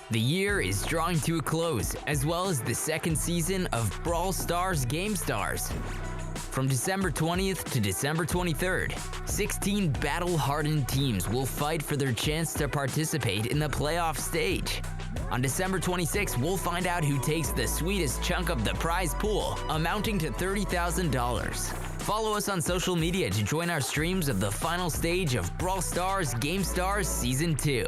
The year is drawing to a close, as well as the second season of Brawl Stars Gamestars. From December 20th to December 23rd, 16 battle-hardened teams will fight for their chance to participate in the playoff stage. On December 26th, we'll find out who takes the sweetest chunk of the prize pool, amounting to $30,000. Follow us on social media to join our streams of the final stage of Brawl Stars Gamestars Season 2.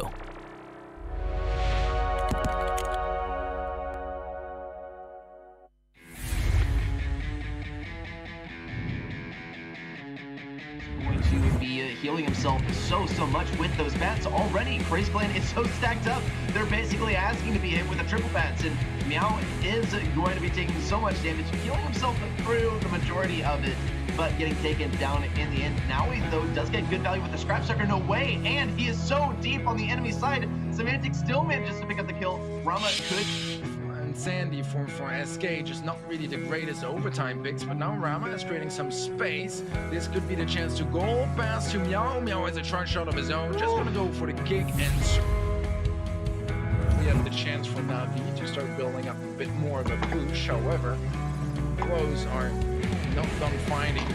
Going to be healing himself so much with those bats already. Crazy Clan is so stacked up, they're basically asking to be hit with the triple bats, and Meow is going to be taking so much damage, healing himself through the majority of it, but getting taken down in the end. Now he, though, does get good value with the Scrap Sucker, no way, and he is so deep on the enemy side. Semantic still manages to pick up the kill. Rama could... And Sandy for SK, just not really the greatest overtime picks, but now Rama is creating some space. This could be the chance to go past to Meow. Meow has a charge shot of his own, just gonna go for the kick, and we have the chance for Navi to start building up a bit more of a push. However, Close are not done fighting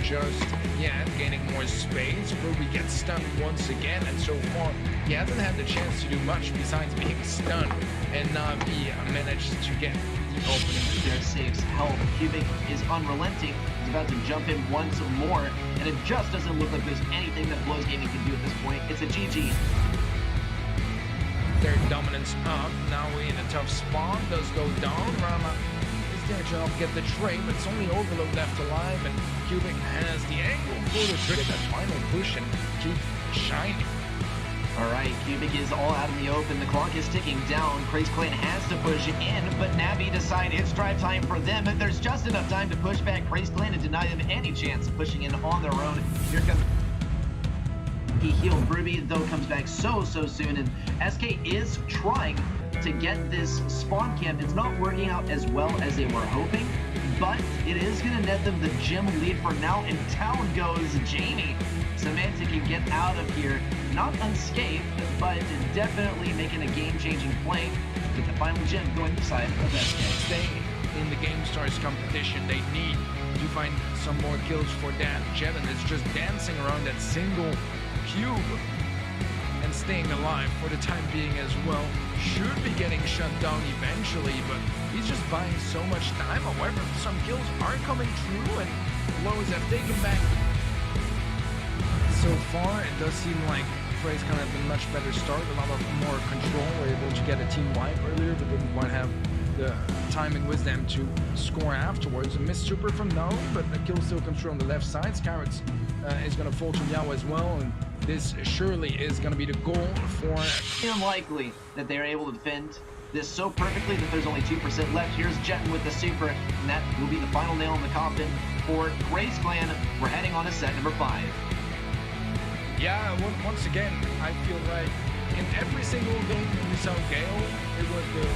just yet, gaining more space. Ruby gets stunned once again, and so far he hasn't had the chance to do much besides being stunned, and Navi managed to get the opening. There saves health. Cubic is unrelenting. He's about to jump in once more, and it just doesn't look like there's anything that Blows Gaming can do at this point. It's a GG. Their dominance up. Now we in a tough spot. Does go down. Rama is there to help get the trade, but it's only Overload left alive, and Cubic has the angle for the trick. That final push and keep shining. Alright, Cubic is all out in the open. The clock is ticking down. Crazy Clan has to push in, but Navi decide it's drive time for them. There's just enough time to push back Crazy Clan and deny them any chance of pushing in on their own. Here comes... He healed Ruby, though comes back so soon, and SK is trying to get this spawn camp. It's not working out as well as they were hoping, but it is going to net them the gym lead for now, and down goes Jamie. Semantic can get out of here, not unscathed, but definitely making a game-changing play with the final gym going inside of SK. Staying in the GameStars competition, they need to find some more kills for that. Jevin is just dancing around that single cube and staying alive for the time being as well. Should be getting shut down eventually, but he's just buying so much time. However, some kills are coming true, and Blows have taken back. So far, it does seem like Frey's kind of a much better start, a lot of more control. We're able to get a team wipe earlier, but didn't quite have the timing with them to score afterwards. A missed super from No, but the kill still comes through on the left side. Scarrets is going to fall to Meow as well, and this surely is going to be the goal for... Unlikely that they're able to defend this so perfectly that there's only 2% left. Here's Jettin with the super, and that will be the final nail in the coffin for Crazy Clan. We're heading on to set number 5. Yeah, once again, I feel like in every single game when we saw Gale, it was the...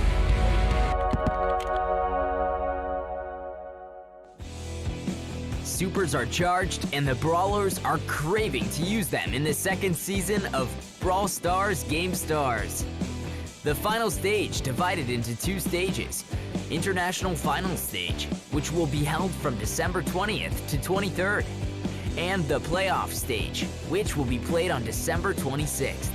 Supers are charged, and the Brawlers are craving to use them in the second season of Brawl Stars Gamestars. The final stage divided into 2 stages. International Final Stage, which will be held from December 20th to 23rd, and the Playoff Stage, which will be played on December 26th.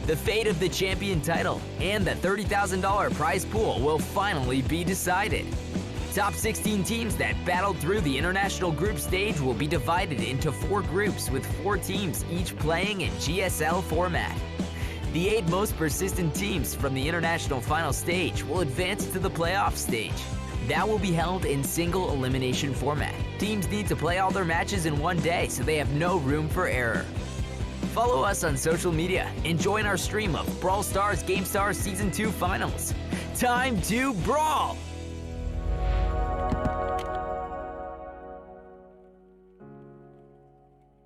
The fate of the champion title and the $30,000 prize pool will finally be decided. Top 16 teams that battled through the international group stage will be divided into 4 groups with 4 teams each playing in GSL format. The 8 most persistent teams from the international final stage will advance to the playoff stage. That will be held in single elimination format. Teams need to play all their matches in one day, so they have no room for error. Follow us on social media and join our stream of Brawl Stars Gamestars Season 2 Finals. Time to brawl!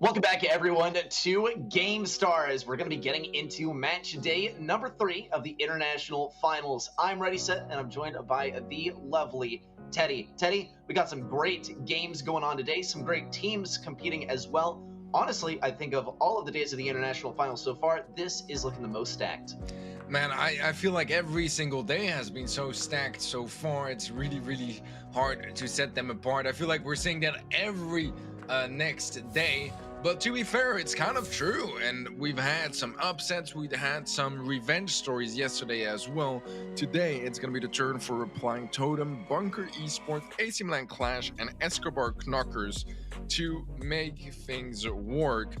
Welcome back, everyone, to Game Stars. We're going to be getting into match day number 3 of the International Finals. I'm Ready Set, and I'm joined by the lovely Teddy. Teddy, we got some great games going on today, some great teams competing as well. Honestly, I think of all of the days of the International Finals so far, this is looking the most stacked. Man, I feel like every single day has been so stacked so far. It's really, really hard to set them apart. I feel like we're seeing that every next day. But to be fair, it's kind of true. And we've had some upsets. We've had some revenge stories yesterday as well. Today, it's going to be the turn for Replying Totem, Bunker Esports, AC Milan Clash, and Escobar Knockers to make things work.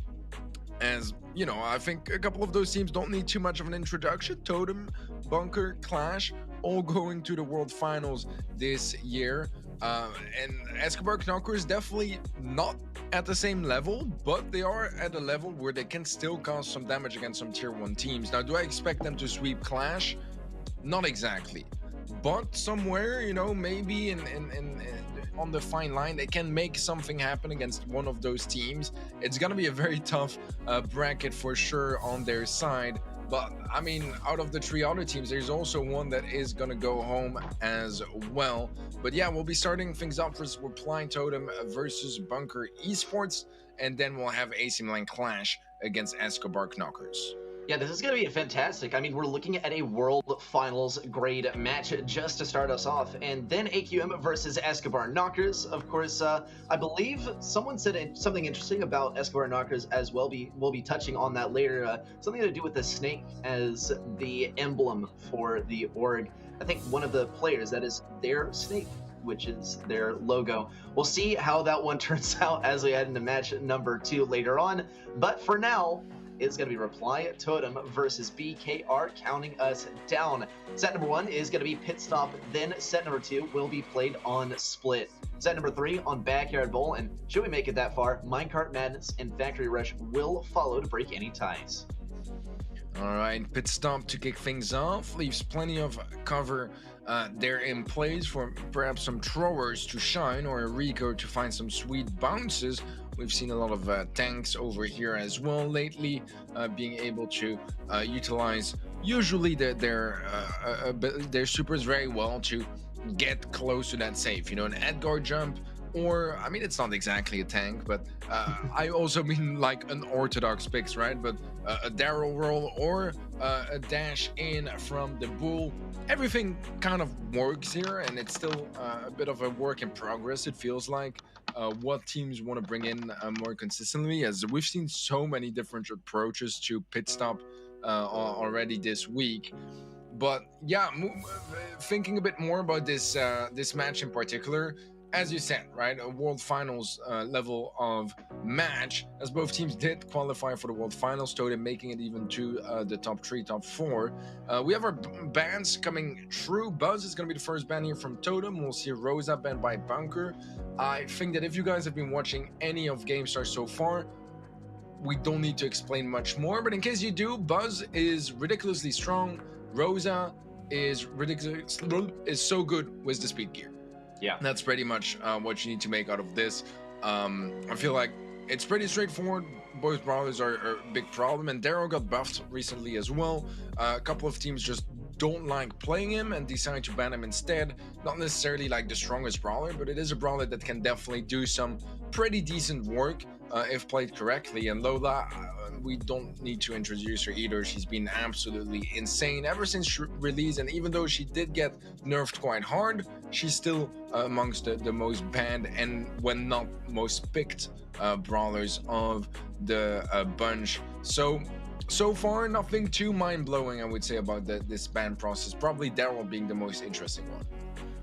As you know, I think a couple of those teams don't need too much of an introduction. Totem, Bunker, Clash, all going to the World Finals this year. And Escobar Knockers definitely not at the same level, but they are at a level where they can still cause some damage against some tier 1 teams. Now, do I expect them to sweep Clash? Not exactly. But somewhere, you know, maybe on the fine line, they can make something happen against one of those teams. It's going to be a very tough bracket for sure on their side. But, I mean, out of the 3 other teams, there's also one that is going to go home as well. But yeah, we'll be starting things up with Replying Totem versus Bunker Esports. And then we'll have AC Milan Clash against Escobar Knockers. Yeah, this is going to be fantastic. I mean, we're looking at a World Finals grade match just to start us off. And then AQM versus Escobar Knockers. Of course, I believe someone said something interesting about Escobar Knockers as well. We'll be touching on that later. Something to do with the snake as the emblem for the org. I think one of the players, that is their snake, which is their logo. We'll see how that one turns out as we head into match number 2 later on. But for now, it's going to be Reply Totem versus BKR, counting us down. Set number 1 is going to be Pit Stop, then set number 2 will be played on Split. Set number 3 on Backyard Bowl, and should we make it that far, Minecart Madness and Factory Rush will follow to break any ties. Alright, Pit Stop to kick things off, leaves plenty of cover there in place for perhaps some throwers to shine or a Rico to find some sweet bounces. We've seen a lot of tanks over here as well lately, being able to utilize usually their supers very well to get close to that safe. You know, an Edgar jump, or I mean, it's not exactly a tank, but I also mean like an orthodox picks, right? But a Daryl roll or a dash in from the bull. Everything kind of works here, and it's still a bit of a work in progress, it feels like. What teams want to bring in more consistently, as we've seen so many different approaches to Pit Stop already this week. But yeah, thinking a bit more about this match in particular, as you said, right, a World Finals level of match, as both teams did qualify for the World Finals, Totem making it even to the top 3, top 4. We have our bans coming through. Buzz is going to be the first ban here from Totem. We'll see Rosa banned by Bunker. I think that if you guys have been watching any of GameStars so far, we don't need to explain much more, but in case you do, Buzz is ridiculously strong. Rosa is so good with the speed gear. Yeah, that's pretty much what you need to make out of this. I feel like it's pretty straightforward. Both brawlers are a big problem, and Daryl got buffed recently as well. A couple of teams just don't like playing him and decide to ban him instead. Not necessarily like the strongest brawler, but it is a brawler that can definitely do some pretty decent work if played correctly. And Lola, we don't need to introduce her either. She's been absolutely insane ever since release, and even though she did get nerfed quite hard, she's still amongst the most banned and when not most picked brawlers of the bunch. So far, nothing too mind-blowing, I would say, about this ban process. Probably Daryl being the most interesting one.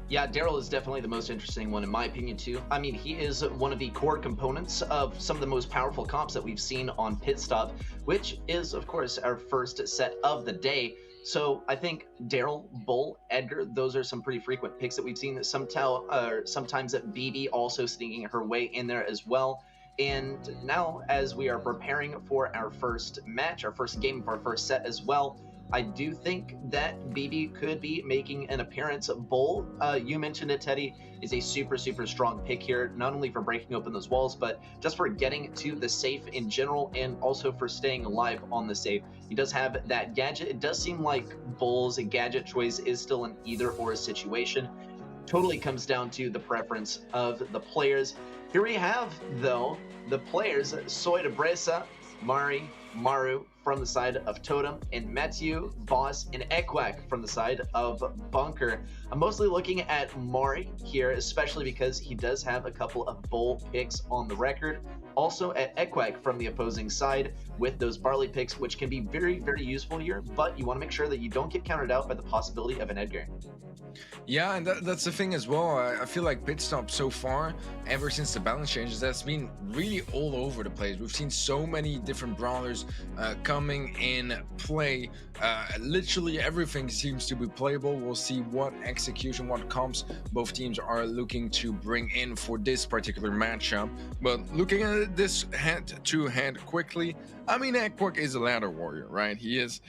Yeah, Daryl is definitely the most interesting one in my opinion too. I mean, he is one of the core components of some of the most powerful comps that we've seen on Pit Stop, which is, of course, our first set of the day. So I think Daryl, Bull, Edgar, those are some pretty frequent picks that we've seen. Sometimes that BB also sneaking her way in there as well. And now, as we are preparing for our first match, our first game of our first set as well, I do think that BB could be making an appearance. Bull, you mentioned it, Teddy, is a super strong pick here, not only for breaking open those walls, but just for getting to the safe in general, and also for staying alive on the safe. He does have that gadget. It does seem like Bull's gadget choice is still an either-or situation. Totally comes down to the preference of the players. Here we have, though, the players: Soy de Bresa, Mari, Maru, from the side of Totem, and Mathieu, Boss, and Ekwak from the side of Bunker. I'm mostly looking at Mari here, especially because he does have a couple of bull picks on the record. Also at Ekwak from the opposing side with those barley picks, which can be very, very useful here, but you want to make sure that you don't get countered out by the possibility of an Edgar. Yeah, and that's the thing as well. I feel like pit stop so far, ever since the balance changes, that's been really all over the place. We've seen so many different brawlers coming in play. Literally everything seems to be playable. We'll see what execution, what comps both teams are looking to bring in for this particular matchup. But looking at this head-to-head quickly, I mean, Ekwak is a ladder warrior, right? He is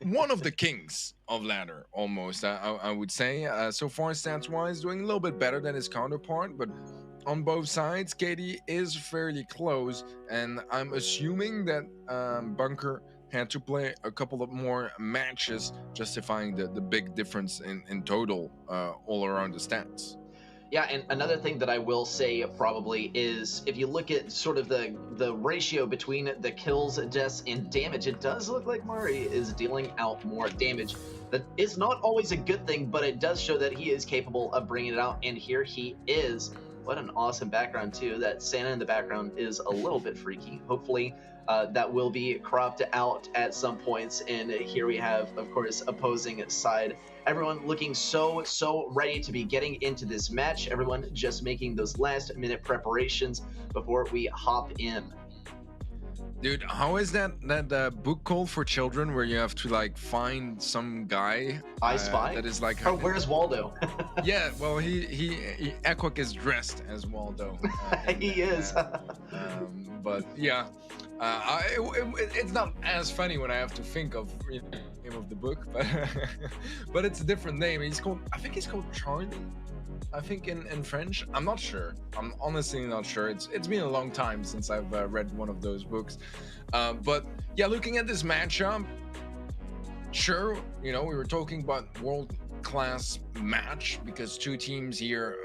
one of the kings of ladder, almost, I would say. So far, stats-wise, doing a little bit better than his counterpart, but on both sides, Katie is fairly close, and I'm assuming that Bunker had to play a couple of more matches, justifying the big difference in total all around the stats. Yeah, and another thing that I will say probably is if you look at sort of the ratio between the kills, deaths, and damage, it does look like Mari is dealing out more damage. That is not always a good thing, but it does show that he is capable of bringing it out, and here he is. What an awesome background, too. That Santa in the background is a little bit freaky. Hopefully, that will be cropped out at some points, and here we have, of course, opposing side. Everyone looking so ready to be getting into this match. Everyone just making those last-minute preparations before we hop in. Dude, how is that book called for children where you have to like find some guy? I Spy? That is like. Oh, where's Waldo? Yeah, well, he Ekwak is dressed as Waldo. He is. But yeah, it's not as funny when I have to think of the name of the book, but but it's a different name. I think he's called Charlie. I think in French. I'm not sure. I'm honestly not sure. It's been a long time since I've read one of those books. But yeah, looking at this matchup, sure, we were talking about world-class match because two teams here,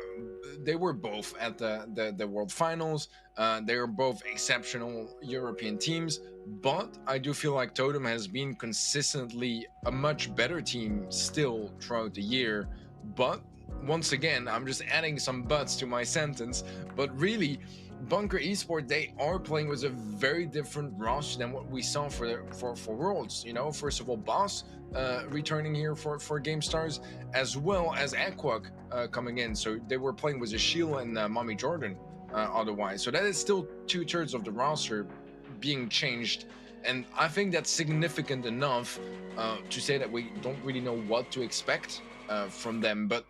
they were both at the World Finals. They are both exceptional European teams, but I do feel like Totem has been consistently a much better team still throughout the year. But once again, I'm just adding some buts to my sentence, but really, Bunker Esports, they are playing with a very different roster than what we saw for Worlds. First of all, Boss returning here for Gamestars, as well as Ekwak coming in. So they were playing with a Shield and Mommy Jordan otherwise. So that is still 2/3 of the roster being changed. And I think that's significant enough to say that we don't really know what to expect from them. But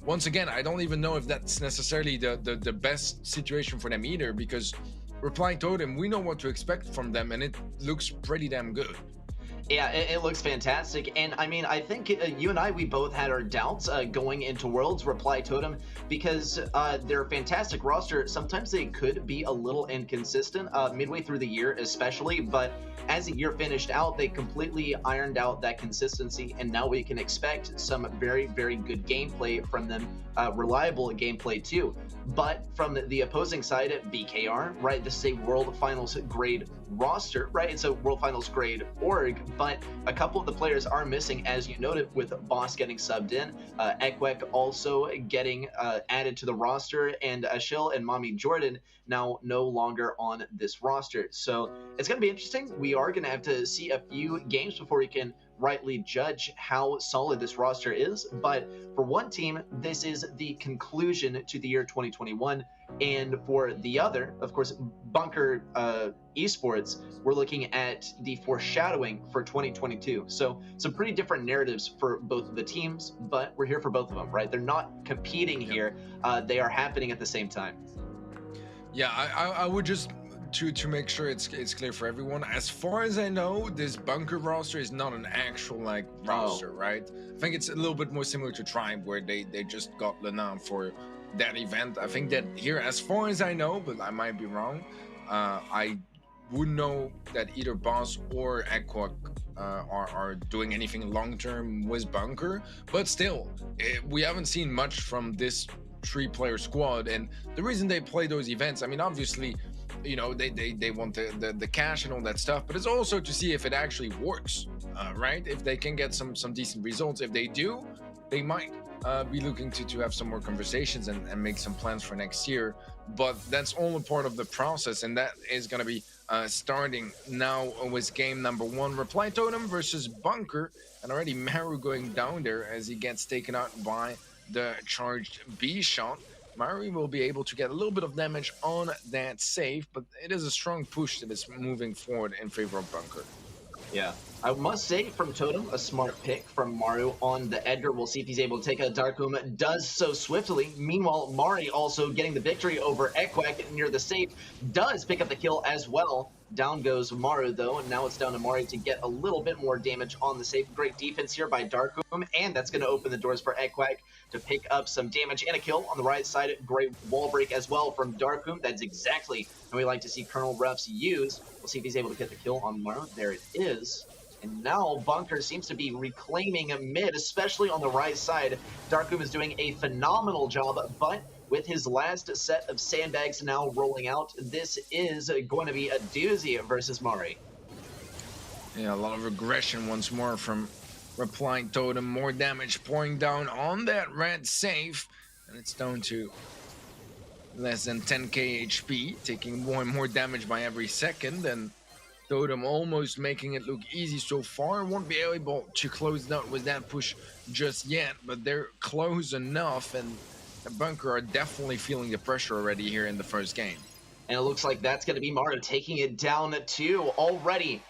once again, I don't even know if that's necessarily the best situation for them either, because Replying Totem, we know what to expect from them, and it looks pretty damn good. Yeah, it looks fantastic. And I mean, I think you and I, we both had our doubts going into Worlds Reply Totem because their fantastic roster, sometimes they could be a little inconsistent midway through the year especially, but as the year finished out, they completely ironed out that consistency, and now we can expect some very, very good gameplay from them, reliable gameplay too. But from the opposing side at BKR, right, this is a World Finals grade roster, right? It's a World Finals grade org, but a couple of the players are missing, as you noted, with Boss getting subbed in, Ekwak also getting added to the roster, and Ashil and Mommy Jordan now no longer on this roster. So it's going to be interesting. We are going to have to see a few games before we can rightly judge how solid this roster is. But for one team, this is the conclusion to the year 2021. And for the other, of course, Bunker Esports, we're looking at the foreshadowing for 2022. So some pretty different narratives for both of the teams, but we're here for both of them, right? They're not competing here. They are happening at the same time. Yeah, I would just, to make sure it's clear for everyone, as far as I know, this Bunker roster is not an actual roster, right? I think it's a little bit more similar to Tribe, where they just got Lena for that event. I think that here, as far as I know, but I might be wrong, I wouldn't know that either Boss or Ekwak are doing anything long-term with Bunker, but still, we haven't seen much from this 3-player squad. And the reason they play those events, I mean, obviously you know, they want the cash and all that stuff, but it's also to see if it actually works, right? If they can get some decent results. If they do, they might be looking to have some more conversations and make some plans for next year. But that's all a part of the process, and that is going to be starting now with game number 1, Reply Totem versus Bunker. And already Maru going down there as he gets taken out by the charged B shot. Maru will be able to get a little bit of damage on that save, but it is a strong push that is moving forward in favor of Bunker. Yeah, I must say from Totem, a smart pick from Maru on the Edgar. We'll see if he's able to take out Darkroom. Does so swiftly. Meanwhile, Mari also getting the victory over Ekwek near the safe. Does pick up the kill as well. Down goes Maru though, and now it's down to Mari to get a little bit more damage on the safe. Great defense here by Darkroom, and that's going to open the doors for Ekwek to pick up some damage and a kill on the right side. Great wall break as well from Darkroom. That's exactly how we like to see Colonel Ruffs use. We'll see if he's able to get the kill on Maru. There it is. And now Bunker seems to be reclaiming mid, especially on the right side. Darkroom is doing a phenomenal job, but with his last set of sandbags now rolling out, this is going to be a doozy versus Mari. Yeah, a lot of aggression once more from Replying Totem. More damage pouring down on that red safe, and it's down to less than 10k HP, taking more and more damage by every second, and Totem almost making it look easy so far. Won't be able to close it out with that push just yet, but they're close enough, and the Bunker are definitely feeling the pressure already here in the first game. And it looks like that's going to be Maru taking it down too already.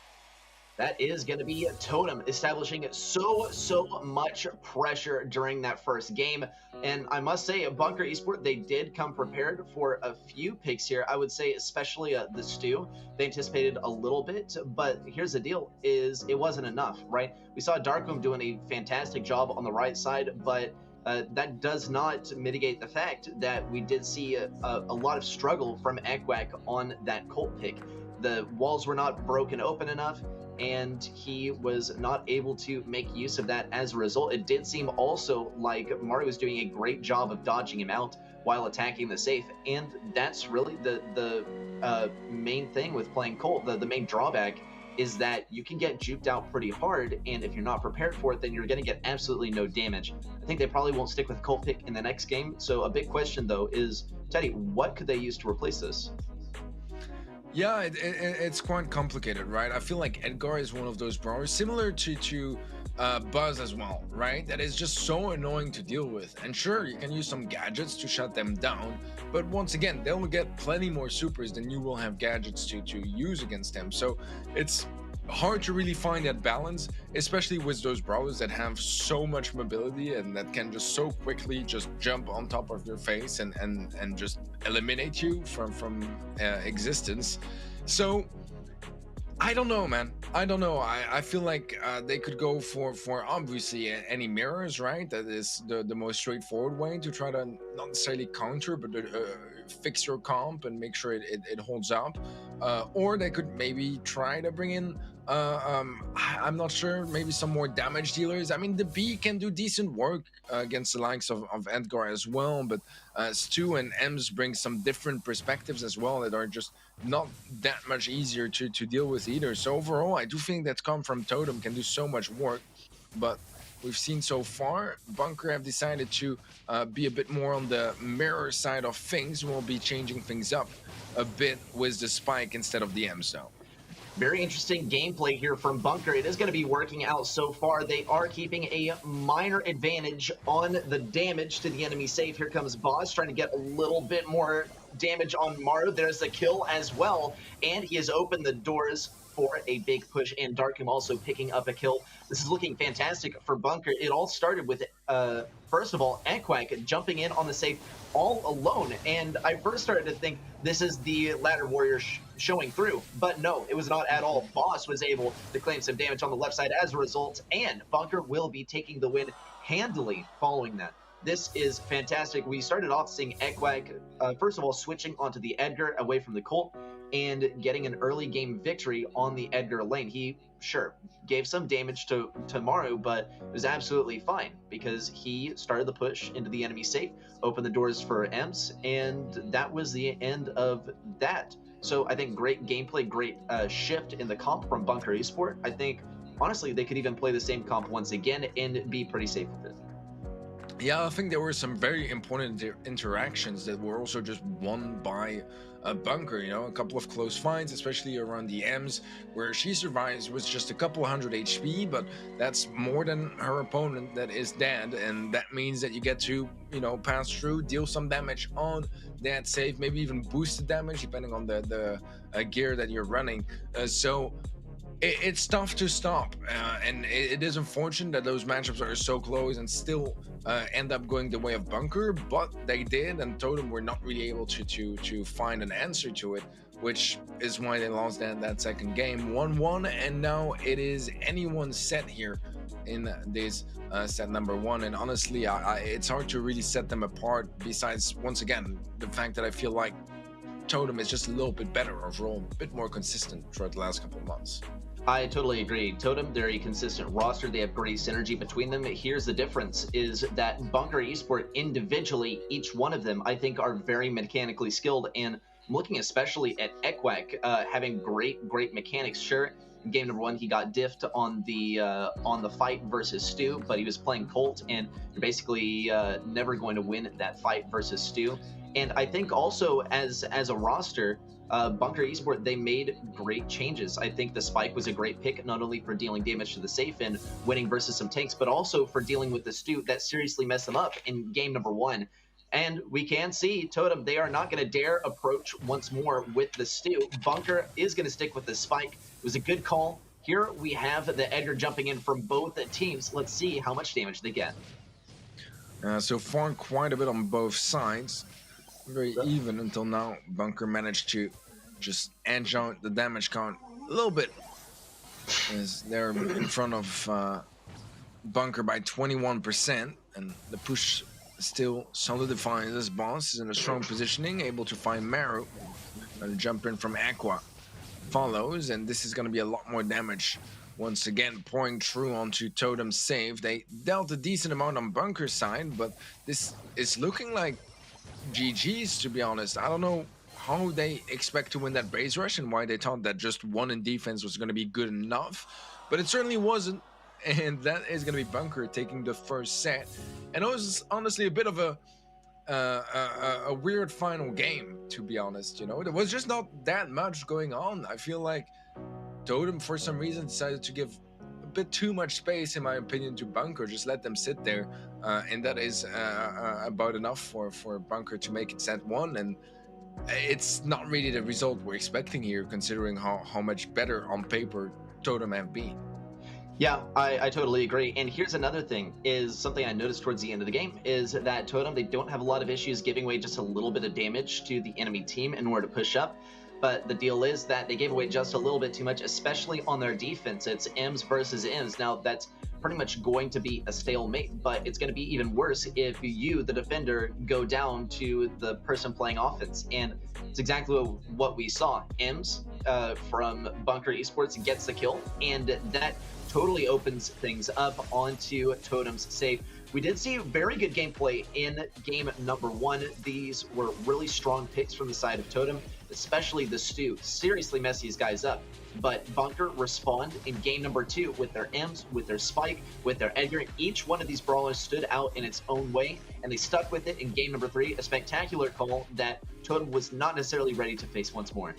That is going to be Totem establishing so much pressure during that first game. And I must say, Bunker Esport, they did come prepared for a few picks here. I would say especially the stew. They anticipated a little bit, but here's the deal, is it wasn't enough, right? We saw Darkroom doing a fantastic job on the right side, but that does not mitigate the fact that we did see a lot of struggle from Ekwek on that Colt pick. The walls were not broken open enough, and he was not able to make use of that as a result. It did seem also like Mario was doing a great job of dodging him out while attacking the safe, and that's really the main thing with playing Colt. The main drawback is that you can get juked out pretty hard, and if you're not prepared for it, then you're going to get absolutely no damage. I think they probably won't stick with Colt pick in the next game, so a big question though is, Teddy, what could they use to replace this? Yeah, it's quite complicated, right? I feel like Edgar is one of those brawlers, similar to Buzz as well, right? That is just so annoying to deal with. And sure, you can use some gadgets to shut them down, but once again, they'll get plenty more supers than you will have gadgets to use against them. So it's hard to really find that balance, especially with those brawlers that have so much mobility and that can just so quickly just jump on top of your face and just eliminate you from existence. So I don't know, man. I don't know. I feel like they could go for obviously any mirrors, right? That is the most straightforward way to try to not necessarily counter, but fix your comp and make sure it holds up. Or they could maybe try to bring in, I'm not sure, maybe some more damage dealers. I mean, the B can do decent work against the likes of Edgar as well, but Stu and Ems bring some different perspectives as well that are just not that much easier to deal with either. So overall, I do think that Come From Totem can do so much work, but we've seen so far, Bunker have decided to be a bit more on the mirror side of things. We'll be changing things up a bit with the Spike instead of the Ems though. Very interesting gameplay here from Bunker. It is going to be working out so far. They are keeping a minor advantage on the damage to the enemy safe. Here comes Boss trying to get a little bit more damage on Maru. There's the kill as well, and he has opened the doors for a big push, and Darkham also picking up a kill. This is looking fantastic for Bunker. It all started with, first of all, Ekwek jumping in on the safe all alone, and I first started to think this is the Ladder Warrior showing through, but no, it was not at all. Boss was able to claim some damage on the left side as a result, and Bunker will be taking the win handily following that. This is fantastic. We started off seeing Ekwek, first of all, switching onto the Edgar away from the Colt and getting an early game victory on the Edgar lane. He sure, gave some damage to Maru, but it was absolutely fine because he started the push into the enemy safe, opened the doors for Ems, and that was the end of that. So I think great gameplay, great shift in the comp from Bunker Esport. I think, honestly, they could even play the same comp once again and be pretty safe with it. Yeah, I think there were some very important interactions that were also just won by Bunker, you know, a couple of close fights, especially around the M's, where she survives with just a couple hundred HP, but that's more than her opponent that is dead, and that means that you get to, you know, pass through, deal some damage on that save, maybe even boost the damage depending on the gear that you're running. So it's tough to stop, and it is unfortunate that those matchups are so close and still end up going the way of Bunker, but they did, and Totem were not really able to find an answer to it, which is why they lost that second game 1-1, and now it is anyone's set here in this set number 1. And honestly, it's hard to really set them apart, besides, once again, the fact that I feel like Totem is just a little bit better overall, a bit more consistent throughout the last couple of months. I totally agree. Totem, they're a consistent roster. They have great synergy between them. Here's the difference, is that Bunker Esport individually, each one of them, I think, are very mechanically skilled. And I'm looking especially at Ekwek, having great mechanics. Sure, in game number 1, he got diffed on the fight versus Stu, but he was playing Colt, and you're basically never going to win that fight versus Stu. And I think also as a roster, Bunker Esport, they made great changes. I think the Spike was a great pick, not only for dealing damage to the safe and winning versus some tanks, but also for dealing with the Stu that seriously messed them up in game number 1. And we can see Totem, they are not going to dare approach once more with the Stu. Bunker is going to stick with the Spike. It was a good call. Here we have the Edgar jumping in from both teams. Let's see how much damage they get. So far, quite a bit on both sides. Very even until now. Bunker managed to just edge out the damage count a little bit, as they're in front of Bunker by 21%, and the push still solidifies this boss. Is in a strong positioning, able to find Maru. And jump in from Aqua follows, and this is going to be a lot more damage. Once again, pouring through onto Totem's save. They dealt a decent amount on Bunker's side, but this is looking like GG's, to be honest. I don't know how they expect to win that base rush and why they thought that just 1 in defense was going to be good enough, but it certainly wasn't, and that is going to be Bunker taking the first set. And it was honestly a bit of a weird final game, to be honest. You know, there was just not that much going on. I feel like Totem, for some reason, decided to give a bit too much space, in my opinion, to Bunker. Just let them sit there, and that is about enough for Bunker to make it set 1. And it's not really the result we're expecting here, considering how much better on paper Totem have been. Yeah, I totally agree. And here's another thing, is something I noticed towards the end of the game, is that Totem, they don't have a lot of issues giving away just a little bit of damage to the enemy team in order to push up. But the deal is that they gave away just a little bit too much, especially on their defense. It's Ems versus Ems. Now, that's pretty much going to be a stalemate, but it's going to be even worse if you, the defender, go down to the person playing offense. And it's exactly what we saw. Ems from Bunker Esports gets the kill, and that totally opens things up onto Totem's save. We did see very good gameplay in game number 1. These were really strong picks from the side of Totem, especially the Stu. Seriously mess these guys up. But Bunker respond in game number 2 with their Ems, with their Spike, with their Edgar. Each one of these brawlers stood out in its own way, and they stuck with it in game number 3. A spectacular call that Totem was not necessarily ready to face once more.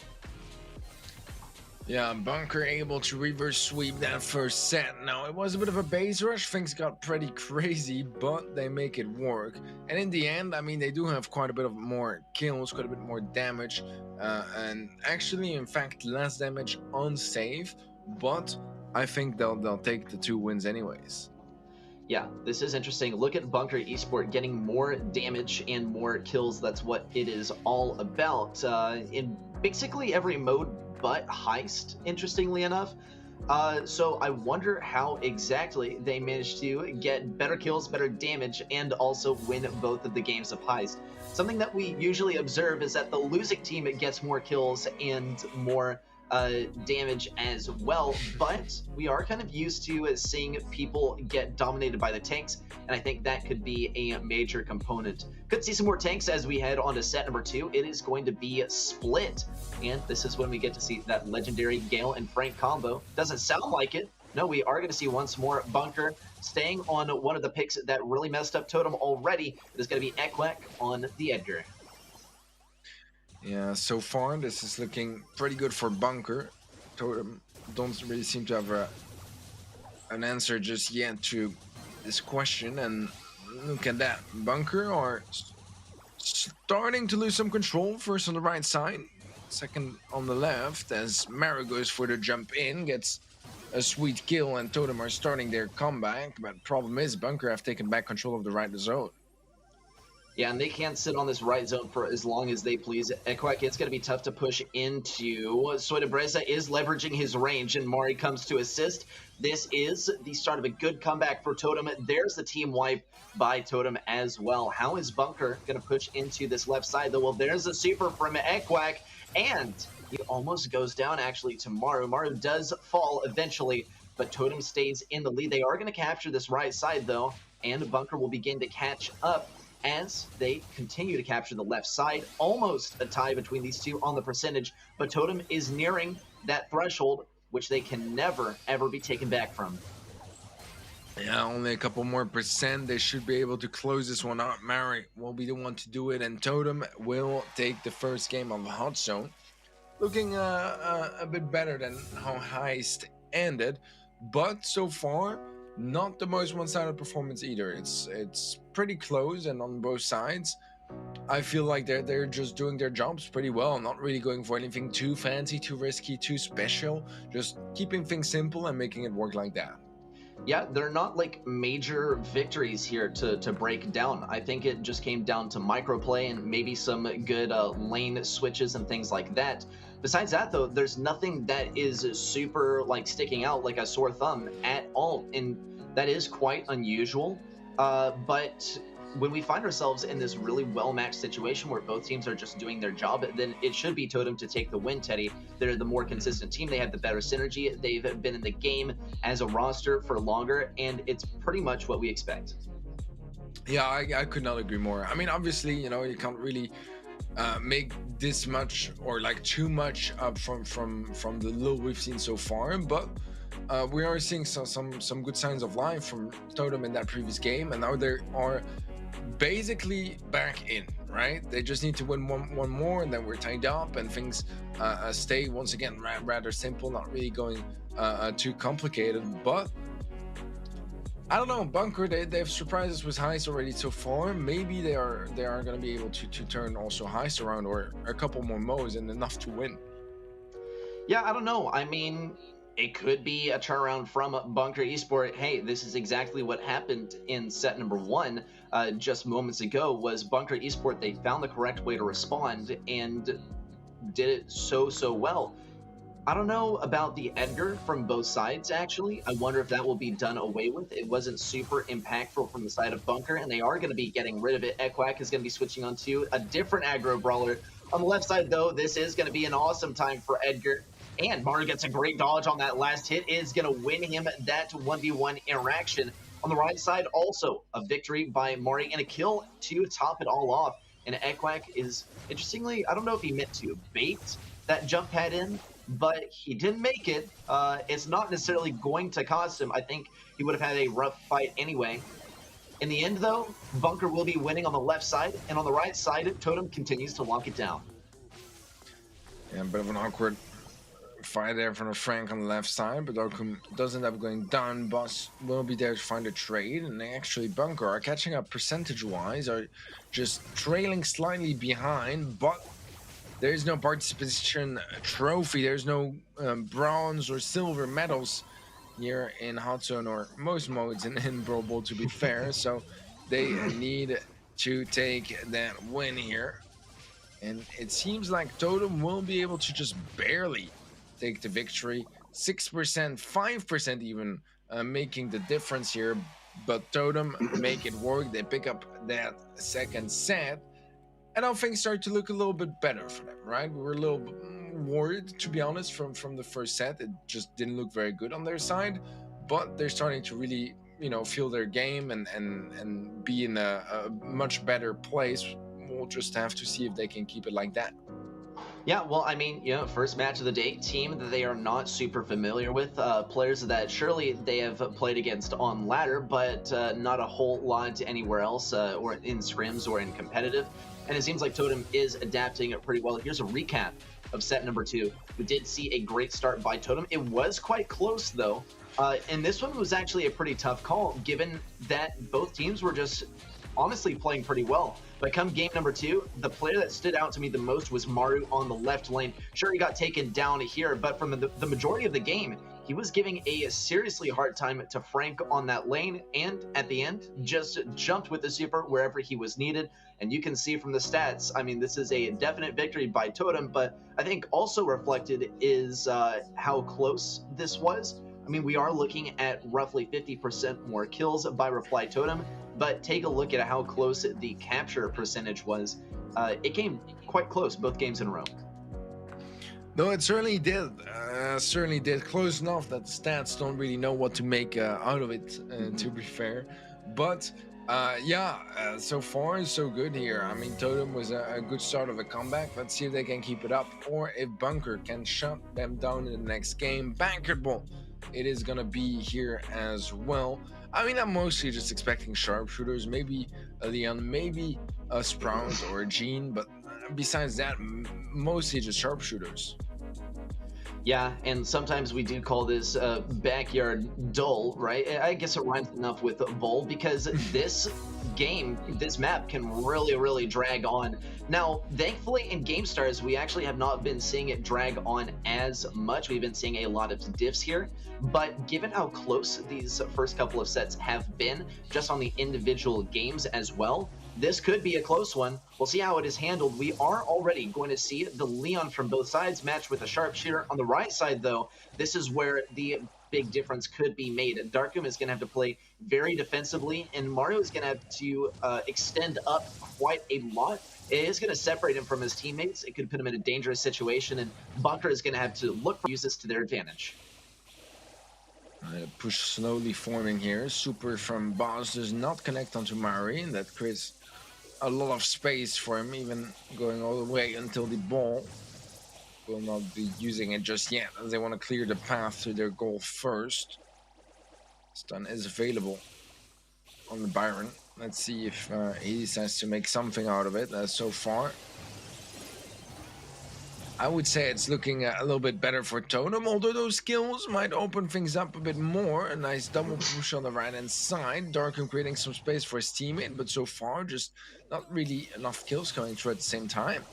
Yeah, Bunker able to reverse sweep that first set. Now, it was a bit of a base rush. Things got pretty crazy, but they make it work. And in the end, I mean, they do have quite a bit of more kills, quite a bit more damage. And actually, in fact, less damage on save. But I think they'll take the 2 wins anyways. Yeah, this is interesting. Look at Bunker Esport getting more damage and more kills. That's what it is all about. In basically every mode but Heist, interestingly enough. So I wonder how exactly they managed to get better kills, better damage, and also win both of the games of Heist. Something that we usually observe is that the losing team gets more kills and more damage as well, but we are kind of used to seeing people get dominated by the tanks, and I think that could be a major component. Could see some more tanks as we head on to set number 2. It is going to be split, and this is when we get to see that legendary Gale and Frank combo. Doesn't sound like it. No, we are going to see once more Bunker staying on one of the picks that really messed up Totem already. It is going to be Ekwek on the Edgar. Yeah, so far this is looking pretty good for Bunker. Totem don't really seem to have an answer just yet to this question, and look at that. Bunker are starting to lose some control. First on the right side, second on the left, as Mara goes for the jump in, gets a sweet kill, and Totem are starting their comeback. But problem is, Bunker have taken back control of the right zone. Yeah, and they can't sit on this right zone for as long as they please. Ekwek, it's going to be tough to push into. Soydebreza is leveraging his range, and Mari comes to assist. This is the start of a good comeback for Totem. There's the team wipe by Totem as well. How is Bunker going to push into this left side, though? Well, there's a super from Ekwek, and he almost goes down, actually, to Maru. Maru does fall eventually, but Totem stays in the lead. They are going to capture this right side, though, and Bunker will begin to catch up as they continue to capture the left side. Almost a tie between these two on the percentage, but Totem is nearing that threshold, which they can never, ever be taken back from. Yeah, only a couple more percent. They should be able to close this one out. Mari will be the one to do it, and Totem will take the first game of the hot zone. Looking a bit better than how Heist ended, but so far, not the most one-sided performance either. It's pretty close, and on both sides, I feel like they're just doing their jobs pretty well, not really going for anything too fancy, too risky, too special, just keeping things simple and making it work like that. Yeah, they're not like major victories here to break down. I think it just came down to microplay and maybe some good lane switches and things like that. Besides that, though, there's nothing that is super like sticking out like a sore thumb at all, and that is quite unusual. But when we find ourselves in this really well-matched situation where both teams are just doing their job, then it should be Totem to take the win, Teddy. They're the more consistent team. They have the better synergy. They've been in the game as a roster for longer, and it's pretty much what we expect. Yeah, I could not agree more. I mean, obviously, you know, you can't really make this much or like too much up from the little we've seen so far, but we are seeing some good signs of life from Totem in that previous game, and now they are basically back in, right? They just need to win one more, and then we're tied up, and things stay once again rather simple, not really going too complicated. But I don't know, Bunker, they've surprised us with Heist already so far. Maybe they are going to be able to turn also Heist around, or a couple more modes and enough to win. Yeah, I don't know. I mean, it could be a turnaround from Bunker Esport. Hey, this is exactly what happened in set number 1 just moments ago. Was Bunker Esport, they found the correct way to respond and did it so well. I don't know about the Edgar from both sides, actually. I wonder if that will be done away with. It wasn't super impactful from the side of Bunker, and they are going to be getting rid of it. Ekwek is going to be switching on to a different aggro brawler. On the left side, though, this is going to be an awesome time for Edgar. And Maru gets a great dodge on that last hit, is going to win him that 1v1 interaction. On the right side, also a victory by Mari and a kill to top it all off. And Ekwek is, interestingly, I don't know if he meant to bait that jump pad in, but he didn't make it. It's not necessarily going to cost him. I think he would have had a rough fight anyway. In the end, though, Bunker will be winning on the left side, and on the right side, Totem continues to lock it down. Yeah, a bit of an awkward fight there from Frank on the left side, but Okum does end up going down. Boss will be there to find a trade, and they actually, Bunker are catching up percentage-wise, are just trailing slightly behind, but there's no participation trophy, there's no bronze or silver medals here in Hot Zone, or most modes in Brawl Ball, to be fair, so they need to take that win here. And it seems like Totem will be able to just barely take the victory. 6%, 5% even making the difference here, but Totem make it work. They pick up that second set, and now things start to look a little bit better for them, right? We worried, to be honest, from the first set. It just didn't look very good on their side, but they're starting to really, feel their game and be in a much better place. We'll just have to see if they can keep it like that. Yeah, well, I mean, first match of the day, team that they are not super familiar with, players that surely they have played against on ladder, but not a whole lot anywhere else, or in scrims or in competitive. And it seems like Totem is adapting it pretty well. Here's a recap of set number 2. We did see a great start by Totem. It was quite close, though. And this one was actually a pretty tough call, given that both teams were just honestly playing pretty well. But come game number 2, the player that stood out to me the most was Maru on the left lane. Sure, he got taken down here, but from the majority of the game, he was giving a seriously hard time to Frank on that lane, and at the end, just jumped with the super wherever he was needed. And you can see from the stats, I mean, this is a definite victory by Totem, but I think also reflected is how close this was. I mean, we are looking at roughly 50% more kills by Reply Totem, but take a look at how close the capture percentage was. It came quite close both games in a row. No, it certainly did. Certainly did. Close enough that the stats don't really know what to make out of it, to be fair. But so far so good here. I mean, Totem was a good start of a comeback. Let's see if they can keep it up, or if Bunker can shut them down in the next game. Bankable it is gonna be here as well. I mean, I'm mostly just expecting sharpshooters, maybe a Leon, maybe a Sprout or a Jean, but besides that, mostly just sharpshooters. Yeah, and sometimes we do call this backyard dull, right? I guess it rhymes enough with bull, because this game, this map can really drag on. Now, thankfully in GameStars, we actually have not been seeing it drag on as much. We've been seeing a lot of diffs here, but given how close these first couple of sets have been, just on the individual games as well, this could be a close one. We'll see how it is handled. We are already going to see the Leon from both sides match with a sharpshooter. On the right side, though, this is where the big difference could be made. Darkum is going to have to play very defensively, and Mario is going to have to extend up quite a lot. It is going to separate him from his teammates. It could put him in a dangerous situation, and Bunker is going to have to look to use this to their advantage. Push slowly forming here. Super from Boss does not connect onto Mari, and that creates a lot of space for him, even going all the way until the ball. Will not be using it just yet, as they want to clear the path to their goal first. Stun is available on the Byron. Let's see if he decides to make something out of it. So far, I would say it's looking a little bit better for Totem, although those kills might open things up a bit more. A nice double push on the right-hand side. Darkum creating some space for his teammate, but so far just not really enough kills coming through at the same time.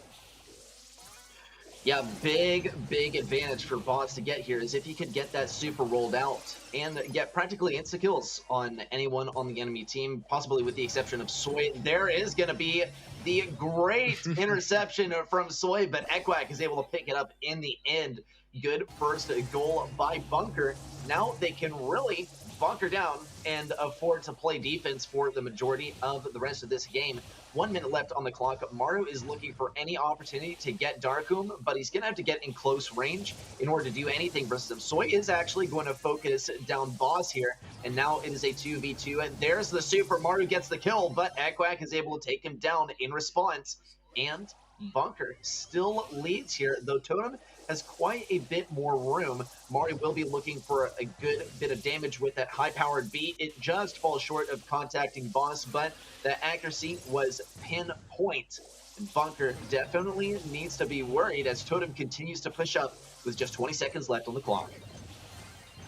Yeah, big advantage for Boss to get here is if he could get that super rolled out and get practically insta-kills on anyone on the enemy team, possibly with the exception of Soy. There is going to be the great interception from Soy, but Ekwak is able to pick it up in the end. Good first goal by Bunker. Now they can really bunker down and afford to play defense for the majority of the rest of this game. 1 minute left on the clock. Maru is looking for any opportunity to get Darkum, but he's going to have to get in close range in order to do anything versus him. Soy is actually going to focus down Boss here, and now it is a 2v2, and there's the super. Maru gets the kill, but Ekwak is able to take him down in response, and Bunker still leads here, though Totem has quite a bit more room. Mari will be looking for a good bit of damage with that high-powered beat. It just falls short of contacting Boss, but the accuracy was pinpoint. And Bunker definitely needs to be worried as Totem continues to push up with just 20 seconds left on the clock.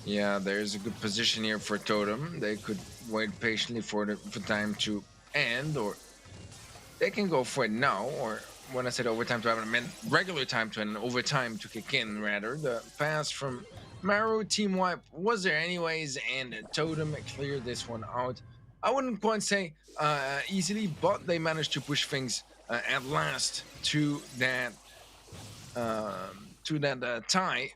Yeah, there's a good position here for Totem. They could wait patiently for time to end, or they can go for it now, or when I said overtime to happen, I meant regular time to end and overtime to kick in, rather. The pass from Maru, team wipe, was there anyways, and Totem cleared this one out. I wouldn't quite say easily, but they managed to push things at last to that tie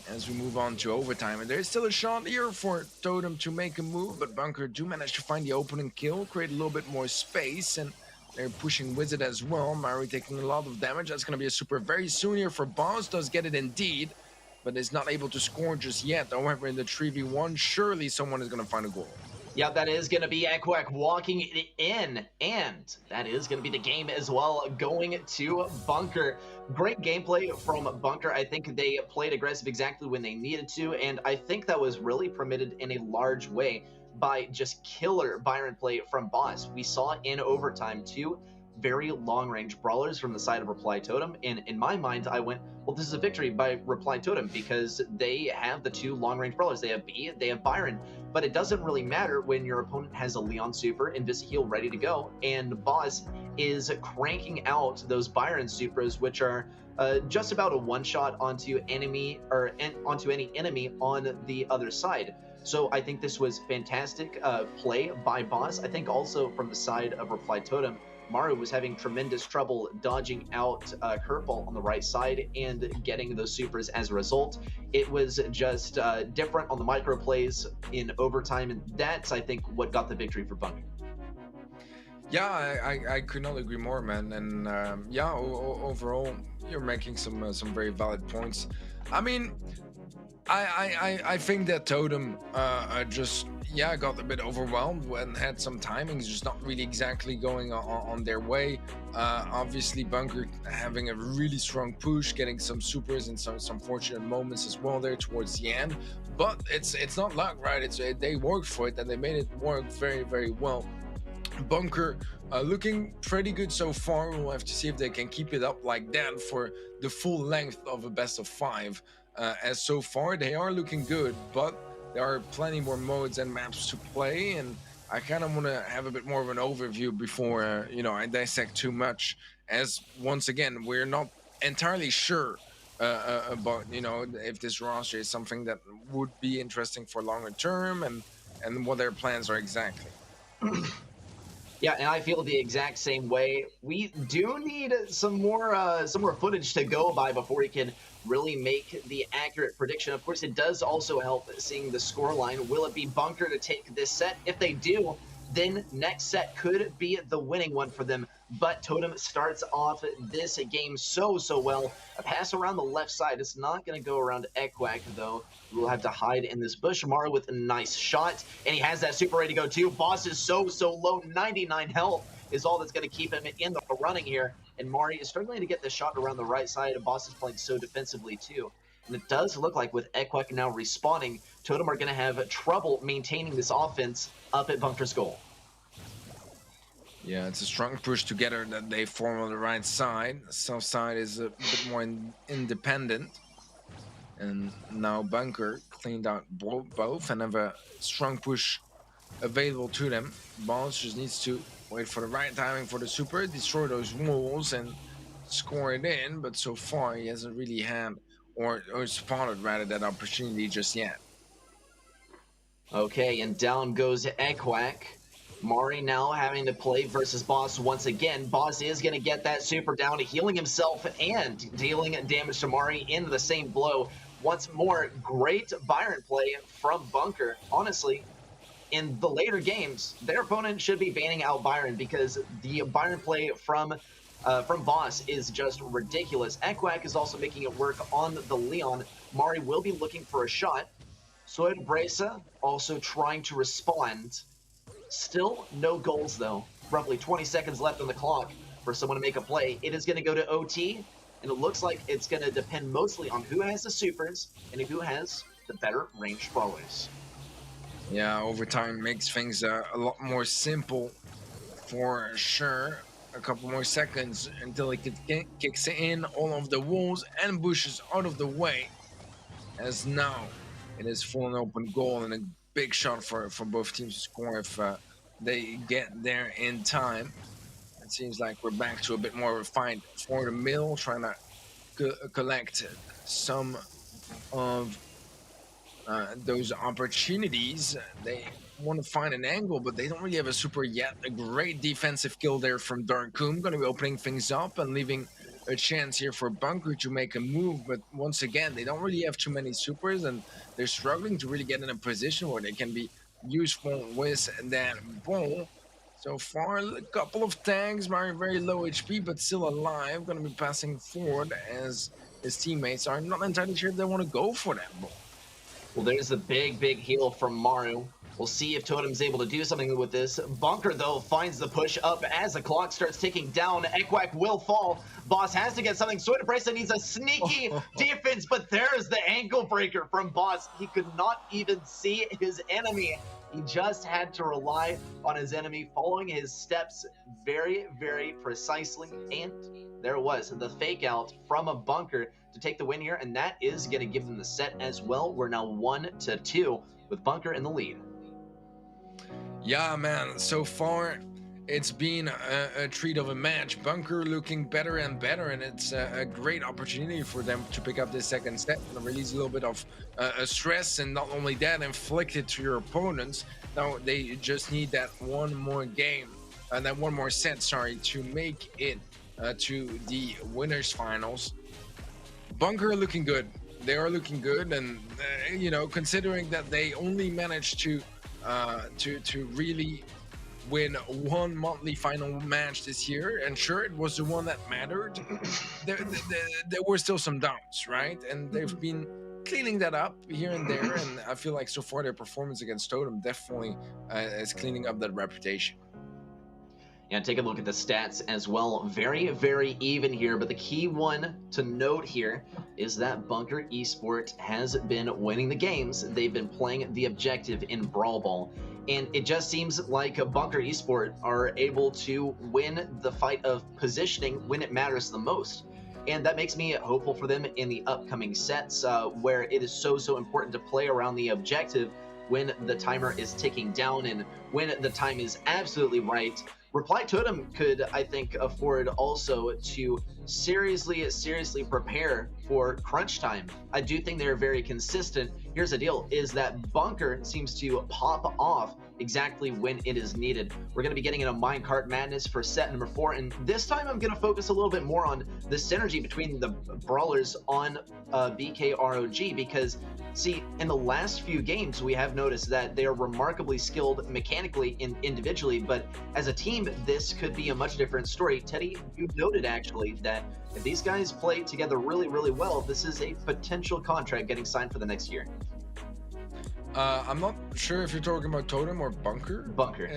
as we move on to overtime. And there's still a shot here for Totem to make a move, but Bunker do manage to find the opening kill, create a little bit more space, and They're pushing Wizard as well. Mari taking a lot of damage. That's going to be a super very soon here for Boss. Does get it indeed, but is not able to score just yet. However, in the 3v1, surely someone is going to find a goal. Yeah, that is going to be Ekwek walking it in, and that is going to be the game as well, going to Bunker. Great gameplay from Bunker. I think they played aggressive exactly when they needed to, and I think that was really permitted in a large way by just killer Byron play from Boss. We saw in overtime two very long-range brawlers from the side of Reply Totem, and in my mind, I went, well, this is a victory by Reply Totem because they have the two long-range brawlers. They have B, they have Byron, but it doesn't really matter when your opponent has a Leon Super and Heal ready to go, and Boss is cranking out those Byron Supras, which are just about a one-shot onto enemy or onto any enemy on the other side. So I think this was fantastic play by Boss. I think also from the side of Reply Totem, Maru was having tremendous trouble dodging out Curveball on the right side and getting those supers as a result. It was just different on the micro plays in overtime, and that's, I think, what got the victory for Bunker. Yeah, I could not agree more, man. And yeah, overall, you're making some very valid points. I mean, I think that Totem just got a bit overwhelmed and had some timings just not really exactly going on their way. Obviously Bunker having a really strong push, getting some supers and some fortunate moments as well there towards the end. But it's not luck, right? They worked for it and they made it work very, very well. Bunker looking pretty good so far. We'll have to see if they can keep it up like that for the full length of a best of 5. As so far they are looking good, but there are plenty more modes and maps to play, and I kind of want to have a bit more of an overview before I dissect too much, as once again we're not entirely sure about if this roster is something that would be interesting for longer term and what their plans are exactly. Yeah, and I feel the exact same way. We do need some more footage to go by before we can really make the accurate prediction. Of course, it does also help seeing the scoreline. Will it be Bunker to take this set? If they do, then next set could be the winning one for them. But Totem starts off this game so well. A pass around the left side. It's not going to go around Ekwak, though. We'll have to hide in this bush. Mara with a nice shot, and he has that super ready to go too. Boss is so low. 99 health is all that's going to keep him in the running here. And Mari is struggling to get the shot around the right side, and Boss is playing so defensively too. And it does look like with Ekwak now respawning, Totem are going to have trouble maintaining this offense up at Bunker's goal. Yeah, it's a strong push together that they form on the right side. The south side is a bit more independent. And now Bunker cleaned out both and have a strong push available to them. Boss just needs to wait for the right timing for the super, destroy those walls and score it in. But so far he hasn't really had, or spotted rather, that opportunity just yet. Okay, and down goes Ekwak. Mari now having to play versus Boss once again. Boss is going to get that super down, healing himself and dealing damage to Mari in the same blow. Once more, great Byron play from Bunker. Honestly, in the later games, their opponent should be banning out Byron because the Byron play from Boss is just ridiculous. Ekwak is also making it work on the Leon. Mari will be looking for a shot. Soyd Bresa also trying to respond. Still no goals though. Roughly 20 seconds left on the clock for someone to make a play. It is going to go to OT, and it looks like it's going to depend mostly on who has the supers and who has the better ranged brawlers. Yeah, overtime makes things a lot more simple for sure. A couple more seconds until it kicks in all of the walls and bushes out of the way. As now it is full and open goal and a big shot for both teams to score if they get there in time. It seems like we're back to a bit more of a fight for the middle, trying to collect some of those opportunities. They want to find an angle, but they don't really have a super yet. A great defensive kill there from Darkoom. Going to be opening things up and leaving a chance here for Bunker to make a move, but once again they don't really have too many supers and they're struggling to really get in a position where they can be useful with that ball. So far, a couple of tanks, very low HP, but still alive. Gonna be passing forward as his teammates are not entirely sure if they want to go for that ball. Well, there's a big heal from Maru. We'll see if Totem's able to do something with this. Bunker, though, finds the push up as the clock starts ticking down. Ekwack will fall. Boss has to get something. Soda Bryson needs a sneaky defense, but there's the ankle breaker from Boss. He could not even see his enemy. He just had to rely on his enemy, following his steps very precisely. And there it was, the fake out from a Bunker to take the win here, and that is going to give them the set as well. We're now 1-2 with Bunker in the lead. Yeah, man, so far it's been a treat of a match. Bunker looking better and better, and it's a great opportunity for them to pick up this second set and release a little bit of stress, and not only that, inflict it to your opponents. Now they just need that one more game, and that one more set, sorry, to make it to the winners finals. Bunker looking good. They are looking good, and you know, considering that they only managed to really win one monthly final match this year, and sure, it was the one that mattered. there were still some doubts, right? And they've been cleaning that up here and there, and I feel like so far their performance against Totem definitely is cleaning up that reputation. Yeah, take a look at the stats as well. Very even here, but the key one to note here is that Bunker Esport has been winning the games. They've been playing the objective in Brawl Ball, and it just seems like Bunker Esport are able to win the fight of positioning when it matters the most. And that makes me hopeful for them in the upcoming sets, where it is so important to play around the objective when the timer is ticking down and when the time is absolutely right. Reply Totem could, I think, afford also to seriously prepare for crunch time. I do think they're very consistent. Here's the deal, is that Bunker seems to pop off exactly when it is needed. We're going to be getting into Minecart Madness for set number 4, and this time I'm going to focus a little bit more on the synergy between the brawlers on BKROG, because see, in the last few games we have noticed that they are remarkably skilled mechanically and individually, but as a team this could be a much different story. Teddy, you noted actually that if these guys play together really well, this is a potential contract getting signed for the next year. I'm not sure if you're talking about Totem or Bunker. Bunker.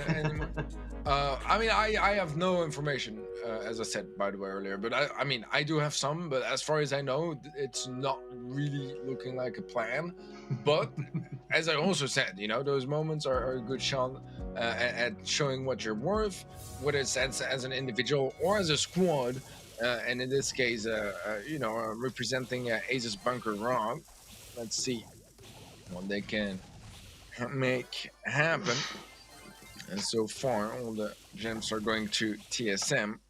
I mean, I have no information, as I said, by the way, earlier, but I mean, I do have some, but as far as I know, it's not really looking like a plan. But as I also said, you know, those moments are a good shot at showing what you're worth, whether it's as an individual or as a squad, and in this case, you know, representing Ace's Bunker Rock. Let's see what they can make happen. And so far, all the gems are going to TSM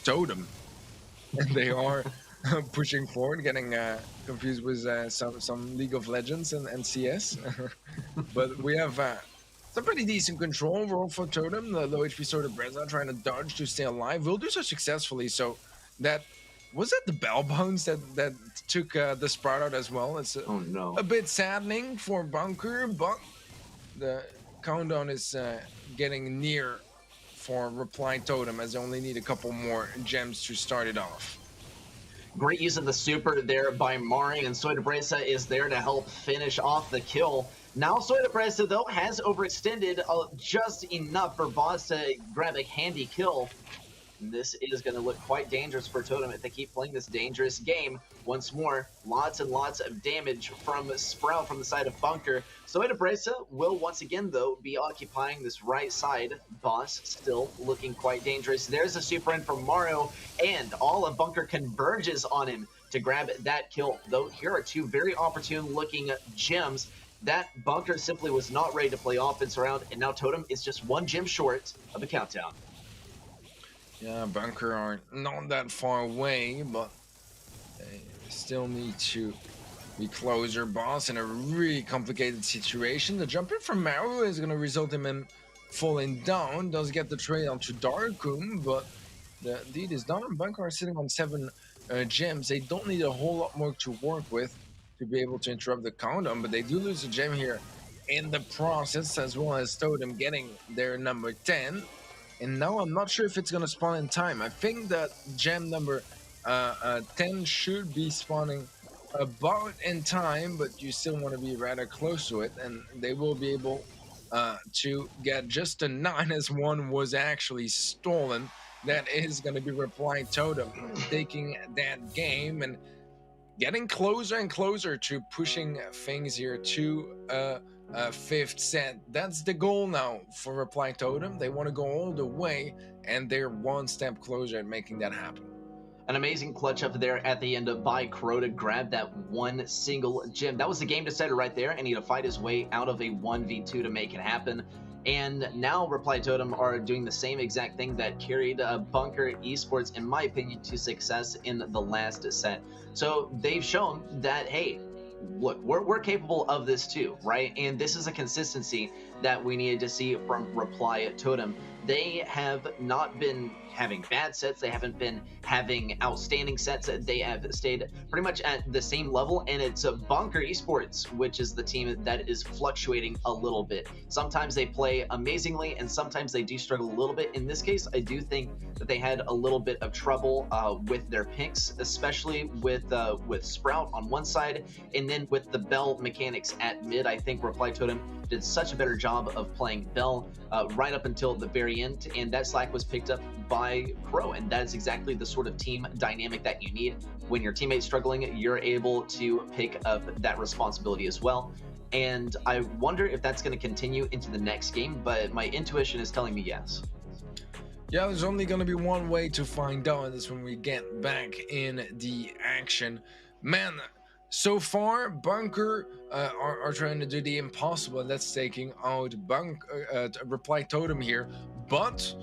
Totem. And they are pushing forward, getting confused with some League of Legends and CS. But we have some pretty decent control overall for Totem. The low HP Sword of Breza trying to dodge to stay alive. Will do so successfully. So that was that the bell bounce that took the Sprout out as well. It's a bit saddening for Bunker, but the countdown is getting near for Reply Totem, as they only need a couple more gems to start it off. Great use of the super there by Mari, and Soy de Breza is there to help finish off the kill. Now Soy de Breza, though, has overextended just enough for Boss to grab a handy kill. This is going to look quite dangerous for Totem if they keep playing this dangerous game. Once more, lots and lots of damage from Sprout from the side of Bunker. Soy de Breza will once again, though, be occupying this right side. Boss still looking quite dangerous. There's a super in from Mario, and all of Bunker converges on him to grab that kill. Though here are two very opportune looking gems that Bunker simply was not ready to play offense around, and now Totem is just one gem short of a countdown. Yeah, Bunker are not that far away, but they still need to be closer. Boss in a really complicated situation. The jump in from Maru is going to result in him falling down. Does get the trade onto Darkum, but the deed is done. Bunker are sitting on 7 gems. They don't need a whole lot more to work with to be able to interrupt the countdown, but they do lose a gem here in the process, as well as Totem getting their number 10. And now I'm not sure if it's gonna spawn in time. I think that gem number 10 should be spawning about in time, but you still want to be rather close to it, and they will be able to get just a 9 as one was actually stolen. That is going to be Reply Totem taking that game and getting closer and closer to pushing things here to fifth set. That's the goal now for Reply Totem. They want to go all the way, and they're one step closer at making that happen. An amazing clutch up there at the end by Crow to grab that one single gem. That was the game decider right there, and he had to fight his way out of a 1v2 to make it happen. And now Reply Totem are doing the same exact thing that carried Bunker Esports, in my opinion, to success in the last set. So they've shown that, hey, look, we're capable of this too, right? And this is a consistency that we needed to see from Reply Totem. They have not been having bad sets. They haven't been having outstanding sets. They have stayed pretty much at the same level, and it's Bunker Esports, which is the team that is fluctuating a little bit. Sometimes they play amazingly, and sometimes they do struggle a little bit. In this case, I do think that they had a little bit of trouble with their picks, especially with Sprout on one side, and then with the Bell mechanics at mid. I think Reply Totem did such a better job of playing Bell right up until the very end, and that slack was picked up by Crow, and that is exactly the sort of team dynamic that you need. When your teammate's struggling, you're able to pick up that responsibility as well. And I wonder if that's going to continue into the next game, but my intuition is telling me yes. Yeah, there's only going to be one way to find out. That's when we get back in the action. Man, so far, Bunker are trying to do the impossible, and that's taking out Reply Totem here. But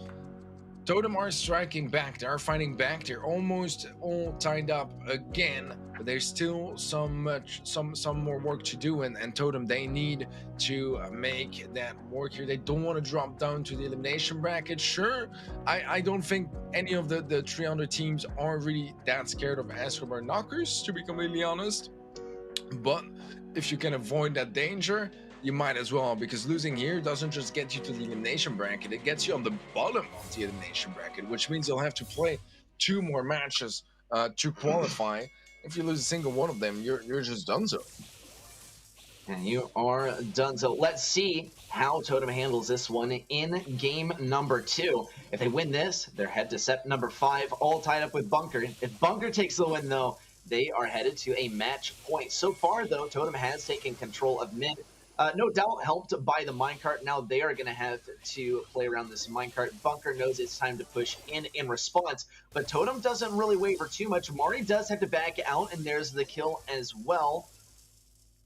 Totem are striking back. They are fighting back. They're almost all tied up again, but there's still some more work to do. And Totem, they need to make that work here. They don't want to drop down to the elimination bracket. Sure, I don't think any of the 300 teams are really that scared of Escobar Knockers, to be completely honest. But if you can avoid that danger, you might as well, because losing here doesn't just get you to the elimination bracket, it gets you on the bottom of the elimination bracket, which means you'll have to play 2 more matches to qualify. If you lose a single one of them, you're just done so. And you are done. So let's see how Totem handles this one in game number 2. If they win this, they're head to set number 5, all tied up with Bunker. If Bunker takes the win, though, they are headed to a match point. So far, though, Totem has taken control of mid. No doubt helped by the minecart. Now they are going to have to play around this minecart. Bunker knows it's time to push in response, but Totem doesn't really waver too much. Mari does have to back out, and there's the kill as well.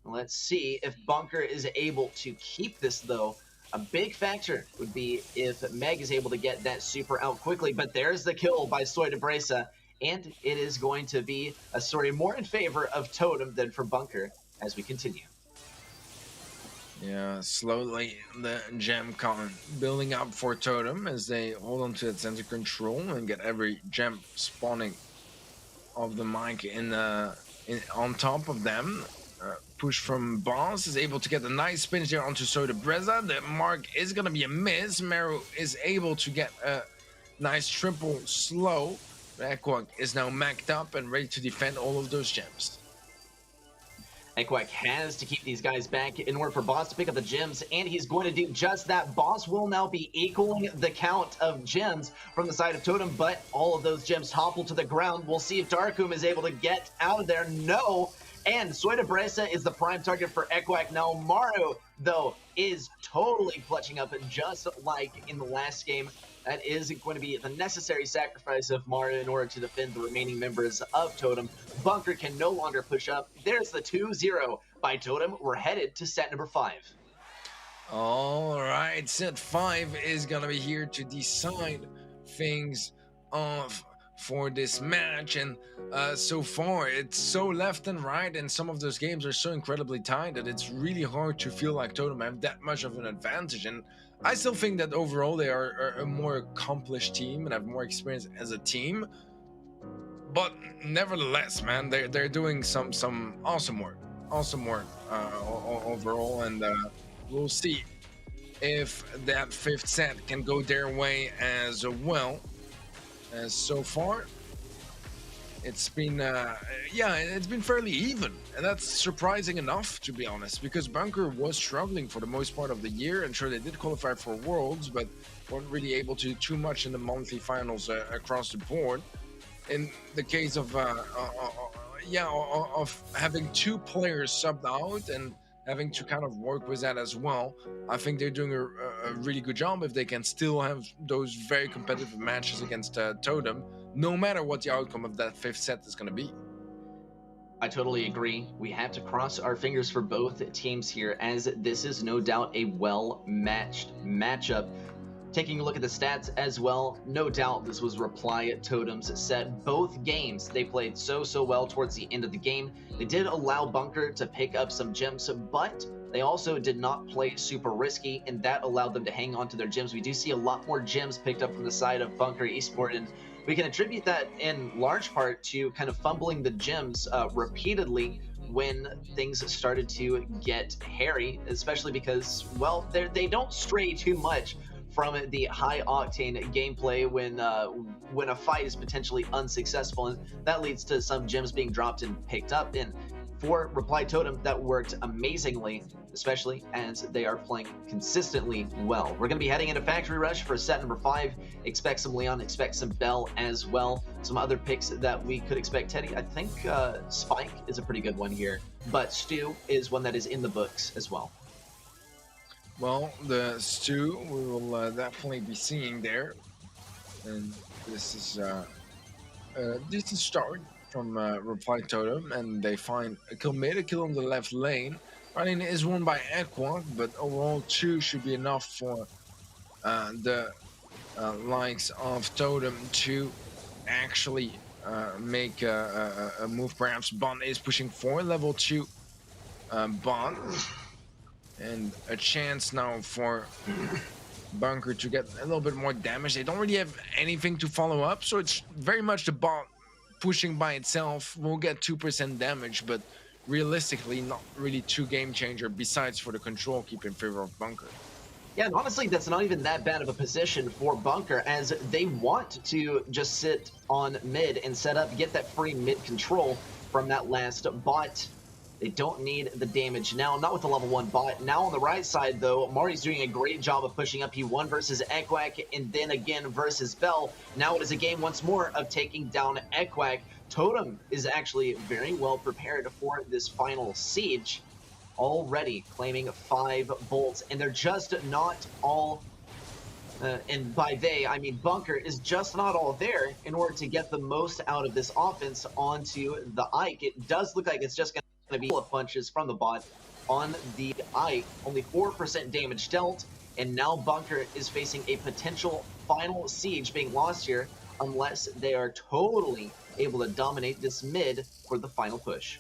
Let's see if Bunker is able to keep this, though. A big factor would be if Meg is able to get that super out quickly, but there's the kill by Soy de Bresa, and it is going to be a story more in favor of Totem than for Bunker as we continue. Yeah, slowly the gem count building up for Totem as they hold on to that center control and get every gem spawning of the mic on top of them. Push from Boss is able to get a nice spin there onto Soda Breza. The mark is going to be a miss. Meru is able to get a nice triple slow. Equak is now maxed up and ready to defend all of those gems. Equak has to keep these guys back in order for Boss to pick up the gems, and he's going to do just that. Boss will now be equaling the count of gems from the side of Totem, but all of those gems topple to the ground. We'll see if Darkum is able to get out of there. No! And Soy de Bresa is the prime target for Equak. Now Maru, though, is totally clutching up just like in the last game. That is going to be the necessary sacrifice of Maru in order to defend the remaining members of Totem. Bunker can no longer push up. There's the 2-0 by Totem. We're headed to set number 5. All right, set 5 is going to be here to decide things off for this match, and so far it's so left and right, and some of those games are so incredibly tight that it's really hard to feel like Totem have that much of an advantage. And I still think that overall they are a more accomplished team and have more experience as a team, but nevertheless, man, they're doing some awesome work overall, and We'll see if that fifth set can go their way as well. As so far, it's been it's been fairly even, and that's surprising enough, to be honest, because Bunker was struggling for the most part of the year, and sure, they did qualify for Worlds, but weren't really able to do too much in the monthly finals across the board. In the case of having two players subbed out and having to kind of work with that as well, I think they're doing a really good job if they can still have those very competitive matches against Totem, no matter what the outcome of that fifth set is going to be. I totally agree. We have to cross our fingers for both teams here, as this is no doubt a well-matched matchup. Taking a look at the stats as well, no doubt this was Reply Totem's set. Both games, they played so well towards the end of the game. They did allow Bunker to pick up some gems, but they also did not play super risky, and that allowed them to hang on to their gems. We do see a lot more gems picked up from the side of Bunker Esport, and we can attribute that in large part to kind of fumbling the gems repeatedly when things started to get hairy, especially because, well, they don't stray too much from the high-octane gameplay when a fight is potentially unsuccessful, and that leads to some gems being dropped and picked up. And for Reply Totem, that worked amazingly, especially as they are playing consistently well. We're going to be heading into Factory Rush for set number 5. Expect some Leon, expect some Bell as well. Some other picks that we could expect, Teddy. I think Spike is a pretty good one here, but Stu is one that is in the books as well. Well, the Stu we will definitely be seeing there, and this is a decent start from Reply Totem, and they find a kill mid, a kill on the left lane. Running is won by Aqua, but overall 2 should be enough for the likes of Totem to actually make a move. Perhaps Bond is pushing for level 2 Bond. And a chance now for Bunker to get a little bit more damage. They don't really have anything to follow up, so it's very much the bot pushing by itself will get 2% damage, but realistically not really too game changer besides for the control keep in favor of Bunker. Yeah, and honestly, that's not even that bad of a position for Bunker, as they want to just sit on mid and set up, get that free mid control from that last bot. They don't need the damage now, not with the level 1 bot. Now on the right side, though, Mari's doing a great job of pushing up. He won versus Ekwak and then again versus Bell. Now it is a game once more of taking down Ekwak. Totem is actually very well prepared for this final siege, already claiming 5 bolts, and they're just not all and by they, I mean Bunker is just not all there in order to get the most out of this offense onto the Ike. It does look like it's just going to be punches from the bot on the Ike. Only 4% damage dealt, and now Bunker is facing a potential final siege being lost here unless they are totally able to dominate this mid for the final push.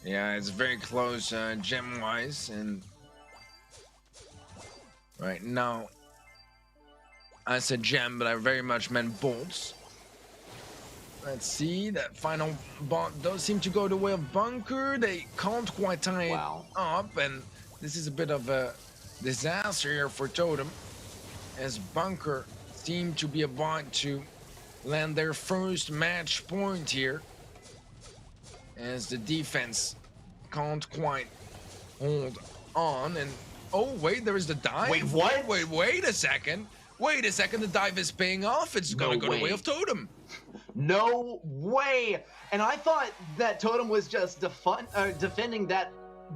Yeah, it's very close gem-wise, and right now I said gem, but I very much meant bolts. Let's see, that final bot does seem to go the way of Bunker. They can't quite tie it up, and this is a bit of a disaster here for Totem, as Bunker seem to be about to land their first match point here, as the defense can't quite hold on. And oh wait, there is the dive. Wait, what? Wait a second. Wait a second, the dive is paying off. It's gonna go the way of Totem. No way! And I thought that Totem was just defending that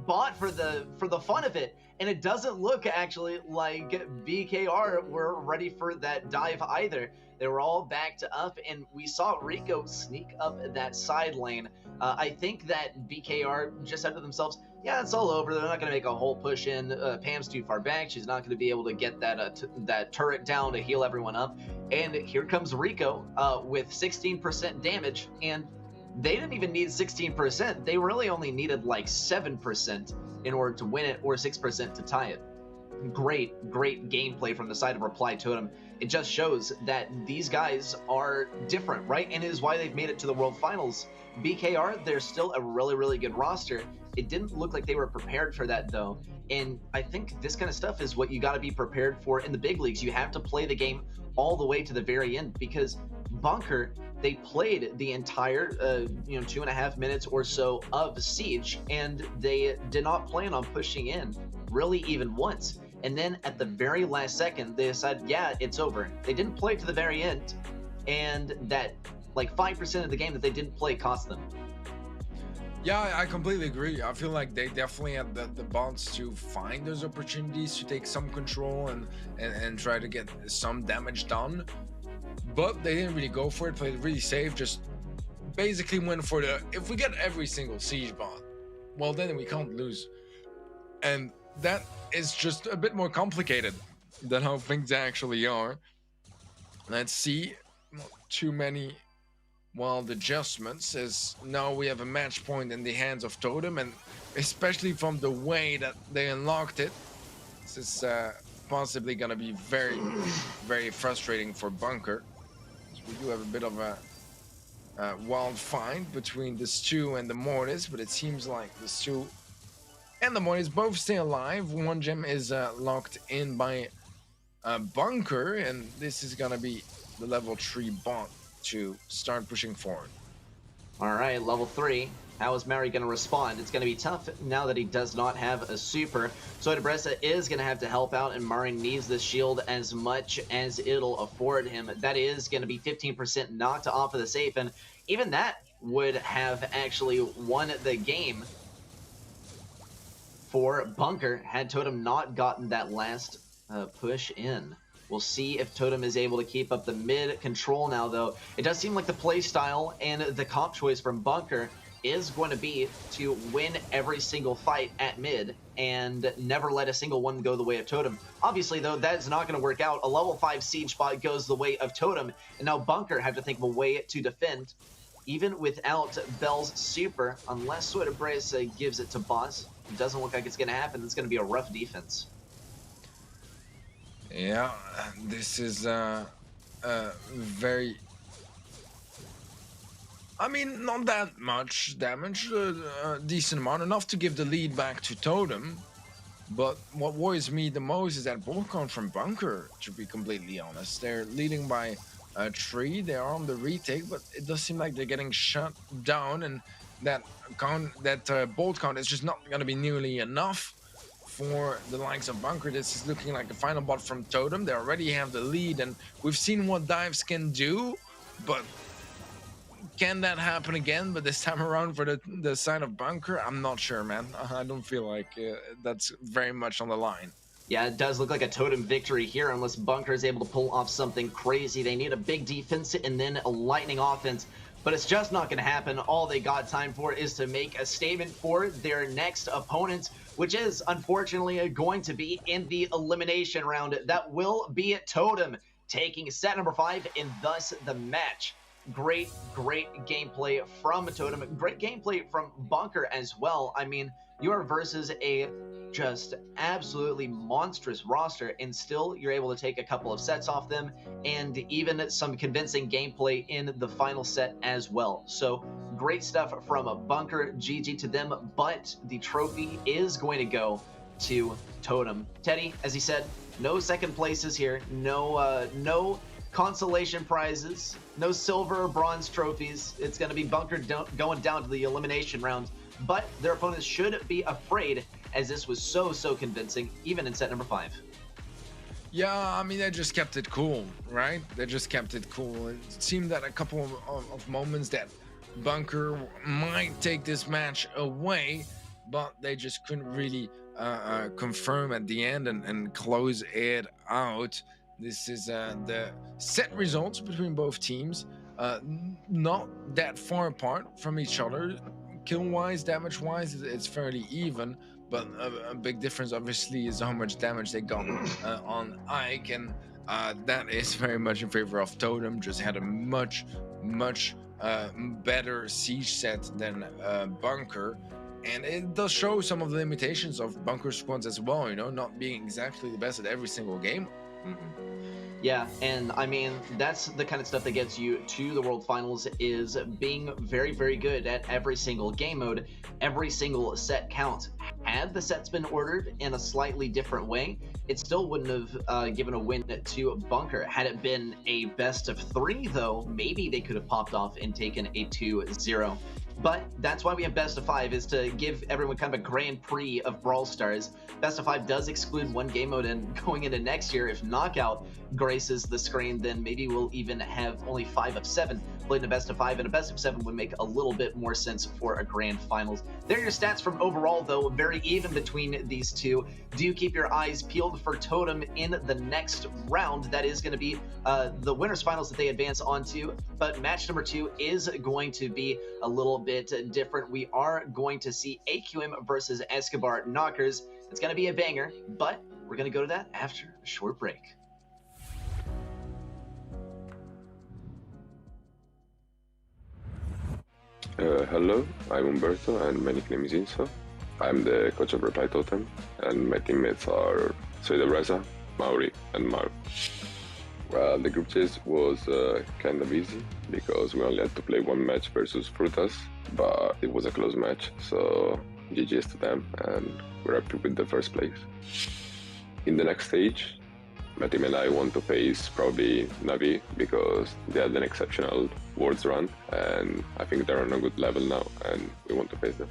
bot for the fun of it, and it doesn't look actually like BKR were ready for that dive either. They were all backed up, and we saw Rico sneak up that side lane. I think that BKR just said to themselves, yeah, it's all over. They're not going to make a whole push in. Pam's too far back. She's not going to be able to get that turret down to heal everyone up. And here comes Rico with 16% damage, and they didn't even need 16%. They really only needed like 7% in order to win it, or 6% to tie it. great gameplay from the side of Reply Totem. It just shows that these guys are different, right? And it is why they've made it to the World Finals. BKR, they're still a really good roster. It didn't look like they were prepared for that, though. And I think this kind of stuff is what you got to be prepared for in the big leagues. You have to play the game all the way to the very end, because Bunker, they played the entire 2.5 minutes or so of Siege, and they did not plan on pushing in really even once. And then at the very last second, they decided, yeah, it's over. They didn't play to the very end, and that like 5% of the game that they didn't play cost them. Yeah, I completely agree. I feel like they definitely had the bots to find those opportunities to take some control and try to get some damage done. But they didn't really go for it, played really safe, just basically went for the, if we get every single siege bot, well then we can't lose. And that is just a bit more complicated than how things actually are. Let's see, not too many wild adjustments, as now we have a match point in the hands of Totem, and especially from the way that they unlocked it, this is possibly going to be very frustrating for Bunker. So we do have a bit of a wild fight between the Stew and the Mortis, but it seems like the Stew and the Mortis both stay alive. One gem is locked in by Bunker, and this is going to be the level 3 bot to start pushing forward. All right, level 3. How is Mary going to respond? It's going to be tough now that he does not have a super. So Debressa is going to have to help out, and Murray needs the shield as much as it'll afford him. That is going to be 15% knocked off of the safe, and even that would have actually won the game for Bunker had Totem not gotten that last push in. We'll see if Totem is able to keep up the mid control now, though. It does seem like the play style and the comp choice from Bunker is going to be to win every single fight at mid and never let a single one go the way of Totem. Obviously, though, that's not going to work out. A level 5 siege spot goes the way of Totem, and now Bunker have to think of a way to defend, even without Bell's super, unless Suedebrace gives it to Boss. It doesn't look like it's going to happen. It's going to be a rough defense. Yeah, this is very, I mean, not that much damage, decent amount, enough to give the lead back to Totem. But what worries me the most is that ball count from Bunker, to be completely honest. They're leading by 3, they are on the retake, but it does seem like they're getting shut down, and that bolt count is just not going to be nearly enough for the likes of Bunker. This is looking like a final bot from Totem. They already have the lead, and we've seen what dives can do, but can that happen again? But this time around for the side of Bunker, I'm not sure, man. I don't feel like that's very much on the line. Yeah, it does look like a Totem victory here unless Bunker is able to pull off something crazy. They need a big defense and then a lightning offense, but it's just not going to happen. All they got time for is to make a statement for their next opponent, which is unfortunately going to be in the elimination round. That will be Totem taking set number 5 and thus the match. Great gameplay from Totem. Great gameplay from Bunker as well. I mean, you are versus a just absolutely monstrous roster, and still you're able to take a couple of sets off them, and even some convincing gameplay in the final set as well. So great stuff from a Bunker. GG to them, but the trophy is going to go to Totem. Teddy, as he said, no second places here, no consolation prizes, no silver or bronze trophies. It's going to be Bunker going down to the elimination round, but their opponents should be afraid, as this was so convincing, even in set number 5. Yeah, I mean, they just kept it cool, right? They just kept it cool. It seemed that a couple of moments that Bunker might take this match away, but they just couldn't really confirm at the end and close it out. This is the set results between both teams. Not that far apart from each other. Kill-wise, damage-wise, it's fairly even, but a big difference, obviously, is how much damage they got on Ike, and that is very much in favor of Totem. Just had a much better siege set than Bunker, And it does show some of the limitations of bunker squads as well, you know, not being exactly the best at every single game. Yeah, and I mean, that's the kind of stuff that gets you to the World Finals, is being very, very good at every single game mode. Every single set counts. Had the sets been ordered in a slightly different way, it still wouldn't have given a win to Bunker. Had it been a best of 3, though, maybe they could have popped off and taken a 2-0. But that's why we have best of 5, is to give everyone kind of a Grand Prix of Brawl Stars. Best of 5 does exclude one game mode, and going into next year, if Knockout graces the screen, then maybe we'll even have only 5 of 7 played in a best of 5, and a best of 7 would make a little bit more sense for a grand finals. There are your stats from overall, though, very even between these two. Do keep your eyes peeled for Totem in the next round. That is going to be the winners finals that they advance onto, but match number 2 is going to be a little bit different. We are going to see AQM versus Escobar Knockers. It's going to be a banger, but we're going to go to that after a short break. Hello, I'm Umberto and my nickname is Inso. I'm the coach of Reply Totem and my teammates are Soida Reza, Mauri and Mark. Well, the group chase was kind of easy because we only had to play one match versus Frutas, but it was a close match, so GG's to them and we're happy with the first place. In the next stage, my team and I want to face probably Navi because they had an exceptional Worlds run and I think they're on a good level now and we want to face them.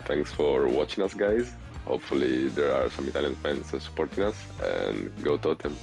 Thanks for watching us, guys. Hopefully there are some Italian fans supporting us, and go Totem.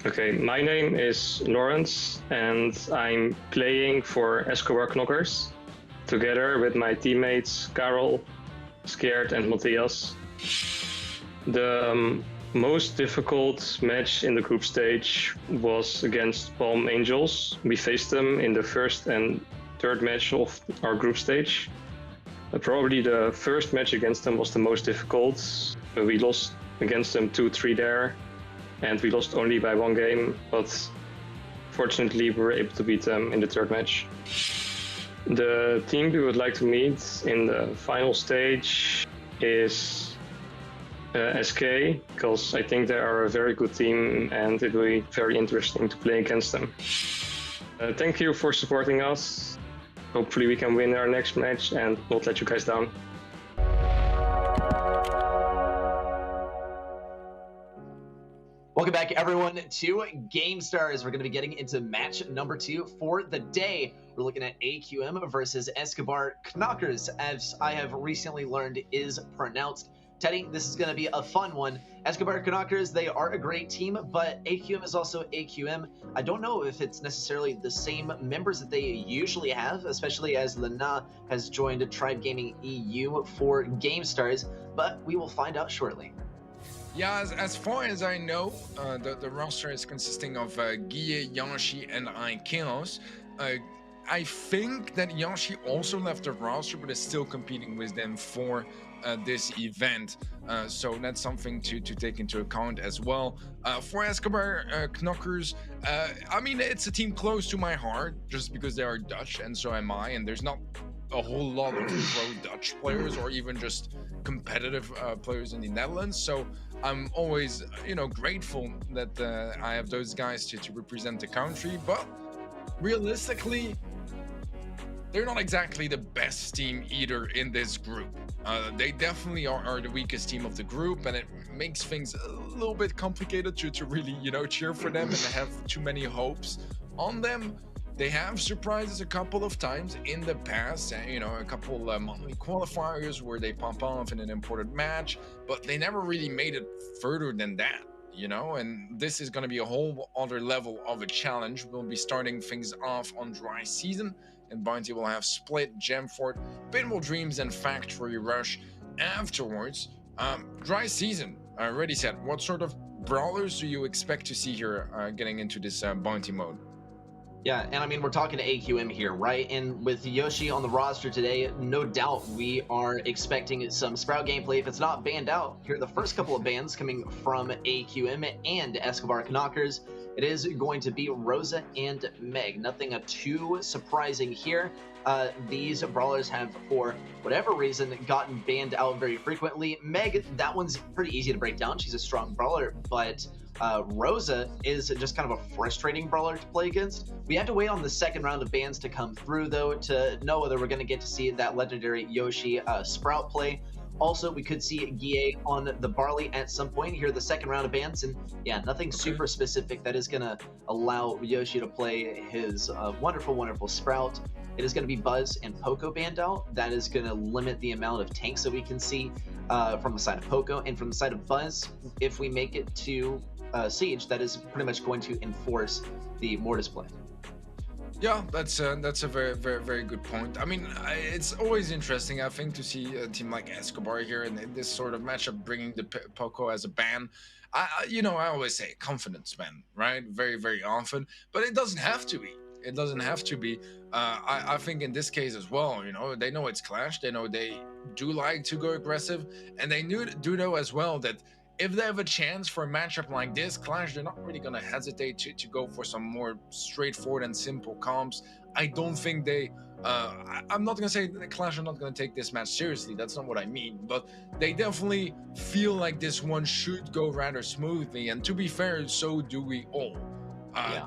Okay, my name is Lawrence and I'm playing for Escobar Knockers together with my teammates Karol, Scared and Matthias. The most difficult match in the group stage was against Palm Angels. We faced them in the first and third match of our group stage. Probably the first match against them was the most difficult. We lost against them 2-3 there. And we lost only by 1 game, but fortunately we were able to beat them in the third match. The team we would like to meet in the final stage is SK, because I think they are a very good team and it will be very interesting to play against them. Thank you for supporting us. Hopefully we can win our next match and not let you guys down. Welcome back, everyone, to GameStars. We're going to be getting into match number 2 for the day. We're looking at AQM versus Escobar Knockers, as I have recently learned is pronounced. Teddy, this is going to be a fun one. Escobar Knockers, they are a great team, but AQM is also AQM. I don't know if it's necessarily the same members that they usually have, especially as Lena has joined Tribe Gaming EU for GameStars, but we will find out shortly. Yeah, as far as I know, the roster is consisting of Guille, Yanshi, and Ikenos. I think that Yanshi also left the roster, but is still competing with them for this event. So that's something to take into account as well. For Escobar Knockers, I mean, it's a team close to my heart, just because they are Dutch, and so am I, and there's not a whole lot of pro Dutch players or even just competitive players in the Netherlands. So I'm always, grateful that I have those guys to represent the country. But realistically, they're not exactly the best team either in this group. They definitely are the weakest team of the group, and it makes things a little bit complicated to really, cheer for them and have too many hopes on them. They have surprises a couple of times in the past, a couple monthly qualifiers where they pop off in an important match, but they never really made it further than that, and this is going to be a whole other level of a challenge. We'll be starting things off on Dry Season, and Bounty will have Split, Gemfort, Pinball Dreams, and Factory Rush afterwards. Dry Season, I already said, what sort of brawlers do you expect to see here getting into this Bounty mode? Yeah, and I mean, we're talking to AQM here, right? And with Yoshi on the roster today, no doubt we are expecting some Sprout gameplay. If it's not banned out, here are the first couple of bans coming from AQM and Escobar Knockers. It is going to be Rosa and Meg. Nothing too surprising here. These brawlers have, for whatever reason, gotten banned out very frequently. Meg, that one's pretty easy to break down. She's a strong brawler, but Rosa is just kind of a frustrating brawler to play against. We had to wait on the second round of bans to come through, though, to know whether we're going to get to see that legendary Yoshi Sprout play. Also, we could see Guille on the Barley at some point. Here, the second round of bans, and yeah, nothing super specific that is going to allow Yoshi to play his wonderful, wonderful Sprout. It is going to be Buzz and Poco banned out. That is going to limit the amount of tanks that we can see from the side of Poco, and from the side of Buzz, if we make it to Siege, that is pretty much going to enforce the Mortis play. Yeah, that's a very, very, very good point. I mean, it's always interesting, I think, to see a team like Escobar here in this sort of matchup bringing the Poco as a ban. I always say confidence ban, right? Very, very often, but it doesn't have to be. It doesn't have to be. I think in this case as well, they know it's Clash. They know they do like to go aggressive, and they do know as well that if they have a chance for a matchup like this, Clash, they're not really going to hesitate to go for some more straightforward and simple comps. I don't think they... I'm not going to say that Clash are not going to take this match seriously. That's not what I mean. But they definitely feel like this one should go rather smoothly. And to be fair, so do we all.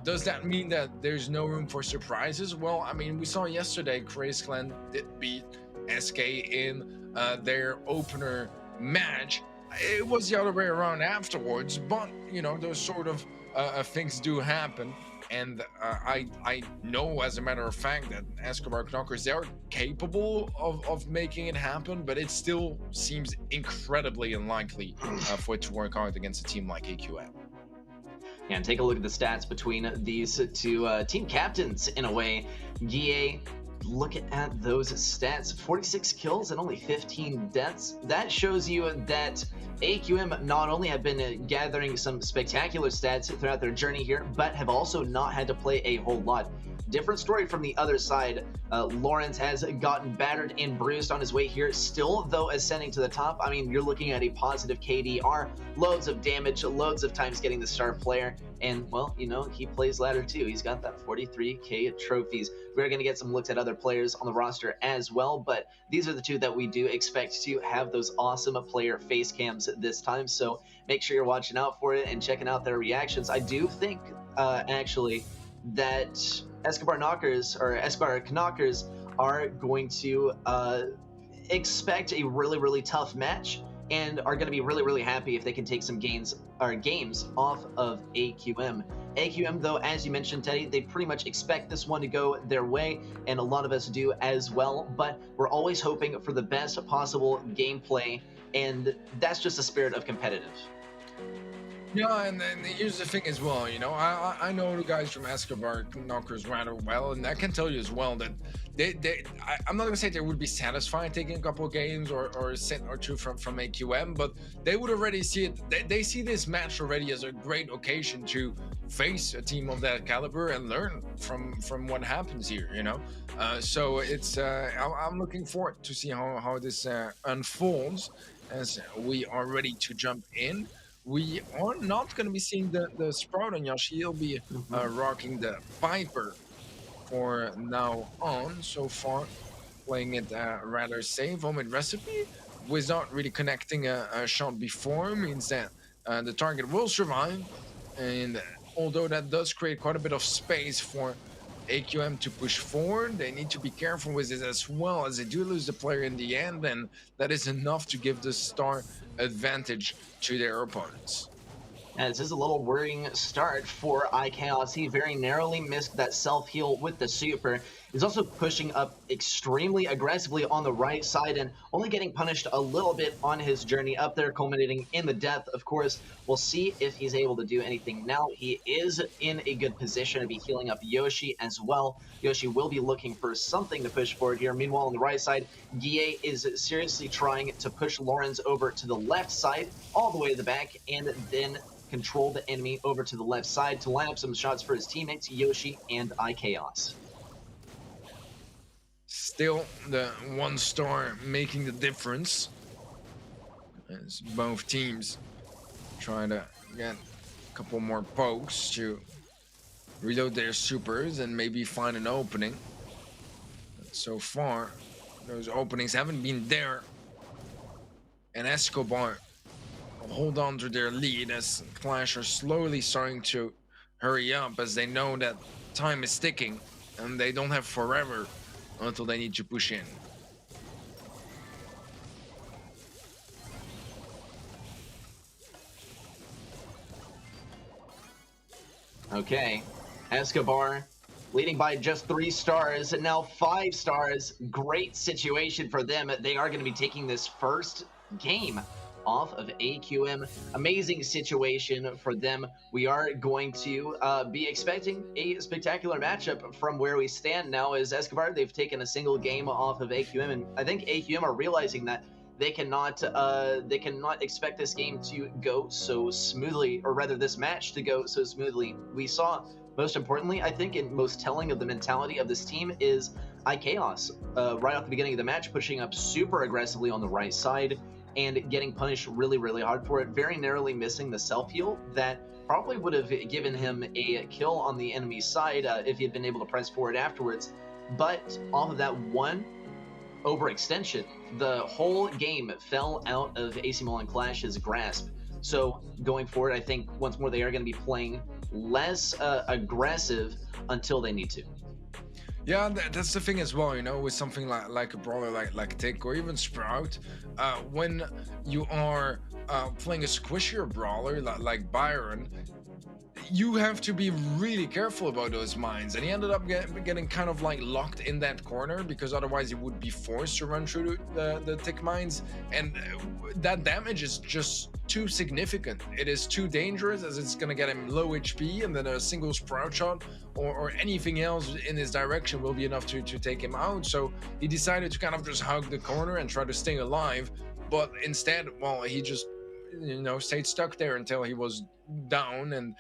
Does that mean that there's no room for surprises? Well, I mean, we saw yesterday Craze Clan did beat SK in their opener match. It was the other way around afterwards, but you know, those sort of things do happen. And I know, as a matter of fact, that Escobar Knockers, they are capable of making it happen, but it still seems incredibly unlikely for it to work out against a team like AQM. And take a look at the stats between these two team captains in a way. Guille, look at those stats, 46 kills and only 15 deaths. That shows you that AQM not only have been gathering some spectacular stats throughout their journey here, but have also not had to play a whole lot. Different story from the other side. Lawrence has gotten battered and bruised on his way here, still though ascending to the top. I mean, you're looking at a positive KDR, loads of damage, loads of times getting the star player, and well, you know, he plays ladder too. He's got that 43k trophies. We're going to get some looks at other players on the roster as well, but these are the two that we do expect to have those awesome player face cams this time, so make sure you're watching out for it and checking out their reactions. I do think actually that Escobar Knockers are going to expect a really tough match and are going to be really happy if they can take some games off of AQM. AQM, though, as you mentioned, Teddy, they pretty much expect this one to go their way, and a lot of us do as well, but we're always hoping for the best possible gameplay, and that's just the spirit of competitive. Yeah, and then here's the thing as well, you know, I know the guys from Escobar Knockers rather well, and I can tell you as well that I'm not gonna say they would be satisfied taking a couple of games or a set or two from AQM, but they would already see it. They see this match already as a great occasion to face a team of that caliber and learn from what happens here, you know. So it's I'm looking forward to see how this unfolds as we are ready to jump in. We are not going to be seeing the Sprout on Yoshi. He'll be rocking the Piper for now on. So far, playing it rather safe. Vomit Recipe, without really connecting a shot before, means that the target will survive. And although that does create quite a bit of space for AQM to push forward, they need to be careful with it as well, as they do lose the player in the end, and that is enough to give the star advantage to their opponents. And this is a little worrying start for iChaos. He very narrowly missed that self-heal with the super. He's also pushing up extremely aggressively on the right side and only getting punished a little bit on his journey up there, culminating in the death. Of course, we'll see if he's able to do anything now. He is in a good position to be healing up Yoshi as well. Yoshi will be looking for something to push forward here. Meanwhile, on the right side, Guille is seriously trying to push Lawrence over to the left side, all the way to the back, and then control the enemy over to the left side to line up some shots for his teammates, Yoshi and iChaos. Still the one star making the difference as both teams try to get a couple more pokes to reload their supers and maybe find an opening. But so far, those openings haven't been there, and Escobar hold on to their lead as Clash are slowly starting to hurry up, as they know that time is ticking and they don't have forever until they need to push in. Okay, Escobar leading by just 3 stars and now 5 stars. Great situation for them. They are going to be taking this first game off of AQM. Amazing situation for them. We are going to be expecting a spectacular matchup from where we stand now. As Escobar, they've taken a single game off of AQM, and I think AQM are realizing that they cannot expect this game to go so smoothly, or rather this match to go so smoothly. We saw, most importantly, I think, and most telling of the mentality of this team is iChaos right off the beginning of the match, pushing up super aggressively on the right side and getting punished really hard for it, very narrowly missing the self-heal that probably would have given him a kill on the enemy side if he had been able to press forward afterwards. But off of that one overextension, the whole game fell out of AC Milan Clash's grasp. So going forward, I think once more they are going to be playing less aggressive until they need to. Yeah, that's the thing as well, you know, with something like a brawler like Tick or even Sprout, when you are playing a squishier brawler like Byron, you have to be really careful about those mines, and he ended up getting kind of like locked in that corner because otherwise he would be forced to run through the Tick mines, and that damage is just too significant. It is too dangerous, as it's gonna get him low HP, and then a single Sprout shot or anything else in his direction will be enough to take him out. So he decided to kind of just hug the corner and try to stay alive, but instead, well, he just, you know, stayed stuck there until he was down, and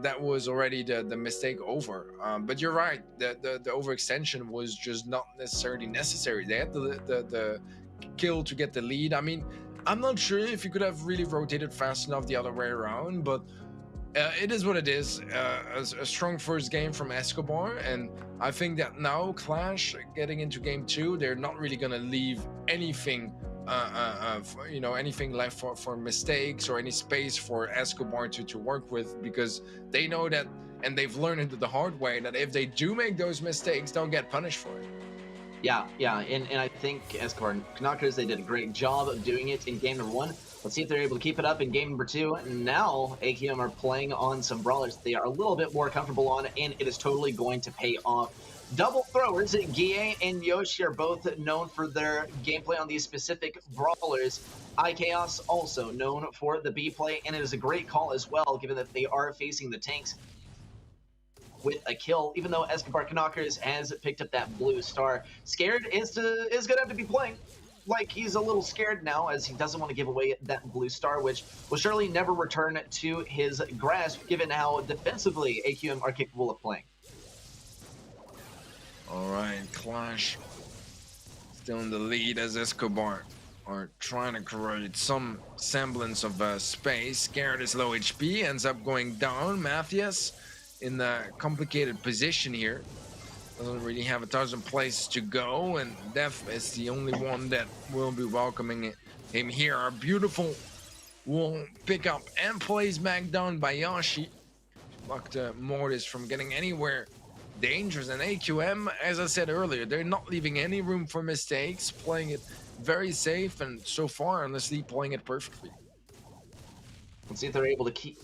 that was already the mistake over. But you're right, the overextension was just not necessarily necessary. They had the kill to get the lead. I mean, I'm not sure if you could have really rotated fast enough the other way around, but it is what it is. A strong first game from Escobar, and I think that now Clash getting into game 2, they're not really gonna leave anything you know, anything left for mistakes or any space for Escobar to work with, because they know that, and they've learned it the hard way, that if they do make those mistakes, they'll get punished for it. Yeah, and I think Escobar Knockers, they did a great job of doing it in game number 1. Let's see if they're able to keep it up in game number 2. Now, AQM are playing on some brawlers they are a little bit more comfortable on, and it is totally going to pay off. Double throwers, Guille and Yoshi are both known for their gameplay on these specific brawlers. iChaos also known for the B play, and it is a great call as well, given that they are facing the tanks with a kill, even though Escobar Knockers has picked up that blue star. Scared is gonna have to be playing like he's a little scared now, as he doesn't want to give away that blue star, which will surely never return to his grasp, given how defensively AQM are capable of playing. All right, Clash still in the lead as Escobar are trying to create some semblance of space. Scared is low HP, ends up going down. Matthias in the complicated position here. Doesn't really have 1,000 places to go, and Def is the only one that will be welcoming him here. Our beautiful will pick up and plays back down by Yoshi. Blocked Mortis from getting anywhere dangerous, and AQM, as I said earlier, they're not leaving any room for mistakes, playing it very safe, and so far, honestly, playing it perfectly. Let's see if they're able to keep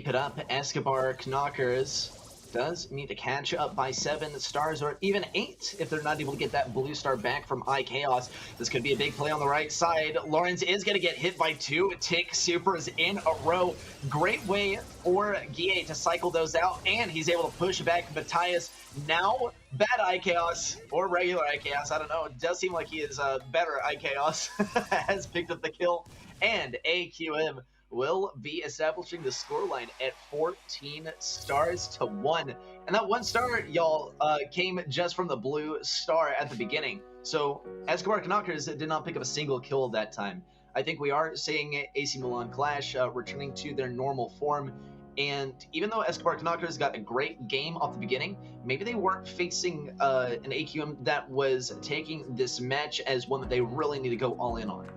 it up. Escobar Knockers does need to catch up by 7 stars, or even 8 if they're not able to get that blue star back from iChaos. This could be a big play on the right side. Lawrence is going to get hit by 2 Tick Supers in a row. Great way for Guille to cycle those out, and he's able to push back Matthias. Now, bad iChaos, or regular iChaos, I don't know. It does seem like he is better iChaos, has picked up the kill, and AQM will be establishing the scoreline at 14 stars to 1. And that 1 star, y'all, came just from the blue star at the beginning. So Escobar Knockers did not pick up a single kill that time. I think we are seeing AC Milan Clash returning to their normal form. And even though Escobar Knockers got a great game off the beginning, maybe they weren't facing an AQM that was taking this match as one that they really need to go all in on.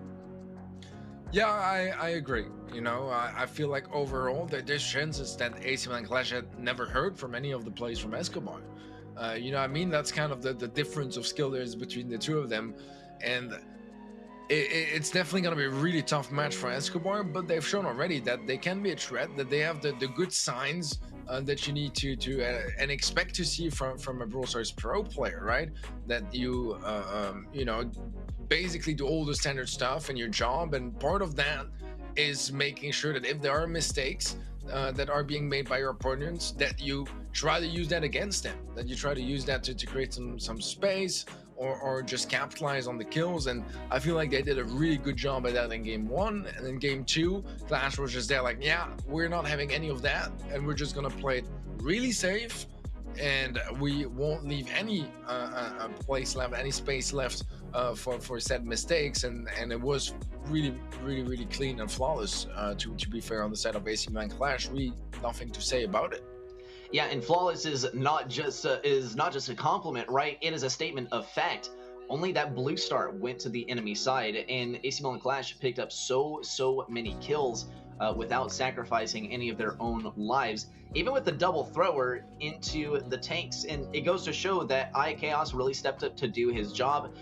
Yeah, I agree. You know, I feel like overall that there's chances that AC Milan Clash had never heard from any of the plays from Escobar. You know what I mean? That's kind of the difference of skill there is between the two of them. And it's definitely going to be a really tough match for Escobar, but they've shown already that they can be a threat, that they have the good signs that you need to and expect to see from a Brawl Stars Pro player, right? That you, you know, basically do all the standard stuff in your job, and part of that is making sure that if there are mistakes that are being made by your opponents, that you try to use that against them, that you try to use that to create some space or just capitalize on the kills. And I feel like they did a really good job at that in game 1, and in game 2 Clash was just there like, yeah, we're not having any of that, and we're just gonna play it really safe, and we won't leave any place left, any space left for said mistakes, and it was really clean and flawless. To be fair, on the side of AC Milan Clash, really nothing to say about it. Yeah, and flawless is not just a compliment, right? It is a statement of fact. Only that blue star went to the enemy side, and AC Milan Clash picked up so many kills. without sacrificing any of their own lives, even with the double thrower into the tanks. And it goes to show that iChaos really stepped up to do his job,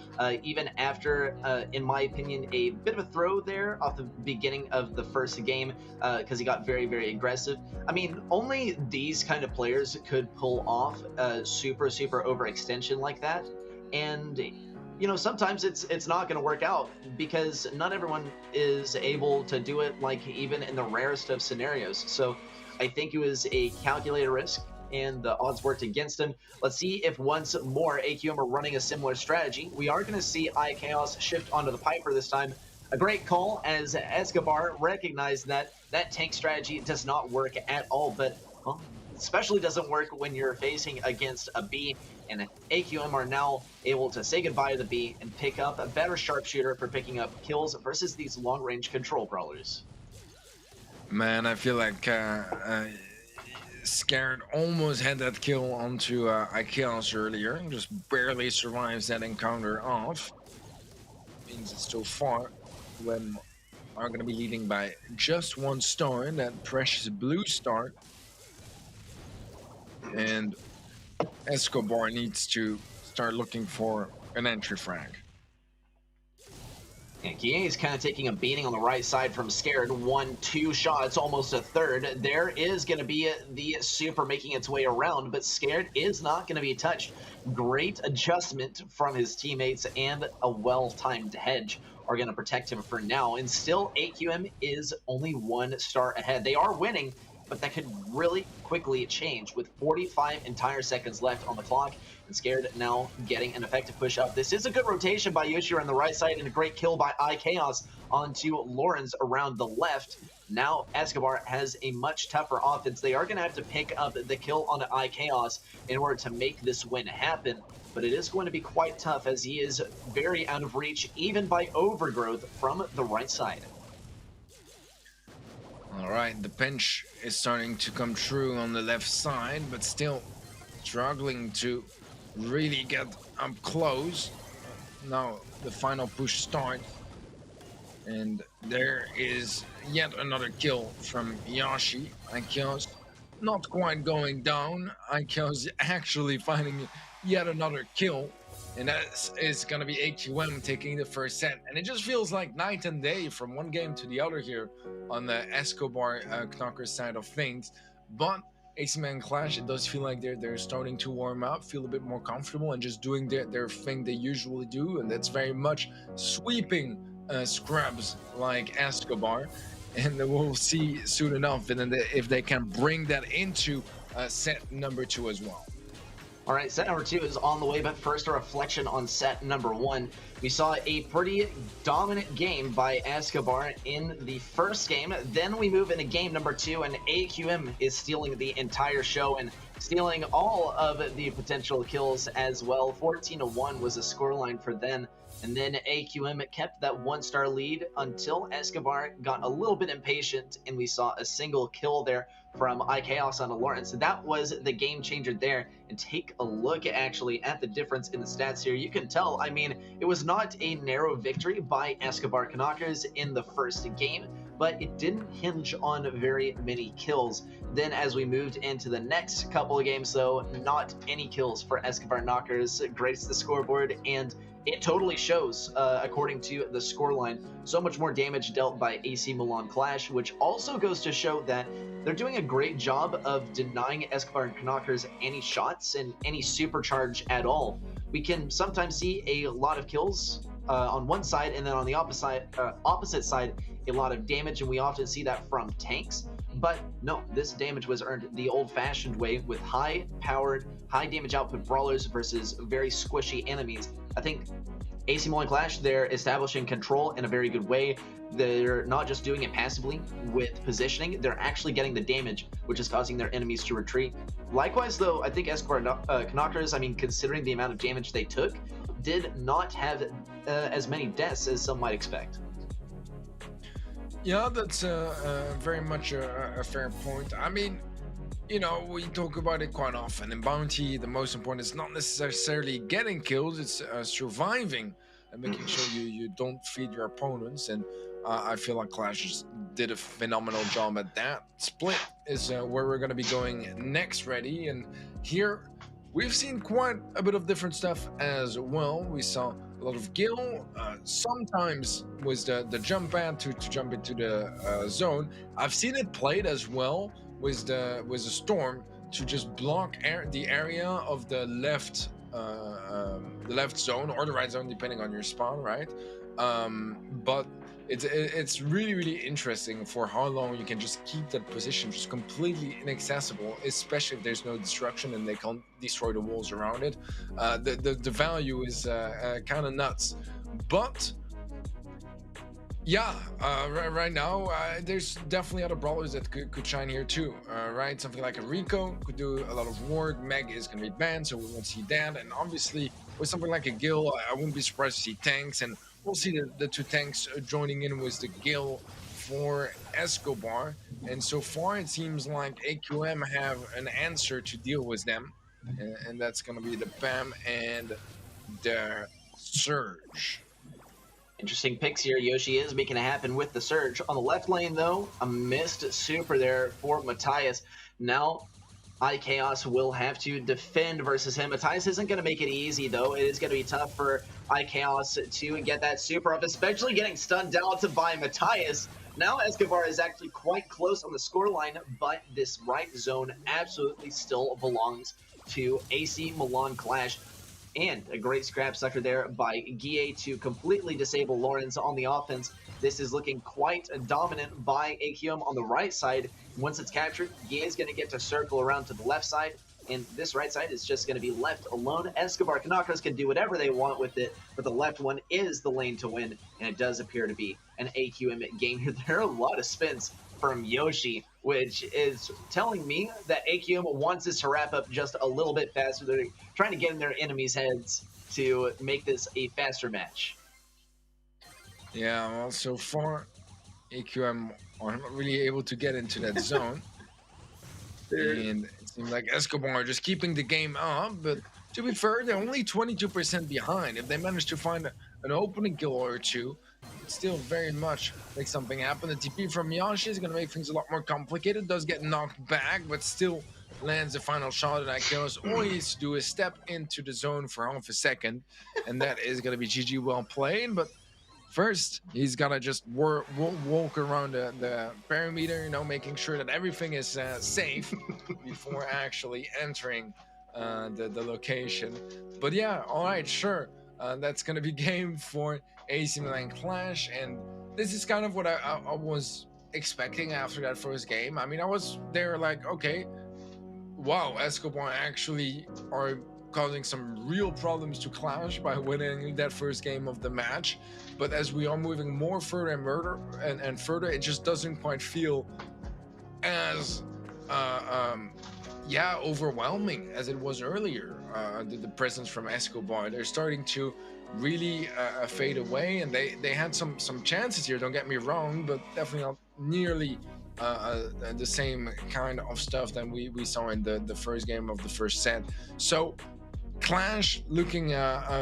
even after, in my opinion, a bit of a throw there off the beginning of the first game, because he got very, very aggressive. I mean, only these kind of players could pull off a super overextension like that. And you know, sometimes it's not going to work out because not everyone is able to do it, like even in the rarest of scenarios. So I think it was a calculated risk and the odds worked against him. Let's see if once more AQM are running a similar strategy. We are going to see iChaos shift onto the Piper this time. A great call as Escobar recognized that that tank strategy does not work at all, but well, especially doesn't work when you're facing against a B, and AQM are now able to say goodbye to the B and pick up a better sharpshooter for picking up kills versus these long-range control brawlers. Man, I feel like Scared almost had that kill onto iChaos earlier and just barely survives that encounter off. Means it's still far when are going to be leading by just one star, that precious blue star. And Escobar needs to start looking for an entry frag. And Kie is kind of taking a beating on the right side from Scared. 1-2 shots, almost a third. There is going to be the super making its way around, but Scared is not going to be touched. Great adjustment from his teammates, and a well-timed hedge are going to protect him for now. And still, AQM is only 1 star ahead. They are winning, but that could really quickly change with 45 entire seconds left on the clock. And Scared now getting an effective push up. This is a good rotation by Yoshiro on the right side and a great kill by iChaos onto Lawrence around the left. Now Escobar has a much tougher offense. They are going to have to pick up the kill on iChaos in order to make this win happen. But it is going to be quite tough as he is very out of reach, even by Overgrowth from the right side. All right, the pinch is starting to come true on the left side, but still struggling to really get up close. Now the final push starts, and there is yet another kill from Yashi. iChaos not quite going down. iChaos actually finding yet another kill, and that is going to be AQM taking the first set. And it just feels like night and day from one game to the other here on the Escobar Knocker side of things. But AC Man Clash, it does feel like they're starting to warm up, feel a bit more comfortable, and just doing their thing they usually do, and that's very much sweeping scrubs like Escobar. And we'll see soon enough if they can bring that into set number 2 as well. All right, set number 2 is on the way, but first a reflection on set number 1. We saw a pretty dominant game by Escobar in the first game. Then we move into game number 2, and AQM is stealing the entire show and stealing all of the potential kills as well. 14-1 was the scoreline for them. And then AQM kept that 1-star lead until Escobar got a little bit impatient, and we saw a single kill there from iChaos on Lawrence. That was the game changer there. And take a look actually at the difference in the stats here. You can tell, I mean, it was not a narrow victory by Escobar Knockers in the first game, but it didn't hinge on very many kills. Then as we moved into the next couple of games, though, not any kills for Escobar Knockers. Graced the scoreboard, and it totally shows, according to the scoreline. So much more damage dealt by AC Milan Clash, which also goes to show that they're doing a great job of denying Escobar Knockers any shots and any supercharge at all. We can sometimes see a lot of kills on one side, and then on the opposite side, a lot of damage, and we often see that from tanks. But no, this damage was earned the old-fashioned way with high-powered, high-damage output brawlers versus very squishy enemies. I think AC Milan Clash, they're establishing control in a very good way. They're not just doing it passively with positioning, they're actually getting the damage, which is causing their enemies to retreat. Likewise, though, I think Escobar Knockers, I mean, considering the amount of damage they took, did not have as many deaths as some might expect. Yeah, that's very much a fair point. I mean, you know, we talk about it quite often. In Bounty, the most important is not necessarily getting kills, it's surviving and making sure you don't feed your opponents. And I feel like Clash just did a phenomenal job at that. Split is where we're going to be going next, ready. And here we've seen quite a bit of different stuff as well. We saw a lot of Gil, sometimes was the jump pad to jump into the zone. I've seen it played as well with the Storm to just block the area of the left zone or the right zone, depending on your spawn, right? But it's really interesting for how long you can just keep that position just completely inaccessible, especially if there's no destruction and they can't destroy the walls around it. The value is kind of nuts, but yeah, right now there's definitely other brawlers that could shine here too, right? Something like a Rico could do a lot of work. Meg is going to be banned, so we won't see that. And obviously with something like a Gil, I wouldn't be surprised to see tanks, and we'll see the two tanks joining in with the Gil for Escobar. And so far it seems like AQM have an answer to deal with them, and that's going to be the Bam and the Surge. Interesting picks here. Yoshi is making it happen with the Surge. On the left lane, though, a missed super there for Matthias. Now, iChaos will have to defend versus him. Matthias isn't going to make it easy, though. It is going to be tough for iChaos to get that super up, especially getting stunned down by Matthias. Now, Escobar is actually quite close on the scoreline, but this right zone absolutely still belongs to AC Milan Clash. And a great scrap sucker there by Guille to completely disable Lawrence on the offense. This is looking quite dominant by AQM on the right side. Once it's captured, Guille is going to get to circle around to the left side, and this right side is just going to be left alone. Escobar Kanakos can do whatever they want with it, but the left one is the lane to win, and it does appear to be an AQM game here. There are a lot of spins from Yoshi, which is telling me that AQM wants this to wrap up just a little bit faster. They're trying to get in their enemies' heads to make this a faster match. Yeah, well, so far, AQM are not really able to get into that zone. And it seems like Escobar are just keeping the game up, but to be fair, they're only 22% behind. If they manage to find an opening kill or two, it's still very much make something happen. The TP from Yashi is going to make things a lot more complicated. Does get knocked back, but still lands the final shot, and iChaos always do a step into the zone for half a second, and that is going to be GG well played. But first, he's got to just walk around the perimeter, you know, making sure that everything is safe before actually entering the location. But yeah, all right, sure. That's going to be game for AC Milan Clash, and this is kind of what I was expecting after that first game. I mean, I was there like, okay, wow, Escobar actually are causing some real problems to Clash by winning that first game of the match. But as we are moving more further and further, it just doesn't quite feel as overwhelming as it was earlier. The presence from Escobar, they're starting to really fade away, and they had some chances here, don't get me wrong, but definitely not nearly the same kind of stuff that we saw in the first game of the first set. So Clash looking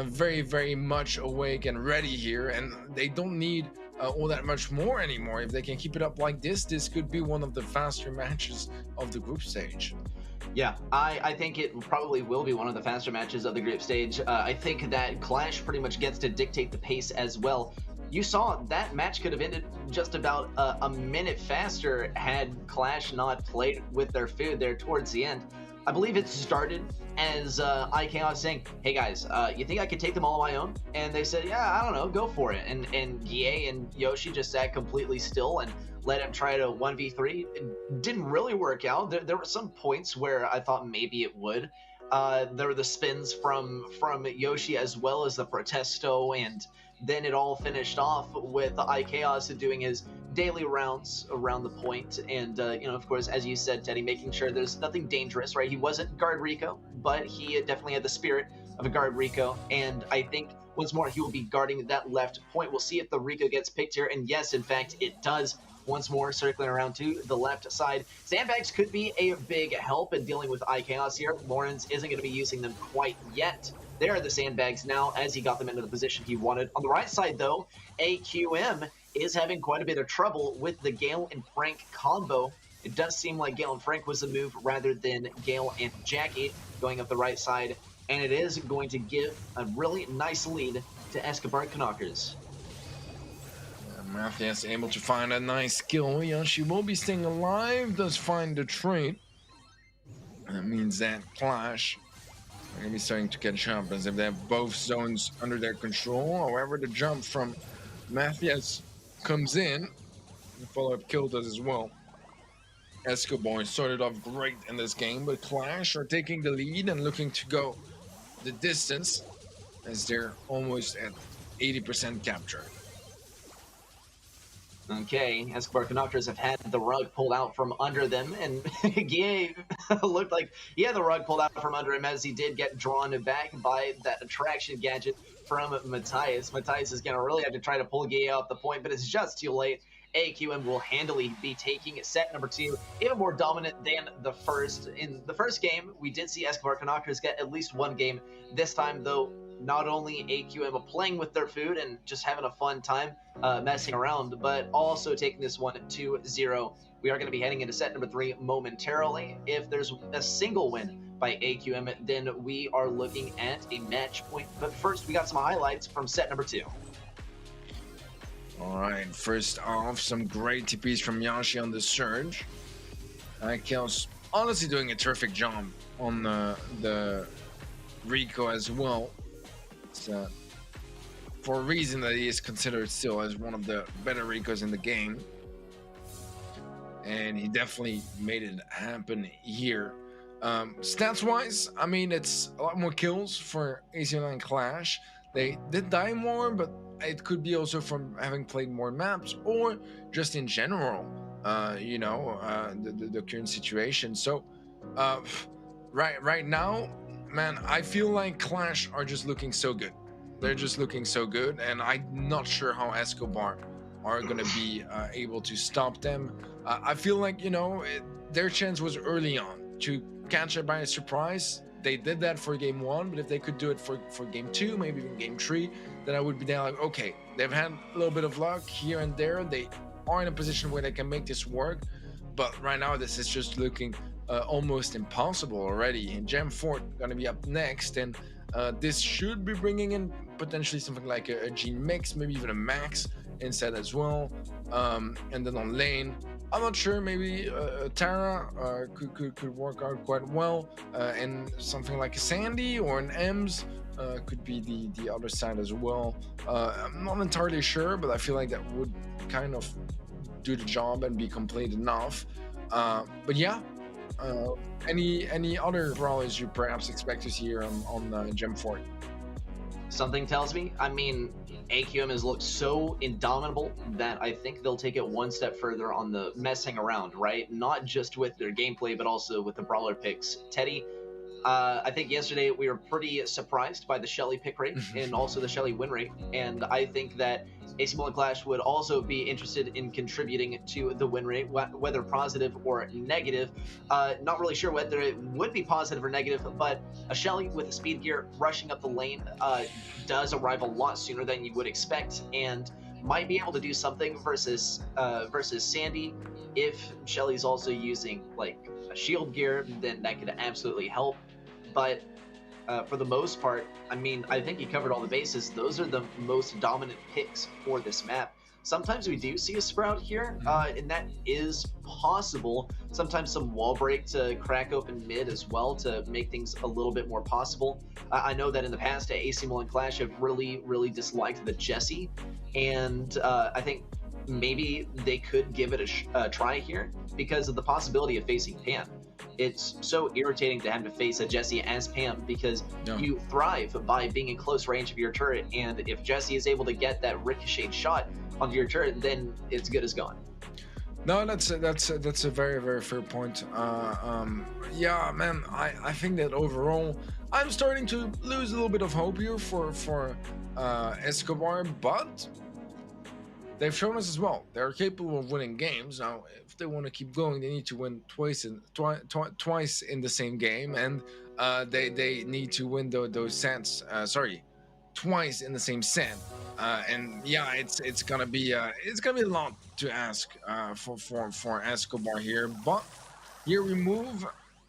very much awake and ready here, and they don't need all that much more anymore. If they can keep it up like this could be one of the faster matches of the group stage. Yeah, I think it probably will be one of the faster matches of the group stage. I think that Clash pretty much gets to dictate the pace as well. You saw that match could have ended just about a minute faster had Clash not played with their food there towards the end. I believe it started as iChaos saying, hey guys, you think I could take them all on my own? And they said, yeah, I don't know, go for it. And Guille and Yoshi just sat completely still and let him try to 1v3. It didn't really work out. There were some points where I thought maybe it would. There were the spins from Yoshi as well as the Protesto, and then it all finished off with iChaos doing his daily rounds around the point, and of course, as you said, Teddy, making sure there's nothing dangerous, right? He wasn't guard Rico, but he definitely had the spirit of a guard Rico, and I think once more he will be guarding that left point. We'll see if the Rico gets picked here, and yes, in fact, it does. Once more, circling around to the left side. Sandbags could be a big help in dealing with iChaos here. Lawrence isn't going to be using them quite yet. There are the sandbags now as he got them into the position he wanted. On the right side, though, AQM is having quite a bit of trouble with the Gale and Frank combo. It does seem like Gale and Frank was the move rather than Gale and Jackie going up the right side, and it is going to give a really nice lead to Escobar Knockers. Matthias able to find a nice kill. Yeah, she will be staying alive, does find the trade. That means that Clash are going to be starting to catch up as if they have both zones under their control. However, the jump from Matthias comes in. The follow-up kill does as well. Escobar started off great in this game, but Clash are taking the lead and looking to go the distance as they're almost at 80% capture. Okay, Escobar Knockers have had the rug pulled out from under them, and Gabe looked like he had the rug pulled out from under him as he did get drawn back by that attraction gadget from Matthias. Matthias is going to really have to try to pull Gabe off the point, but it's just too late. AQM will handily be taking set number 2, even more dominant than the first. In the first game, we did see Escobar Knockers get at least one game. This time, though, not only AQM playing with their food and just having a fun time messing around, but also taking this one 2-0. We are going to be heading into set number 3 momentarily. If there's a single win by AQM, then we are looking at a match point. But first, we got some highlights from set number 2. All right, first off, some great TPs from Yashi on the Surge. Kel's honestly doing a terrific job on the Rico as well. It's, for a reason that he is considered still as one of the better Ricos in the game. And he definitely made it happen here. Stats-wise, I mean, it's a lot more kills for AC9 Clash. They did die more, but it could be also from having played more maps or just in general, the current situation. So right now, man, I feel like Clash are just looking so good. They're just looking so good, and I'm not sure how Escobar are going to be able to stop them. I feel like, their chance was early on to catch it by a surprise. They did that for game 1, but if they could do it for game 2, maybe even game 3, then I would be there like, okay, they've had a little bit of luck here and there. They are in a position where they can make this work, but right now this is just looking almost impossible already. And Gem Fort gonna be up next, and this should be bringing in potentially something like a Gene Mix, maybe even a Max instead as well. And then on lane, I'm not sure, maybe Tara could work out quite well, and something like a Sandy or an Ems could be the other side as well. I'm not entirely sure, but I feel like that would kind of do the job and be complete enough. But yeah, any other brawlers you perhaps expect to see here on Gem Fort? Something tells me, I mean, AQM has looked so indomitable that I think they'll take it one step further on the messing around, right? Not just with their gameplay, but also with the brawler picks. Teddy, I think yesterday we were pretty surprised by the Shelly pick rate and also the Shelly win rate, and I think that AC Milan Clash would also be interested in contributing to the win rate, whether positive or negative. Not really sure whether it would be positive or negative, but a Shelly with a speed gear rushing up the lane does arrive a lot sooner than you would expect, and might be able to do something versus Sandy. If Shelly's also using like a shield gear, then that could absolutely help. But for the most part, I mean, I think you covered all the bases. Those are the most dominant picks for this map. Sometimes we do see a Sprout here, and that is possible. Sometimes some wall break to crack open mid as well to make things a little bit more possible. I know that in the past, AC Milan Clash have really disliked the Jessie, and I think maybe they could give it a try here because of the possibility of facing Pam. It's so irritating to have to face a Jessie as Pam because you thrive by being in close range of your turret, and if Jessie is able to get that ricocheted shot onto your turret, then it's good as gone. No, that's a very fair point. Yeah, man, I think that overall I'm starting to lose a little bit of hope here for Escobar, but they've shown us as well they're capable of winning games. Now, if they want to keep going, they need to win twice in the same game, and they need to win those sets. twice in the same set. And yeah, it's gonna be a lot to ask for Escobar here. But here we move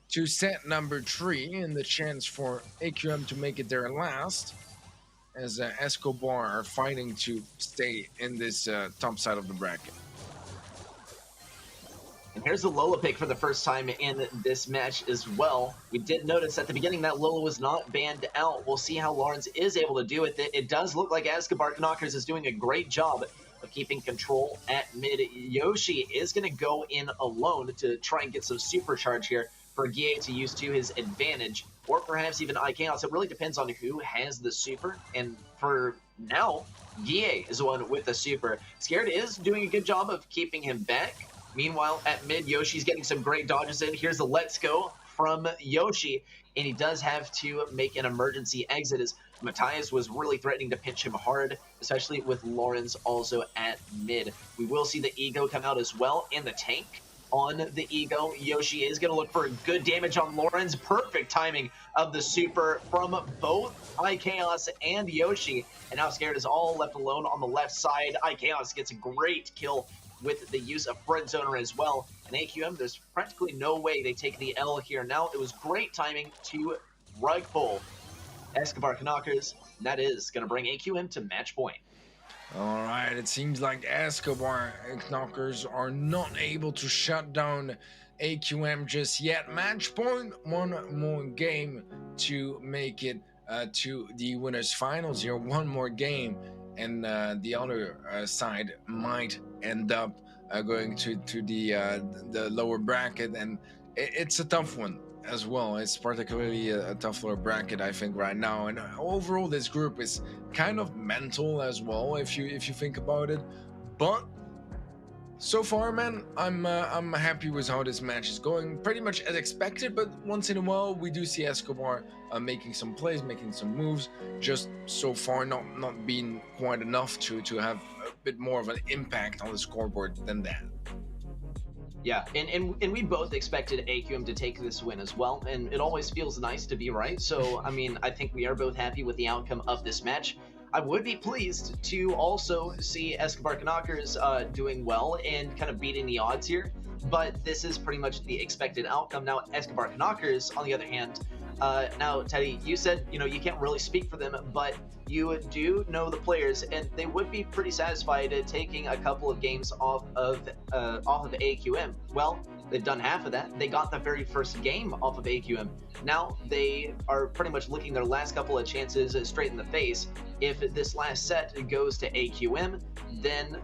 to set number 3 and the chance for AQM to make it their last, as Escobar are fighting to stay in this top side of the bracket. And here's the Lola pick for the first time in this match as well. We did notice at the beginning that Lola was not banned out. We'll see how Lawrence is able to do with it. It does look like Escobar Knockers is doing a great job of keeping control at mid. Yoshi is going to go in alone to try and get some supercharge here for Guille to use to his advantage, or perhaps even iChaos. It really depends on who has the super, and for now, Guille is the one with the super. Scared is doing a good job of keeping him back. Meanwhile, at mid, Yoshi's getting some great dodges in. Here's the let's go from Yoshi, and he does have to make an emergency exit as Matthias was really threatening to pinch him hard, especially with Lawrence also at mid. We will see the Ego come out as well in the tank. On the Ego, Yoshi is going to look for good damage on Lawrence. Perfect timing of the super from both iChaos and Yoshi. And now Scared is all left alone on the left side. iChaos gets a great kill with the use of Friend Zoner as well. And AQM, there's practically no way they take the L here. Now, it was great timing to rug pull Escobar Knockers. That is going to bring AQM to match point. All right, it seems like Escobar Knockers are not able to shut down AQM just yet. Match point, one more game to make it to the winners finals here. One more game, and the other side might end up going to the lower bracket, and it's a tough one as well. It's particularly a tough lower bracket, I think, right now. And overall, this group is kind of mental as well, if you think about it. But so far, man, I'm happy with how this match is going. Pretty much as expected, but once in a while we do see Escobar making some plays, making some moves. Just so far, not being quite enough to have a bit more of an impact on the scoreboard than that. Yeah, and we both expected AQM to take this win as well, and it always feels nice to be right. So, I mean, I think we are both happy with the outcome of this match. I would be pleased to also see Escobar Knockers doing well and kind of beating the odds here, but this is pretty much the expected outcome. Now, Escobar Knockers, on the other hand, now, Teddy, you said, you can't really speak for them, but you do know the players, and they would be pretty satisfied at taking a couple of games off of AQM. Well, they've done half of that. They got the very first game off of AQM. Now they are pretty much looking their last couple of chances straight in the face. If this last set goes to AQM, then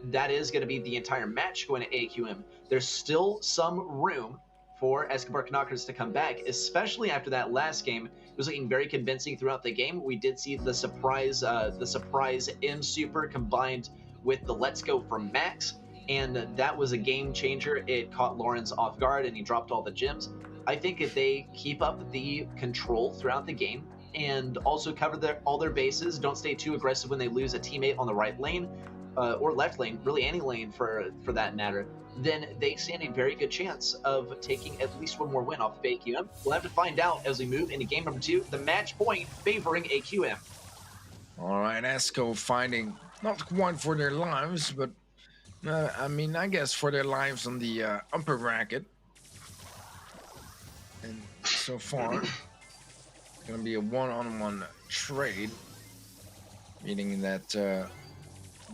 that is going to be the entire match going to AQM. There's still some room for Escobar Knockers to come back, especially after that last game. It was looking very convincing throughout the game. We did see the surprise M Super combined with the Let's Go from Max, and that was a game changer. It caught Lawrence off guard, and he dropped all the gems. I think if they keep up the control throughout the game and also cover all their bases, don't stay too aggressive when they lose a teammate on the right lane or left lane, really any lane for that matter, then they stand a very good chance of taking at least one more win off of AQM. We'll have to find out as we move into game number 2, the match point favoring AQM. All right, Esco fighting not quite for their lives, but I guess for their lives on the upper bracket. And so far, it's gonna be a one-on-one trade, meaning that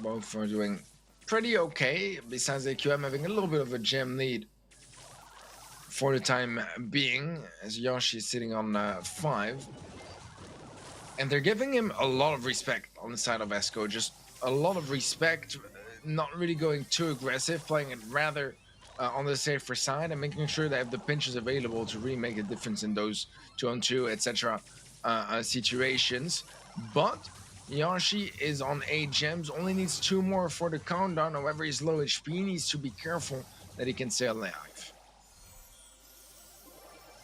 both are doing pretty okay, besides AQM having a little bit of a gem lead for the time being, as Yoshi is sitting on 5. And they're giving him a lot of respect on the side of Esco, just a lot of respect, not really going too aggressive, playing it rather on the safer side and making sure they have the pinches available to really make a difference in those 2-on-2, etc. Situations. But Yoshi is on 8 gems, only needs 2 more for the countdown. However, he's low HP, he needs to be careful that he can stay alive.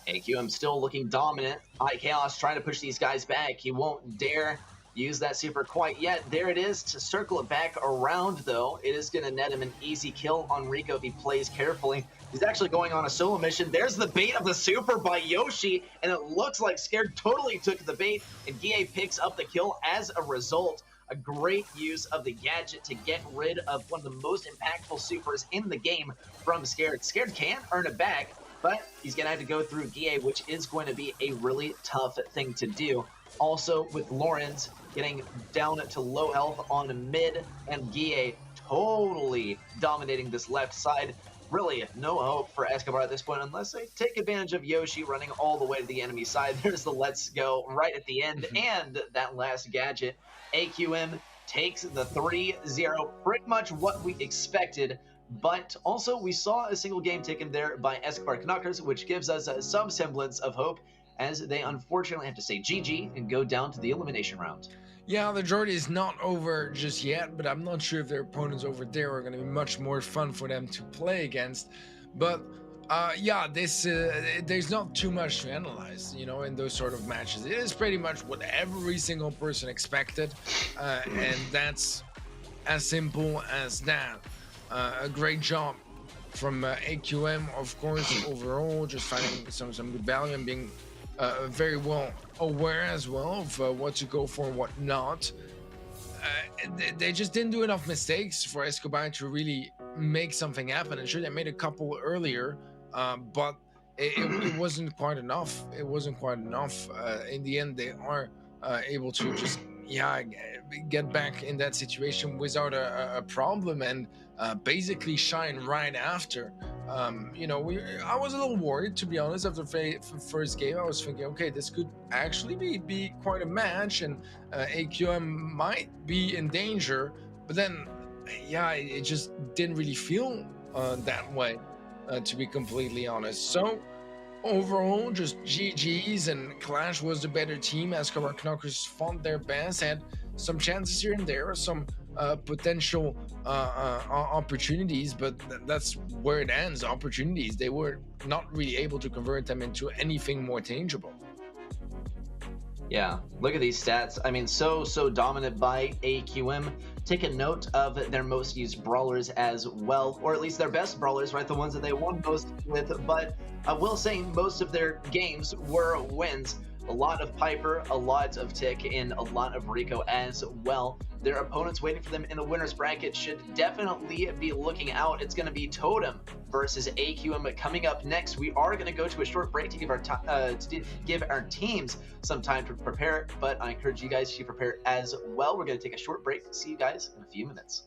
AQM still looking dominant. iChaos trying to push these guys back. He won't dare use that super quite yet. There it is to circle it back around, though. It is going to net him an easy kill on Rico if he plays carefully. He's actually going on a solo mission. There's the bait of the super by Yoshi, and it looks like Scared totally took the bait, and Guille picks up the kill as a result. A great use of the gadget to get rid of one of the most impactful supers in the game from Scared. Scared can earn it back, but he's going to have to go through Guille, which is going to be a really tough thing to do. Also, with Lawrence getting down to low health on mid, and Guille totally dominating this left side. Really, no hope for Escobar at this point unless they take advantage of Yoshi running all the way to the enemy side. There's the let's go right at the end, and that last gadget. AQM takes the 3-0, pretty much what we expected, but also we saw a single game taken there by Escobar Canuckers, which gives us some semblance of hope, as they unfortunately have to say GG and go down to the elimination round. Yeah, the journey is not over just yet, but I'm not sure if their opponents over there are going to be much more fun for them to play against. But yeah, there's not too much to analyze, you know, in those sort of matches. It is pretty much what every single person expected, and that's as simple as that. A great job from AQM, of course, overall, just finding some good value and being very well aware as well of what to go for and what not. They just didn't do enough mistakes for Escobar to really make something happen. And sure, they made a couple earlier, but it wasn't quite enough. It wasn't quite enough. In the end, they are able to just get back in that situation without a problem and basically shine right after. You know, I was a little worried, to be honest, after the first game. I was thinking, okay, this could actually be quite a match, and AQM might be in danger. But then, yeah, it just didn't really feel that way, to be completely honest. So overall, just GG's, and Clash was the better team. Escobar Knockers fought their best, had some chances here and there, some potential opportunities, but that's where it ends. Opportunities, they were not really able to convert them into anything more tangible. Yeah, look at these stats. I mean, so dominant by AQM. Take a note of their most used brawlers as well, or at least their best brawlers, right? The ones that they won most with. But I will say most of their games were wins. A lot of Piper, a lot of Tick, and a lot of Rico as well. Their opponents waiting for them in the winner's bracket should definitely be looking out. It's going to be Totem versus AQM coming up next. We are going to go to a short break to give our teams some time to prepare, but I encourage you guys to prepare as well. We're going to take a short break. See you guys in a few minutes.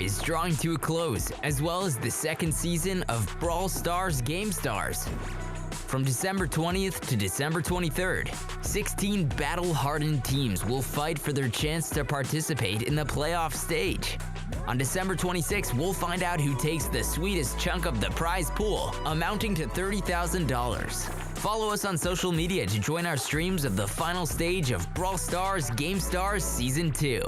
is drawing to a close, as well as the second season of Brawl Stars Gamestars. From December 20th to December 23rd, 16 battle-hardened teams will fight for their chance to participate in the playoff stage. On December 26th, we'll find out who takes the sweetest chunk of the prize pool, amounting to $30,000. Follow us on social media to join our streams of the final stage of Brawl Stars Gamestars Season 2.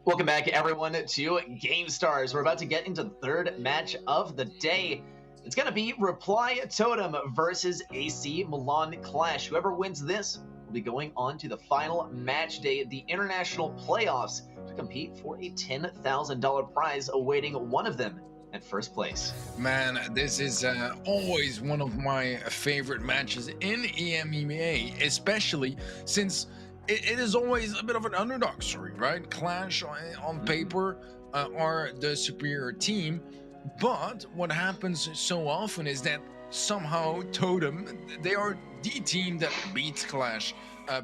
Welcome back, everyone, to GameStars. We're about to get into the third match of the day. It's going to be Reply Totem versus AC Milan Clash. Whoever wins this will be going on to the final match day, the international playoffs, to compete for a $10,000 prize awaiting one of them at first place. Man, this is always one of my favorite matches in EMEA, especially since it is always a bit of an underdog story, right? Clash on paper are the superior team, but what happens so often is that somehow Totem, they are the team that beats Clash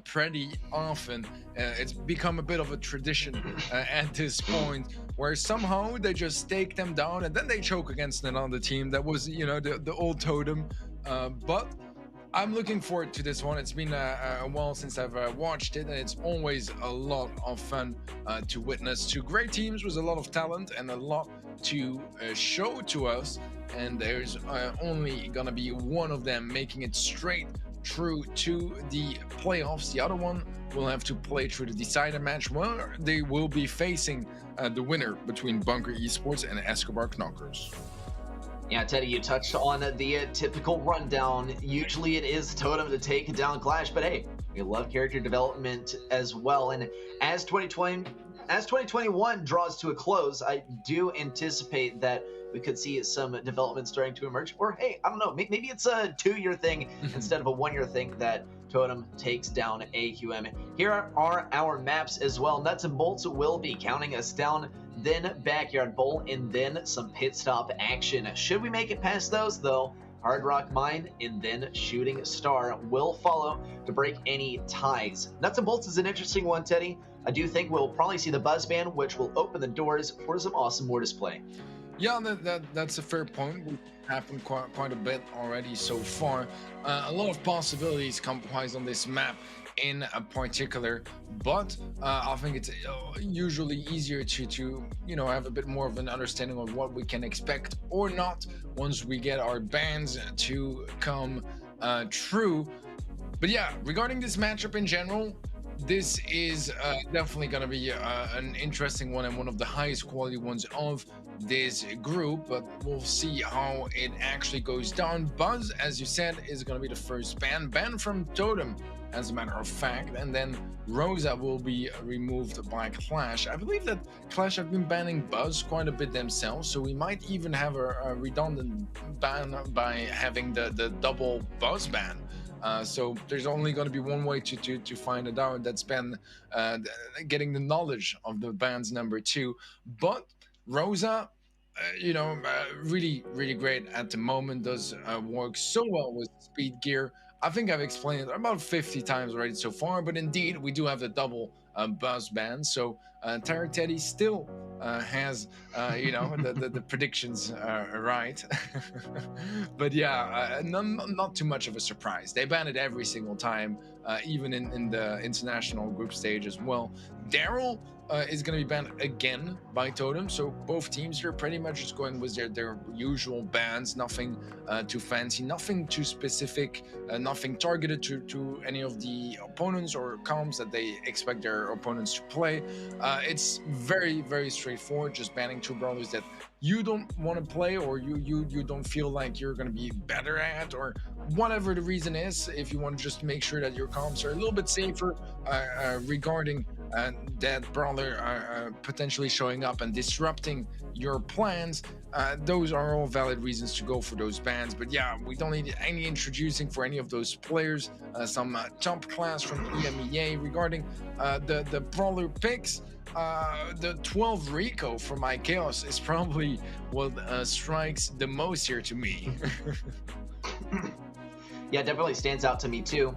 pretty often. It's become a bit of a tradition at this point, where somehow they just take them down and then they choke against another team that was, you know, the old Totem. But I'm looking forward to this one. It's been a while since I've watched it, and it's always a lot of fun to witness two great teams with a lot of talent and a lot to show to us. And there's only gonna be one of them making it straight through to the playoffs. The other one will have to play through the decider match where they will be facing the winner between Bunker Esports and Escobar Knockers. Yeah, Teddy, you touched on the typical rundown. Usually it is Totem to take down Clash, but hey, we love character development as well. And as 2021 draws to a close, I do anticipate that we could see some development starting to emerge. Or hey, I don't know, maybe it's a 2-year thing instead of a 1-year thing that Totem takes down AQM. Here are our maps as well. Nuts and Bolts will be counting us down, then Backyard Bowl, and then some pit stop action. Should we make it past those, though, Hard Rock Mine and then Shooting Star will follow to break any ties. Nuts and Bolts is an interesting one, Teddy. I do think we'll probably see the Buzz Band, which will open the doors for some awesome more display. Yeah, that's a fair point. We've happened quite a bit already so far. A lot of possibilities comprise on this map in particular, but I think it's usually easier to you know, have a bit more of an understanding of what we can expect or not once we get our bans to come true. But yeah, regarding this matchup in general, this is definitely going to be an interesting one and one of the highest quality ones of this group, but we'll see how it actually goes down. Buzz, as you said, is going to be the first ban from Totem, as a matter of fact, and then Rosa will be removed by Clash. I believe that Clash have been banning Buzz quite a bit themselves, so we might even have a redundant ban by having the double Buzz ban. So there's only going to be one way to find it out. That's been getting the knowledge of the band's number 2. But Rosa, you know, really great at the moment. Does work so well with speed gear. I think I've explained it about 50 times already so far, but indeed we do have the double Buzz band. So Tara Teddy still has you know, the predictions right. But yeah, not too much of a surprise. They ban it every single time, even in the international group stage as well. Daryl is going to be banned again by Totem, so both teams here pretty much just going with their usual bans. Nothing too fancy, nothing too specific, nothing targeted to any of the opponents or comps that they expect their opponents to play. It's very straightforward, just banning 2 brawlers that you don't want to play, or you don't feel like you're going to be better at, or whatever the reason is. If you want to just make sure that your comps are a little bit safer regarding that brawler potentially showing up and disrupting your plans, those are all valid reasons to go for those bans. But yeah, we don't need any introducing for any of those players. Some top class from EMEA regarding the brawler picks. The 12 Rico from iChaos is probably what strikes the most here to me. Yeah, it definitely stands out to me too.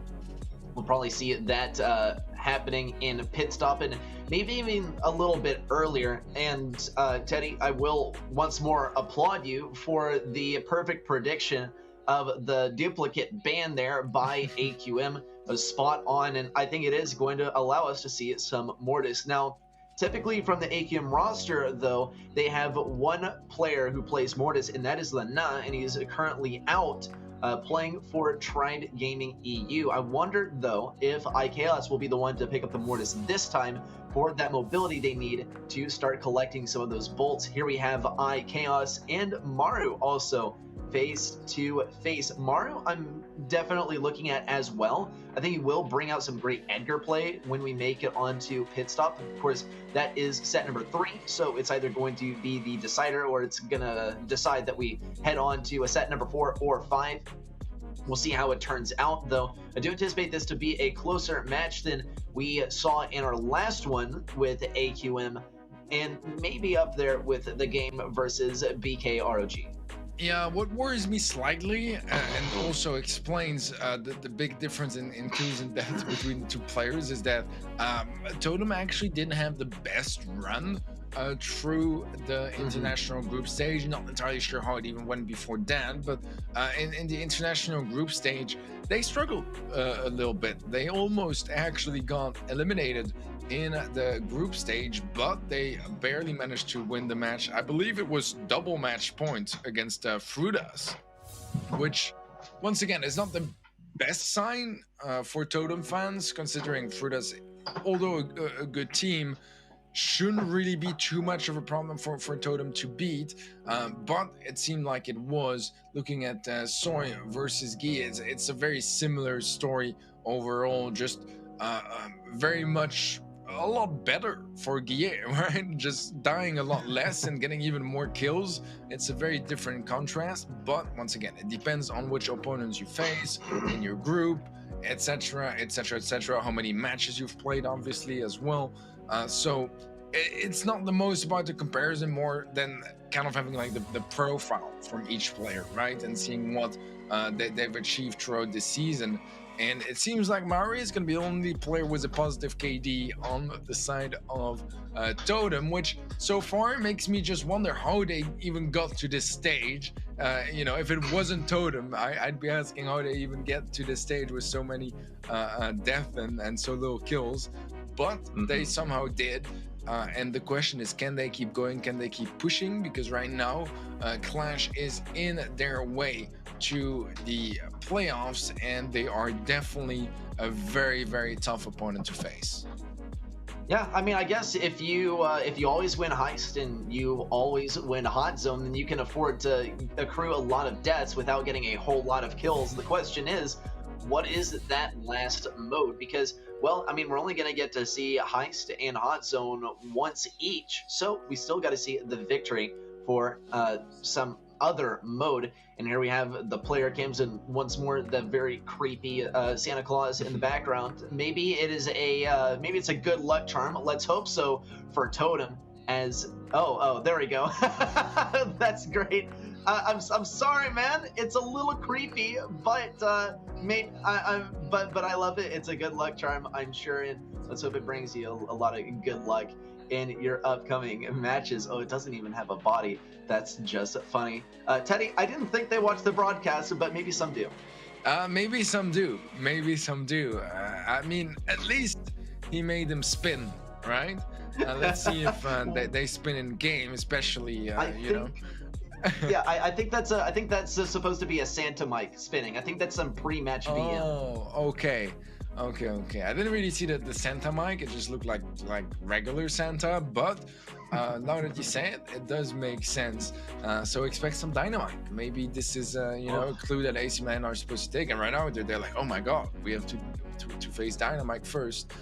We'll probably see that happening in pit stop and maybe even a little bit earlier. And Teddy, I will once more applaud you for the perfect prediction of the duplicate ban there by AQM. It was spot on, and I think it is going to allow us to see some Mortis. Now, typically from the AQM roster, though, they have one player who plays Mortis, and that is Lana, and he's currently out playing for Tribe Gaming EU. I wonder, though, if iChaos will be the one to pick up the Mortis this time for that mobility they need to start collecting some of those bolts. Here we have iChaos and Maru also face to face. Maru, I'm definitely looking at as well. I think he will bring out some great Edgar play when we make it onto pit stop. Of course, that is set number 3, so it's either going to be the decider or it's gonna decide that we head on to a set number 4 or 5. We'll see how it turns out, though. I do anticipate this to be a closer match than we saw in our last one with AQM, and maybe up there with the game versus BKROG. Yeah, what worries me slightly and also explains the big difference in kills and deaths between the two players is that Totem actually didn't have the best run through the international group stage. Not entirely sure how it even went before that, but in the international group stage, they struggled a little bit. They almost actually got eliminated in the group stage, but they barely managed to win the match. I believe it was double match point against Frutas, which once again is not the best sign for Totem fans, considering Frutas, although a good team, shouldn't really be too much of a problem for Totem to beat, but it seemed like it was. Looking at Soy versus Guy, it's a very similar story overall, just very much a lot better for Guillet, right? Just dying a lot less and getting even more kills. It's a very different contrast, but once again, it depends on which opponents you face in your group, etc., etc., etc., how many matches you've played, obviously, as well. So it's not the most about the comparison, more than kind of having like the profile from each player, right? And seeing what they've achieved throughout the season. And it seems like Mauri is going to be the only player with a positive KD on the side of Totem, which so far makes me just wonder how they even got to this stage. You know, if it wasn't Totem, I'd be asking how they even get to this stage with so many death and so little kills. But they somehow did. And the question is, can they keep going? Can they keep pushing? Because right now, Clash is in their way to the playoffs, and they are definitely a very, very tough opponent to face. Yeah, I mean, I guess if you always win Heist and you always win Hot Zone, then you can afford to accrue a lot of deaths without getting a whole lot of kills. The question is, what is that last mode? Because, well, I mean, we're only going to get to see Heist and Hot Zone once each, so we still got to see the victory for some other mode. And here we have the player cams, and once more the very creepy Santa Claus in the background. Maybe it is a maybe it's a good luck charm. Let's hope so for Totem. As oh there we go. That's great. I'm sorry, man. It's a little creepy, but but I love it. It's a good luck charm, I'm sure, and let's hope it brings you a lot of good luck in your upcoming matches. Oh, it doesn't even have a body. That's just funny. Teddy, I didn't think they watched the broadcast, but maybe some do. Maybe some do. Maybe some do. I mean, at least he made them spin, right? Let's see if they spin in game, especially you know. Yeah, I think that's supposed to be a Santa mic spinning. I think that's some pre-match VM. Oh, okay. Okay. I didn't really see the Santa mic. It just looked like regular Santa, but now that you say it, it does make sense. So expect some dynamite. Maybe this is you know, a clue that AC Man are supposed to take. And right now they're like, oh my god, we have to face dynamite first.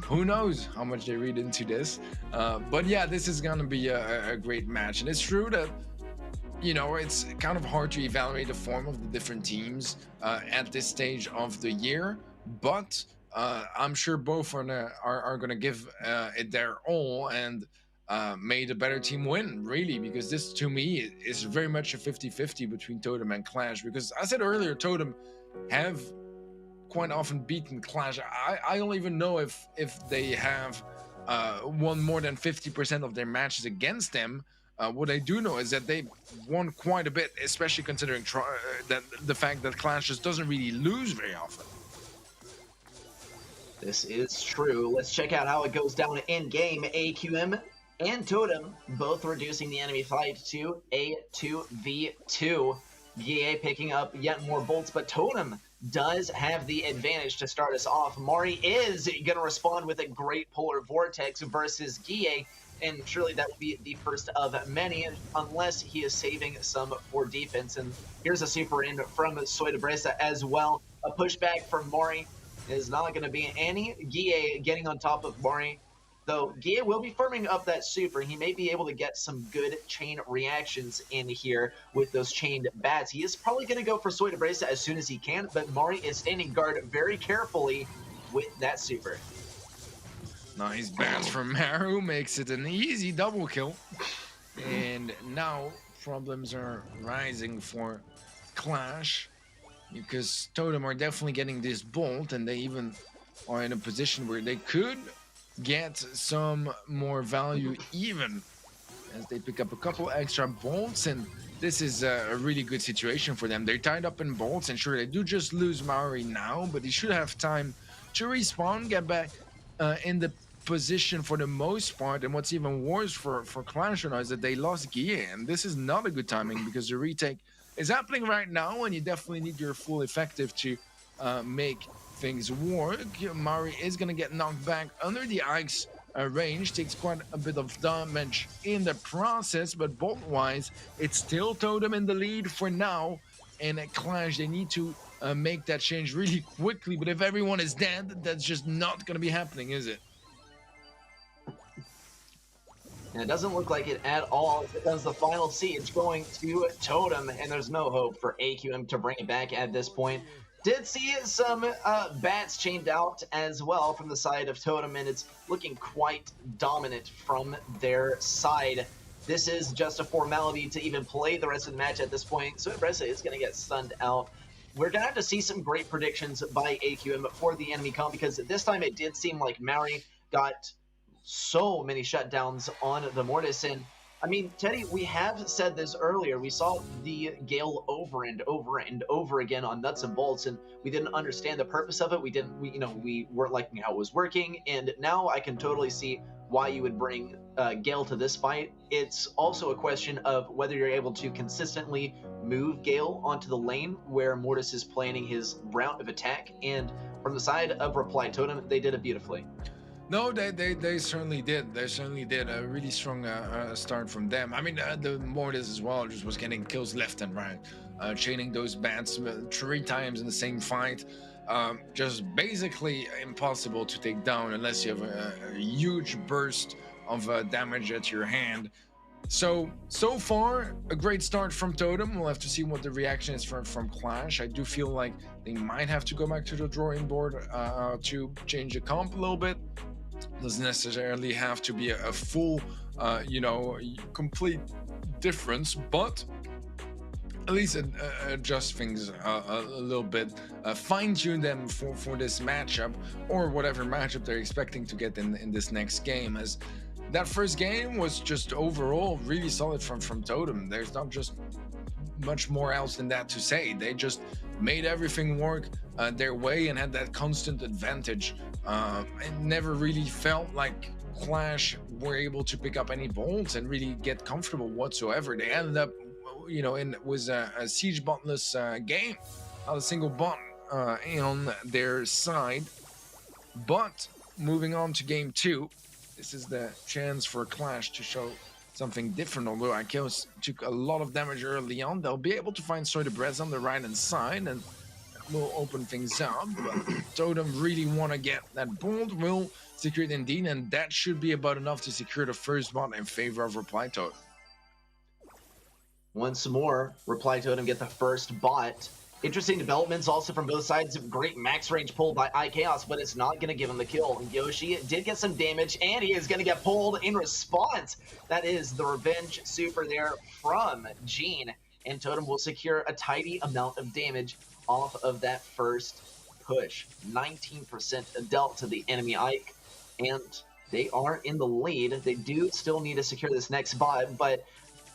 Who knows how much they read into this, but yeah, this is gonna be a great match. And it's true that, you know, it's kind of hard to evaluate the form of the different teams at this stage of the year, but I'm sure both are gonna give it their all and may the better team win, really, because this to me is very much a 50-50 between Totem and Clash. Because I said earlier, Totem have quite often beaten Clash. I don't even know if they have won more than 50% of their matches against them. What I do know is that they won quite a bit, especially considering that the fact that Clash just doesn't really lose very often. This is true. Let's check out how it goes down in game. AQM and Totem both reducing the enemy fight to a 2v2. GA picking up yet more bolts, but Totem does have the advantage to start us off. Mari is going to respond with a great Polar Vortex versus GA, and surely that will be the first of many, unless he is saving some for defense. And here's a super in from Soy de Bresa as well. A pushback from Mari is not going to be any. GA getting on top of Mari, though GA will be firming up that super. He may be able to get some good chain reactions in here with those chained bats. He is probably going to go for Soy de Bresa as soon as he can, but Mari is standing guard very carefully with that super. Nice bats from Maru, makes it an easy double kill. And now problems are rising for Clash, because Totem are definitely getting this bolt, and they even are in a position where they could get some more value even as they pick up a couple extra bolts, and this is a really good situation for them. They're tied up in bolts, and sure, they do just lose Maori now, but he should have time to respawn, get back in the position for the most part. And what's even worse for Clash right now is that they lost Gia, and this is not a good timing because the retake is happening right now, and you definitely need your full effective to make things work. Mari is going to get knocked back under the Ike's range, takes quite a bit of damage in the process, but bolt-wise, it's still Totem in the lead for now. And at Clash, they need to make that change really quickly, but if everyone is dead, that's just not going to be happening, is it? And it doesn't look like it at all, because the final siege going to Totem, and there's no hope for AQM to bring it back at this point. Did see some bats chained out as well from the side of Totem, and it's looking quite dominant from their side. This is just a formality to even play the rest of the match at this point, so Bresa is going to get stunned out. We're going to have to see some great predictions by AQM for the enemy comp, because this time it did seem like Mari got so many shutdowns on the Mortis. And I mean, Teddy, we have said this earlier. We saw the Gale over and over and over again on Nuts and Bolts, and we didn't understand the purpose of it. We weren't liking how it was working. And now I can totally see why you would bring Gale to this fight. It's also a question of whether you're able to consistently move Gale onto the lane where Mortis is planning his route of attack. And from the side of Reply Totem, they did it beautifully. No, they certainly did. They certainly did. A really strong start from them. I mean, the Mortis as well just was getting kills left and right, chaining those bats 3 times in the same fight. Just basically impossible to take down unless you have a huge burst of damage at your hand. So far, a great start from Totem. We'll have to see what the reaction is from Clash. I do feel like they might have to go back to the drawing board to change the comp a little bit. Doesn't necessarily have to be a full, complete difference, but at least adjust things a little bit, fine-tune them for this matchup, or whatever matchup they're expecting to get in this next game. As that first game was just overall really solid from Totem. There's not just much more else than that to say. They just made everything work their way and had that constant advantage. It never really felt like Clash were able to pick up any bolts and really get comfortable whatsoever. They ended up, it was a siege botless game, not a single bot on their side. But moving on to game 2, this is the chance for Clash to show something different. Although Arceus took a lot of damage early on, they'll be able to find Soy de Bresa on the right hand side, and will open things up. But Totem really want to get that bolt, will secure it indeed, and that should be about enough to secure the first bot in favor of Reply Totem. Once more, Reply Totem get the first bot. Interesting developments also from both sides. Great max range pull by iChaos, but it's not going to give him the kill. Yoshi did get some damage, and he is going to get pulled in response. That is the revenge super there from Gene, and Totem will secure a tidy amount of damage off of that first push. 19% dealt to the enemy Ike, and they are in the lead. They do still need to secure this next spot, but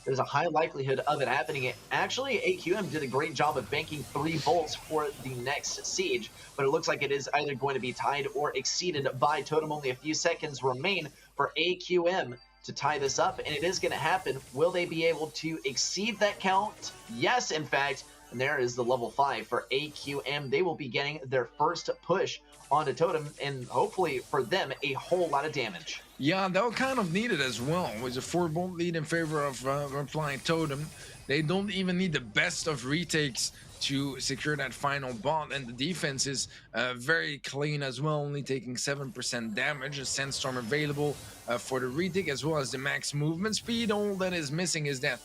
there's a high likelihood of it happening. Actually, AQM did a great job of banking 3 bolts for the next siege, but it looks like it is either going to be tied or exceeded by Totem. Only a few seconds remain for AQM to tie this up, and it is going to happen. Will they be able to exceed that count? Yes, in fact. And there is the level 5 for AQM. They will be getting their first push onto Totem, and hopefully for them, a whole lot of damage. Yeah, that was kind of needed as well. It was a 4-bolt lead in favor of Reply Totem. They don't even need the best of retakes to secure that final bot, and the defense is very clean as well, only taking 7% damage. A Sandstorm available for the retake, as well as the max movement speed. All that is missing is that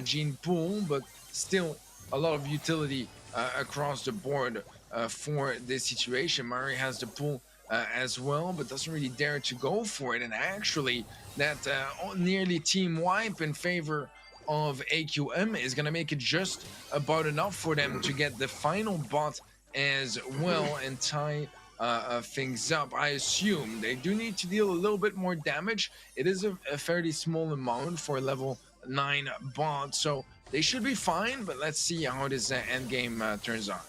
gene pool, but still a lot of utility across the board for this situation. Mari has the pull as well, but doesn't really dare to go for it. And actually, that nearly team wipe in favor of AQM is going to make it just about enough for them to get the final bot as well and tie things up. I assume they do need to deal a little bit more damage. It is a fairly small amount for a level 9 bot, so they should be fine, but let's see how this end game turns out.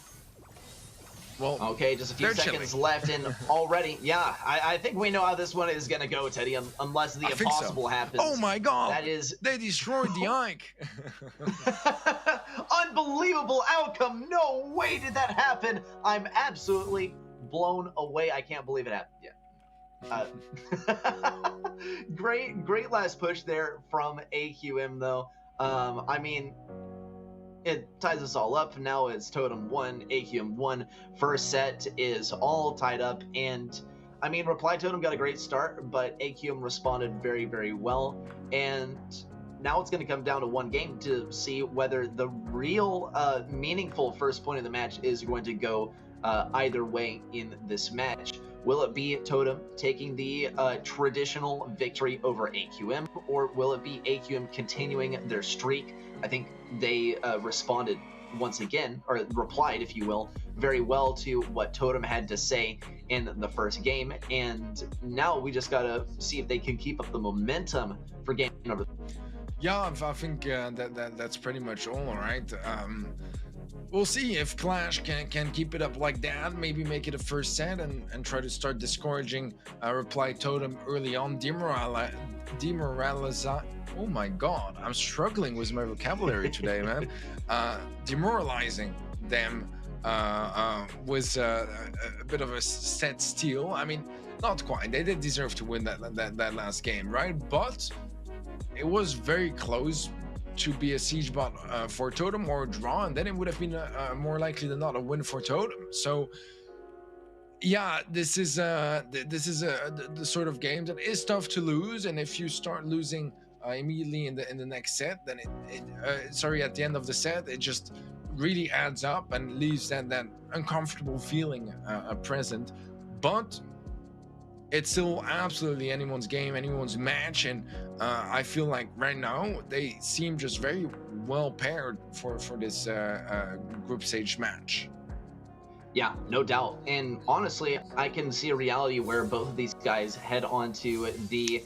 Well, okay, just a few seconds left in already. Yeah, I think we know how this one is going to go, Teddy, unless the impossible happens. Oh my god! That is... They destroyed the Ike! Unbelievable outcome! No way did that happen! I'm absolutely blown away. I can't believe it happened. Yeah. Great last push there from AQM, though. I mean, it ties us all up. Now it's Totem 1, AQM 1. First set is all tied up, and I mean, Reply Totem got a great start, but AQM responded very, very well. And now it's going to come down to one game to see whether the real meaningful first point of the match is going to go either way in this match. Will it be Totem taking the traditional victory over AQM, or will it be AQM continuing their streak? I think they responded once again, or replied, if you will, very well to what Totem had to say in the first game, and now we just gotta see if they can keep up the momentum for game number. Yeah, I think that's pretty much all right. We'll see if Clash can keep it up like that, maybe make it a first set and try to start discouraging Reply Totem early on. Oh my god, I'm struggling with my vocabulary today, man. Demoralizing them was a bit of a set steal. I mean, not quite. They did deserve to win that last game, right? But it was very close to be a siege bot for Totem or a draw, and then it would have been more likely than not a win for Totem. So yeah, this is the sort of game that is tough to lose, and if you start losing immediately in the next set, then at the end of the set, it just really adds up and leaves that uncomfortable feeling present. But it's still absolutely anyone's game, anyone's match, and I feel like right now they seem just very well paired for this group stage match. Yeah, no doubt. And honestly, I can see a reality where both of these guys head on to the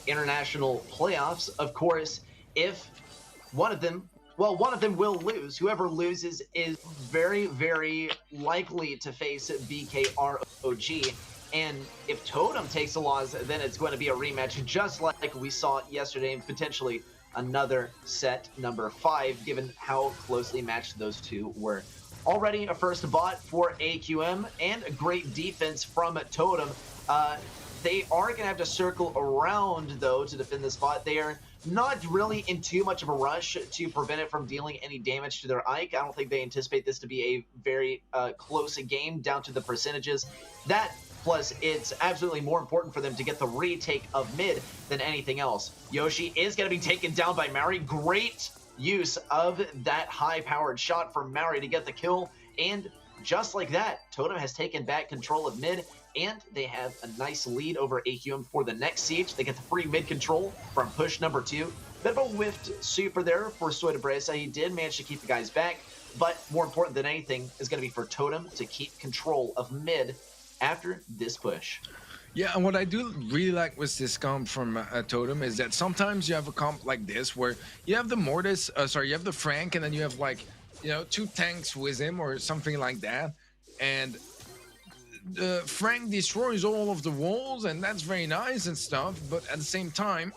international playoffs. Of course, if one of them will lose. Whoever loses is very, very likely to face BKROG. And if Totem takes a loss, then it's going to be a rematch, just like we saw yesterday, and potentially another set number 5, given how closely matched those two were. Already a first bot for AQM, and a great defense from Totem. They are going to have to circle around, though, to defend this bot. They are not really in too much of a rush to prevent it from dealing any damage to their Ike. I don't think they anticipate this to be a very close game down to the percentages. That plus, it's absolutely more important for them to get the retake of mid than anything else. Yoshi is going to be taken down by Maori. Great use of that high-powered shot from Maori to get the kill. And just like that, Totem has taken back control of mid, and they have a nice lead over AQM for the next siege. They get the free mid control from push number 2. Bit of a whiffed super there for Soy de Bresa. He did manage to keep the guys back, But more important than anything is going to be for Totem to keep control of mid after this push. Yeah, and what I do really like with this comp from Totem is that sometimes you have a comp like this where you have the Mortis, you have the Frank, and then you have like, you know, 2 tanks with him or something like that. And the Frank destroys all of the walls, and that's very nice and stuff, but at the same time,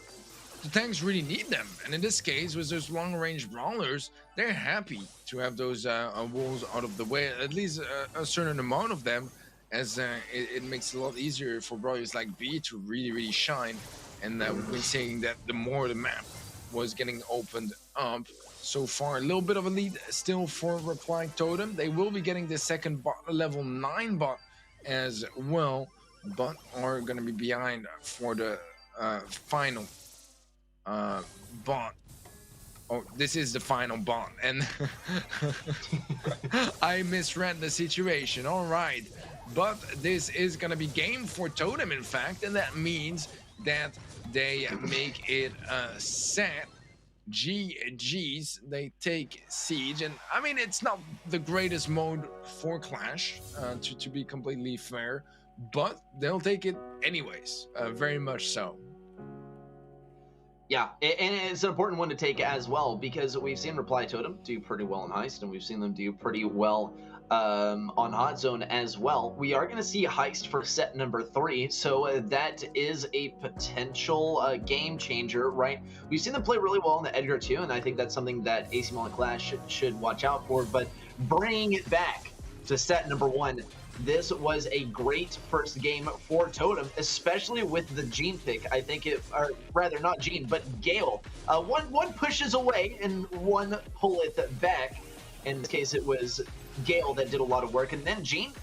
the tanks really need them. And in this case, with those long-range brawlers, they're happy to have those walls out of the way, at least a certain amount of them, as it makes it a lot easier for brawlers like B to really shine. And we've been saying that the more the map was getting opened up, so far a little bit of a lead still for Reply Totem. They will be getting the second bot, level 9 bot as well, but are going to be behind for the final bot. Oh, this is the final bot, and I misread the situation. All right, but this is going to be game for Totem, in fact, and that means that they make it set. GG's, they take Siege, and I mean, it's not the greatest mode for Clash, to be completely fair, but they'll take it anyways, very much so. Yeah, and it's an important one to take as well, because we've seen Reply Totem do pretty well in Heist, and we've seen them do pretty well on Hot Zone as well. We are going to see Heist for set number 3, so that is a potential game changer, right? We've seen them play really well in the Edgar too, and I think that's something that AC Milan Clash should watch out for. But bringing it back to set number 1, this was a great first game for Totem, especially with the Gene pick. I think or rather not Gene, but Gale. One pushes away and one pulleth back. In this case, it was Gale that did a lot of work, and then Gene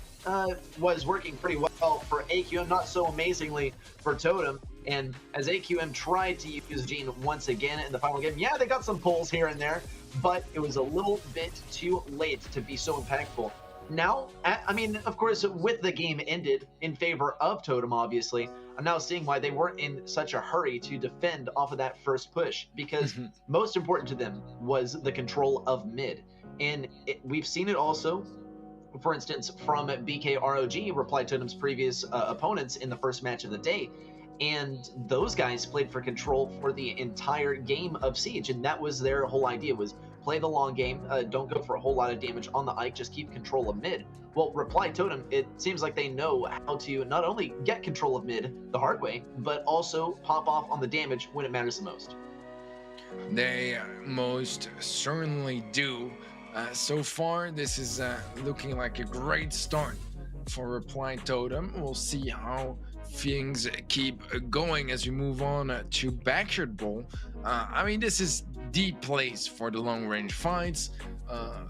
was working pretty well for AQM, not so amazingly for Totem. And as AQM tried to use Gene once again in the final game, yeah, they got some pulls here and there, but it was a little bit too late to be so impactful. Now, I mean, of course, with the game ended in favor of Totem, obviously, I'm now seeing why they weren't in such a hurry to defend off of that first push, because most important to them was the control of mid. And we've seen it also, for instance, from BKROG, Reply Totem's previous opponents in the first match of the day. And those guys played for control for the entire game of Siege, and that was their whole idea, was play the long game, don't go for a whole lot of damage on the Ike, just keep control of mid. Well, Reply Totem, it seems like they know how to not only get control of mid the hard way, but also pop off on the damage when it matters the most. They most certainly do. So far, this is looking like a great start for Reply Totem. We'll see how things keep going as we move on to Backyard Bowl. I mean, this is the place for the long-range fights.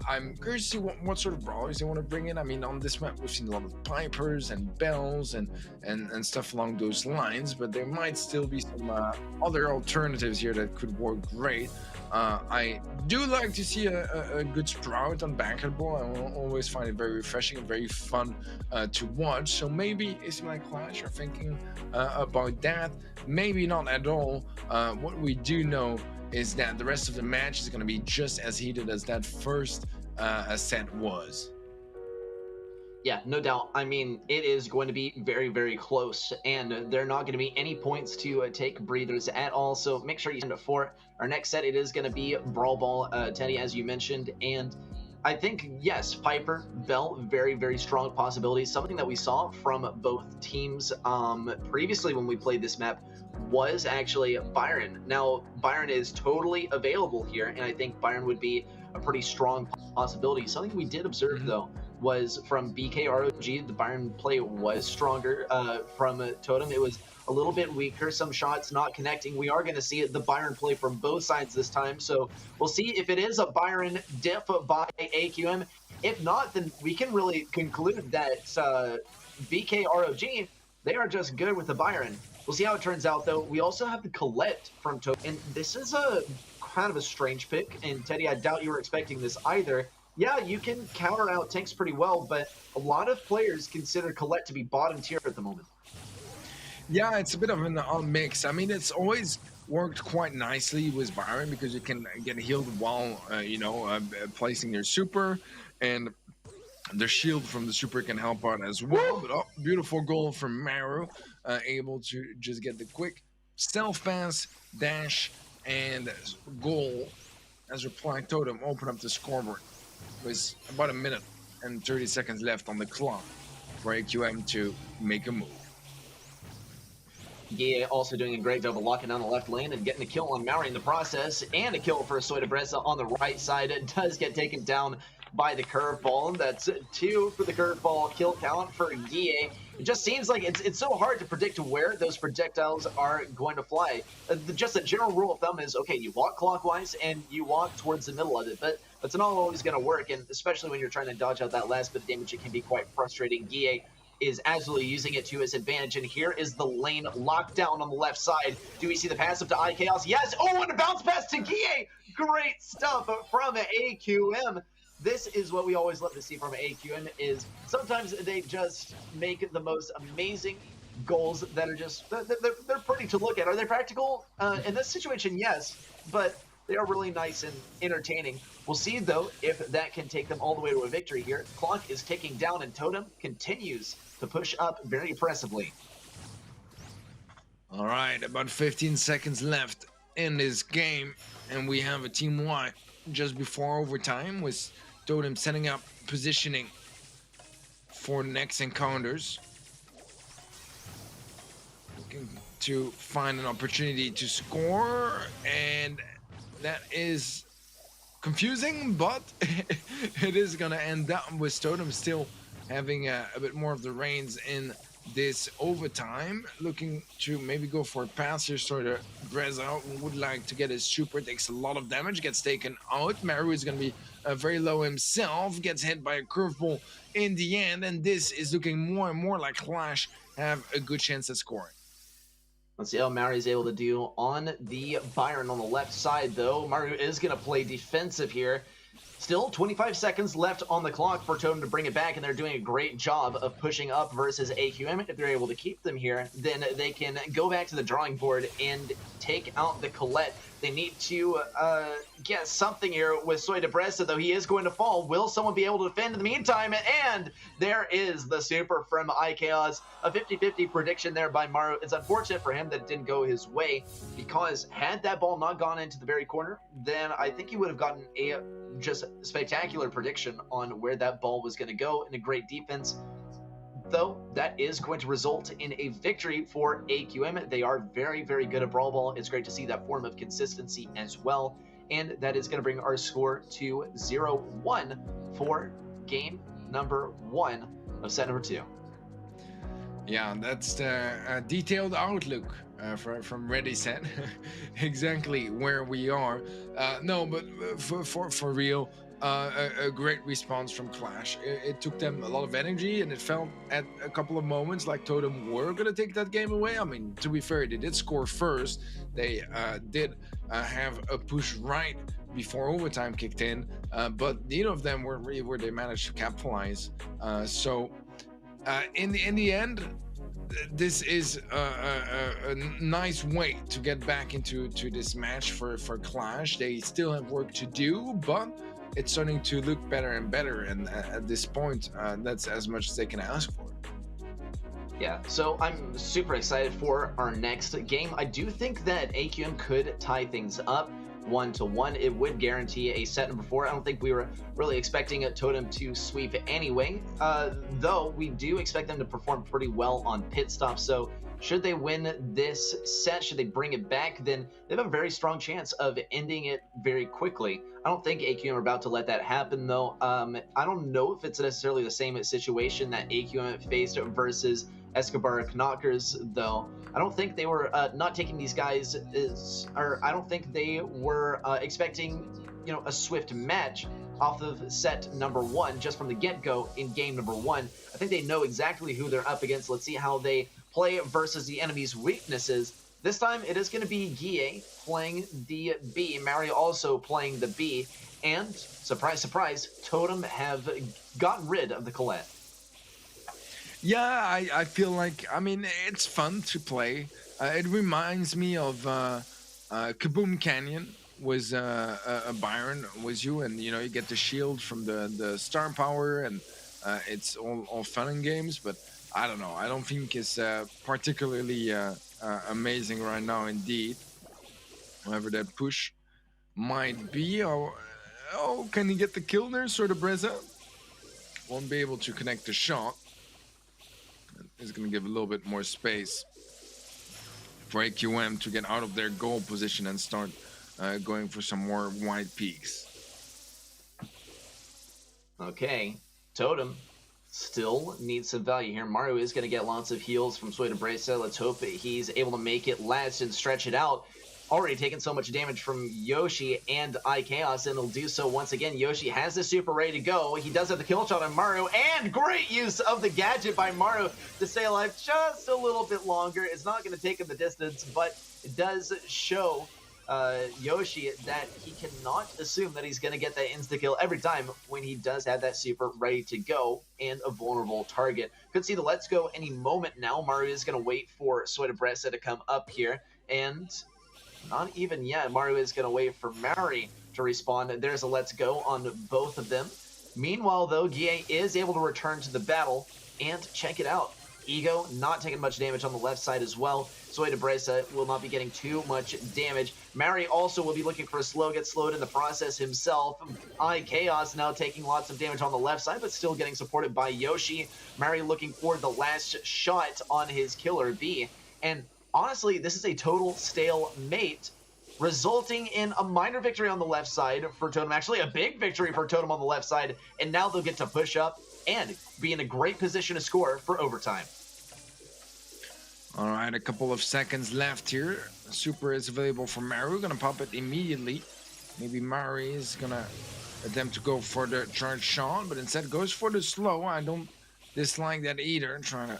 I'm curious to see what sort of brawlers they want to bring in. I mean, on this map, we've seen a lot of Pipers and Bells and stuff along those lines, but there might still be some other alternatives here that could work great. I do like to see a good Sprout on Backyard Bowl. I always find it very refreshing and very fun to watch. So maybe AC Milan Clash are thinking about that. Maybe not at all. What we do know is that the rest of the match is going to be just as heated as that first set was. Yeah, no doubt. I mean, it is going to be very, very close, and there are not going to be any points to take breathers at all, so make sure you send it for our next set. It is going to be Brawl Ball, Teddy, as you mentioned, and I think, yes, Piper, Bell, very, very strong possibilities. Something that we saw from both teams previously when we played this map was actually Byron. Now, Byron is totally available here, and I think Byron would be a pretty strong possibility. Something we did observe, though, was from BKROG, the Byron play was stronger. From Totem, it was a little bit weaker, some shots not connecting. We are going to see the Byron play from both sides this time, so we'll see if it is a Byron diff by AQM. If not, then we can really conclude that BKROG, they are just good with the Byron. We'll see how it turns out, though. We also have the Colette from Totem, and this is a kind of a strange pick, and Teddy, I doubt you were expecting this either. Yeah, you can counter out tanks pretty well, but a lot of players consider Colette to be bottom tier at the moment. Yeah, it's a bit of an odd mix. I mean, it's always worked quite nicely with Byron because you can get healed while placing your super, and the shield from the super can help out as well. But beautiful goal from Maru, able to just get the quick self pass, dash, and goal as Reply Totem open up the scoreboard with about a minute and 30 seconds left on the clock for AQM to make a move. Gia also doing a great job of locking down the left lane and getting a kill on Maori in the process, and a kill for Soy de Bressa on the right side. It does get taken down by the curveball, and that's 2 for the curveball kill count for Gia. It just seems like it's so hard to predict where those projectiles are going to fly. Just a general rule of thumb is, okay, you walk clockwise and you walk towards the middle of it, but that's not always going to work, and especially when you're trying to dodge out that last bit of damage, it can be quite frustrating. Gia is absolutely using it to his advantage, and here is the lane locked down on the left side. Do we see the pass up to iChaos? Yes! Oh, and a bounce pass to Gia! Great stuff from AQM. This is what we always love to see from AQM, is sometimes they just make the most amazing goals that are just, they're pretty to look at. Are they practical? In this situation, yes, but they are really nice and entertaining. We'll see, though, if that can take them all the way to a victory here. Clock is ticking down, and Totem continues to push up very impressively. All right, about 15 seconds left in this game, and we have a Team Y just before overtime with Totem setting up positioning for next encounters. Looking to find an opportunity to score, and that is confusing, but it is going to end up with Totem still having a bit more of the reins in this overtime. Looking to maybe go for a pass here, sort of. Breza would like to get his super, takes a lot of damage, gets taken out. Maru is going to be very low himself, gets hit by a curveball in the end, and this is looking more and more like Clash have a good chance at scoring. Let's see how Maru is able to do on the Byron on the left side, though. Maru is going to play defensive here. Still 25 seconds left on the clock for Totem to bring it back, and they're doing a great job of pushing up versus AQM. If they're able to keep them here, then they can go back to the drawing board and take out the Colette. They need to get something here with Soy de Bressa, though he is going to fall. Will someone be able to defend in the meantime? And there is the super from iChaos. A 50-50 prediction there by Maru. It's unfortunate for him that it didn't go his way, because had that ball not gone into the very corner, then I think he would have gotten a just spectacular prediction on where that ball was going to go, and a great defense. Though that is going to result in a victory for AQM. They are very, very good at Brawl Ball. It's great to see that form of consistency as well. And that is going to bring our score to 0-1 for game number 1 of set number 2. Yeah, that's the detailed outlook from Ready Set. Exactly where we are. No, but for real, a great response from Clash. It took them a lot of energy, and it felt at a couple of moments like Totem were going to take that game away. I mean, to be fair, they did score first. They did have a push right before overtime kicked in, but neither of them were really where they managed to capitalize. So in the end, this is a nice way to get back into this match for Clash. They still have work to do, but it's starting to look better and better, and at this point, that's as much as they can ask for. Yeah, so I'm super excited for our next game. I do think that AQM could tie things up 1-1. It would guarantee a set number 4. I don't think we were really expecting a Totem to sweep anyway, though we do expect them to perform pretty well on pit stops. So should they win this set, should they bring it back, then they have a very strong chance of ending it very quickly. I don't think AQM are about to let that happen, though. I don't know if it's necessarily the same situation that AQM faced versus Escobar Knockers, though. I don't think they were not taking these guys or I don't think they were expecting, a swift match off of set number 1 just from the get-go in game number 1. I think they know exactly who they're up against. Let's see how they play versus the enemy's weaknesses. This time it is going to be Guille playing the B, Mario also playing the B, and surprise, surprise, Totem have gotten rid of the Colette. Yeah, I feel like, it's fun to play. It reminds me of Kaboom Canyon was a Byron was you, and you know you get the shield from the star power, and it's all fun and games. But I don't know. I don't think it's particularly amazing right now, indeed. However, that push might be. Oh, can he get the kill there? Sort of Breza won't be able to connect the shot. It's going to give a little bit more space for AQM to get out of their goal position and start going for some more wide peaks. Okay, Totem still needs some value here. Maru is going to get lots of heals from Sueda Bresa. Let's hope that he's able to make it last and stretch it out. Already taken so much damage from Yoshi and iChaos, and he'll do so once again. Yoshi has the super ready to go. He does have the kill shot on Maru, and great use of the gadget by Maru to stay alive just a little bit longer. It's not going to take him the distance, but it does show Yoshi that he cannot assume that he's going to get that insta-kill every time when he does have that super ready to go and a vulnerable target. Could see the let's go any moment now. Maru is going to wait for Sueda Bresa to come up here, and not even yet. Maru is going to wait for Mary to respawn. There's a let's go on both of them. Meanwhile, though, Guille is able to return to the battle, and check it out. Ego not taking much damage on the left side as well. Sueda Bresa will not be getting too much damage. Mary also will be looking for a slow, gets slowed in the process himself. iChaos now taking lots of damage on the left side, but still getting supported by Yoshi. Mary looking for the last shot on his killer bee. And honestly, this is a total stalemate, resulting in a minor victory on the left side for Totem. Actually, a big victory for Totem on the left side. And now they'll get to push up and be in a great position to score for overtime. All right, a couple of seconds left here. Super is available for Maru. Gonna pop it immediately. Maybe Mari is gonna attempt to go for the charge shot, but instead goes for the slow. I don't dislike that either. Trying to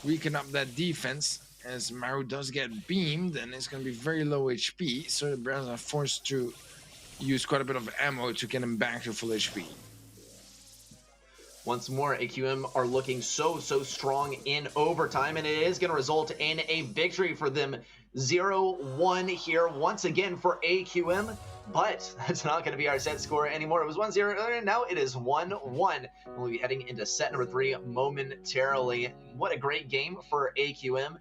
weaken up that defense, as Maru does get beamed and it's going to be very low HP, so the Browns are forced to use quite a bit of ammo to get him back to full HP. Once more, AQM are looking so strong in overtime, and it is going to result in a victory for them. 0-1 here once again for AQM, but that's not going to be our set score anymore. It was 1-0, and now it is 1-1. We'll be heading into set number 3 momentarily. What a great game for AQM.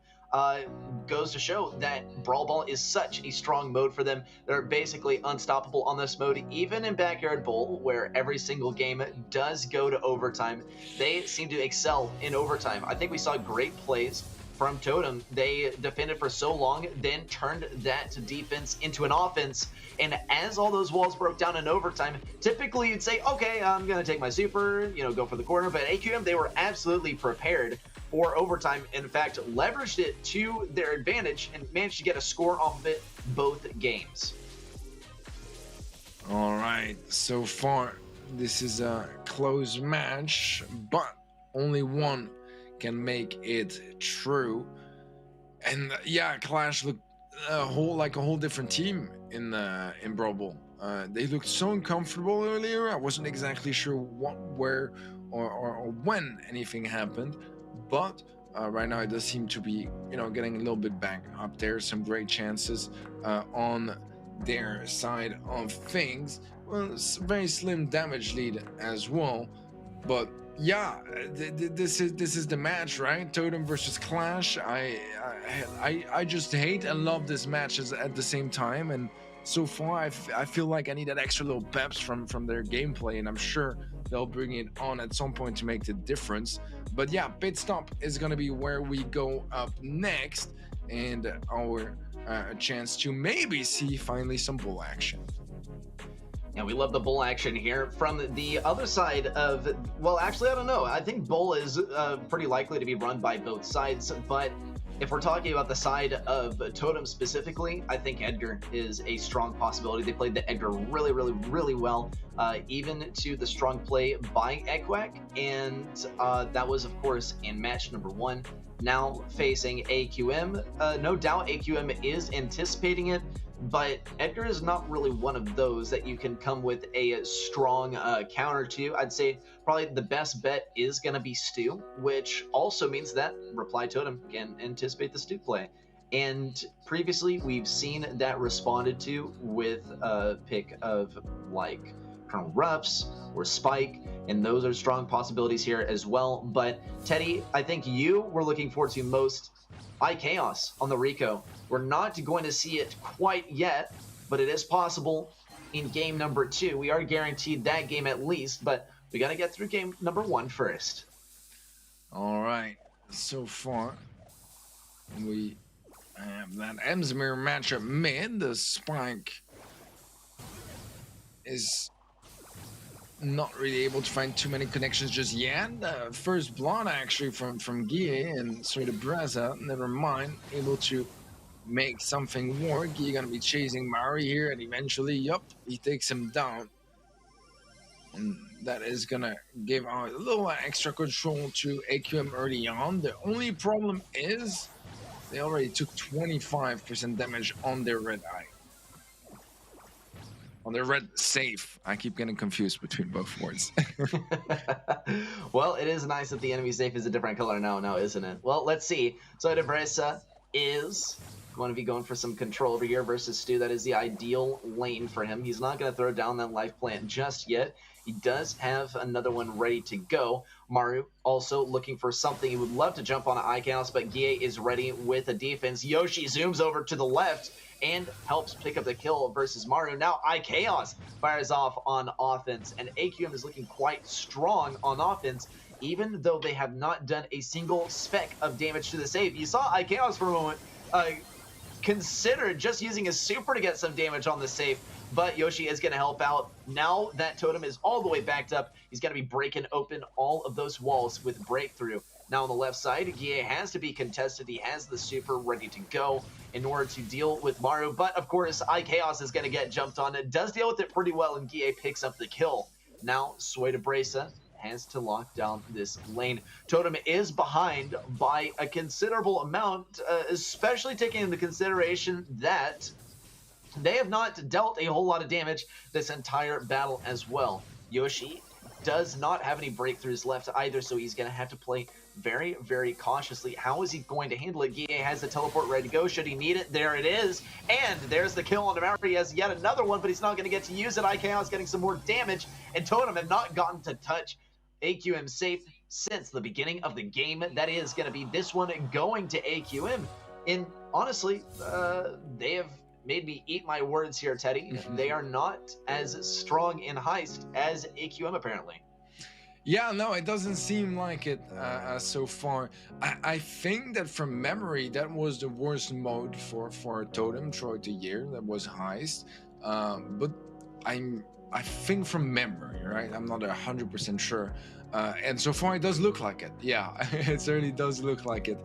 Goes to show that Brawl Ball is such a strong mode for them. They're basically unstoppable on this mode, even in Backyard Bowl, where every single game does go to overtime. They seem to excel in overtime. I think we saw great plays from Totem. They defended for so long, then turned that defense into an offense, and as all those walls broke down in overtime, typically you'd say, okay, I'm gonna take my super, go for the corner, but AQM, they were absolutely prepared for overtime. In fact, leveraged it to their advantage and managed to get a score off of it both games. All right, so far this is a close match, but only one can make it true. And yeah, Clash looked like a whole different team in Brawl Ball. They looked so uncomfortable earlier. I wasn't exactly sure what, where, or when anything happened, but right now it does seem to be, getting a little bit back up there. Some great chances on their side of things. Well, it's a very slim damage lead as well, but yeah, this is the match, right? Totem versus Clash. I just hate and love this match at the same time, and so far I feel like I need that extra little peps from their gameplay, and I'm sure they'll bring it on at some point to make the difference. But yeah, pit stop is gonna be where we go up next, and our chance to maybe see finally some bull action. And we love the bull action here. From the other side of, well, actually, I don't know. I think bull is pretty likely to be run by both sides, but if we're talking about the side of Totem specifically, I think Edgar is a strong possibility. They played the Edgar really well, even to the strong play by Ekwak, and that was, of course, in match number 1. Now facing AQM, no doubt AQM is anticipating it, but Edgar is not really one of those that you can come with a strong counter to. I'd say probably the best bet is going to be Stu, which also means that Reply Totem can anticipate the Stu play. And previously, we've seen that responded to with a pick of like Colonel Ruffs or Spike, and those are strong possibilities here as well. But Teddy, I think you were looking forward to most iChaos on the Rico. We're not going to see it quite yet, but it is possible in game number 2. We are guaranteed that game at least, but we got to get through game number 1 first. All right, so far we have that Emsmere matchup mid. The Spike is not really able to find too many connections just yet. First blood actually from Guille and sort of Breza, never mind, able to make something work. Guille gonna be chasing Mari here, and eventually, yup, he takes him down. And that is gonna give a little extra control to AQM early on. The only problem is they already took 25% damage on their red eye. On their red safe. I keep getting confused between both words. Well, it is nice that the enemy safe is a different color now, isn't it? Well, let's see. So Debresa is going to be going for some control over here versus Stu. That is the ideal lane for him. He's not going to throw down that life plant just yet. He does have another one ready to go. Maru also looking for something. He would love to jump on an iChaos, but Guille is ready with a defense. Yoshi zooms over to the left and helps pick up the kill versus Maru. Now iChaos fires off on offense, and AQM is looking quite strong on offense, even though they have not done a single speck of damage to the save. You saw iChaos for a moment consider just using his super to get some damage on the safe, but Yoshi is going to help out. Now that totem is all the way backed up, he's going to be breaking open all of those walls with breakthrough. Now on the left side, Guille has to be contested. He has the super ready to go in order to deal with Maru, but of course iChaos is going to get jumped on. It does deal with it pretty well, and Guille picks up the kill. Now Sueda Bresa has to lock down this lane. Totem is behind by a considerable amount, especially taking into consideration that they have not dealt a whole lot of damage this entire battle as well. Yoshi does not have any breakthroughs left either, so he's going to have to play very, very cautiously. How is he going to handle it? Guille has the teleport ready to go. Should he need it? There it is. And there's the kill on the Mary. He has yet another one, but he's not going to get to use it. iChaos getting some more damage, and Totem have not gotten to touch AQM safe since the beginning of the game. That is going to be this one going to AQM. And honestly, they have made me eat my words here, Teddy. They are not as strong in Heist as AQM, apparently. Yeah, no, it doesn't seem like it so far. I think that from memory, that was the worst mode for Totem throughout the year. That was Heist. But I think from memory, right? I'm not 100% sure. And so far it does look like it. Yeah, it certainly does look like it.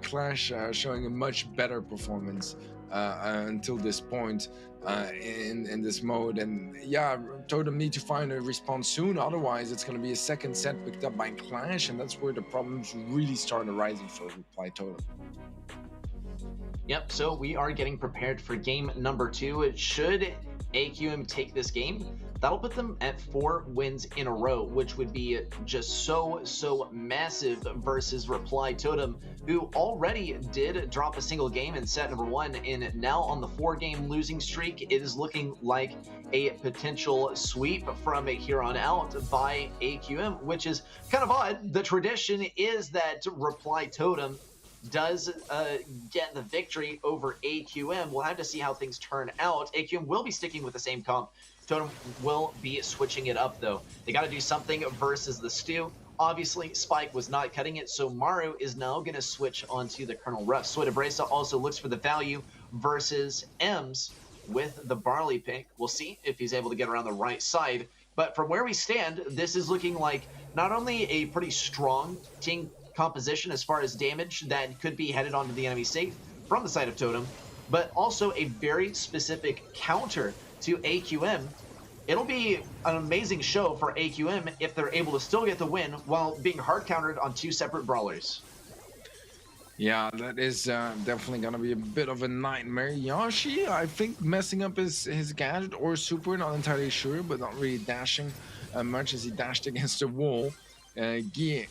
Clash showing a much better performance until this point in this mode. And yeah, Totem need to find a response soon. Otherwise, it's going to be a second set picked up by Clash. And that's where the problems really start arising for Reply Totem. Yep, so we are getting prepared for game number 2. Should AQM take this game, that'll put them at 4 wins in a row, which would be just so massive versus Reply Totem, who already did drop a single game in set number 1, and now on the 4-game losing streak, it is looking like a potential sweep from here on out by AQM, which is kind of odd. The tradition is that Reply Totem does get the victory over AQM. We'll have to see how things turn out. AQM will be sticking with the same comp. Totem will be switching it up, though. They got to do something versus the Stu. Obviously, Spike was not cutting it, so Maru is now going to switch onto the Colonel Ruff. Sueda Bresa also looks for the value versus Ems with the Barley pick. We'll see if he's able to get around the right side. But from where we stand, this is looking like not only a pretty strong team composition as far as damage that could be headed onto the enemy safe from the side of Totem, but also a very specific counter to AQM. It'll be an amazing show for AQM if they're able to still get the win while being hard countered on 2 separate brawlers. Yeah, that is definitely gonna be a bit of a nightmare. Yoshi, I think, messing up his gadget or super, not entirely sure, but not really dashing much as he dashed against the wall. Guille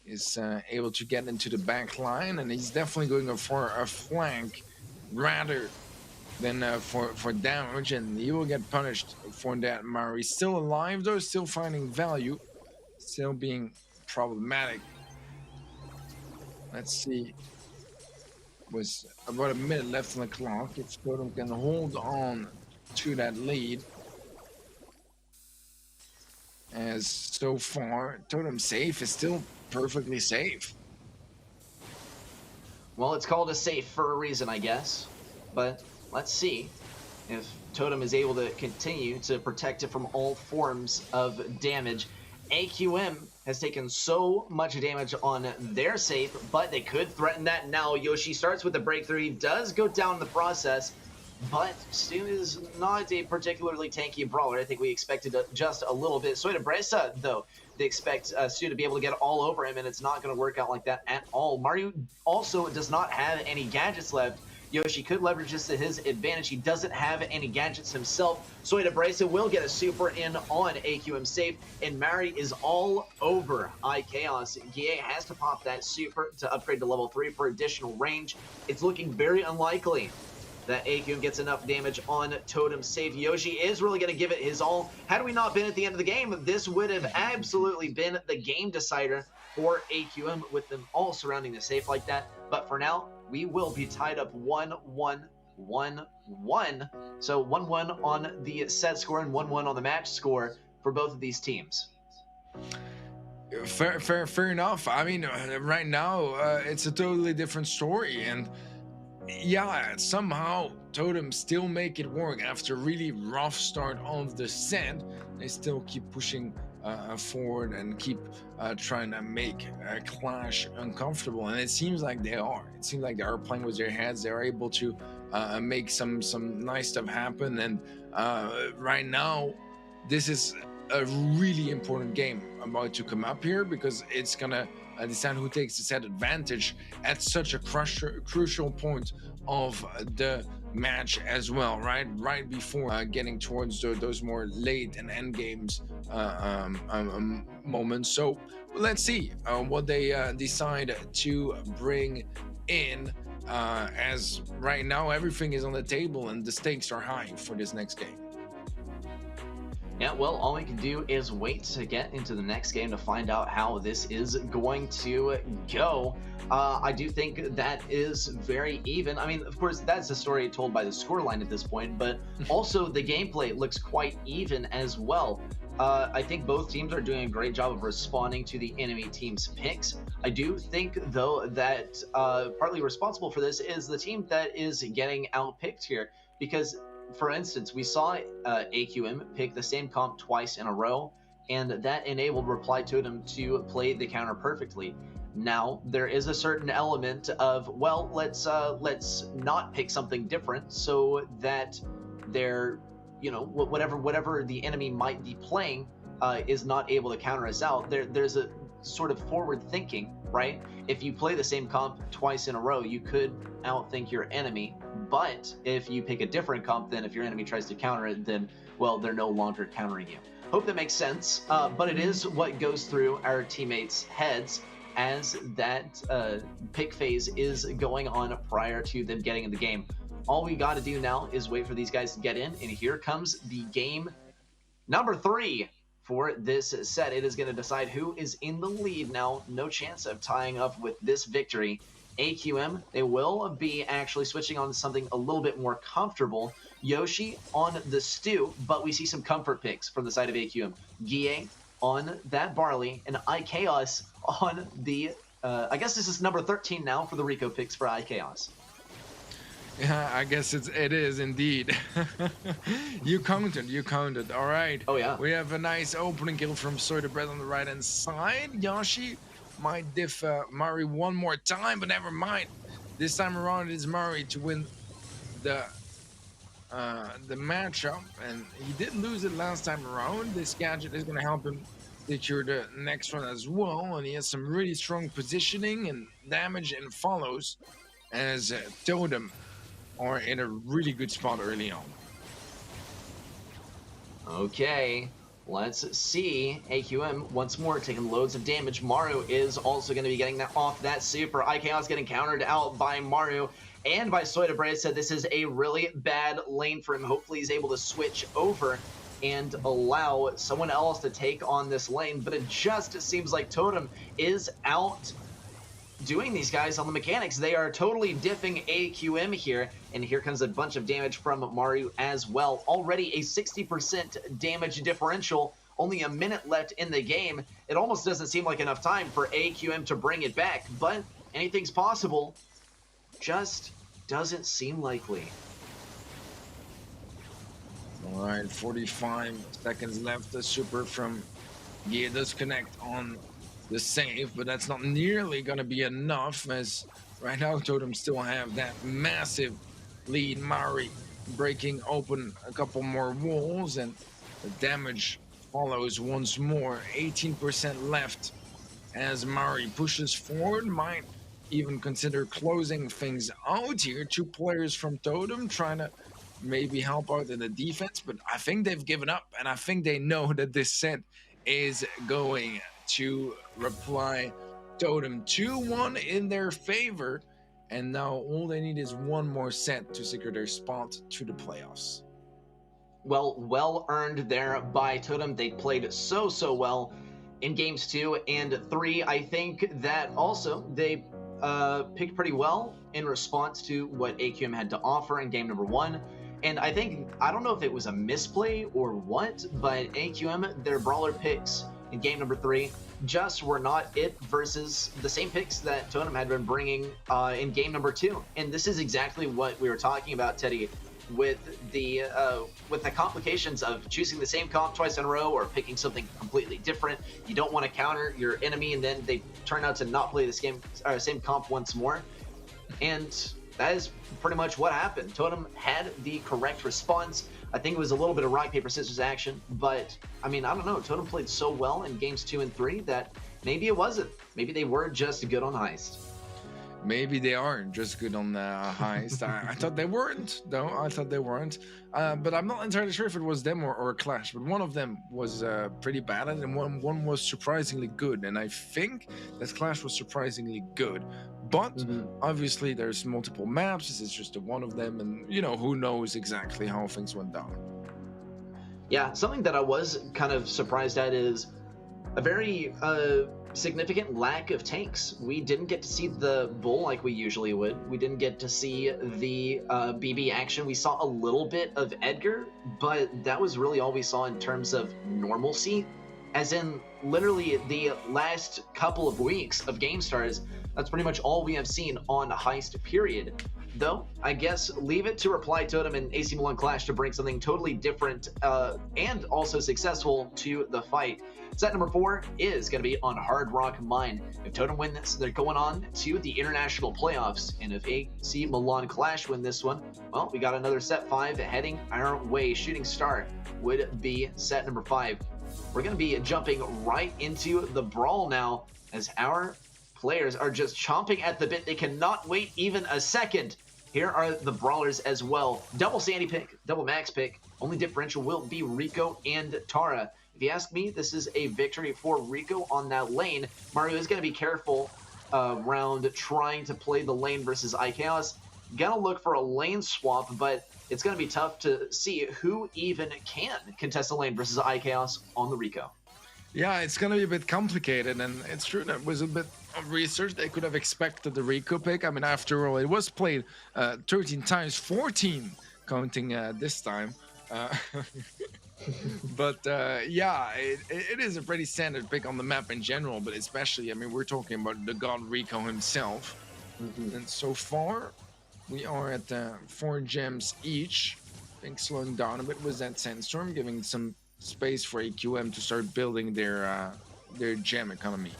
is able to get into the back line, and he's definitely going for a flank rather than for damage, and he will get punished for that. Maori still alive though, still finding value, still being problematic. Let's see. Was about a minute left on the clock. If Totem can hold on to that lead. As so far, Totem safe is still perfectly safe. Well, it's called a safe for a reason, I guess. But let's see if Totem is able to continue to protect it from all forms of damage. AQM has taken so much damage on their safe, but they could threaten that now. Yoshi starts with the breakthrough. He does go down in the process, but Stu is not a particularly tanky brawler. I think we expected just a little bit. Soy de Bresa, though, they expect Stu to be able to get all over him, and it's not going to work out like that at all. Mario also does not have any gadgets left. Yoshi could leverage this to his advantage. He doesn't have any gadgets himself. Soy de Bresa will get a super in on AQM safe, and Mari is all over iChaos. Guille has to pop that super to upgrade to level 3 for additional range. It's looking very unlikely that AQM gets enough damage on Totem safe. Yoshi is really going to give it his all. Had we not been at the end of the game, this would have absolutely been the game decider for AQM with them all surrounding the safe like that. But for now, we will be tied up 1-1-1-1. So 1-1 on the set score and 1-1 on the match score for both of these teams. Fair enough. I mean, right now, it's a totally different story, and yeah, somehow Totem still make it work after a really rough start of the set. They still keep pushing forward and keep trying to make Clash uncomfortable, and it seems like they are. It seems like they are playing with their heads. They're able to make some nice stuff happen, and right now, this is a really important game about to come up here, because it's gonna decide who takes the set advantage at such a crucial point of the match as well, right before getting towards those more late and end games moments. So let's see what they decide to bring in, as right now everything is on the table and the stakes are high for this next game. Yeah, well, all we can do is wait to get into the next game to find out how this is going to go. I do think that is very even. I mean, of course, that's a story told by the scoreline at this point, but also the gameplay looks quite even as well. I think both teams are doing a great job of responding to the enemy team's picks. I do think, though, that partly responsible for this is the team that is getting outpicked here, because for instance, we saw AQM pick the same comp twice in a row, and that enabled Reply Totem to play the counter perfectly. Now, there is a certain element of, well, let's not pick something different so that they're, you know, whatever the enemy might be playing is not able to counter us out. There's a sort of forward thinking, right? If you play the same comp twice in a row, you could outthink your enemy. But if you pick a different comp, then if your enemy tries to counter it, then, well, they're no longer countering you. Hope that makes sense. But it is what goes through our teammates' heads as that pick phase is going on prior to them getting in the game. All we got to do now is wait for these guys to get in, and here comes the game number 3 for this set. It is going to decide who is in the lead now. No chance of tying up with this victory. AQM, they will be actually switching on to something a little bit more comfortable. Yoshi on the Stew, but we see some comfort picks from the side of AQM. Guille on that Barley, and iChaos on the, I guess this is number 13 now for the Rico picks for iChaos. Yeah, I guess it is indeed. You counted. All right. Oh, yeah. We have a nice opening kill from Soy de Bread on the right-hand side. Yoshi might diff Mari one more time, but never mind. This time around, it is Mari to win the matchup, and he did lose it last time around. This gadget is going to help him secure the next one as well, and he has some really strong positioning and damage and follows as Totem are in a really good spot early on. Okay, Let's see. AQM once more taking loads of damage. Maru is also going to be getting that off that super. IKOS getting countered out by Maru and by Soy de Breza. This is a really bad lane for him. Hopefully he's able to switch over and allow someone else to take on this lane. But it just seems like Totem is out doing these guys on the mechanics. They are totally diffing AQM here, and here comes a bunch of damage from Maru as well. Already a 60% damage differential, only a minute left in the game. It almost doesn't seem like enough time for AQM to bring it back, but anything's possible. Just doesn't seem likely. All right, 45 seconds left. The super from Gear does connect on the save, but that's not nearly going to be enough, as right now Totem still have that massive lead. Mari breaking open a couple more walls, and the damage follows once more. 18% left as Mari pushes forward. Might even consider closing things out here. 2 players from Totem trying to maybe help out in the defense, but I think they've given up, and I think they know that this set is going to reply Totem 2-1 in their favor, and now all they need is one more set to secure their spot to the playoffs. Well earned there by Totem. They played so well in games 2 and 3. I think that also they picked pretty well in response to what AQM had to offer in game number 1. And I don't know if it was a misplay or what, but AQM, their brawler picks in game number 3 just were not it versus the same picks that Totem had been bringing in game number 2. And this is exactly what we were talking about, Teddy, with the complications of choosing the same comp twice in a row or picking something completely different. You don't want to counter your enemy, and then they turn out to not play this game same comp once more. And that is pretty much what happened. Totem had the correct response. I think it was a little bit of rock, paper, scissors action, but I mean, I don't know. Totem played so well in games 2 and 3 that maybe it wasn't. Maybe they were just good on heist. Maybe they are just good on heist. I thought they weren't, though. I thought they weren't. But I'm not entirely sure if it was them or Clash. But one of them was pretty bad, and one was surprisingly good. And I think that Clash was surprisingly good. But obviously, there's multiple maps. This is just one of them, and you know, who knows exactly how things went down. Yeah, something that I was kind of surprised at is a very significant lack of tanks. We didn't get to see the bull like we usually would. We didn't get to see the BB action. We saw a little bit of Edgar, but that was really all we saw in terms of normalcy. As in, literally the last couple of weeks of GameStars, that's pretty much all we have seen on Heist, period. Though, I guess, leave it to Reply Totem and AC Milan Clash to bring something totally different and also successful to the fight. Set number 4 is going to be on Hard Rock Mine. If Totem win this, they're going on to the international playoffs. And if AC Milan Clash win this one, well, we got another set 5 heading our way. Shooting Star would be set number 5. We're going to be jumping right into the brawl now, as our players are just chomping at the bit. They cannot wait even a second. Here are the brawlers as well. Double Sandy pick, double Max pick. Only differential will be Rico and Tara. If you ask me, this is a victory for Rico on that lane. Mario is going to be careful around trying to play the lane versus IKOS. Gonna look for a lane swap, but it's going to be tough to see who even can contest the lane versus IKOS on the Rico. Yeah, it's going to be a bit complicated, and it's true that with a bit of research, they could have expected the Rico pick. I mean, after all, it was played 13 times, 14 counting this time. But yeah, it is a pretty standard pick on the map in general, but especially, I mean, we're talking about the god Rico himself. And so far, we are at 4 gems each. I think slowing down a bit was that Sandstorm, giving some space for AQM to start building their gem economy.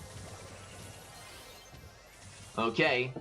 Okay,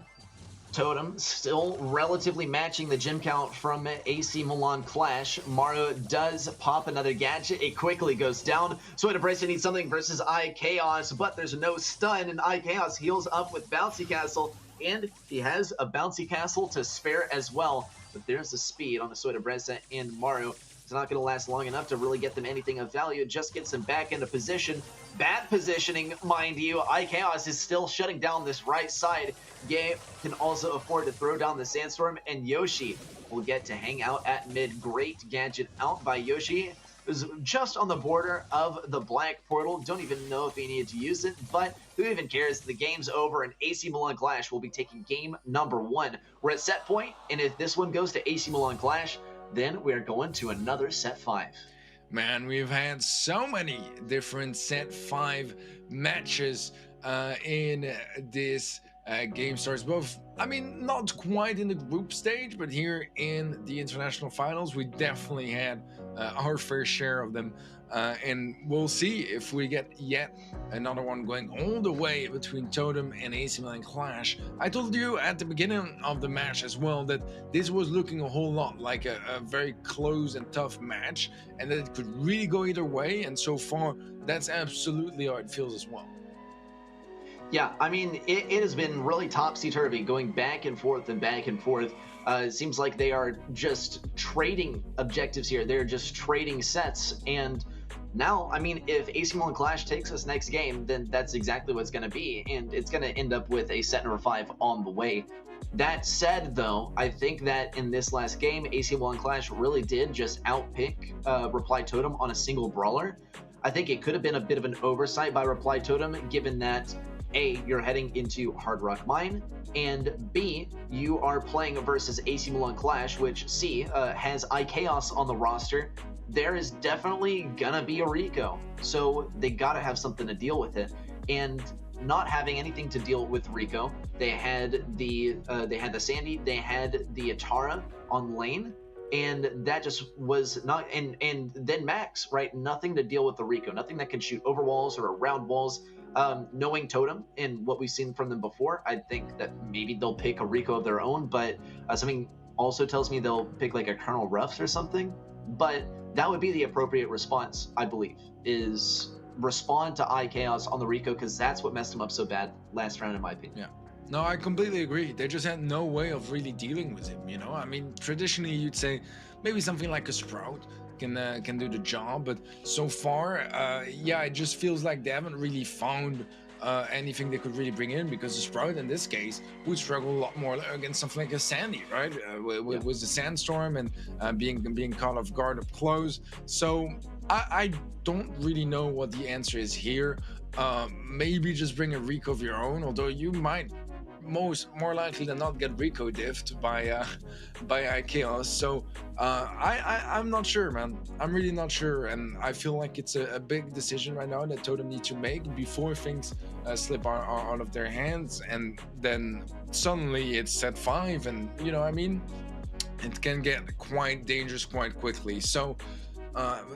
Totem still relatively matching the gem count from AC Milan Clash. Mario does pop another gadget. It quickly goes down. Soy de Breza needs something versus IKOS, but there's no stun, and IKOS heals up with Bouncy Castle, and he has a Bouncy Castle to spare as well. But there's the speed on the Soy de Breza and Mario. It's not going to last long enough to really get them anything of value. It just gets them back into position. Bad positioning, mind you. iChaos is still shutting down this right side. Gabe can also afford to throw down the Sandstorm, and Yoshi will get to hang out at mid. Great gadget out by Yoshi. It was just on the border of the black portal. Don't even know if he needed to use it, but who even cares? The game's over, and AC Milan Clash will be taking game number 1. We're at set point, and if this one goes to AC Milan Clash, then we are going to another set 5. Man, we've had so many different set 5 matches in this GameStars, both, I mean, not quite in the group stage, but here in the international finals, we definitely had our fair share of them. And we'll see if we get yet another one going all the way between Totem and AC Milan Clash. I told you at the beginning of the match as well that this was looking a whole lot like a very close and tough match, and that it could really go either way, and so far that's absolutely how it feels as well. Yeah, I mean, it has been really topsy-turvy, going back and forth and back and forth. It seems like they are just trading objectives here. They're just trading sets. And now, I mean, if AC Milan Clash takes us next game, then that's exactly what it's going to be. And it's going to end up with a set number 5 on the way. That said, though, I think that in this last game, AC Milan Clash really did just outpick Reply Totem on a single brawler. I think it could have been a bit of an oversight by Reply Totem, given that A, you're heading into Hard Rock Mine, and B, you are playing versus AC Milan Clash, which C, has iChaos on the roster. There is definitely gonna be a Rico, so they gotta have something to deal with it. And not having anything to deal with Rico, they had the Sandy, they had the Atara on lane, and that just was not. And then Max, right? Nothing to deal with the Rico, nothing that can shoot over walls or around walls. Knowing Totem and what we've seen from them before, I think that maybe they'll pick a Rico of their own, but something also tells me they'll pick like a Colonel Ruffs or something. But that would be the appropriate response, I believe, is respond to iChaos on the Rico, because that's what messed him up so bad last round, in my opinion. Yeah. No, I completely agree. They just had no way of really dealing with him, you know? I mean, traditionally you'd say maybe something like a Sprout can do the job, but so far, yeah, it just feels like they haven't really found anything they could really bring in, because the Sprout in this case would struggle a lot more against something like a Sandy, right? With the Sandstorm and being caught off guard up close. So I don't really know what the answer is here. Maybe just bring a Rico of your own, although you might more likely than not get Rico diffed by iChaos. So I'm not sure, man. I'm really not sure, and I feel like it's a big decision right now that Totem need to make before things slip out of their hands, and then suddenly it's set 5, and you know what I mean, it can get quite dangerous quite quickly. So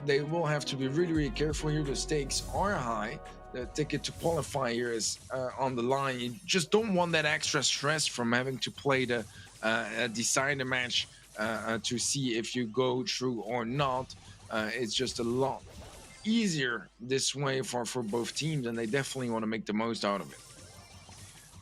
they will have to be really careful here. The stakes are high. The ticket to qualify here is on the line. You just don't want that extra stress from having to play the decider match to see if you go through or not. It's just a lot easier this way for both teams, and they definitely want to make the most out of it.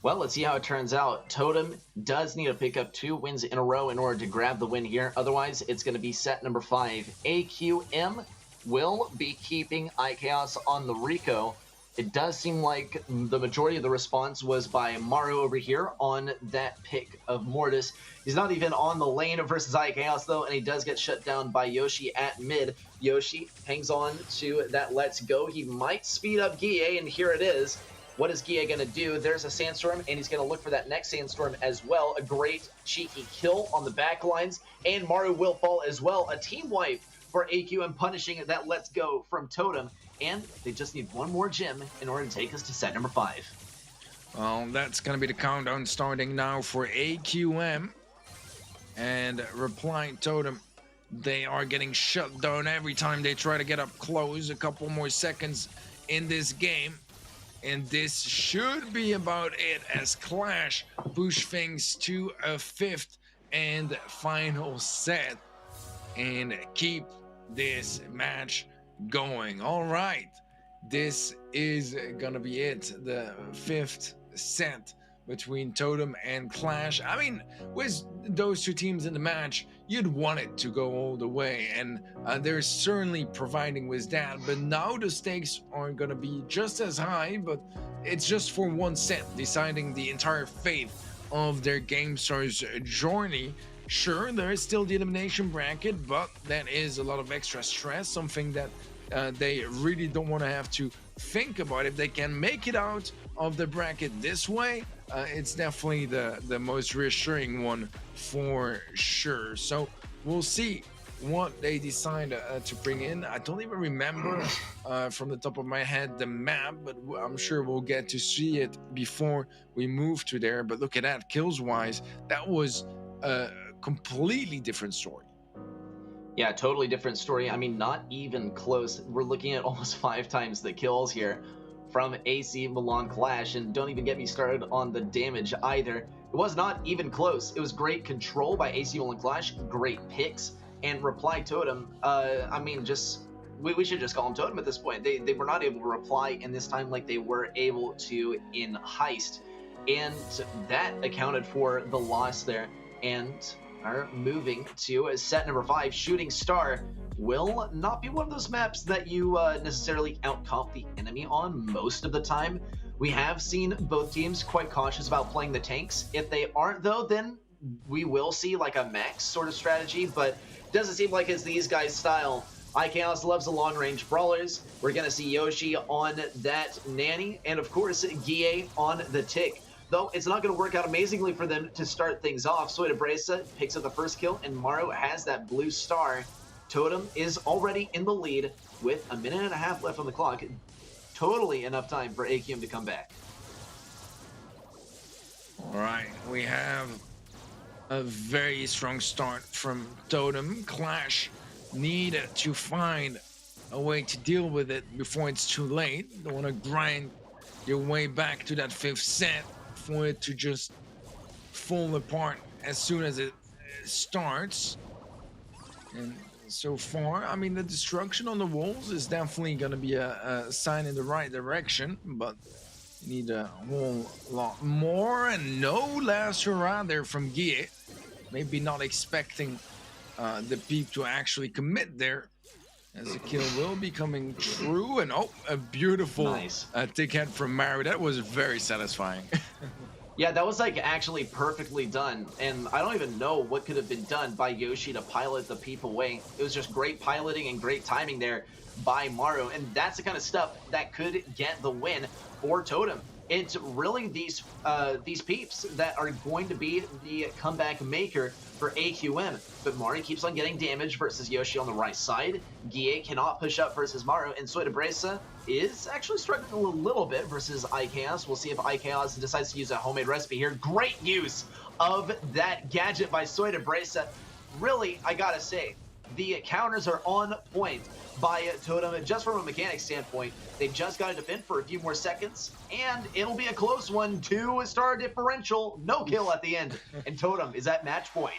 Well, let's see how it turns out. Totem does need to pick up 2 wins in a row in order to grab the win here. Otherwise, it's going to be set number 5. AQM will be keeping iChaos on the Rico. It does seem like the majority of the response was by Maru over here on that pick of Mortis. He's not even on the lane versus iChaos, though, and he does get shut down by Yoshi at mid. Yoshi hangs on to that let's go. He might speed up Guille, and here it is. What is Guille going to do? There's a Sandstorm, and he's going to look for that next Sandstorm as well. A great cheeky kill on the back lines, and Maru will fall as well. A team wipe for AQM, punishing that let's go from Totem. And they just need one more gem in order to take us to set number 5. Well, that's going to be the countdown starting now for AQM. And Reply Totem, they are getting shut down every time they try to get up close. A couple more seconds in this game. And this should be about it as Clash push things to a 5th and final set and keep this match going. All right, this is gonna be it, the 5th set between Totem and Clash. I mean, with those two teams in the match, you'd want it to go all the way, and they're certainly providing with that. But now the stakes aren't going to be just as high, but it's just for one set, deciding the entire fate of their GameStars journey. Sure, there is still the elimination bracket, but that is a lot of extra stress, something that they really don't want to have to think about. If they can make it out of the bracket this way, it's definitely the most reassuring one for sure. So we'll see what they decide to bring in. I don't even remember from the top of my head the map, but I'm sure we'll get to see it before we move to there. But look at that, kills wise, that was a completely different story. Yeah, totally different story. I mean, not even close. We're looking at almost 5 times the kills here from AC Milan Clash, and don't even get me started on the damage either. It was not even close. It was great control by AC Milan Clash, great picks, and Reply Totem. I mean, just we should just call him Totem at this point. They were not able to reply in this time like they were able to in Heist, and that accounted for the loss there. And are moving to set number 5. Shooting Star will not be one of those maps that you necessarily outcomp the enemy on most of the time. We have seen both teams quite cautious about playing the tanks. If they aren't, though, then we will see like a max sort of strategy, but doesn't seem like it's these guys' style. iChaos loves the long-range brawlers. We're going to see Yoshi on that Nanny, and of course, Guille on the Tick. Though it's not going to work out amazingly for them to start things off. Soy de Bresa picks up the first kill, and Maru has that blue star. Totem is already in the lead with a minute and a half left on the clock. Totally enough time for AQM to come back. All right, we have a very strong start from Totem. Clash need to find a way to deal with it before it's too late. Don't want to grind your way back to that 5th set for it to just fall apart as soon as it starts. And so far, I mean, the destruction on the walls is definitely going to be a sign in the right direction, but you need a whole lot more. And no last hurrah there from Guille. Maybe not expecting the peep to actually commit there, as the kill will be coming true. And oh, a beautiful nice tick head from Maru. That was very satisfying. Yeah, that was like actually perfectly done, and I don't even know what could have been done by Yoshi to pilot the peep away. It was just great piloting and great timing there by Maru, and that's the kind of stuff that could get the win for Totem. It's really these peeps that are going to be the comeback maker for AQM. But Maru keeps on getting damage versus Yoshi on the right side. Guille cannot push up versus Maru, and Soy de Bresa is actually struggling a little bit versus iChaos. We'll see if iChaos decides to use a homemade recipe here. Great use of that gadget by Soy de Bresa. Really, I gotta say, the counters are on point by Totem. Just from a mechanics standpoint, they've just got to defend for a few more seconds, and it'll be a close one. 2-star differential, no kill at the end, and Totem is at match point.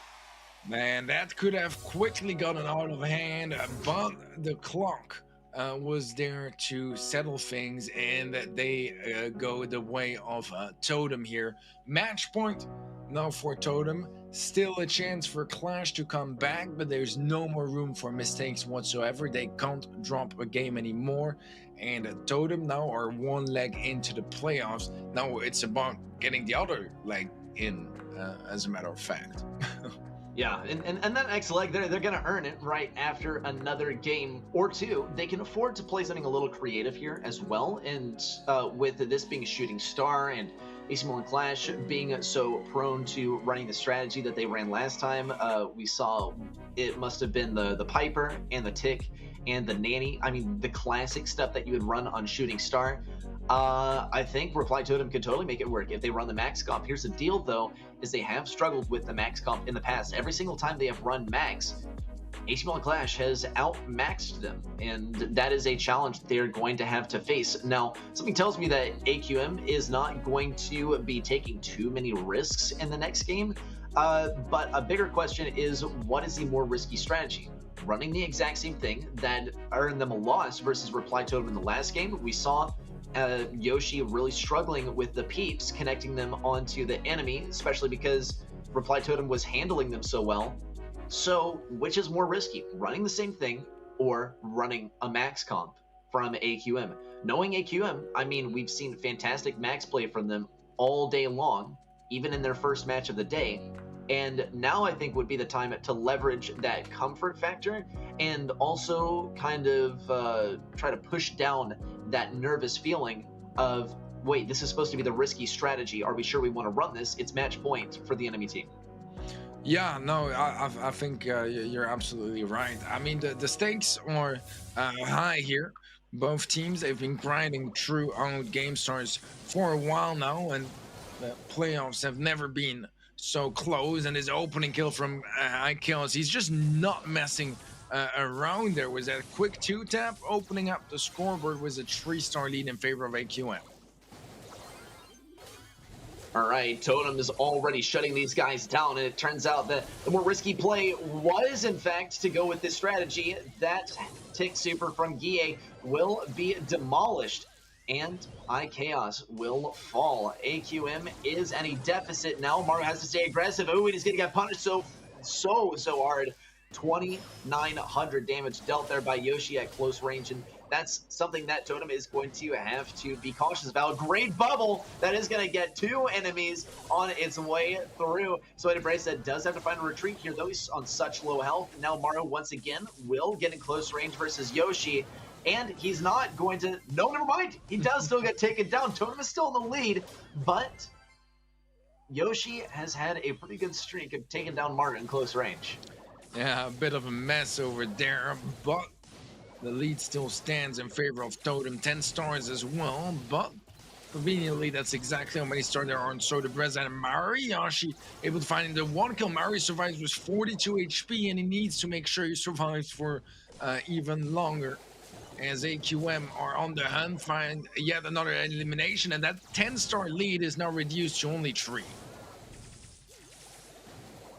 Man, that could have quickly gotten out of hand, but the clock was there to settle things, and they go the way of Totem here. Match point now for Totem. Still a chance for Clash to come back, but there's no more room for mistakes whatsoever. They can't drop a game anymore, and Totem now are one leg into the playoffs. Now it's about getting the other leg in, as a matter of fact. Yeah, and that next leg, they're going to earn it right after another game or two. They can afford to play something a little creative here as well, and with this being a Shooting Star and AC Milan Clash being so prone to running the strategy that they ran last time, we saw it must have been the Piper and the Tick and the Nanny. I mean, the classic stuff that you would run on Shooting Star. I think Reply Totem could totally make it work if they run the max comp. Here's the deal, though, is they have struggled with the max comp in the past. Every single time they have run max, AC Milan Clash has outmaxed them, and that is a challenge they're going to have to face. Now, something tells me that AQM is not going to be taking too many risks in the next game, but a bigger question is, what is the more risky strategy? running the exact same thing that earned them a loss versus Reply Totem in the last game. We saw Yoshi really struggling with the peeps, connecting them onto the enemy, especially because Reply Totem was handling them so well. So, which is more risky, running the same thing or running a max comp from AQM? Knowing AQM, I mean, we've seen fantastic max play from them all day long, even in their first match of the day. And now I think would be the time to leverage that comfort factor and also kind of try to push down that nervous feeling of, wait, this is supposed to be the risky strategy. Are we sure we want to run this? It's match point for the enemy team. Yeah, no, I think you're absolutely right. I mean, the stakes are high here. Both teams, they've been grinding throughout GameStars for a while now, and the playoffs have never been so close. And his opening kill from iKaos, he's just not messing around there. Was that quick 2-tap, opening up the scoreboard was a 3-star lead in favor of AQM. All right, Totem is already shutting these guys down, and it turns out that the more risky play was, in fact, to go with this strategy. That tick super from Guille will be demolished, and iKaos will fall. AQM is at a deficit now. Mario has to stay aggressive. Oh, and he's going to get punished so hard. 2,900 damage dealt there by Yoshi at close range, and that's something that Totem is going to have to be cautious about. Great bubble that is going to get 2 enemies on its way through. So Bracelet does have to find a retreat here, though he's on such low health. Now Mario once again will get in close range versus Yoshi, and he's not going to, no, never mind, he does still get taken down. Totem is still in the lead, but Yoshi has had a pretty good streak of taking down Mario in close range. Yeah, a bit of a mess over there, but the lead still stands in favor of Totem. 10 stars as well, but conveniently, that's exactly how many stars there are on Sodabrez and Mariashi. Able to find the 1 kill. Mari survives with 42 HP, and he needs to make sure he survives for even longer. As AQM are on the hunt, find yet another elimination, and that 10-star lead is now reduced to only 3.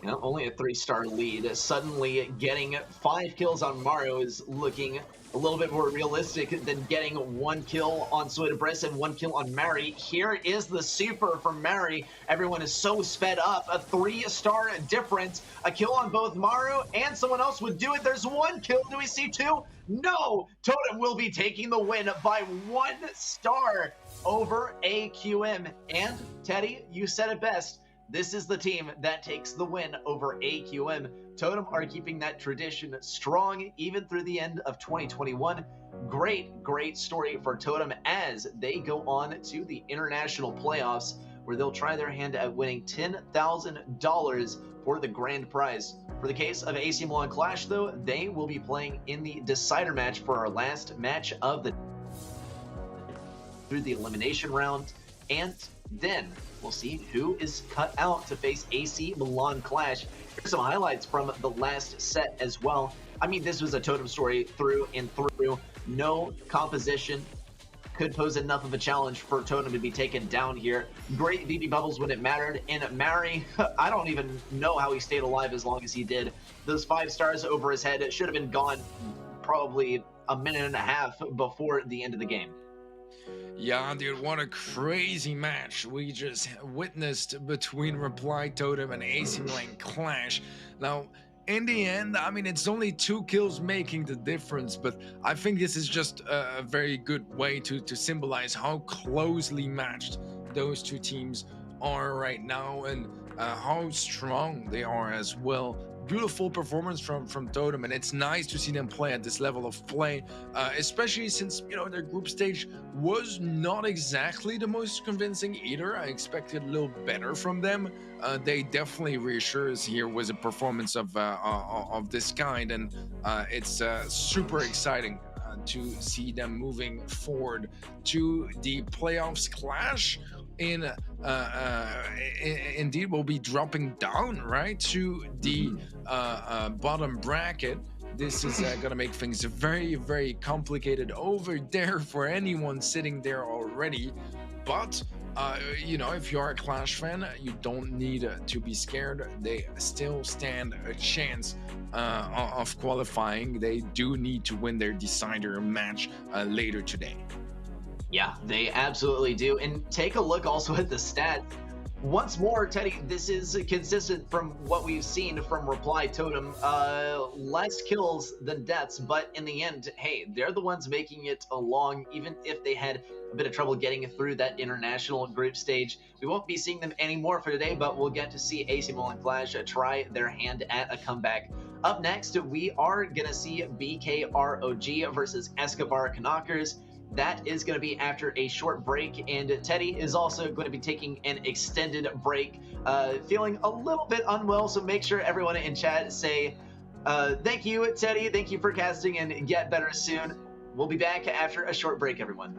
Yeah, only a 3-star lead. Suddenly getting 5 kills on Mario is looking a little bit more realistic than getting 1 kill on Sodabrez and 1 kill on Mari. Here is the super from Mari. Everyone is so sped up. A 3-star difference. A kill on both Mario and someone else would do it. There's 1 kill. Do we see 2? No! Totem will be taking the win by 1 star over AQM. And Teddy, you said it best. This is the team that takes the win over AQM. Totem are keeping that tradition strong even through the end of 2021. Great story for Totem as they go on to the international playoffs, where they'll try their hand at winning $10,000 for the grand prize. For the case of AC Milan Clash, though, they will be playing in the decider match for our last match of the through the elimination round, and then we'll see who is cut out to face AC Milan Clash. Here's some highlights from the last set as well. I mean, this was a Totem story through and through. No composition could pose enough of a challenge for Totem to be taken down here. Great BB bubbles when it mattered. And Mari, I don't even know how he stayed alive as long as he did. Those 5 stars over his head should have been gone probably a minute and a half before the end of the game. Yeah, dude, what a crazy match we just witnessed between Reply Totem and AC Milan Clash. Now, in the end, I mean, it's only 2 kills making the difference, but I think this is just a very good way to symbolize how closely matched those 2 teams are right now, and how strong they are as well. Beautiful performance from Totem, and it's nice to see them play at this level of play, especially since, you know, their group stage was not exactly the most convincing either. I expected a little better from them. They definitely reassures here was a performance of this kind, and it's super exciting to see them moving forward to the playoffs. Clash indeed will be dropping down right to the bottom bracket. This is gonna make things very complicated over there for anyone sitting there already, but You know, if you're a Clash fan, you don't need to be scared. They still stand a chance of qualifying. They do need to win their decider match later today. Yeah, they absolutely do. And take a look also at the stats. Once more, Teddy, this is consistent from what we've seen from Reply Totem. Less kills than deaths, but in the end, hey, they're the ones making it along, even if they had a bit of trouble getting through that international group stage. We won't be seeing them anymore for today, but we'll get to see AC and Clash try their hand at a comeback. Up next, we are going to see BKROG versus Escobar Knockers. That is going to be after a short break, and Teddy is also going to be taking an extended break, feeling a little bit unwell, so make sure everyone in chat say thank you, Teddy, thank you for casting, and get better soon. We'll be back after a short break, everyone.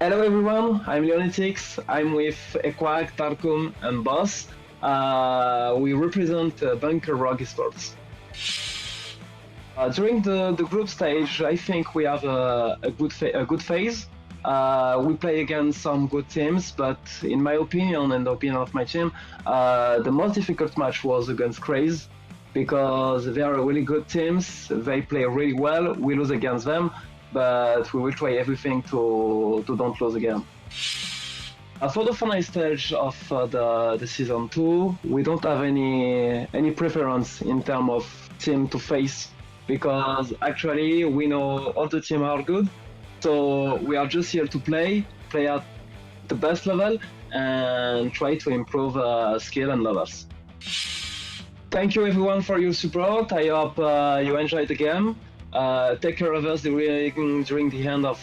Hello everyone, I'm Leonetix. I'm with Equag, Tarkum, and Boss. We represent Bunker Rock Esports. During the group stage, I think we have a good phase. We play against some good teams, but in my opinion and the opinion of my team, the most difficult match was against Craze, because they are really good teams. They play really well. We lose against them, but we will try everything to don't lose again. For the final stage of the season 2, we don't have any preference in terms of team to face, because actually we know all the teams are good. So we are just here to play at the best level, and try to improve skill and levels. Thank you everyone for your support. I hope you enjoyed the game. Take care of us during the end of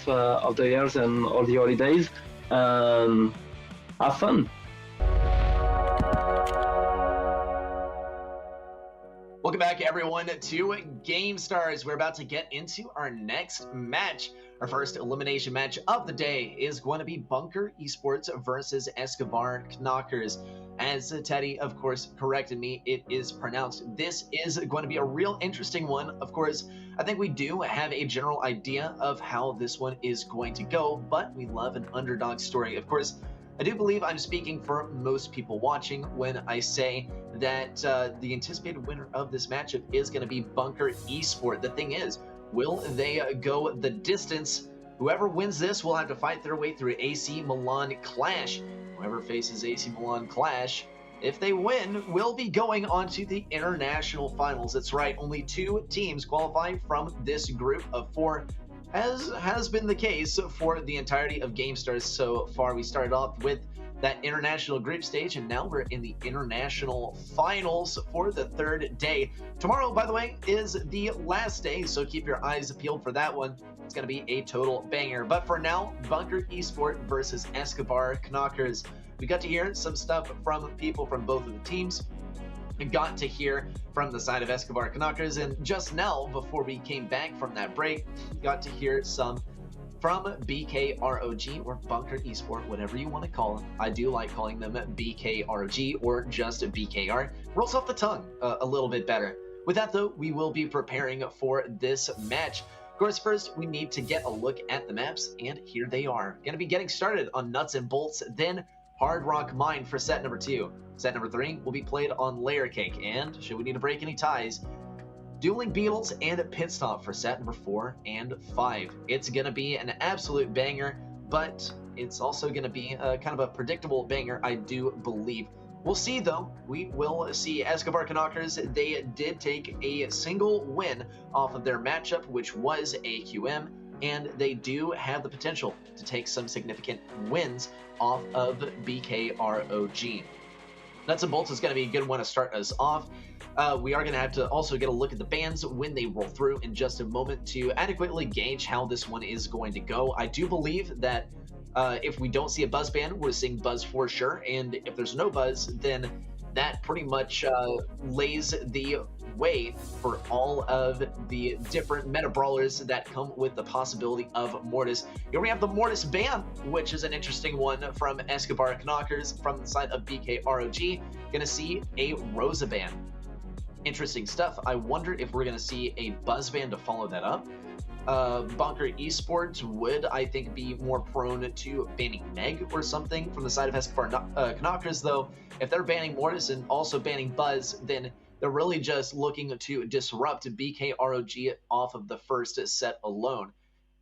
the years and all the holidays. Have fun. Welcome back, everyone, to GameStars. We're about to get into our next match. Our first elimination match of the day is going to be Bunker Esports versus Escobar Knockers. As Teddy, of course, corrected me, it is pronounced. This is going to be a real interesting one. Of course, I think we do have a general idea of how this one is going to go, but we love an underdog story. Of course, I do believe I'm speaking for most people watching when I say that the anticipated winner of this matchup is going to be Bunker Esport. The thing is, will they go the distance? Whoever wins this will have to fight their way through AC Milan Clash. Whoever faces AC Milan Clash, if they win, will be going on to the international finals. That's right, only 2 teams qualify from this group of 4. As has been the case for the entirety of GameStars so far. We started off with that international group stage, and now we're in the international finals for the 3rd day. Tomorrow, by the way, is the last day, so keep your eyes peeled for that one. It's going to be a total banger. But for now, Bunker Esport versus Escobar Knockers. We got to hear some stuff from people from both of the teams. We got to hear from the side of Escobar Knockers, and just now, before we came back from that break, got to hear some from BKROG, or Bunker Esport, whatever you want to call them. I do like calling them BKROG or just BKR. Rolls off the tongue a little bit better. With that though, we will be preparing for this match. Of course, first we need to get a look at the maps, and here they are. Going to be getting started on Nuts and Bolts, then Hard Rock Mine for set number 2. Set number 3 will be played on Layer Cake, and should we need to break any ties, Dueling Beetles and Pit Stop for set number 4 and 5. It's going to be an absolute banger, but it's also going to be kind of a predictable banger, I do believe. We'll see, though. We will see. Escobar Knockers, they did take a single win off of their matchup, which was AQM, and they do have the potential to take some significant wins off of BKROG. Nuts and Bolts is going to be a good one to start us off. We are going to have to also get a look at the bands when they roll through in just a moment to adequately gauge how this one is going to go. I do believe that if we don't see a buzz band, we're seeing buzz for sure, and if there's no buzz, then that pretty much lays the way for all of the different meta brawlers that come with the possibility of Mortis. Here we have the Mortis ban, which is an interesting one from Escobar Knockers. From the side of BKROG, gonna see a Rosa ban. Interesting stuff. I wonder if we're gonna see a buzz ban to follow that up. Bunker Esports would, I think, be more prone to banning Meg or something. From the side of Escobar Knockers, though, if they're banning Mortis and also banning Buzz, then they're really just looking to disrupt BKROG off of the first set alone.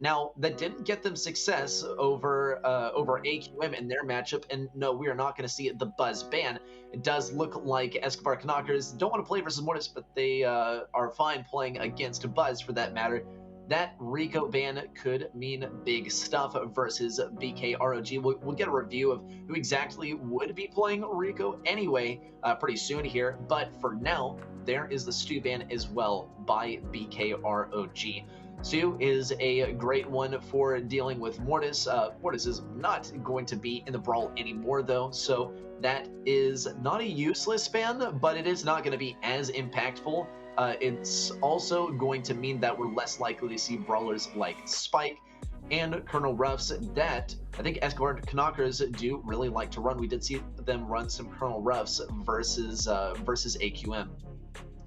Now, that didn't get them success over AQM in their matchup, and no, we are not going to see the Buzz ban. It does look like Escobar Knockers don't want to play versus Mortis, but they are fine playing against Buzz for that matter. That Rico ban could mean big stuff versus BKROG. We'll get a review of who exactly would be playing Rico anyway pretty soon here. But for now, there is the Stu ban as well by BKROG. Stu is a great one for dealing with Mortis. Mortis is not going to be in the Brawl anymore, though, so that is not a useless ban, but it is not going to be as impactful. It's also going to mean that we're less likely to see brawlers like Spike and Colonel Ruffs that I think Escobar Knockers do really like to run. We did see them run some Colonel Ruffs versus AQM.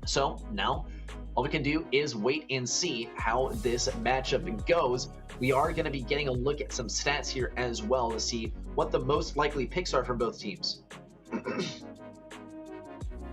So now all we can do is wait and see how this matchup goes. We are going to be getting a look at some stats here as well to see what the most likely picks are for both teams.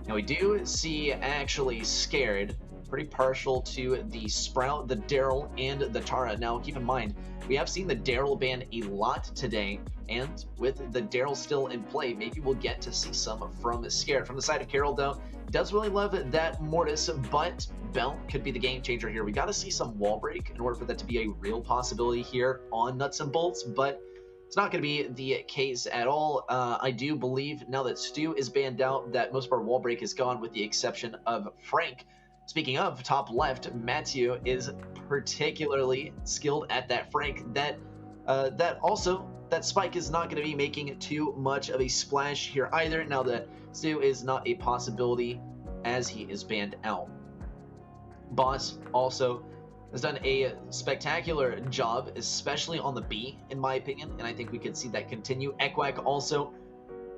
Now we do see actually Scared, pretty partial to the Sprout, the Daryl, and the Tara. Now keep in mind, we have seen the Daryl ban a lot today, and with the Daryl still in play, maybe we'll get to see some from Scared. From the side of Carol, though, does really love that Mortis, but Bell could be the game changer here. We got to see some wall break in order for that to be a real possibility here on Nuts and Bolts, but it's not going to be the case at all. I do believe now that Stu is banned out that most of our wall break is gone with the exception of Frank. Speaking of top left, Matthew is particularly skilled at that Frank. That Spike is not going to be making too much of a splash here either, now that Stu is not a possibility as he is banned out. Boss also has done a spectacular job, especially on the B, in my opinion, and I think we could see that continue. Ekwak also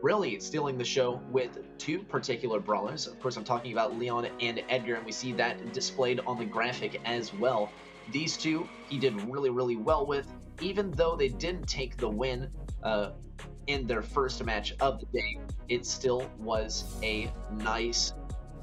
really stealing the show with two particular brawlers. Of course, I'm talking about Leon and Edgar, and we see that displayed on the graphic as well. These two, he did really, really well with, even though they didn't take the win in their first match of the day. It still was a nice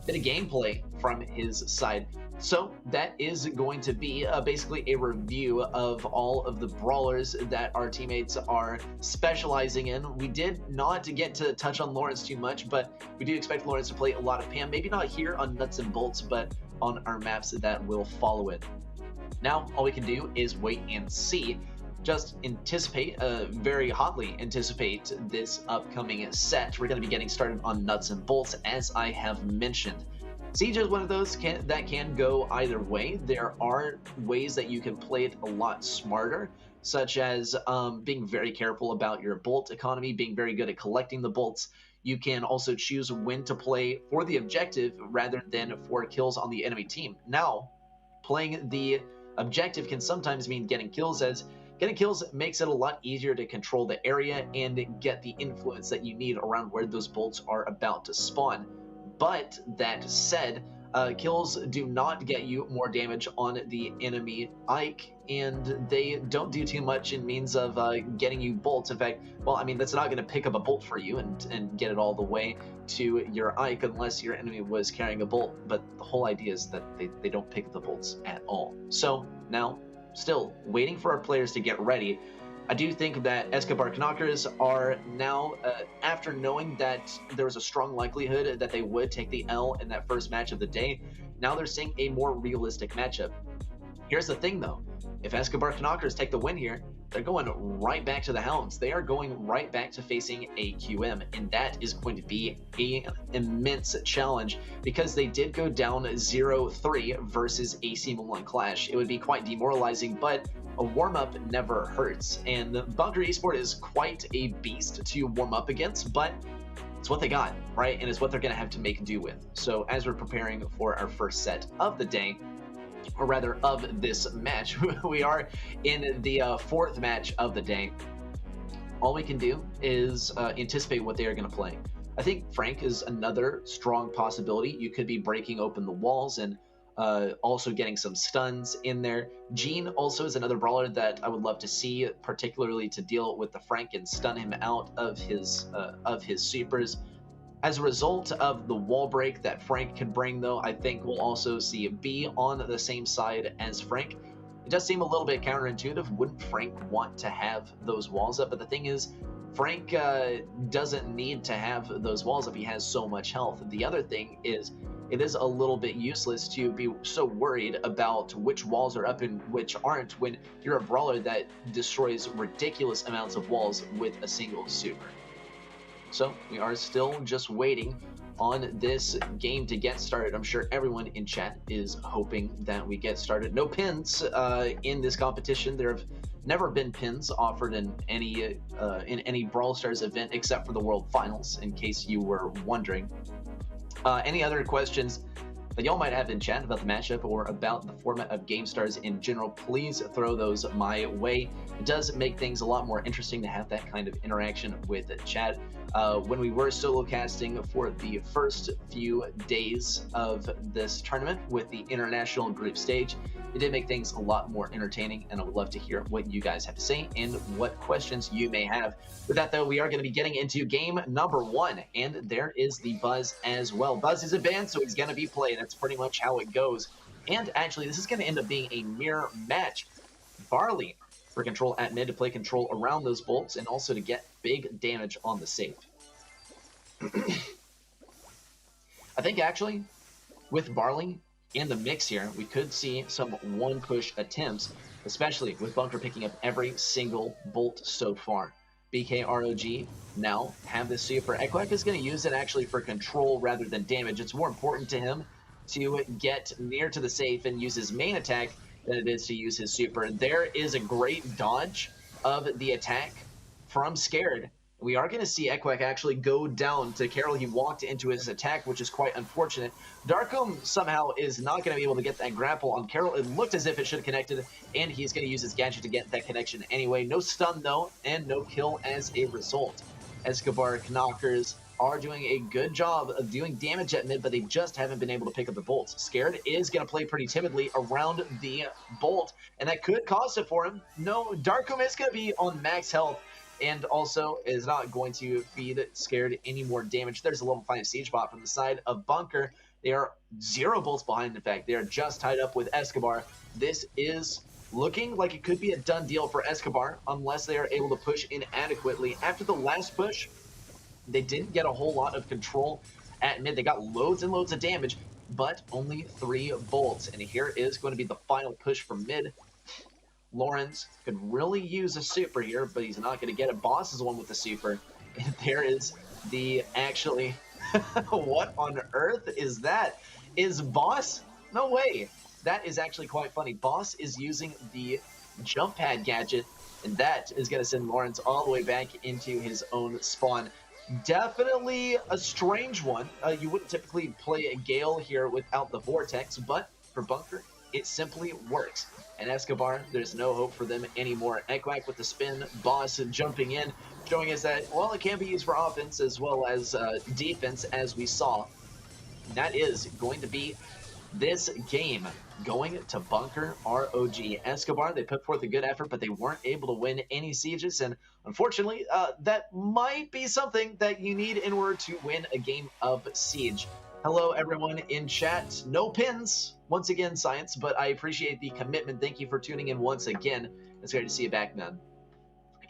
bit of gameplay from his side. So that is going to be basically a review of all of the brawlers that our teammates are specializing in. We did not get to touch on Lawrence too much, but we do expect Lawrence to play a lot of Pam. Maybe not here on Nuts and Bolts, but on our maps that will follow it. Now, all we can do is wait and see. Just anticipate, very hotly anticipate this upcoming set. We're going to be getting started on Nuts and Bolts, as I have mentioned. Siege is one of those that can go either way. There are ways that you can play it a lot smarter, such as being very careful about your bolt economy, being very good at collecting the bolts. You can also choose when to play for the objective rather than for kills on the enemy team. Now, playing the objective can sometimes mean getting kills, as getting kills makes it a lot easier to control the area and get the influence that you need around where those bolts are about to spawn. But that said, kills do not get you more damage on the enemy Ike, and they don't do too much in means of getting you bolts. In fact, well, I mean, that's not going to pick up a bolt for you and get it all the way to your Ike unless your enemy was carrying a bolt. But the whole idea is that they don't pick up the bolts at all. So now, still waiting for our players to get ready. I do think that Escobar Knockers are now, after knowing that there was a strong likelihood that they would take the L in that first match of the day, now they're seeing a more realistic matchup. Here's the thing though, if Escobar Knockers take the win here, they're going right back to the Hounds. They are going right back to facing AQM, and that is going to be an immense challenge because they did go down 0-3 versus AC Milan Clash. It would be quite demoralizing, but a warm-up never hurts, and Bunker Esport is quite a beast to warm up against, but it's what they got, right? And it's what they're going to have to make do with. So as we're preparing for our first set of the day, or rather of this match, we are in the fourth match of the day. All we can do is anticipate what they are going to play. I think Frank is another strong possibility. You could be breaking open the walls and also getting some stuns in there. Gene also is another brawler that I would love to see, particularly to deal with the Frank and stun him out of his supers. As a result of the wall break that Frank can bring, though, I think we'll also see B on the same side as Frank. It does seem a little bit counterintuitive. Wouldn't Frank want to have those walls up? But the thing is, Frank doesn't need to have those walls up. He has so much health. The other thing is, it is a little bit useless to be so worried about which walls are up and which aren't when you're a brawler that destroys ridiculous amounts of walls with a single super. So we are still just waiting on this game to get started. I'm sure everyone in chat is hoping that we get started. No pins in this competition. There have never been pins offered in any Brawl Stars event except for the World Finals, in case you were wondering. Any other questions that y'all might have in chat about the matchup or about the format of GameStars in general, please throw those my way. It does make things a lot more interesting to have that kind of interaction with chat. When we were solo casting for the first few days of this tournament with the international group stage, it did make things a lot more entertaining, and I would love to hear what you guys have to say and what questions you may have. With that, though, we are going to be getting into game number 1, and there is the Buzz as well. Buzz is advanced, so he's going to be played. That's pretty much how it goes. And actually, this is going to end up being a mirror match. Barley for control at mid to play control around those bolts and also to get big damage on the safe. I think actually, with Barley in the mix here, we could see some one-push attempts, especially with Bunker picking up every single bolt so far. BKROG now have this super. Equac is going to use it actually for control rather than damage. It's more important to him to get near to the safe and use his main attack than it is to use his super. There is a great dodge of the attack from Scared. We are going to see Equac actually go down to Carol. He walked into his attack, which is quite unfortunate. Darkum somehow is not going to be able to get that grapple on Carol. It looked as if it should have connected, and he's going to use his gadget to get that connection anyway. No stun, though, and no kill as a result. Escobar Knockers are doing a good job of doing damage at mid, but they just haven't been able to pick up the bolts. Scared is going to play pretty timidly around the bolt, and that could cost it for him. No, Darkum is going to be on max health, and also is not going to feed Scared any more damage. There's a level 5 siege bot from the side of Bunker. They are 0 bolts behind. In fact, they are just tied up with Escobar. This is looking like it could be a done deal for Escobar unless they are able to push inadequately. After the last push, they didn't get a whole lot of control at mid. They got loads and loads of damage, but only 3 bolts. And here is going to be the final push from mid. Lawrence could really use a super here, but he's not going to get it. Boss is the one with the super. And there is the actually... what on earth is that? Is Boss? No way. That is actually quite funny. Boss is using the jump pad gadget, and that is going to send Lawrence all the way back into his own spawn. Definitely a strange one. You wouldn't typically play a Gale here without the Vortex, but for Bunker, it simply works. And Escobar, there's no hope for them anymore. Equac with the spin, Boss jumping in, showing us that, well, it can be used for offense as well as defense, as we saw. That is going to be this game going to Bunker ROG. Escobar, they put forth a good effort, but they weren't able to win any sieges, and unfortunately, that might be something that you need in order to win a game of Siege. Hello, everyone in chat. No pins, once again, Science, but I appreciate the commitment. Thank you for tuning in once again. It's great to see you back, man.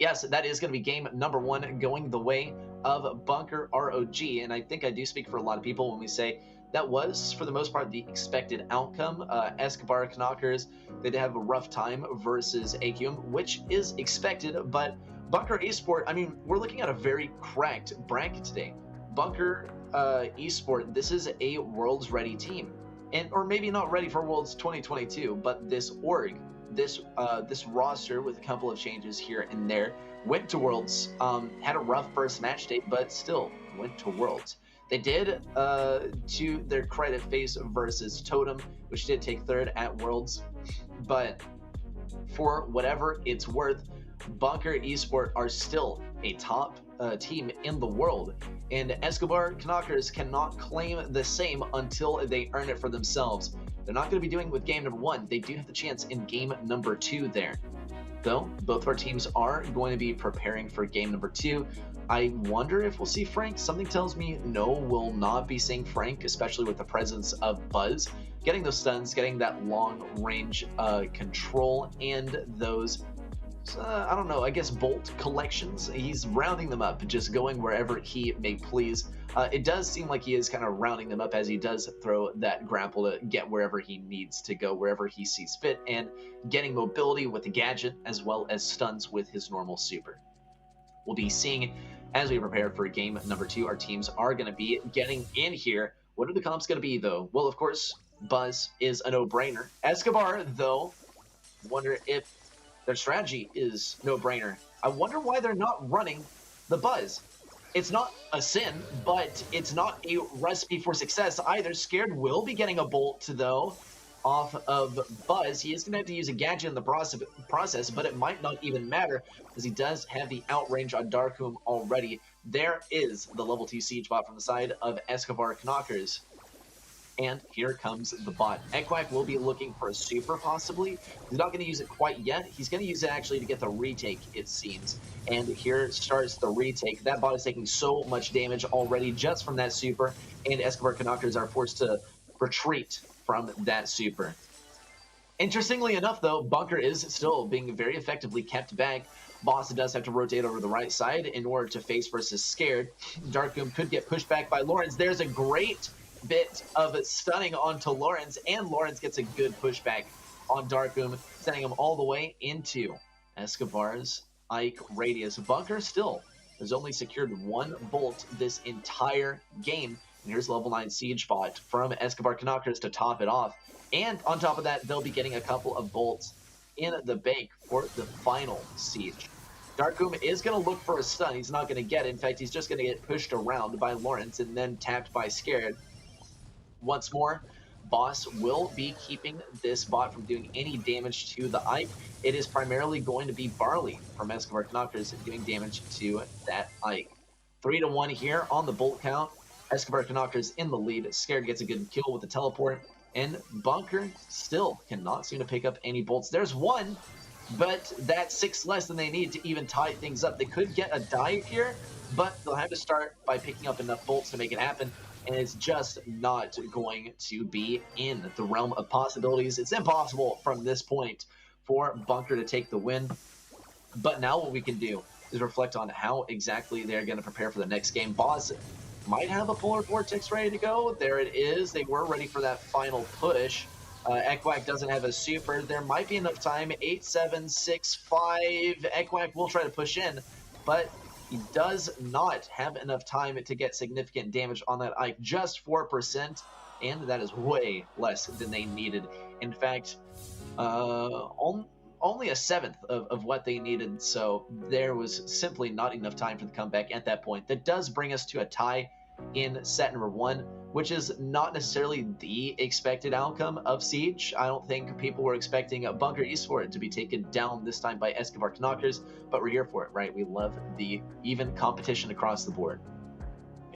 Yes, that is going to be game number 1 going the way of Bunker ROG, and I think I do speak for a lot of people when we say that was, for the most part, the expected outcome. Escobar Knockers, they did have a rough time versus AQM, which is expected, but Bunker Esport, I mean, we're looking at a very cracked bracket today. Bunker Esport, this is a Worlds ready team, and or maybe not ready for Worlds 2022, but this org, this roster with a couple of changes here and there, went to Worlds, had a rough first match day, but still went to Worlds. They did, to their credit, face versus Totem, which did take 3rd at Worlds, but for whatever it's worth, Bunker Esport are still a top team in the world, and Escobar Knockers cannot claim the same until they earn it for themselves. They're not going to be doing it with game number 1. They do have the chance in game number 2 there. Though, both of our teams are going to be preparing for game number 2. I wonder if we'll see Frank. Something tells me no, we'll not be seeing Frank, especially with the presence of Buzz. Getting those stuns, getting that long range control, and those I don't know, I guess bolt collections. He's rounding them up, just going wherever he may please. It does seem like he is kind of rounding them up as he does throw that grapple to get wherever he needs to go, wherever he sees fit, and getting mobility with the gadget as well as stuns with his normal super. We'll be seeing as we prepare for game number 2, our teams are going to be getting in here. What are the comps going to be, though? Well, of course, Buzz is a no-brainer. Escobar, though, wonder if their strategy is no-brainer. I wonder why they're not running the Buzz. It's not a sin, but it's not a recipe for success either. Scared will be getting a bolt, though, off of Buzz. He is going to have to use a gadget in the process, but it might not even matter because he does have the outrange on Darkroom already. There is the level 2 siege bot from the side of Escobar Knockers. And here comes the bot. Ekwak will be looking for a super, possibly. He's not going to use it quite yet. He's going to use it actually to get the retake, it seems. And here starts the retake. That bot is taking so much damage already just from that super, and Escobar Knockers are forced to retreat from that super. Interestingly enough, though, Bunker is still being very effectively kept back. Boss does have to rotate over the right side in order to face versus Scared. Darkroom could get pushed back by Lawrence. There's a great bit of stunning onto Lawrence, and Lawrence gets a good pushback on Darkroom, sending him all the way into Escobar's Ike radius. Bunker still has only secured 1 bolt this entire game. And here's level 9 siege bot from Escobar Knockers to top it off. And on top of that, they'll be getting a couple of bolts in the bank for the final siege. Darkroom is going to look for a stun. He's not going to get it. In fact, he's just going to get pushed around by Lawrence and then tapped by Scared. Once more, Boss will be keeping this bot from doing any damage to the Ike. It is primarily going to be Barley from Escobar Knockers doing damage to that Ike. 3-1 here on the bolt count. Escobar Knockers in the lead. Scared gets a good kill with the teleport. And Bunker still cannot seem to pick up any bolts. There's 1, but that's 6 less than they need to even tie things up. They could get a dive here, but they'll have to start by picking up enough bolts to make it happen. And it's just not going to be in the realm of possibilities. It's impossible from this point for Bunker to take the win. But now what we can do is reflect on how exactly they're going to prepare for the next game. Boss might have a Polar Vortex ready to go. There it is. They were ready for that final push. Ekwak doesn't have a super. There might be enough time. 8, 7, 6, 5. Ekwak will try to push in, but he does not have enough time to get significant damage on that Ike, just 4%, and that is way less than they needed. In fact, only a 1/7 of what they needed, so there was simply not enough time for the comeback at that point. That does bring us to a tie in set number 1, which is not necessarily the expected outcome of Siege. I don't think people were expecting a Bunker Eastward to be taken down this time by Escobar Knockers, but we're here for it, right? We love the even competition across the board.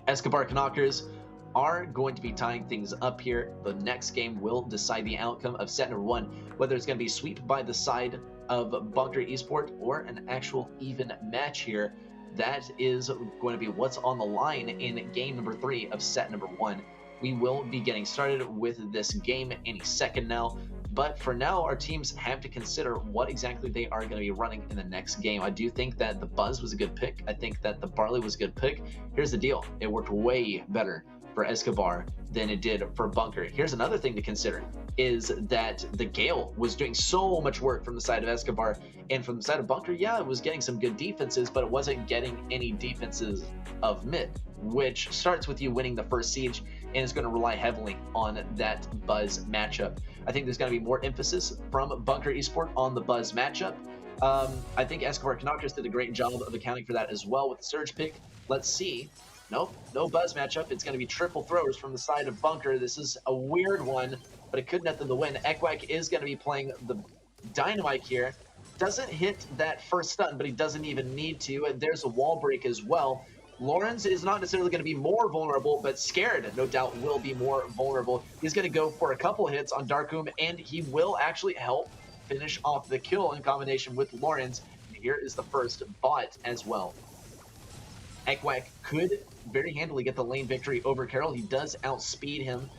Escobar Knockers are going to be tying things up here. The next game will decide the outcome of set number 1, whether it's going to be sweep by the side of Bunker Esport or an actual even match here. That is going to be what's on the line in game number 3 of set number 1. We will be getting started with this game any second now, but for now, our teams have to consider what exactly they are going to be running in the next game. I do think that the Buzz was a good pick. I think that the Barley was a good pick. Here's the deal. It worked way better for Escobar than it did for Bunker. Here's another thing to consider, is that the Gale was doing so much work from the side of Escobar, and from the side of Bunker, yeah, it was getting some good defenses, but it wasn't getting any defenses of mid, which starts with you winning the first siege, and it's going to rely heavily on that Buzz matchup. I think there's going to be more emphasis from Bunker Esport on the Buzz matchup. I think Escobar Knockers did a great job of accounting for that as well with the Surge pick. Let's see. Nope, no Buzz matchup. It's going to be triple throwers from the side of Bunker. This is a weird one, but it could net them the win. Ekwak is going to be playing the Dynamite here. Doesn't hit that first stun, but he doesn't even need to. And there's a wall break as well. Lawrence is not necessarily going to be more vulnerable, but Scared, no doubt, will be more vulnerable. He's going to go for a couple hits on Darkroom, and he will actually help finish off the kill in combination with Lawrence. And here is the first bot as well. Ekwak could very handily get the lane victory over Carroll. He does outspeed him.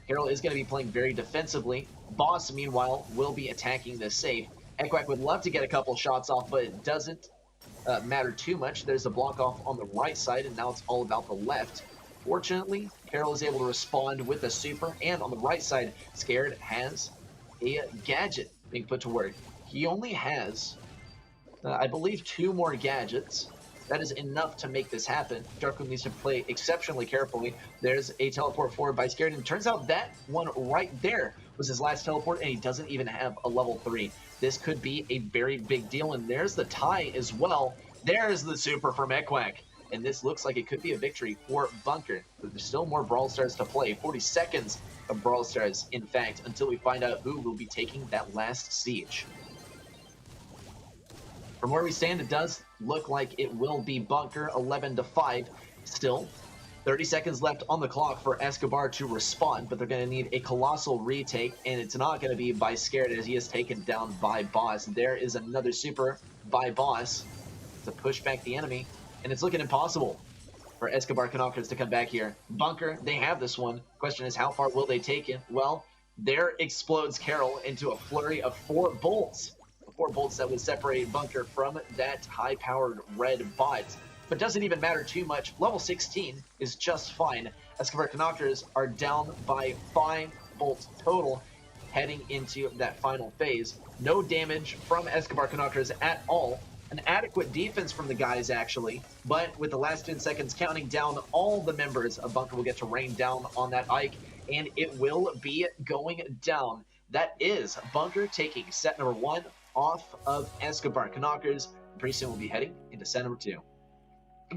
Carroll is going to be playing very defensively. Boss, meanwhile, will be attacking this safe. Ekwak would love to get a couple shots off, but it doesn't matter too much. There's a block off on the right side, and now it's all about the left. Fortunately, Carroll is able to respond with a super, and on the right side, Scared has a gadget being put to work. He only has, I believe, 2 more gadgets. That is enough to make this happen. Darkroom needs to play exceptionally carefully. There's a teleport forward by Scared, and it turns out that one right there was his last teleport, and he doesn't even have a level 3. This could be a very big deal, and there's the tie as well. There's the super from Ekwak. and this looks like it could be a victory for Bunker. But there's still more Brawl Stars to play. 40 seconds of Brawl Stars, in fact, until we find out who will be taking that last siege. From where we stand, it does look like it will be Bunker, 11-5 still. 30 seconds left on the clock for Escobar to respond, but they're going to need a colossal retake, and it's not going to be by Scared as he is taken down by Boss. There is another super by Boss to push back the enemy, and it's looking impossible for Escobar Knockers to come back here. Bunker, they have this one. Question is, how far will they take it? Well, there explodes Carol into a flurry of 4 bolts. 4 bolts that would separate Bunker from that high-powered red bot. But doesn't even matter too much. Level 16 is just fine. Escobar Knockers are down by 5 bolts total heading into that final phase. No damage from Escobar Knockers at all. An adequate defense from the guys, actually. But with the last 10 seconds counting down, all the members of Bunker will get to rain down on that Ike, and it will be going down. That is Bunker taking set number 1 off of Escobar Knockers. Pretty soon we'll be heading into set number 2.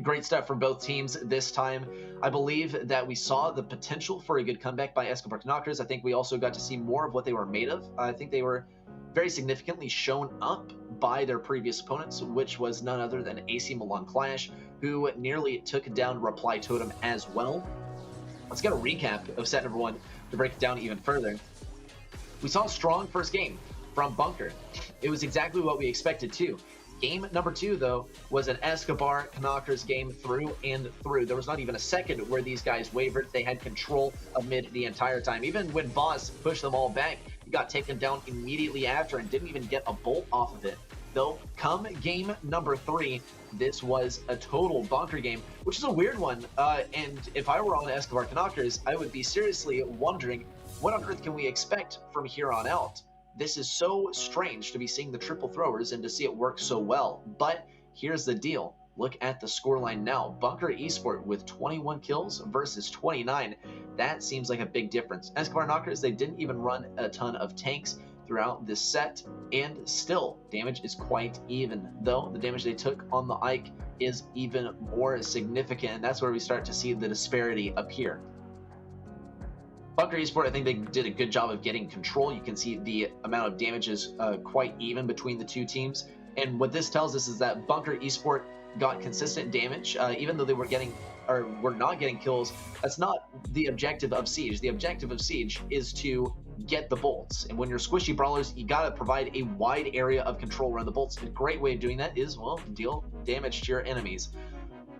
Great stuff from both teams this time. I believe that we saw the potential for a good comeback by Escobar Knockers. I think we also got to see more of what they were made of. I think they were very significantly shown up by their previous opponents, which was none other than AC Milan Clash, who nearly took down Reply Totem as well. Let's get a recap of set number 1 to break it down even further. We saw a strong first game from Bunker. It was exactly what we expected too. Game number 2, though, was an Escobar Knockers game through and through. There was not even a second where these guys wavered. They had control of mid the entire time. Even when Boss pushed them all back, he got taken down immediately after and didn't even get a bolt off of it. Though, come game number 3, this was a total Bunker game, which is a weird one. And if I were on Escobar Knockers, I would be seriously wondering, what on earth can we expect from here on out? This is so strange to be seeing the triple throwers and to see it work so well. But here's the deal. Look at the scoreline now. Bunker Esport with 21 kills versus 29. That seems like a big difference. Escobar Knockers, they didn't even run a ton of tanks throughout this set, and still, damage is quite even. Though, the damage they took on the Ike is even more significant, and that's where we start to see the disparity appear. Bunker Esport, I think they did a good job of getting control. You can see the amount of damage is quite even between the two teams. And what this tells us is that Bunker Esport got consistent damage, even though they were not getting kills. That's not the objective of Siege. The objective of Siege is to get the bolts. And when you're squishy brawlers, you gotta provide a wide area of control around the bolts. And a great way of doing that is, well, deal damage to your enemies.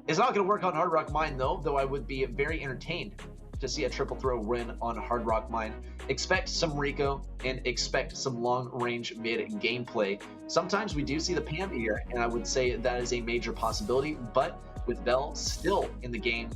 It's not gonna work on Hard Rock Mine though I would be very entertained to see a triple throw win on Hard Rock Mine. Expect some Rico and expect some long range mid gameplay. Sometimes we do see the Pam here, and I would say that is a major possibility, but with Bell still in the game,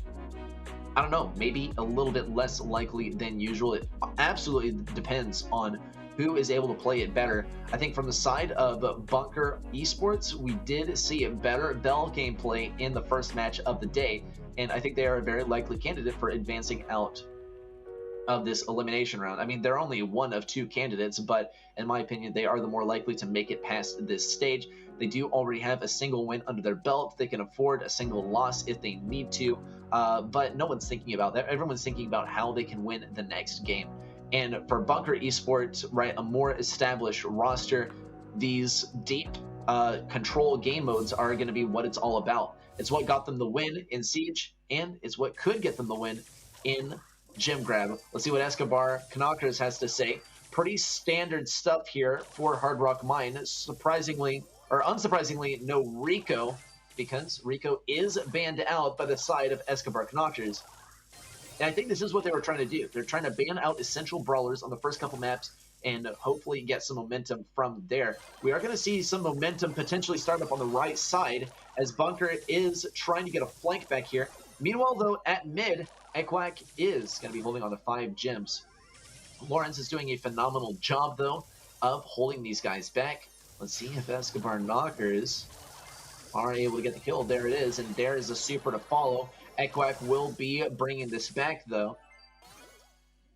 I don't know, maybe a little bit less likely than usual. It absolutely depends on who is able to play it better. I think from the side of Bunker Esports, we did see a better Bell gameplay in the first match of the day, and I think they are a very likely candidate for advancing out of this elimination round. I mean, they're only one of 2 candidates, but in my opinion, they are the more likely to make it past this stage. They do already have a single win under their belt. They can afford a single loss if they need to, but no one's thinking about that. Everyone's thinking about how they can win the next game. And for Bunker Esports, right, a more established roster, these deep control game modes are going to be what it's all about. It's what got them the win in Siege, and it's what could get them the win in Gym Grab. Let's see what Escobar Knockers has to say. Pretty standard stuff here for Hard Rock Mine. Surprisingly, or unsurprisingly, no Rico, because Rico is banned out by the side of Escobar Knockers. And I think this is what they were trying to do. They're trying to ban out essential brawlers on the first couple maps and hopefully get some momentum from there. We are going to see some momentum potentially start up on the right side as Bunker is trying to get a flank back here. Meanwhile, though, at mid, Ekwak is going to be holding on to 5 gems. Lawrence is doing a phenomenal job, though, of holding these guys back. Let's see if Escobar Knockers are able to get the kill. There it is, and there is a super to follow. Ekwak will be bringing this back, though.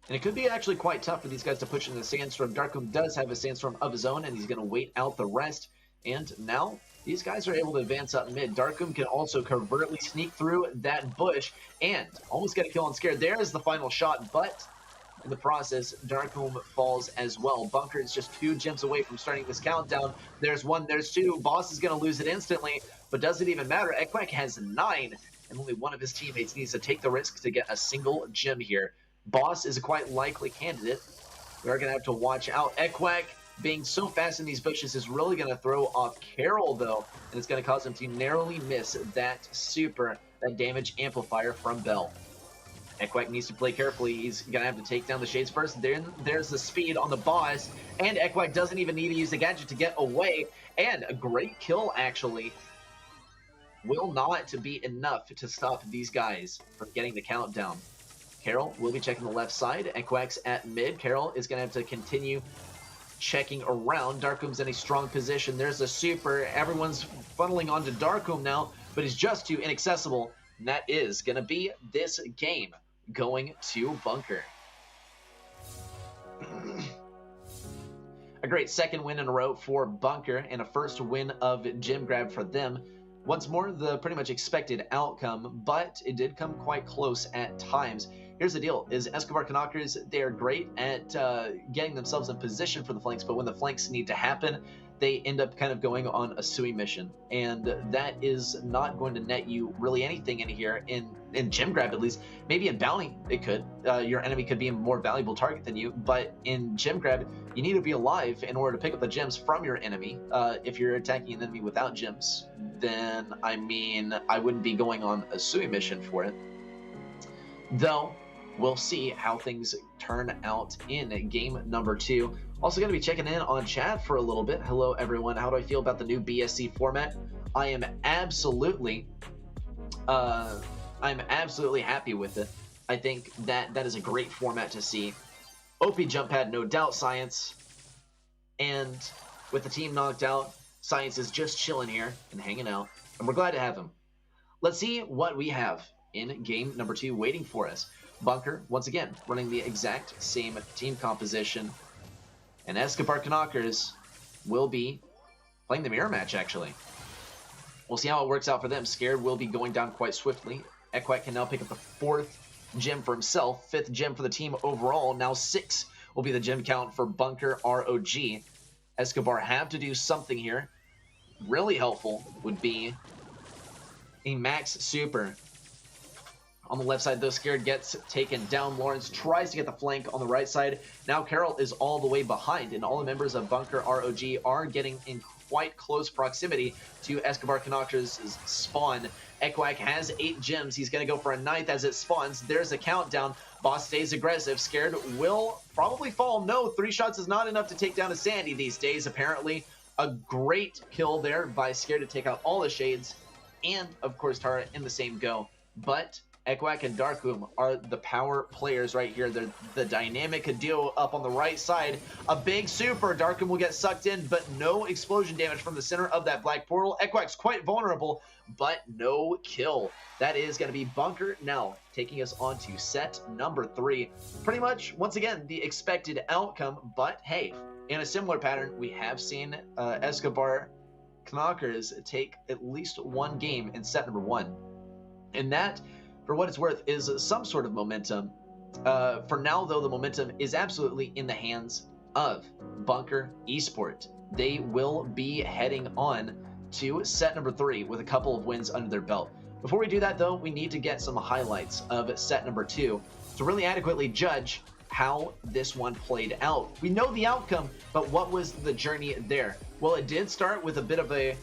And it could be actually quite tough for these guys to push in the Sandstorm. Darkroom does have a Sandstorm of his own, and he's going to wait out the rest. And now, these guys are able to advance up mid. Darkum can also covertly sneak through that bush and almost get a kill on Scared. There is the final shot, but in the process, Darkum falls as well. Bunker is just 2 gems away from starting this countdown. There's 1, there's 2. Boss is going to lose it instantly, but does it even matter? Ekwek has 9, and only one of his teammates needs to take the risk to get a single gem here. Boss is a quite likely candidate. We're going to have to watch out. Ekwek, being so fast in these bushes, is really going to throw off Carol, though, and it's going to cause him to narrowly miss that super, that damage amplifier from Bell. Ekwek needs to play carefully. He's going to have to take down the Shades first. Then there's the speed on the boss, and Ekwek doesn't even need to use the gadget to get away, and a great kill, actually, will not be enough to stop these guys from getting the countdown. Carol will be checking the left side. Ekwek's at mid. Carol is going to have to continue checking around. Darkum's in a strong position. There's a super. Everyone's funneling onto Darkum now, but he's just too inaccessible. And that is going to be this game going to Bunker. A great second win in a row for Bunker and a first win of gem grab for them. Once more, the pretty much expected outcome, but it did come quite close at times. Here's the deal, is Escobar Knockers, they are great at getting themselves in position for the flanks, but when the flanks need to happen, they end up kind of going on a Sui mission, and that is not going to net you really anything in here, in gem grab at least. Maybe in bounty it could. Your enemy could be a more valuable target than you, but in gem grab, you need to be alive in order to pick up the gems from your enemy. If you're attacking an enemy without gems, then, I mean, I wouldn't be going on a Sui mission for it. Though, we'll see how things turn out in game number 2. Also going to be checking in on chat for a little bit. Hello, everyone. How do I feel about the new BSC format? I am absolutely happy with it. I think that is a great format to see. OP jump pad, no doubt, Science. And with the team knocked out, Science is just chilling here and hanging out. And we're glad to have him. Let's see what we have in game number 2 waiting for us. Bunker, once again, running the exact same team composition. And Escobar Knockers will be playing the mirror match, actually. We'll see how it works out for them. Scared will be going down quite swiftly. Ekwek can now pick up the 4th gem for himself, 5th gem for the team overall. Now 6 will be the gem count for Bunker ROG. Escobar have to do something here. Really helpful would be a max super. On the left side, though, Scared gets taken down. Lawrence tries to get the flank on the right side. Now Carol is all the way behind, and all the members of Bunker ROG are getting in quite close proximity to Escobar Knockers' spawn. Ekwek has 8 gems. He's going to go for a 9th as it spawns. There's a countdown. Boss stays aggressive. Scared will probably fall. No, 3 shots is not enough to take down a Sandy these days, apparently. A great kill there by Scared to take out all the Shades, and, of course, Tara in the same go. But Ekwek and Darkum are the power players right here. They're the dynamic duo up on the right side. A big super. Darkum will get sucked in, but no explosion damage from the center of that black portal. Ekwek's quite vulnerable, but no kill. That is going to be Bunker now, taking us on to set number 3. Pretty much, once again, the expected outcome, but hey, in a similar pattern, we have seen Escobar Knockers take at least 1 game in set number 1. And that, for what it's worth, is some sort of momentum. For now, though, the momentum is absolutely in the hands of Bunker Esport. They will be heading on to set number 3 with a couple of wins under their belt. Before we do that, though, we need to get some highlights of set number 2 to really adequately judge how this one played out. We know the outcome, but what was the journey there? Well, it did start with a bit of a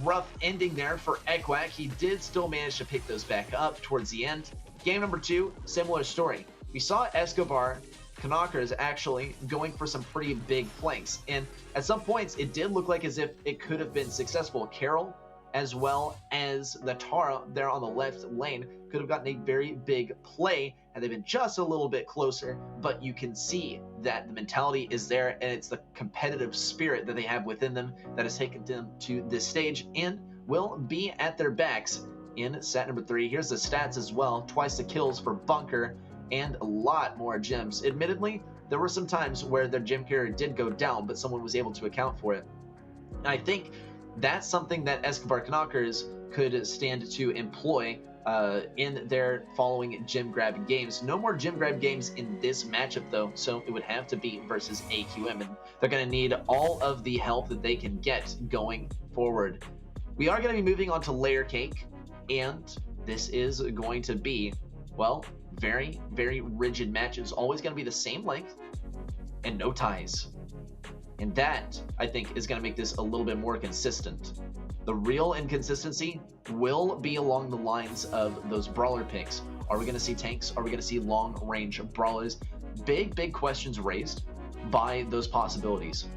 rough ending there for Ekwek. He did still manage to pick those back up towards the end. Game number 2, similar story. We saw Escobar Knockers actually going for some pretty big flanks, and at some points it did look like as if it could have been successful. Carol, as well as the Tara there on the left lane, could have gotten a very big play had they been just a little bit closer, but you can see that the mentality is there, and it's the competitive spirit that they have within them that has taken them to this stage and will be at their backs in set number 3. Here's the stats as well. Twice the kills for Bunker and a lot more gems. Admittedly, there were some times where their gem carrier did go down, but someone was able to account for it. And I think That's something that Escobar Knockers could stand to employ in their following gym grab games. No more gym grab games in this matchup though, so it would have to be versus AQM, and they're going to need all of the help that they can get going forward. We are going to be moving on to Layer Cake, and this is going to be, well, very, very rigid matches. Always going to be the same length and no ties. And that, I think, is going to make this a little bit more consistent. The real inconsistency will be along the lines of those brawler picks. Are we going to see tanks? Are we going to see long-range brawlers? Big questions raised by those possibilities.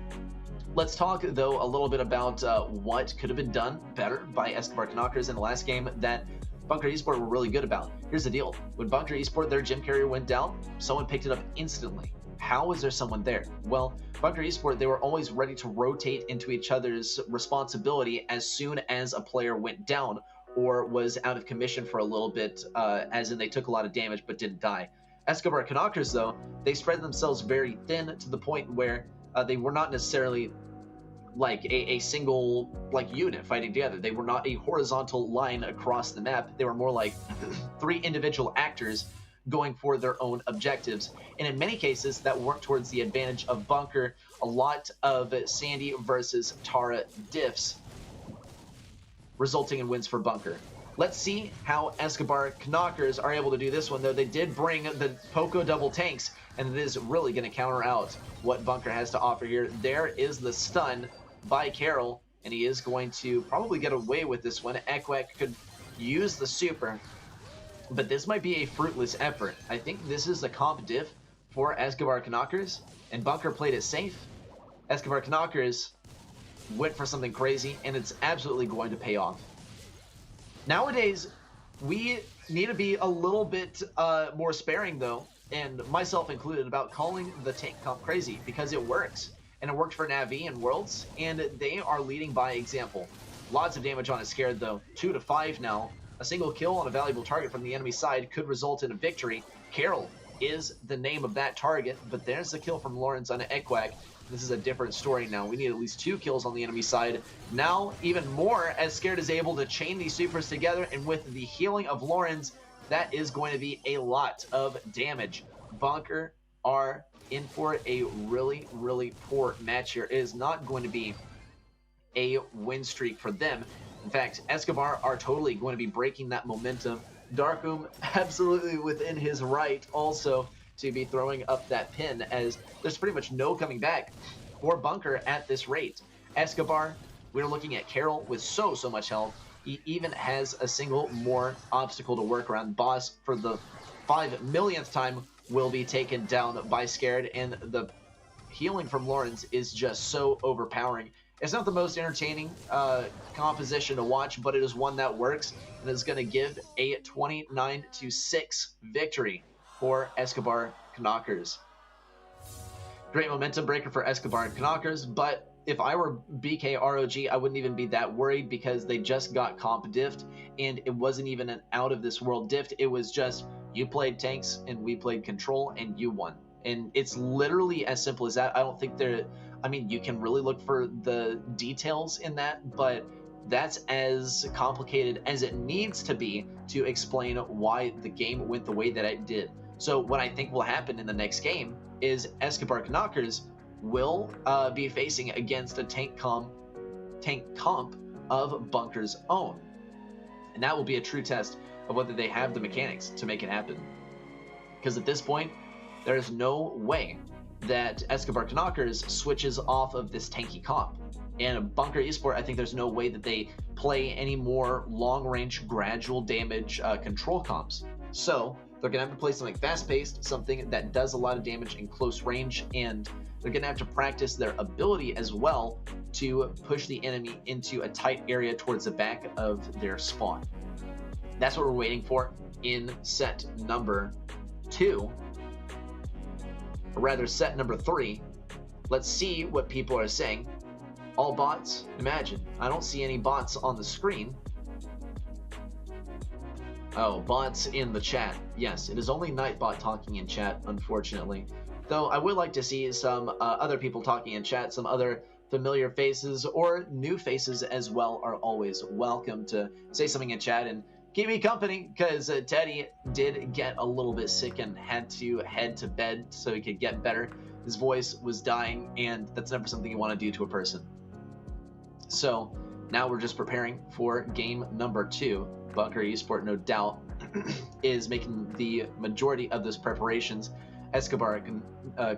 Let's talk, though, a little bit about what could have been done better by Escobar Knockers in the last game that Bunker Esport were really good about. Here's the deal. When Bunker Esport, their gym carrier went down, someone picked it up instantly. How is there someone there? Well, Bunker Esport, they were always ready to rotate into each other's responsibility as soon as a player went down or was out of commission for a little bit, as in they took a lot of damage but didn't die. Escobar Knockers, though, they spread themselves very thin to the point where they were not necessarily like a single unit fighting together. They were not a horizontal line across the map. They were more like 3 individual actors going for their own objectives, and in many cases that worked towards the advantage of Bunker. A lot of Sandy versus Tara diffs resulting in wins for Bunker. Let's see how Escobar Knockers are able to do this one, though. They did bring the Poco double tanks, and it is really going to counter out what Bunker has to offer here. There is the stun by Carol, and he is going to probably get away with this one. Ekwek could use the super, but this might be a fruitless effort. I think this is a comp diff for Escobar Knockers, and Bunker played it safe. Escobar Knockers went for something crazy, and it's absolutely going to pay off. Nowadays, we need to be a little bit more sparing, though, and myself included, about calling the tank comp crazy, because it works. And it worked for Navi and Worlds, and they are leading by example. Lots of damage on a Scared, though. 2 to 5 now. A single kill on a valuable target from the enemy side could result in a victory. Carol is the name of that target, but there's the kill from Lawrence on Ekwek. This is a different story now. We need at least 2 kills on the enemy side. Now, even more, as Scared is able to chain these supers together, and with the healing of Lawrence, that is going to be a lot of damage. Bunker are in for a really, really poor match here. It is not going to be a win streak for them. In fact, Escobar are totally going to be breaking that momentum. Darkum absolutely within his right also to be throwing up that pin, as there's pretty much no coming back for Bunker at this rate. Escobar, we're looking at Carol with so much health. He even has a single more obstacle to work around. Boss, for the 5 millionth time, will be taken down by Scared, and the healing from Lawrence is just so overpowering. It's not the most entertaining composition to watch, but it is one that works, and is going to give a 29-6 victory for Escobar Knockers. Great momentum breaker for Escobar Knockers, but if I were BK ROG, I wouldn't even be that worried, because they just got comp diffed, and it wasn't even an out of this world diff. It was just, you played tanks and we played control and you won. And it's literally as simple as that. I don't think I mean, you can really look for the details in that, but that's as complicated as it needs to be to explain why the game went the way that it did. So what I think will happen in the next game is Escobar Knockers will be facing against a tank comp of Bunker's own. And that will be a true test of whether they have the mechanics to make it happen. Because at this point, there is no way that Escobar Knockers switches off of this tanky comp. And Bunker Esport, I think there's no way that they play any more long-range, gradual damage control comps. So they're going to have to play something fast-paced, something that does a lot of damage in close range, and they're going to have to practice their ability as well to push the enemy into a tight area towards the back of their spawn. That's what we're waiting for in set number 2. Or rather, set number 3. Let's see what people are saying. All bots? Imagine. I don't see any bots on the screen. Oh, bots in the chat. Yes, it is only Nightbot talking in chat, unfortunately. Though I would like to see some other people talking in chat, some other familiar faces or new faces as well are always welcome to say something in chat and keep me company, because Teddy did get a little bit sick and had to head to bed so he could get better. His voice was dying, and that's never something you want to do to a person. So now we're just preparing for game number 2. Bunker Esport, no doubt, is making the majority of those preparations. Escobar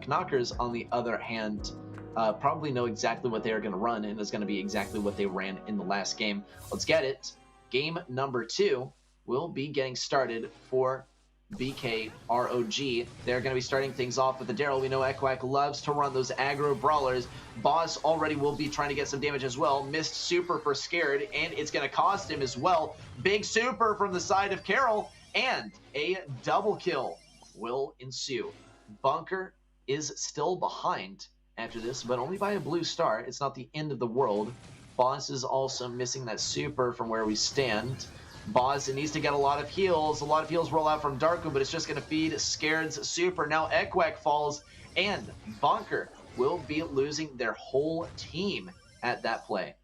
Knockers, on the other hand, probably know exactly what they are going to run, and it's going to be exactly what they ran in the last game. Let's get it. Game number 2 will be getting started for BKROG. They're going to be starting things off with the Daryl. We know Ekwak loves to run those aggro brawlers. Boss already will be trying to get some damage as well. Missed super for Scared, and it's going to cost him as well. Big super from the side of Carol, and a double kill will ensue. Bunker is still behind after this, but only by a blue star. It's not the end of the world. Boss is also missing that super from where we stand. Boss needs to get a lot of heals. A lot of heals roll out from Darko, but it's just going to feed Scared's super. Now Ekwak falls, and Bunker will be losing their whole team at that play.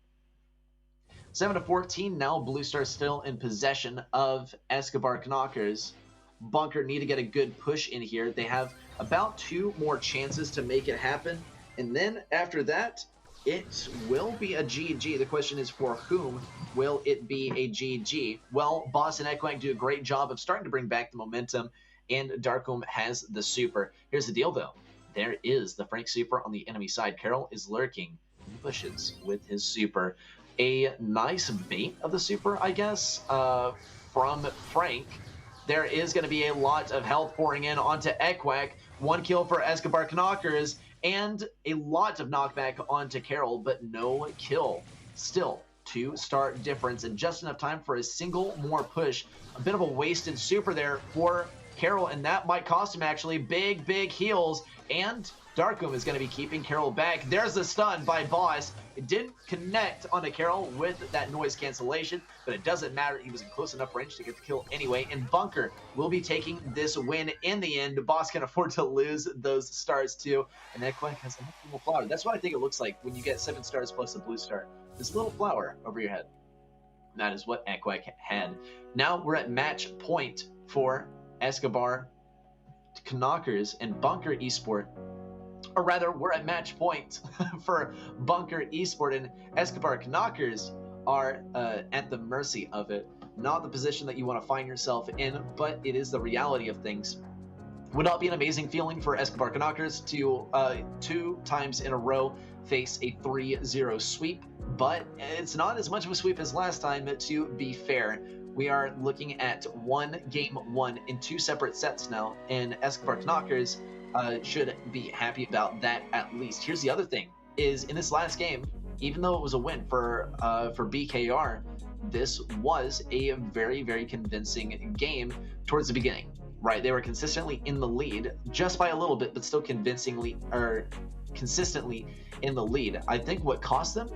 7-14 now. Blue Star still in possession of Escobar Knockers. Bunker need to get a good push in here. They have about 2 more chances to make it happen, and then after that, it will be a GG. The question is, for whom will it be a GG? Well, Boss and Ekwak do a great job of starting to bring back the momentum, and Darkum has the super. Here's the deal, though. There is the Frank super on the enemy side. Carol is lurking in the bushes with his super. A nice bait of the super, I guess, from Frank. There is going to be a lot of health pouring in onto Ekwak. 1 kill for Escobar Knockers, and a lot of knockback onto Carol, but no kill. Still, 2-star difference, and just enough time for a single more push. A bit of a wasted super there for Carol, and that might cost him actually. Big heals, and Darkum is going to be keeping Carol back. There's the stun by Boss. It didn't connect onto Carol with that noise cancellation, but it doesn't matter. He was in close enough range to get the kill anyway, and Bunker will be taking this win in the end. Boss can afford to lose those stars too, and Ekwak has a little flower. That's what I think it looks like when you get 7 stars plus a blue star. This little flower over your head. And that is what Ekwak had. Now we're at match point for Escobar Knockers and Bunker Esport. Or rather, we're at match point for Bunker Esport, and Escobar Knockers are at the mercy of it. Not the position that you want to find yourself in, but it is the reality of things. Would not be an amazing feeling for Escobar Knockers to 2 times in a row face a 3-0 sweep, but it's not as much of a sweep as last time, to be fair. We are looking at game 1 in 2 separate sets now, and Escobar Knockers should be happy about that at least. Here's the other thing, is in this last game, even though it was a win for BKR, this was a very convincing game towards the beginning, right? They were consistently in the lead, just by a little bit, but still consistently in the lead. I think what cost them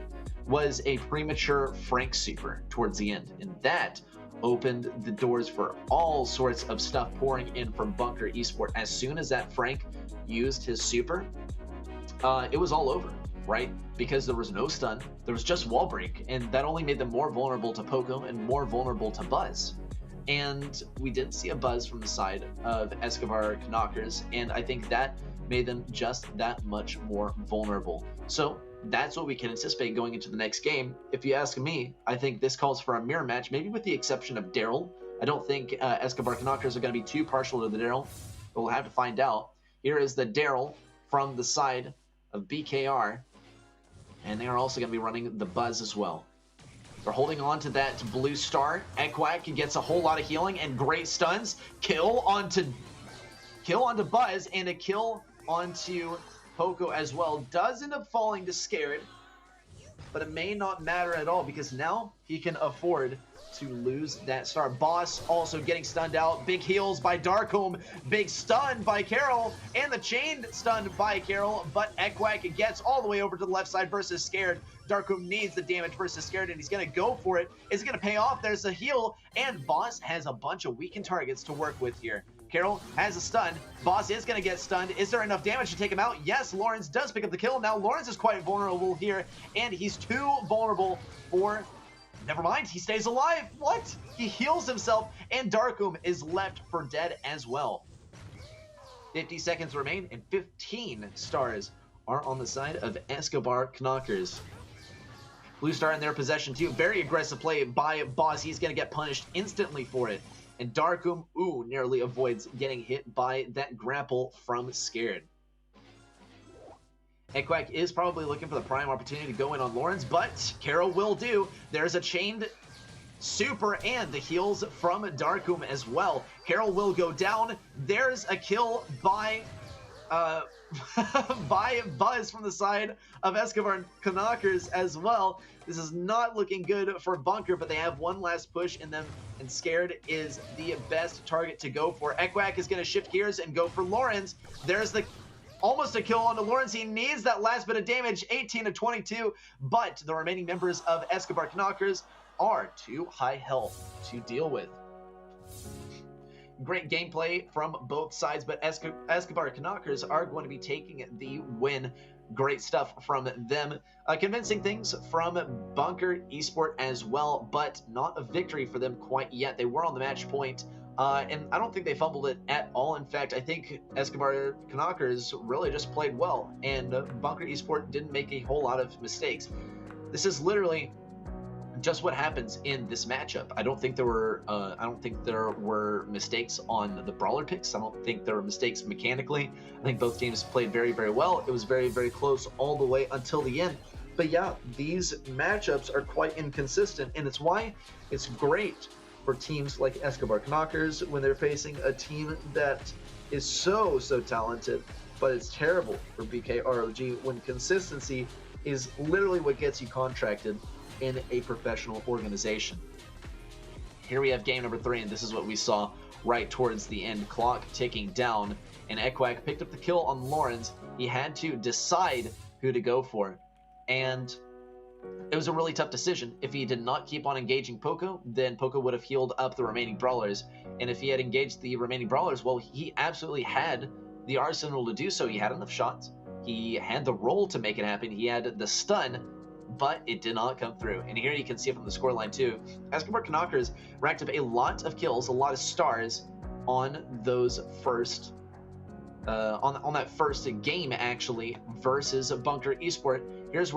was a premature Frank super towards the end, and that opened the doors for all sorts of stuff pouring in from Bunker Esport. As soon as that Frank used his super, it was all over, right? Because there was no stun, there was just wall break, and that only made them more vulnerable to Poco and more vulnerable to Buzz. And we didn't see a Buzz from the side of Escobar Knockers, and I think that made them just that much more vulnerable. So that's what we can anticipate going into the next game. If you ask me, I think this calls for a mirror match, maybe with the exception of Daryl. I don't think Escobar Knockers are going to be too partial to the Daryl, but we'll have to find out. Here is the Daryl from the side of BKR, and they are also going to be running the Buzz as well. They're holding on to that blue star. Ekwak gets a whole lot of healing and great stuns. Kill onto Buzz, and a kill onto Poco as well. Does end up falling to Scared, but it may not matter at all because now he can afford to lose that star. Boss also getting stunned out. Big heals by Darkholm. Big stun by Carol, and the chain stunned by Carol, but Ekwak gets all the way over to the left side versus Scared. Darkholm needs the damage versus Scared, and he's going to go for it. Is it going to pay off? There's a heal, and Boss has a bunch of weakened targets to work with here. Carol has a stun. Boss is going to get stunned. Is there enough damage to take him out? Yes, Lawrence does pick up the kill. Now Lawrence is quite vulnerable here, and he's too vulnerable for... Never mind, he stays alive. What? He heals himself, and Darkum is left for dead as well. 50 seconds remain, and 15 stars are on the side of Escobar Knockers. Blue Star in their possession too. Very aggressive play by Boss. He's going to get punished instantly for it. And Darkum, nearly avoids getting hit by that grapple from Scared. Ekquak is probably looking for the prime opportunity to go in on Lawrence, but Carol will do. There's a chained super and the heals from Darkum as well. Carol will go down. There's a kill by by Buzz from the side of Escobar Knockers as well. This is not looking good for Bunker, but they have one last push in them, and Scared is the best target to go for. Ekquak is going to shift gears and go for Lawrence. There's the almost a kill onto Lawrence. He needs that last bit of damage, 18 to 22, but the remaining members of Escobar Knockers are too high health to deal with. Great gameplay from both sides, but Escobar Knockers are going to be taking the win. Great stuff from them. Convincing things from Bunker Esport as well, but not a victory for them quite yet. They were on the match point, and I don't think they fumbled it at all. In fact, I think Escobar Knockers really just played well, and Bunker Esport didn't make a whole lot of mistakes. This is literally just what happens in this matchup. I don't think there were mistakes on the brawler picks. I don't think there were mistakes mechanically. I think both teams played very, very well. It was very, very close all the way until the end. But yeah, these matchups are quite inconsistent, and it's why it's great for teams like Escobar Knockers when they're facing a team that is so talented, but it's terrible for BKROG when consistency is literally what gets you contracted in a professional organization. Here we have game number 3, and this is what we saw right towards the end. Clock ticking down, and Ekquak picked up the kill on Lawrence. He had to decide who to go for, and it was a really tough decision. If he did not keep on engaging Poco, then Poco would have healed up the remaining brawlers, and if he had engaged the remaining brawlers, well, he absolutely had the arsenal to do so. He had enough shots, he had the roll to make it happen, he had the stun, but it did not come through. And here you can see from the scoreline too, Escobar Knockers racked up a lot of kills, a lot of stars on those first on that first game actually versus Bunker Esport. Here's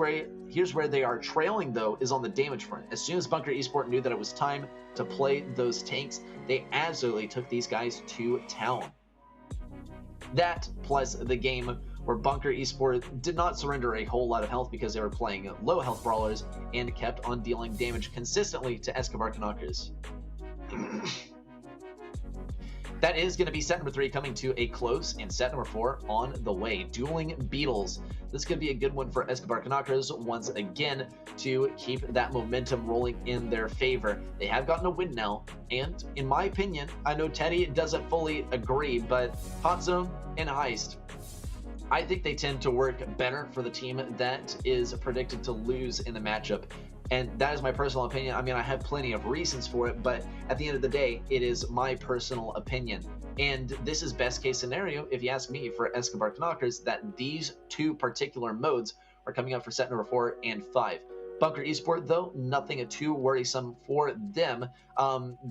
where they are trailing though, is on the damage front. As soon as Bunker Esport knew that it was time to play those tanks, they absolutely took these guys to town. That plus the game where Bunker Esport did not surrender a whole lot of health because they were playing low health brawlers and kept on dealing damage consistently to Escobar Knockers. That is going to be set number 3 coming to a close, and set number 4 on the way. Dueling Beetles. This could be a good one for Escobar Knockers once again to keep that momentum rolling in their favor. They have gotten a win now, and in my opinion, I know Teddy doesn't fully agree, but Hot Zone and Heist, I think they tend to work better for the team that is predicted to lose in the matchup. And that is my personal opinion. I mean, I have plenty of reasons for it, but at the end of the day, it is my personal opinion. And this is best case scenario, if you ask me, for Escobar Knockers, that these 2 particular modes are coming up for set number 4 and 5. Bunker Esport, though, nothing too worrisome for them.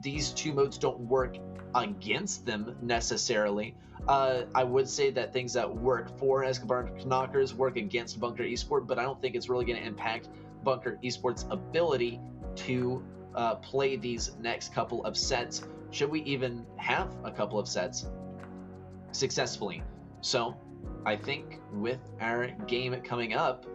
These 2 modes don't work against them necessarily. I would say that things that work for Escobar Knockers work against Bunker Esport, but I don't think it's really going to impact Bunker Esport's ability to play these next couple of sets, should we even have a couple of sets, successfully. So I think with our game coming up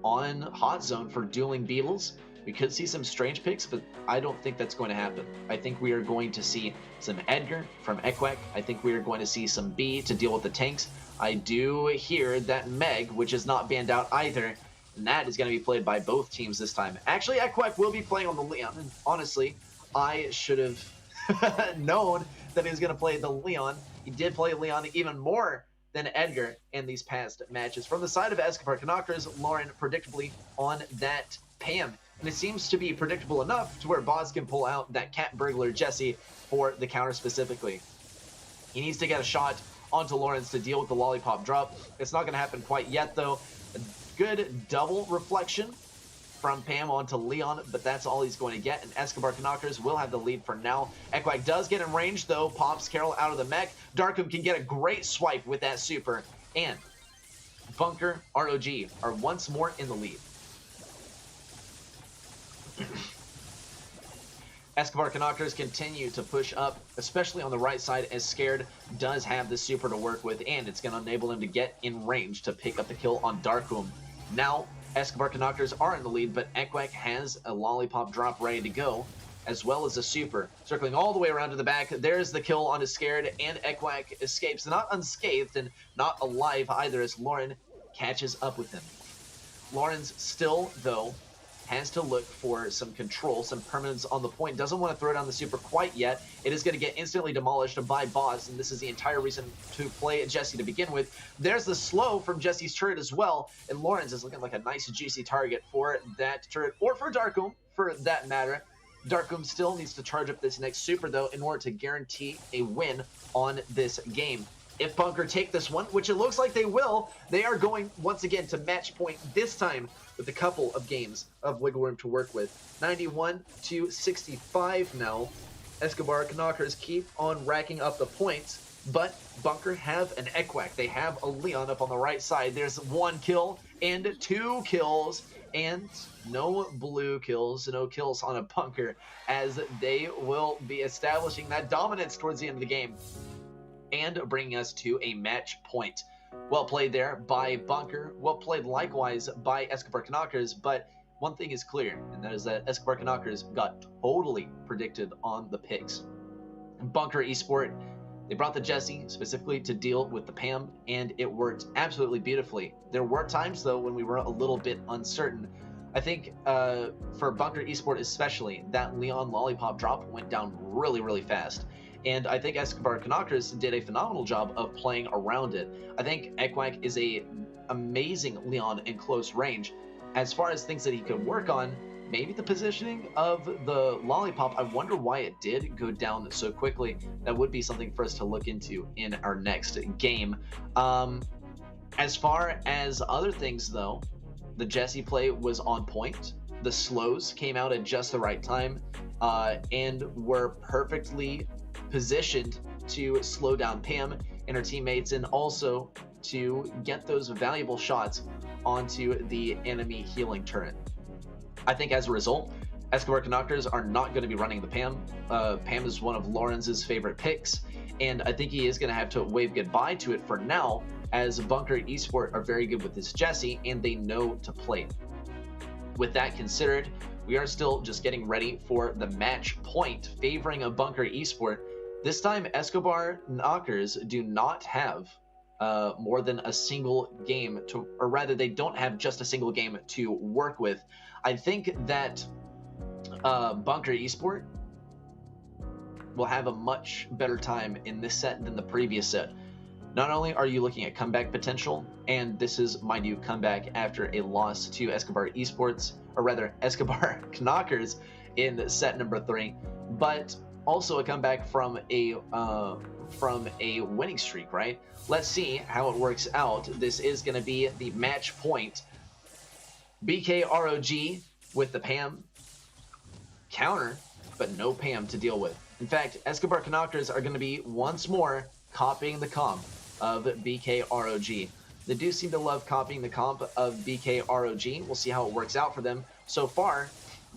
on Hot Zone for Dueling Beetles, we could see some strange picks, but I don't think that's going to happen. I think we are going to see some Edgar from Ekquak. I think we are going to see some B to deal with the tanks. I do hear that Meg, which is not banned out either, and that is going to be played by both teams this time. Actually, Ekquak will be playing on the Leon, and honestly, I should have known that he was going to play the Leon. He did play Leon even more than Edgar in these past matches. From the side of Escobar Knockers, Lauren predictably on that Pam. And it seems to be predictable enough to where Boz can pull out that Cat Burglar Jesse for the counter specifically. He needs to get a shot onto Lawrence to deal with the lollipop drop. It's not going to happen quite yet, though. A good double reflection from Pam onto Leon, but that's all he's going to get, and Escobar Knockers will have the lead for now. Equack does get in range, though, pops Carol out of the mech. Darkum can get a great swipe with that super, and Bunker, ROG are once more in the lead. Escobar Knockers continue to push up, especially on the right side, as Scared does have the super to work with, and it's going to enable him to get in range to pick up the kill on Darkum. Now, Escobar Knockers are in the lead, but Equack has a lollipop drop ready to go, as well as a super. Circling all the way around to the back, there's the kill on his Scared, and Equack escapes, not unscathed and not alive either, as Lauren catches up with him. Lauren's still, though, has to look for some control, some permanence on the point. Doesn't want to throw down the super quite yet. It is going to get instantly demolished by Boss, and this is the entire reason to play Jesse to begin with. There's the slow from Jesse's turret as well, and Lawrence is looking like a nice juicy target for that turret, or for Darkum, for that matter. Darkum still needs to charge up this next super, though, in order to guarantee a win on this game. If Bunker take this one, which it looks like they will, they are going once again to match point, this time with a couple of games of wiggle room to work with. 91-65 now. Escobar Knockers keep on racking up the points, but Bunker have an Equack. They have a Leon up on the right side. There's 1 kill and 2 kills, and no blue kills, no kills on a Bunker, as they will be establishing that dominance towards the end of the game and bringing us to a match point. Well played there by Bunker, well played likewise by Escobar Knockers, but one thing is clear, and that is that Escobar Knockers got totally predicted on the picks. Bunker Esport, they brought the Jesse specifically to deal with the Pam, and it worked absolutely beautifully. There were times, though, when we were a little bit uncertain. I think for Bunker Esport especially, that Leon lollipop drop went down really, really fast. And I think Escobar Knockers did a phenomenal job of playing around it. I think Equack is a amazing Leon in close range. As far as things that he could work on, maybe the positioning of the lollipop, I wonder why it did go down so quickly. That would be something for us to look into in our next game. As far as other things, though, the Jesse play was on point. The slows came out at just the right time and were perfectly positioned to slow down Pam and her teammates, and also to get those valuable shots onto the enemy healing turret. I think as a result, Escobar Knockers are not going to be running the Pam. Pam is one of Lawrence's favorite picks, and I think he is going to have to wave goodbye to it for now, as Bunker Esport are very good with this Jesse, and they know to play. With that considered, we are still just getting ready for the match point favoring a Bunker Esport. This time, Escobar Knockers do not have more than a single game to, or rather, they don't have just a single game to work with. I think that Bunker Esport will have a much better time in this set than the previous set. Not only are you looking at comeback potential, and this is, mind you, comeback after a loss to Escobar Esports, or rather Escobar Knockers in set number 3, but also a comeback from a winning streak, right? Let's see how it works out. This is going to be the match point. BKROG with the Pam counter, but no Pam to deal with. In fact, Escobar Knockers are going to be once more copying the comp of BKROG. They do seem to love copying the comp of BKROG. We'll see how it works out for them. So far,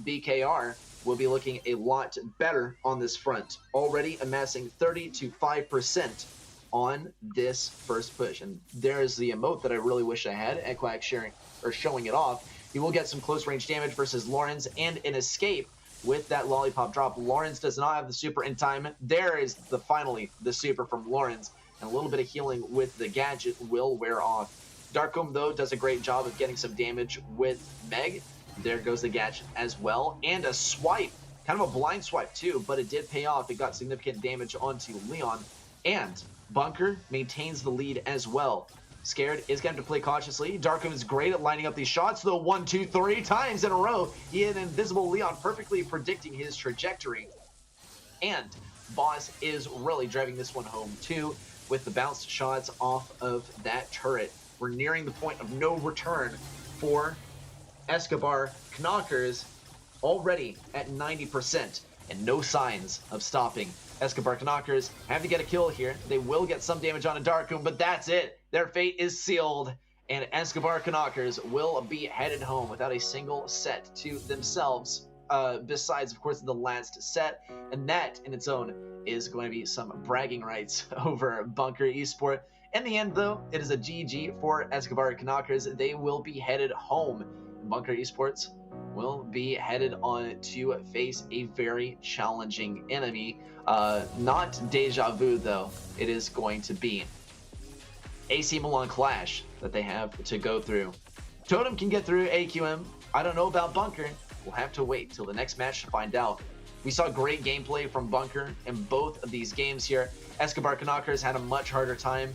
BKR will be looking a lot better on this front, already amassing 30-5% on this first push. And there's the emote that I really wish I had, Equack showing it off. He will get some close range damage versus Lawrence and an escape with that lollipop drop. Lawrence does not have the super in time. There is finally the super from Lawrence, and a little bit of healing with the gadget will wear off. Darkum, though, does a great job of getting some damage with Meg. There goes the gadget as well, and a swipe, kind of a blind swipe too, but it did pay off. It got significant damage onto Leon, and Bunker maintains the lead as well. Scared is going to play cautiously. Darkum is great at lining up these shots, though 1, 2, 3 times in a row. He had an invisible Leon perfectly predicting his trajectory. And Boss is really driving this one home too with the bounced shots off of that turret. We're nearing the point of no return for Escobar Knockers, already at 90% and no signs of stopping. Escobar Knockers have to get a kill here. They will get some damage on a Darkroom, but that's it. Their fate is sealed, and Escobar Knockers will be headed home without a single set to themselves, besides, of course, the last set, and that in its own is going to be some bragging rights over Bunker Esport. In the end, though, it is a GG for Escobar Knockers. They will be headed home. Bunker Esports will be headed on to face a very challenging enemy. Not Deja Vu, though. It is going to be AC Milan Clash that they have to go through. Totem can get through AQM. I don't know about Bunker. We'll have to wait till the next match to find out. We saw great gameplay from Bunker in both of these games here. Escobar Knockers had a much harder time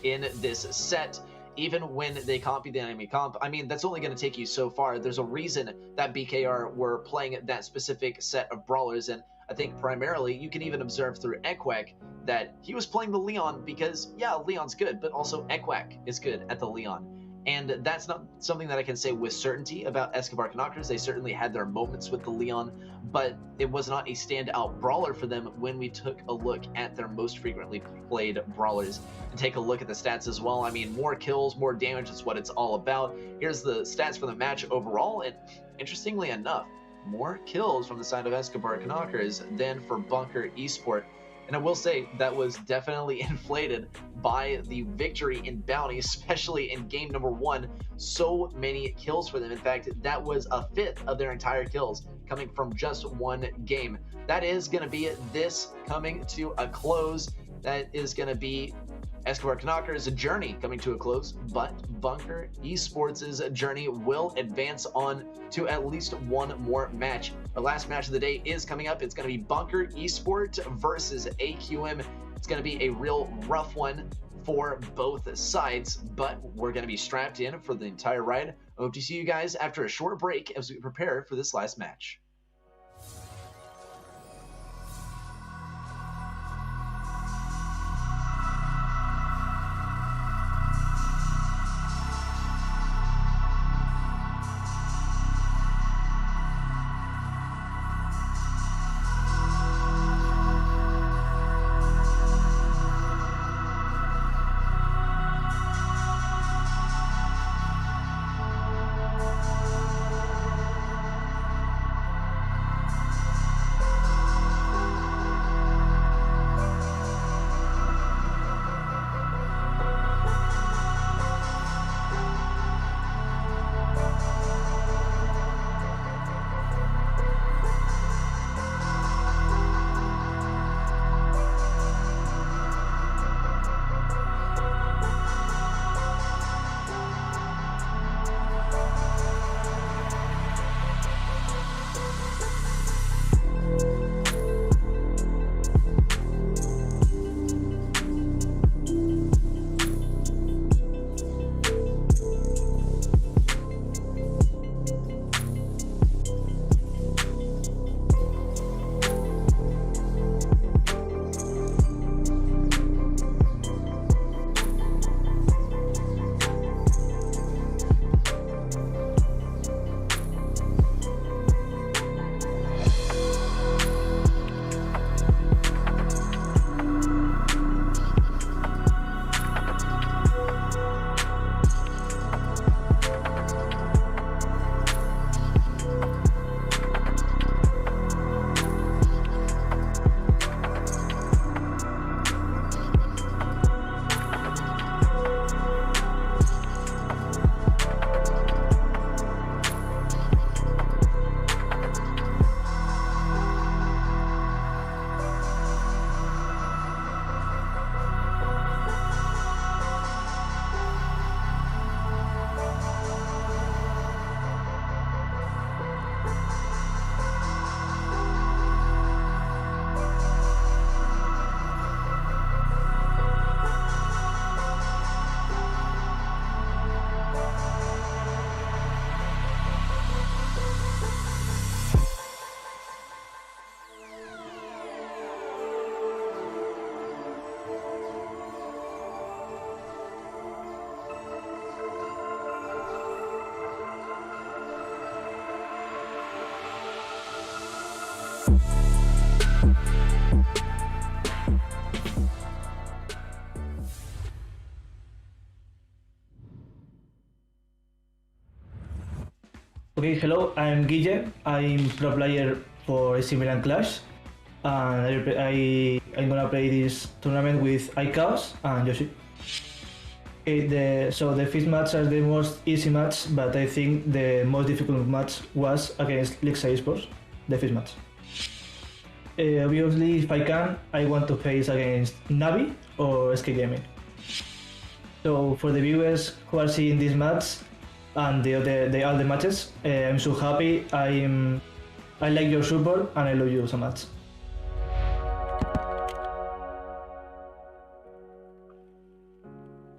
in this set. Even when they copied the enemy comp, I mean, that's only going to take you so far. There's a reason that BKR were playing that specific set of brawlers, and I think primarily you can even observe through Ekwek that he was playing the Leon because, yeah, Leon's good, but also Ekwek is good at the Leon. And that's not something that I can say with certainty about Escobar Knockers. They certainly had their moments with the Leon, but it was not a standout brawler for them when we took a look at their most frequently played brawlers. And take a look at the stats as well. I mean, more kills, more damage is what it's all about. Here's the stats for the match overall, and interestingly enough, more kills from the side of Escobar Knockers than for Bunker Esport. And I will say that was definitely inflated by the victory in Bounty, especially in game number 1. So many kills for them. In fact, that was a fifth of their entire kills coming from just one game. That is going to be this coming to a close. That is going to be Escobar Knockers' journey coming to a close, but Bunker Esports' journey will advance on to at least one more match. The last match of the day is coming up. It's going to be Bunker Esport versus AQM. It's going to be a real rough one for both sides, but we're going to be strapped in for the entire ride. I hope to see you guys after a short break as we prepare for this last match. Okay, hello, I'm Guille. I'm pro player for AC Milan Clash. And I'm gonna play this tournament with iChaos and Yoshi. Okay, so the fifth match are the most easy match, but I think the most difficult match was against Lexa Esports, the fifth match. Obviously, if I can, I want to face against Navi or SK Gaming. So for the viewers who are seeing this match and all the matches, I'm so happy. I like your support and I love you so much.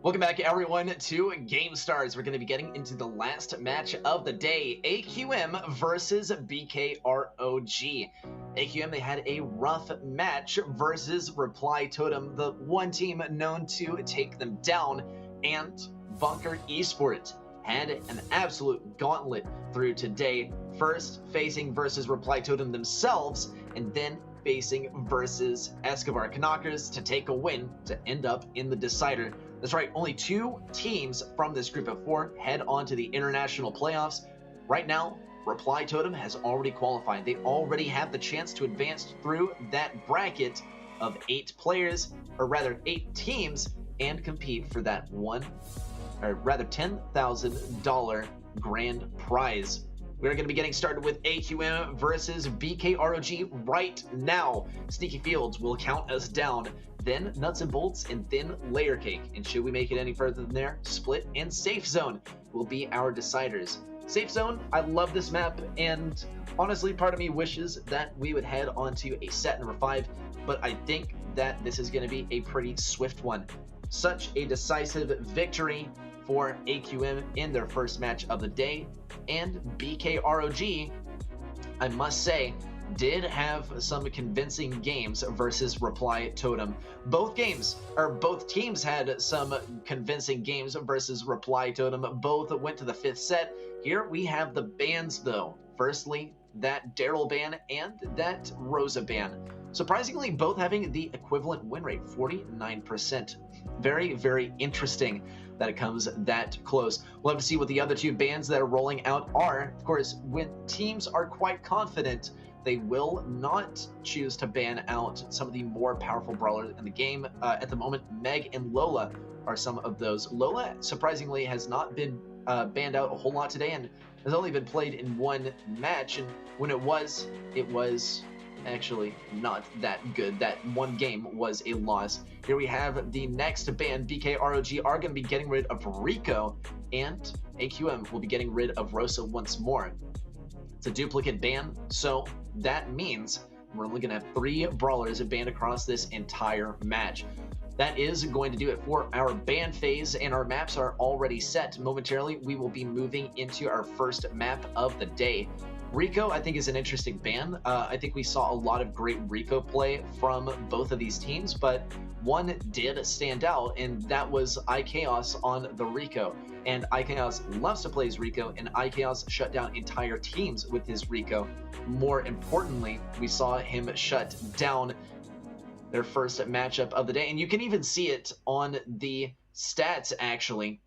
Welcome back, everyone, to GameStars. We're going to be getting into the last match of the day, AQM versus BKROG. AQM, they had a rough match versus Reply Totem, the one team known to take them down, and Bunker Esports had an absolute gauntlet through today, first facing versus Reply Totem themselves, and then facing versus Escobar Knockers to take a win to end up in the decider. That's right, only 2 teams from this group of 4 head on to the international playoffs. Right now, Reply Totem has already qualified. They already have the chance to advance through that bracket of 8 players, or rather 8 teams, and compete for that $10,000 grand prize. We're going to be getting started with AQM versus BKROG right now. Sneaky Fields will count us down, then Nuts and Bolts, and then Layer Cake. And should we make it any further than there, Split and Safe Zone will be our deciders. Safe Zone, I love this map, and honestly, part of me wishes that we would head onto a set number 5, but I think that this is going to be a pretty swift one. Such a decisive victory for AQM in their first match of the day, and BKROG, I must say, did have some convincing games versus Reply Totem. Both teams had some convincing games versus Reply Totem. Both went to the 5th set. Here we have the bans though. Firstly, that Daryl ban and that Rosa ban. Surprisingly, both having the equivalent win rate, 49%. Very, very interesting that it comes that close. We'll have to see what the other 2 bans that are rolling out are. Of course, when teams are quite confident, they will not choose to ban out some of the more powerful brawlers in the game. At the moment, Meg and Lola are some of those. Lola, surprisingly, has not been banned out a whole lot today and has only been played in 1 match. And when it was actually not that good. That 1 game was a loss. Here we have the next ban. BKROG are going to be getting rid of Rico, and AQM will be getting rid of Rosa once more. It's a duplicate ban, so that means we're only going to have 3 brawlers banned across this entire match. That is going to do it for our ban phase, and our maps are already set. Momentarily, we will be moving into our first map of the day. Rico, I think, is an interesting ban. I think we saw a lot of great Rico play from both of these teams, but one did stand out, and that was iChaos on the Rico. And iChaos loves to play his Rico, and iChaos shut down entire teams with his Rico. More importantly, we saw him shut down their first matchup of the day, and you can even see it on the stats, actually.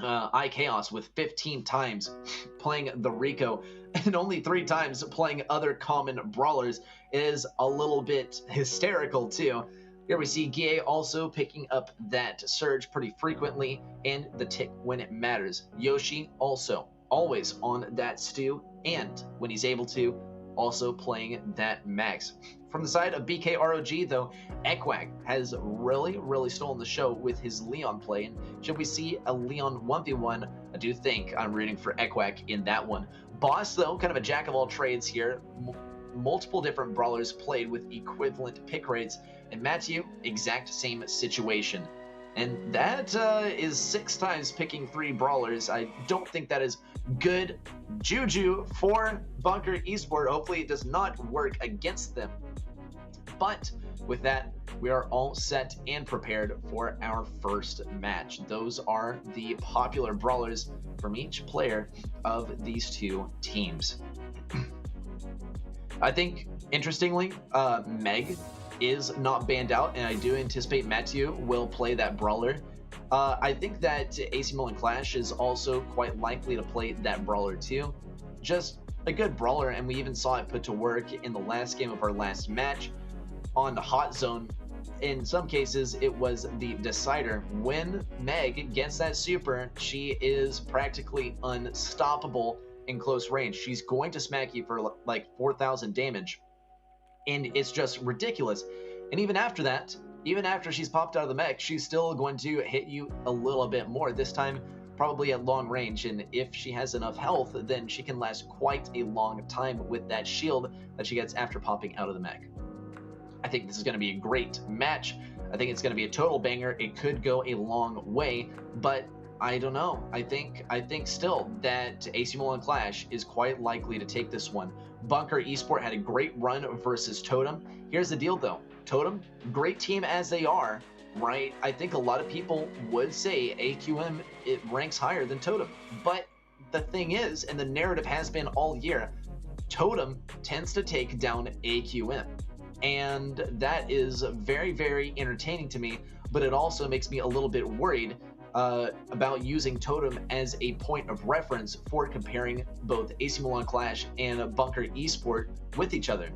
iChaos with 15 times playing the Rico and only 3 times playing other common brawlers is a little bit hysterical too. Here we see Guille also picking up that Surge pretty frequently and the Tick when it matters. Yoshi also always on that Stew, and when he's able to, also playing that Max. From the side of BKROG though, Ekwag has really stolen the show with his Leon play, and should we see a Leon 1v1, I do think I'm rooting for Ekwag in that one. Boss though, kind of a jack of all trades here, multiple different brawlers played with equivalent pick rates, and Matthew, exact same situation. And that is 6 times picking 3 brawlers. I don't think that is good juju for Bunker Esport. Hopefully it does not work against them. But with that, we are all set and prepared for our first match. Those are the popular brawlers from each player of these 2 teams. I think, interestingly, Meg is not banned out, and I do anticipate Matthew will play that brawler. I think that AC Milan Clash is also quite likely to play that brawler too. just a good brawler, and we even saw it put to work in the last game of our last match on the hot zone. In some cases, it was the decider. When Meg gets that super, she is practically unstoppable in close range. She's going to smack you for like 4,000 damage, and it's just ridiculous. And even after that, even after she's popped out of the mech, she's still going to hit you a little bit more, this time probably at long range, and if she has enough health, then she can last quite a long time with that shield that she gets after popping out of the mech. I think this is going to be a great match. I think it's going to be a total banger. It could go a long way, but I don't know. I think still that AC Milan Clash is quite likely to take this one. Bunker Esport had a great run versus Totem. Here's the deal though. Totem, great team as they are, right? I think a lot of people would say AQM, it ranks higher than Totem. But the thing is, and the narrative has been all year, Totem tends to take down AQM. And that is very, very entertaining to me, but it also makes me a little bit worried about using Totem as a point of reference for comparing both AC Milan Clash and Bunker Esport with each other.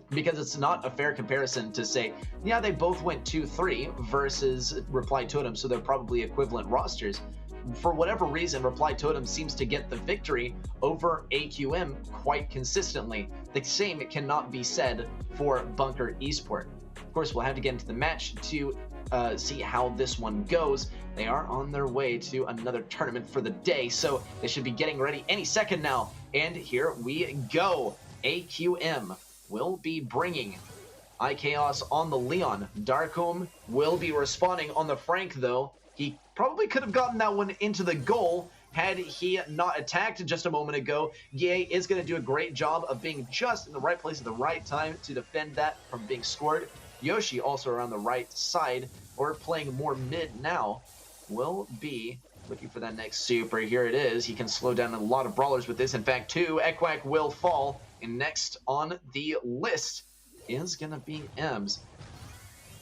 Because it's not a fair comparison to say, yeah, they both went 2-3 versus Reply Totem, so they're probably equivalent rosters. For whatever reason, Reply Totem seems to get the victory over AQM quite consistently. The same cannot be said for Bunker Esport. Of course, we'll have to get into the match to see how this one goes. They are on their way to another tournament for the day, so they should be getting ready any second now. And here we go. AQM will be bringing iChaos on the Leon. Darkholm will be responding on the Frank, though. He probably could have gotten that one into the goal had he not attacked just a moment ago. Ye is going to do a great job of being just in the right place at the right time to defend that from being scored. Yoshi, also around the right side, or playing more mid now, will be looking for that next super. Here it is. He can slow down a lot of brawlers with this. In fact, 2. Ekwak will fall. And next on the list is going to be Ems.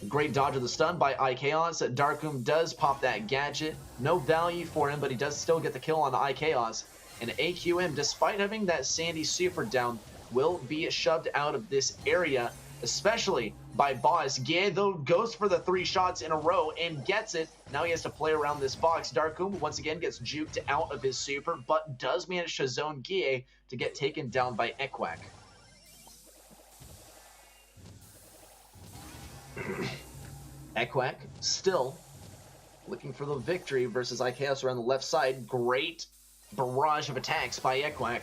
Great dodge of the stun by iChaos. Darkholm does pop that gadget. No value for him, but he does still get the kill on iChaos. And AQM, despite having that Sandy super down, will be shoved out of this area, especially by Boss. Gie, though, goes for the 3 shots in a row and gets it. Now he has to play around this box. Darkholm, once again, gets juked out of his super, but does manage to zone Gie to get taken down by Ekwak. Ekwak still looking for the victory versus iChaos around the left side. Great barrage of attacks by Ekwak.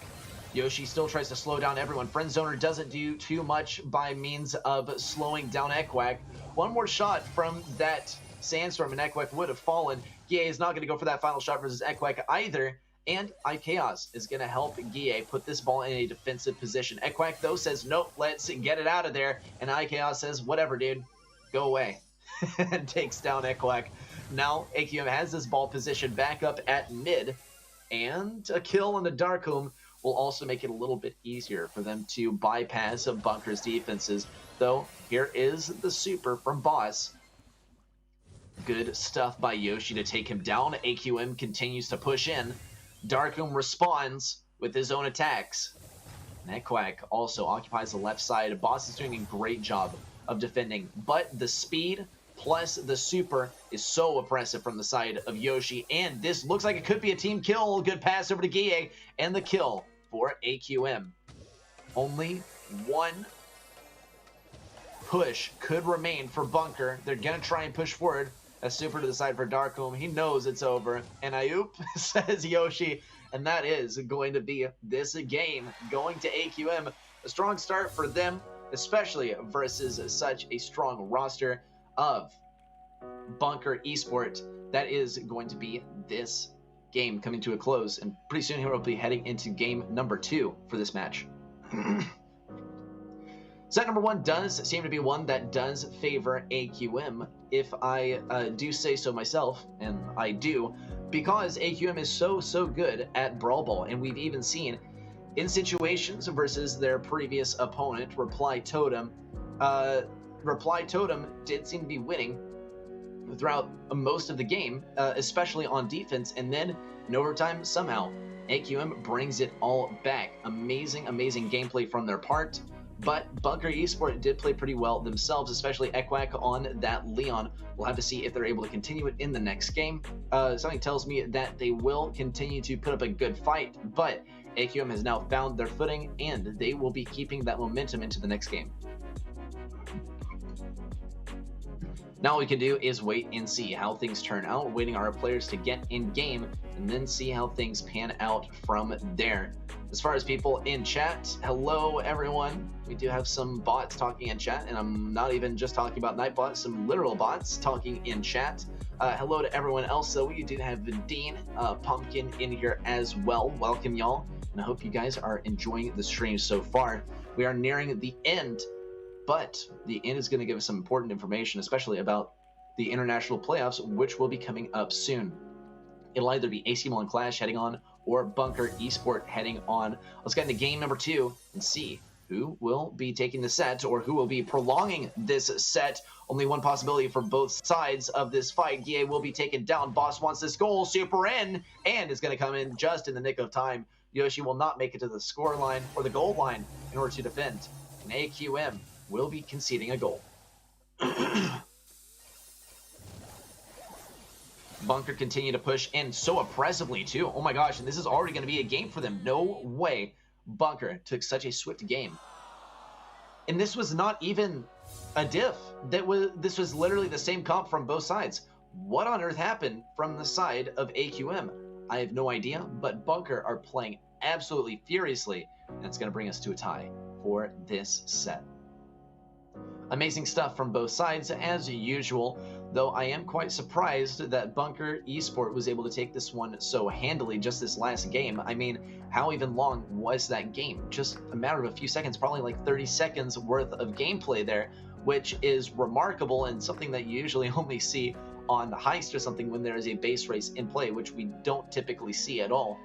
Yoshi still tries to slow down everyone. Friendzoner doesn't do too much by means of slowing down Ekwak. One more shot from that Sandstorm and Ekwak would have fallen. Gie is not going to go for that final shot versus Ekwak either. And iChaos is going to help Gie put this ball in a defensive position. Ekwak, though, says, nope, let's get it out of there. And iChaos says, whatever, dude, go away. And takes down Ekwak. Now AQM has this ball positioned back up at mid. And a kill on the Darkholm will also make it a little bit easier for them to bypass Bunker's defenses. Though, here is the super from Boss. Good stuff by Yoshi to take him down. AQM continues to push in. Darkholm responds with his own attacks. Ekwak also occupies the left side. Boss is doing a great job of defending, but the speed plus the super is so oppressive from the side of Yoshi, and this looks like it could be a team kill. Good pass over to Gie, and the kill for AQM. Only one push could remain for Bunker. They're gonna try and push forward. A super to the side for Darkholm. He knows it's over. And Ayup, says Yoshi. And that is going to be this game going to AQM. A strong start for them, especially versus such a strong roster of Bunker Esport. That is going to be this game coming to a close. And pretty soon here we'll be heading into game number 2 for this match. Set number 1 does seem to be one that does favor AQM, if I do say so myself, and I do, because AQM is so good at Brawl Ball, and we've even seen in situations versus their previous opponent, Reply Totem. Reply Totem did seem to be winning throughout most of the game, especially on defense, and then in overtime, somehow AQM brings it all back. Amazing, amazing gameplay from their part. But Bunker Esport did play pretty well themselves, especially Ekwak on that Leon. We'll have to see if they're able to continue it in the next game. Something tells me that they will continue to put up a good fight, but AQM has now found their footing, and they will be keeping that momentum into the next game. Now all we can do is wait and see how things turn out, waiting our players to get in game, and then see how things pan out from there. As far as people in chat, hello everyone. We do have some bots talking in chat, and I'm not even just talking about Nightbot, some literal bots talking in chat. Hello to everyone else, though. We do have Dean Pumpkin in here as well. Welcome, y'all, and I hope you guys are enjoying the stream so far. We are nearing the end, but the end is going to give us some important information, especially about the international playoffs, which will be coming up soon. It'll either be AC Milan Clash heading on or Bunker Esport heading on. Let's get into game number 2 and see who will be taking the set or who will be prolonging this set. Only one possibility for both sides of this fight. Guille will be taken down. Boss wants this goal, super in, and is going to come in just in the nick of time. Yoshi will not make it to the score line or the goal line in order to defend. And AQM will be conceding a goal. Bunker continue to push in so oppressively too. Oh my gosh, and this is already going to be a game for them. No way Bunker took such a swift game. And this was not even a diff. This was literally the same comp from both sides. What on earth happened from the side of AQM? I have no idea, but Bunker are playing absolutely furiously, and it's going to bring us to a tie for this set. Amazing stuff from both sides as usual, though I am quite surprised that Bunker Esport was able to take this one so handily just this last game. I mean, how even long was that game? Just a matter of a few seconds, probably like 30 seconds worth of gameplay there, which is remarkable and something that you usually only see on the heist or something when there is a base race in play, which we don't typically see at all.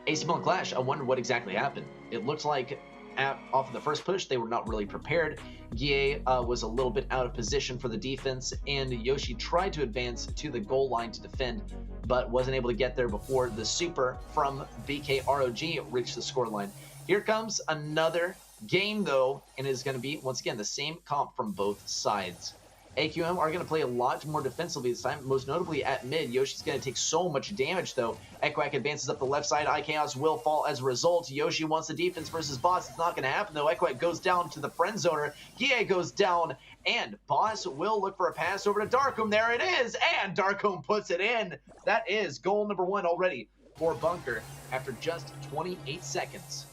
AC Milan Clash, I wonder what exactly happened. It looked like off of the first push, they were not really prepared. Guille was a little bit out of position for the defense, and Yoshi tried to advance to the goal line to defend, but wasn't able to get there before the super from BKROG reached the scoreline. Here comes another game, though, and it is going to be, once again, the same comp from both sides. AQM are going to play a lot more defensively this time, most notably at mid. Yoshi's going to take so much damage, though. Ekwak advances up the left side. iChaos will fall as a result. Yoshi wants the defense versus Boss. It's not going to happen, though. Ekwak goes down to the friend zoner. Guille goes down, and Boss will look for a pass over to Darkholm. There it is, and Darkholm puts it in. That is goal number 1 already for Bunker after just 28 seconds.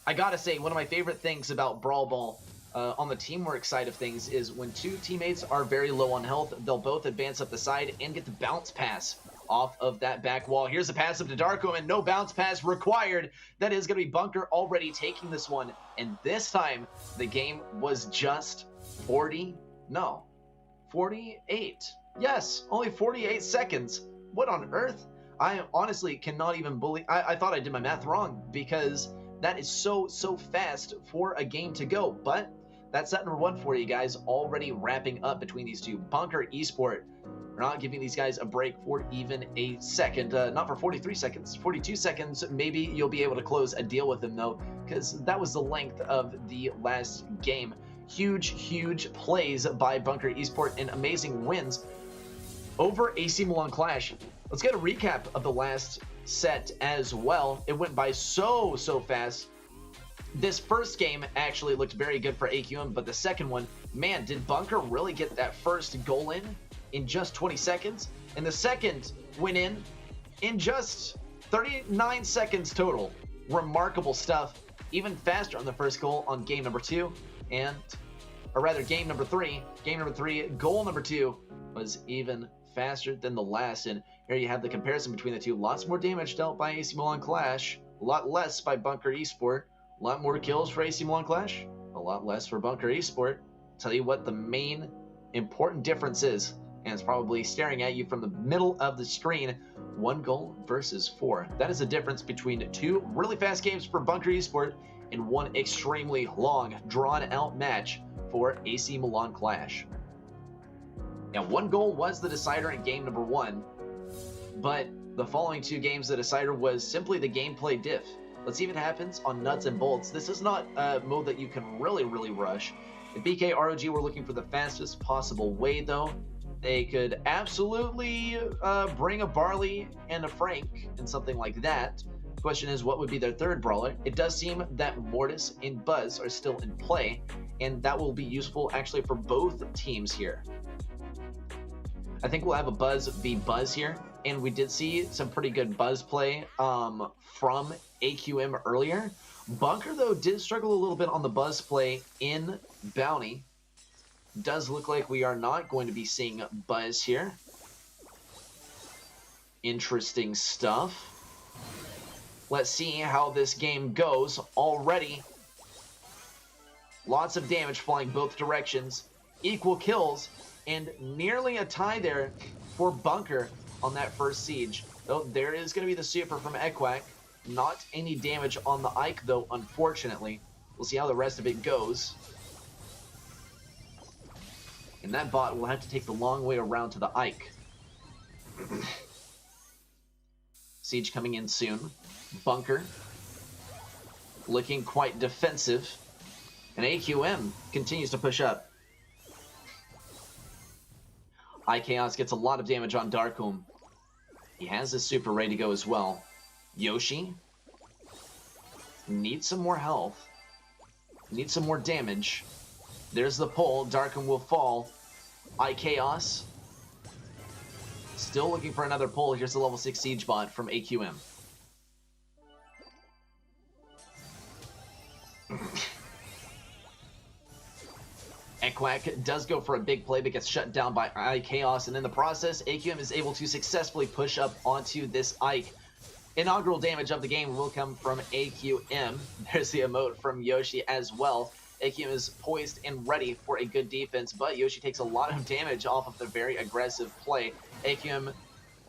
I gotta say, one of my favorite things about Brawl Ball on the teamwork side of things is when two teammates are very low on health, they'll both advance up the side and get the bounce pass off of that back wall. Here's a pass up to Darkholm, and no bounce pass required. That is going to be Bunker already taking this one, and this time the game was just 48. Yes, only 48 seconds. What on earth? I honestly cannot even believe. I thought I did my math wrong, because that is so fast for a game to go. But that's set number 1 for you guys, already wrapping up between these two. Bunker Esport, we're not giving these guys a break for even a second. Not for 43 seconds, 42 seconds. Maybe you'll be able to close a deal with them, though, because that was the length of the last game. Huge plays by Bunker Esport and amazing wins over AC Milan Clash. Let's get a recap of the last set as well. It went by so fast. This first game actually looked very good for AQM, but the second one, man, did Bunker really get that first goal in just 20 seconds? And the second went in just 39 seconds total. Remarkable stuff. Even faster on the first goal on game number 2, or rather game number 3. Game number 3, goal number 2 was even faster than the last, and here you have the comparison between the two. Lots more damage dealt by AC Milan Clash, a lot less by Bunker Esport. A lot more kills for AC Milan Clash, a lot less for Bunker Esport. Tell you what the main important difference is, and it's probably staring at you from the middle of the screen. 1 goal versus 4. That is the difference between 2 really fast games for Bunker Esport and 1 extremely long, drawn-out match for AC Milan Clash. Now, one goal was the decider in game number 1, but the following 2 games, the decider was simply the gameplay diff. Let's see if it happens on nuts and bolts. This is not a mode that you can really rush. If BK ROG were looking for the fastest possible way, though, they could absolutely bring a Barley and a Frank and something like that. The question is, what would be their third brawler? It does seem that Mortis and Buzz are still in play, and that will be useful actually for both teams here. I think we'll have a Buzz v Buzz here, and we did see some pretty good Buzz play from AQM earlier. Bunker, though, did struggle a little bit on the Buzz play in Bounty. Does look like we are not going to be seeing Buzz here. Interesting stuff. Let's see how this game goes already. Lots of damage flying both directions. Equal kills. And nearly a tie there for Bunker on that first siege. Though there is going to be the super from Equack. Not any damage on the Ike, though, unfortunately. We'll see how the rest of it goes. And that bot will have to take the long way around to the Ike. Siege coming in soon. Bunker looking quite defensive. And AQM continues to push up. iChaos gets a lot of damage on Darkholm. He has his super ready to go as well. Yoshi needs some more health. Needs some more damage. There's the pull. Darkholm will fall. iChaos still looking for another pull. Here's the level 6 siege bot from AQM. Equack does go for a big play but gets shut down by iChaos, and in the process, AQM is able to successfully push up onto this Ike. Inaugural damage of the game will come from AQM. There's the emote from Yoshi as well. AQM is poised and ready for a good defense, but Yoshi takes a lot of damage off of the very aggressive play. AQM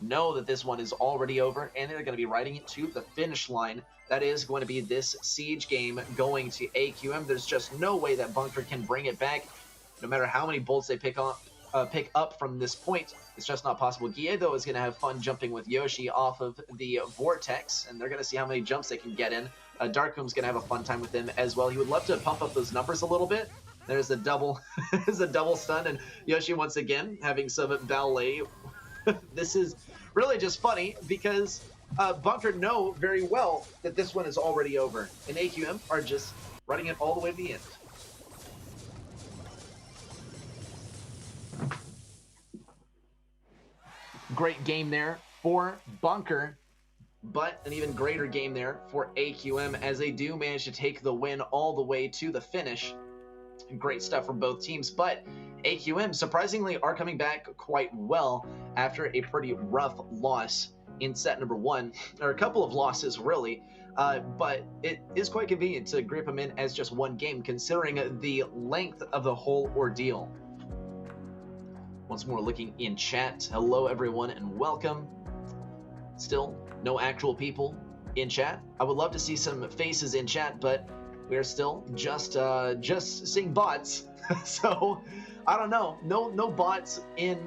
know that this one is already over, and they're going to be riding it to the finish line. That is going to be this siege game going to AQM. There's just no way that Bunker can bring it back. No matter how many bolts they pick up from this point, it's just not possible. Guille, though, is going to have fun jumping with Yoshi off of the Vortex, and they're going to see how many jumps they can get in. Darkholm's going to have a fun time with him as well. He would love to pump up those numbers a little bit. There's the double, there's a double stun, and Yoshi once again having some ballet. This is really just funny because Bunker know very well that this one is already over, and AQM are just running it all the way to the end. Great game there for Bunker, but an even greater game there for AQM as they do manage to take the win all the way to the finish. Great stuff from both teams, but AQM surprisingly are coming back quite well after a pretty rough loss in set number 1, or a couple of losses really, but it is quite convenient to grip them in as just one game considering the length of the whole ordeal. Once more looking in chat. Hello everyone and welcome. Still no actual people in chat. I would love to see some faces in chat, but we are still just seeing bots. So I don't know. No bots in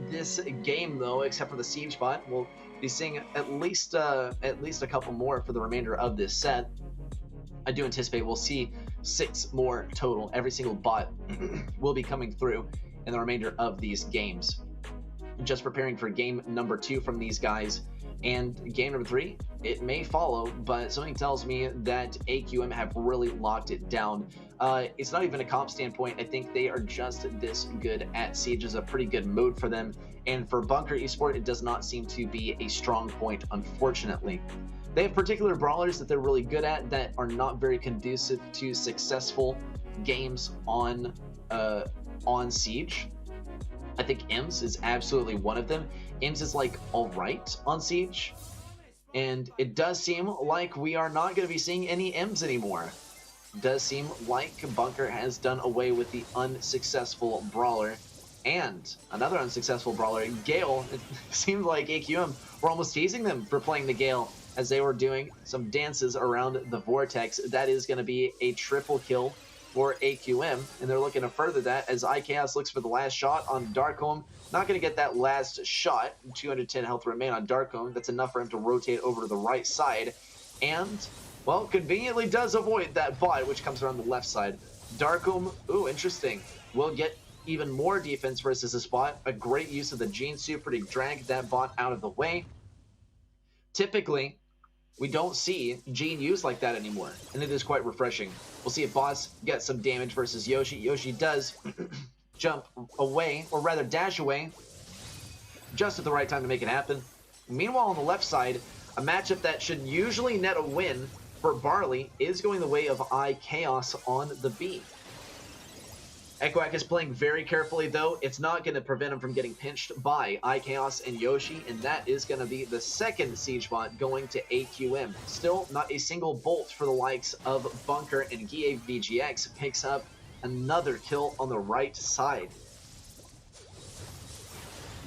this game though, except for the siege bot. We'll be seeing at least a couple more for the remainder of this set. I do anticipate we'll see 6 more total. Every single bot will be coming through in the remainder of these games. Just preparing for game number 2 from these guys, and game number 3, it may follow, but something tells me that AQM have really locked it down. It's not even a comp standpoint. I think they are just this good at Siege. Is a pretty good mode for them, and for Bunker Esport, it does not seem to be a strong point, unfortunately. They have particular brawlers that they're really good at that are not very conducive to successful games on Siege. I think Ems is absolutely one of them. Ems is like alright on Siege, and it does seem like we are not going to be seeing any Ems anymore. It does seem like Bunker has done away with the unsuccessful brawler, and another unsuccessful brawler, Gale. It seemed like AQM were almost teasing them for playing the Gale as they were doing some dances around the Vortex. That is going to be a triple kill for AQM, and they're looking to further that as iChaos looks for the last shot on Darkholm. Not going to get that last shot. 210 health remain on Darkholm. That's enough for him to rotate over to the right side, and, well, conveniently does avoid that bot, which comes around the left side. Darkholm, ooh, interesting, will get even more defense versus this bot. A great use of the Gene Super to drag that bot out of the way. Typically, we don't see Gene used like that anymore, and it is quite refreshing. We'll see if Boss gets some damage versus Yoshi. Yoshi does jump away, or rather dash away, just at the right time to make it happen. Meanwhile, on the left side, a matchup that should usually net a win for Barley is going the way of iChaos on the B. Ekwack is playing very carefully, though. It's not going to prevent him from getting pinched by iChaos and Yoshi, and that is going to be the second siege bot going to AQM. Still, not a single bolt for the likes of Bunker, and Guille VGX picks up another kill on the right side.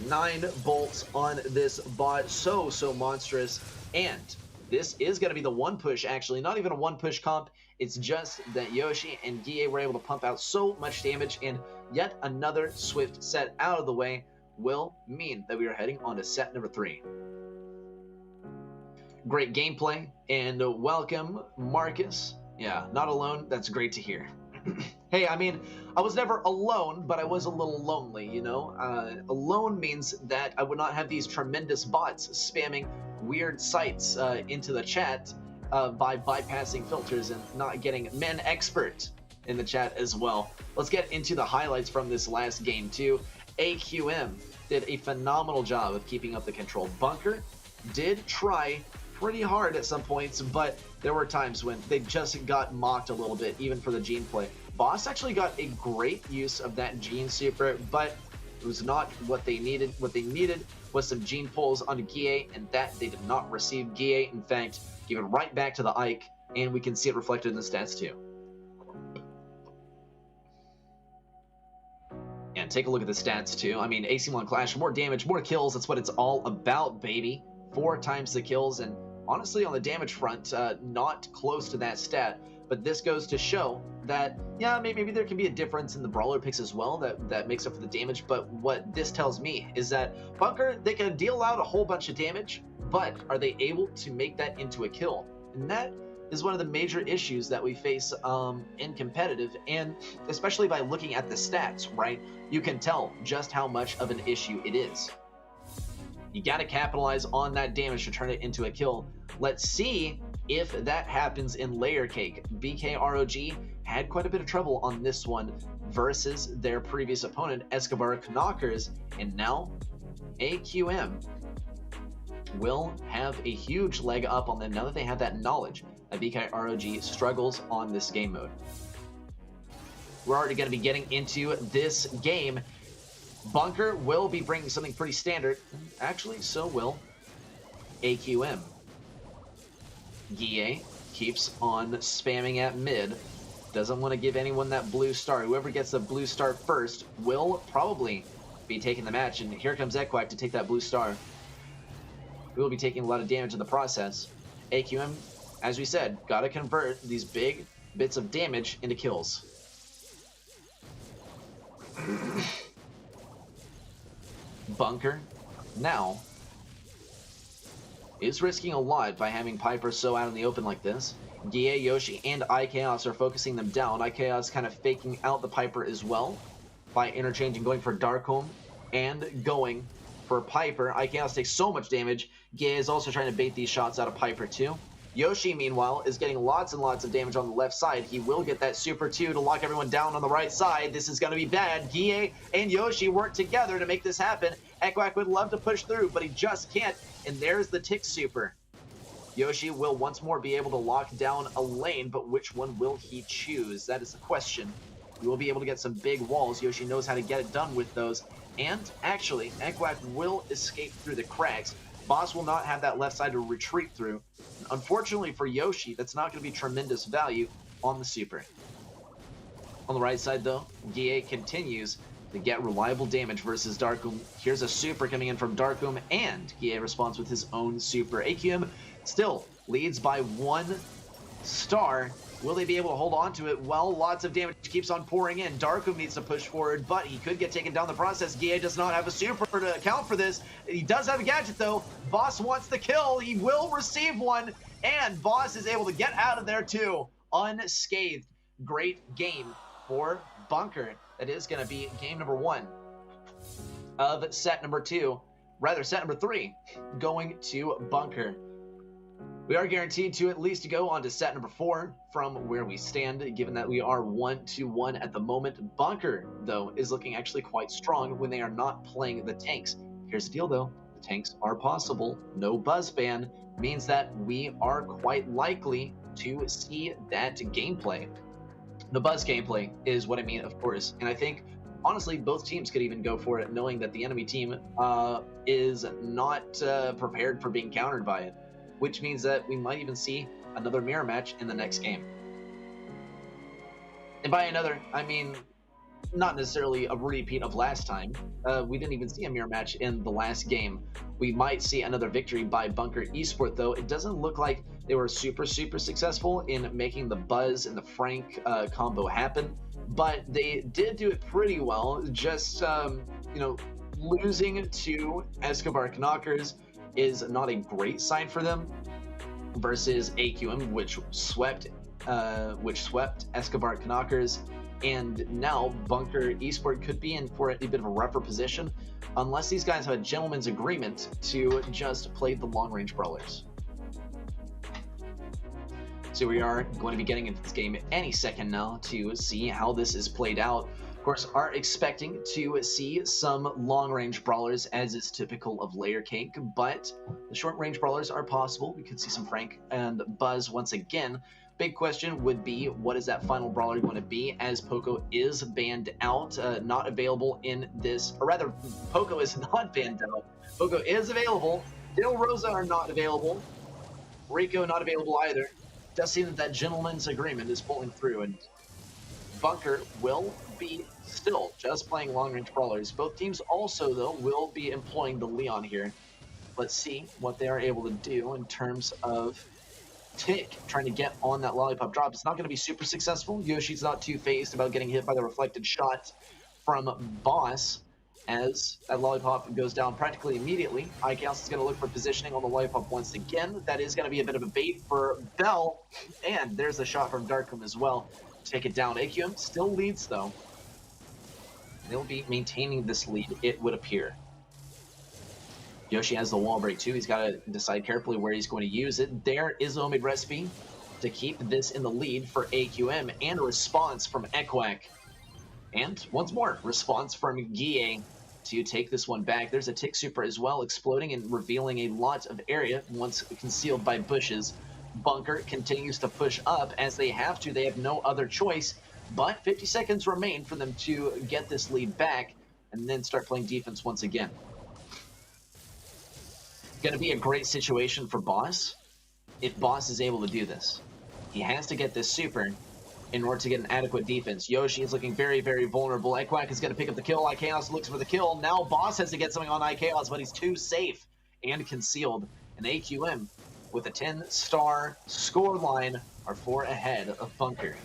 9 bolts on this bot, so monstrous, and this is going to be the one push, actually. Not even a one push comp. It's just that Yoshi and Guille were able to pump out so much damage, and yet another swift set out of the way will mean that we are heading on to set number 3. Great gameplay, and welcome, Marcus. Yeah, not alone. That's great to hear. Hey, I mean, I was never alone, but I was a little lonely, you know? Alone means that I would not have these tremendous bots spamming weird sites into the chat by bypassing filters and not getting Men Expert in the chat as well. Let's get into the highlights from this last game, too. AQM did a phenomenal job of keeping up the control. Bunker did try pretty hard at some points, but there were times when they just got mocked a little bit, even for the Gene play. Boss actually got a great use of that Gene Super, but it was not what they needed. What they needed was some Gene pulls on Guille, and that they did not receive. Guille, in fact, gave it right back to the Ike, and we can see it reflected in the stats too. And take a look at the stats too. I mean, AC1 Clash, more damage, more kills. That's what it's all about, baby. 4 times the kills, and honestly, on the damage front, not close to that stat. But this goes to show that, yeah, maybe there can be a difference in the brawler picks as well that makes up for the damage. But what this tells me is that Bunker, they can deal out a whole bunch of damage, but are they able to make that into a kill? And that is one of the major issues that we face in competitive, and especially by looking at the stats, right? You can tell just how much of an issue it is. You got to capitalize on that damage to turn it into a kill. Let's see if that happens in Layer Cake. BKROG had quite a bit of trouble on this one versus their previous opponent, Escobar Knockers, and now AQM will have a huge leg up on them now that they have that knowledge that BKROG struggles on this game mode. We're already going to be getting into this game. Bunker will be bringing something pretty standard. Actually, so will AQM. Guille keeps on spamming at mid. Doesn't want to give anyone that blue star. Whoever gets the blue star first will probably be taking the match. And here comes Ekwack to take that blue star. We will be taking a lot of damage in the process. AQM, as we said, got to convert these big bits of damage into kills. Bunker now is risking a lot by having Piper so out in the open like this. Guille, Yoshi, and iChaos are focusing them down. iChaos kind of faking out the Piper as well by interchanging, going for Darkholm and going for Piper. iChaos takes so much damage. Guille is also trying to bait these shots out of Piper too. Yoshi, meanwhile, is getting lots and lots of damage on the left side. He will get that Super 2 to lock everyone down on the right side. This is going to be bad. Guille and Yoshi work together to make this happen. Ekwack would love to push through, but he just can't. And there's the Tick Super. Yoshi will once more be able to lock down a lane, but which one will he choose? That is the question. He will be able to get some big walls. Yoshi knows how to get it done with those. And actually, Ekwack will escape through the cracks. Boss will not have that left side to retreat through. Unfortunately for Yoshi, that's not going to be tremendous value on the Super. On the right side, though, Guille continues to get reliable damage versus Darkholm. Here's a Super coming in from Darkholm, and Guille responds with his own Super. AQM still leads by 1 star, Will they be able to hold on to it? Well, lots of damage keeps on pouring in. Darko needs to push forward, but he could get taken down the process. Gia does not have a super to account for this. He does have a gadget, though. Boss wants the kill. He will receive one, and Boss is able to get out of there, too, unscathed. Great game for Bunker. That is going to be game number 1 of set number 2. Rather, set number 3 going to Bunker. We are guaranteed to at least go on to set number 4 from where we stand, given that we are 1-1 at the moment. Bunker, though, is looking actually quite strong when they are not playing the tanks. Here's the deal, though. The tanks are possible. No buzz ban means that we are quite likely to see that gameplay. The buzz gameplay is what I mean, of course. And I think, honestly, both teams could even go for it, knowing that the enemy team is not prepared for being countered by it, which means that we might even see another mirror match in the next game. And by another, I mean not necessarily a repeat of last time. We didn't even see a mirror match in the last game. We might see another victory by Bunker Esport, though. It doesn't look like they were super successful in making the Buzz and the Frank combo happen, but they did do it pretty well. Just, you know, losing to Escobar Knockers is not a great sign for them versus AQM, which swept Escobar Knockers, and now Bunker Esport could be in for a bit of a rougher position unless these guys have a gentleman's agreement to just play the long-range brawlers. So we are going to be getting into this game any second now to see how this is played out. Of course, are expecting to see some long-range brawlers, as is typical of Layer Cake, but the short-range brawlers are possible. We could see some Frank and Buzz once again. Big question would be, what is that final brawler going to be, as Poco is banned out, not available in this, or rather, Poco is not banned out. Poco is available. Dil Rosa are not available. Rico not available either. Does seem that gentleman's agreement is pulling through, and Bunker will be still just playing long-range brawlers. Both teams also, though, will be employing the Leon here. Let's see what they are able to do in terms of Tick trying to get on that lollipop drop. It's not going to be super successful. Yoshi's not too phased about getting hit by the reflected shot from Boss, as that lollipop goes down practically immediately. IKAOS is going to look for positioning on the lollipop once again. That is going to be a bit of a bait for Bell, and there's a shot from Darkroom as well. Take it down. AQM still leads, though. They'll be maintaining this lead, it would appear. Yoshi has the wall break too. He's got to decide carefully where he's going to use it. There is the homemade recipe to keep this in the lead for AQM, and a response from Ekwak. And once more, response from Guille to take this one back. There's a Tick Super as well, exploding and revealing a lot of area once concealed by bushes. Bunker continues to push up as they have to. They have no other choice, but 50 seconds remain for them to get this lead back and then start playing defense once again. Going to be a great situation for Boss if Boss is able to do this. He has to get this super in order to get an adequate defense. Yoshi is looking very vulnerable. Ekwak is going to pick up the kill. IKAOS looks for the kill. Now Boss has to get something on IKAOS, but he's too safe and concealed. And AQM, with a 10-star score line, are 4 ahead of Bunker.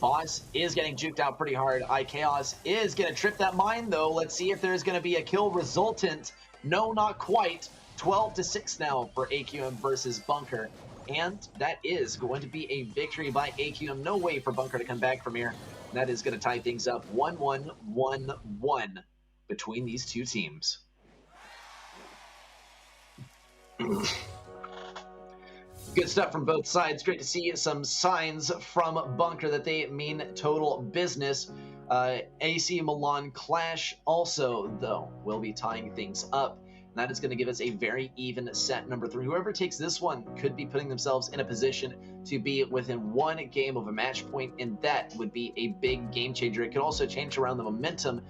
Boss is getting juked out pretty hard. IKAOS is going to trip that mine, though. Let's see if there's going to be a kill resultant. No, not quite. 12-6 now for AQM versus Bunker. And that is going to be a victory by AQM. No way for Bunker to come back from here. And that is going to tie things up 1-1, 1-1 between these two teams. Good stuff from both sides. Great to see some signs from Bunker that they mean total business. AC Milan Clash also, though, will be tying things up. And that is going to give us a very even set number 3. Whoever takes this one could be putting themselves in a position to be within 1 game of a match point, and that would be a big game changer. It could also change around the momentum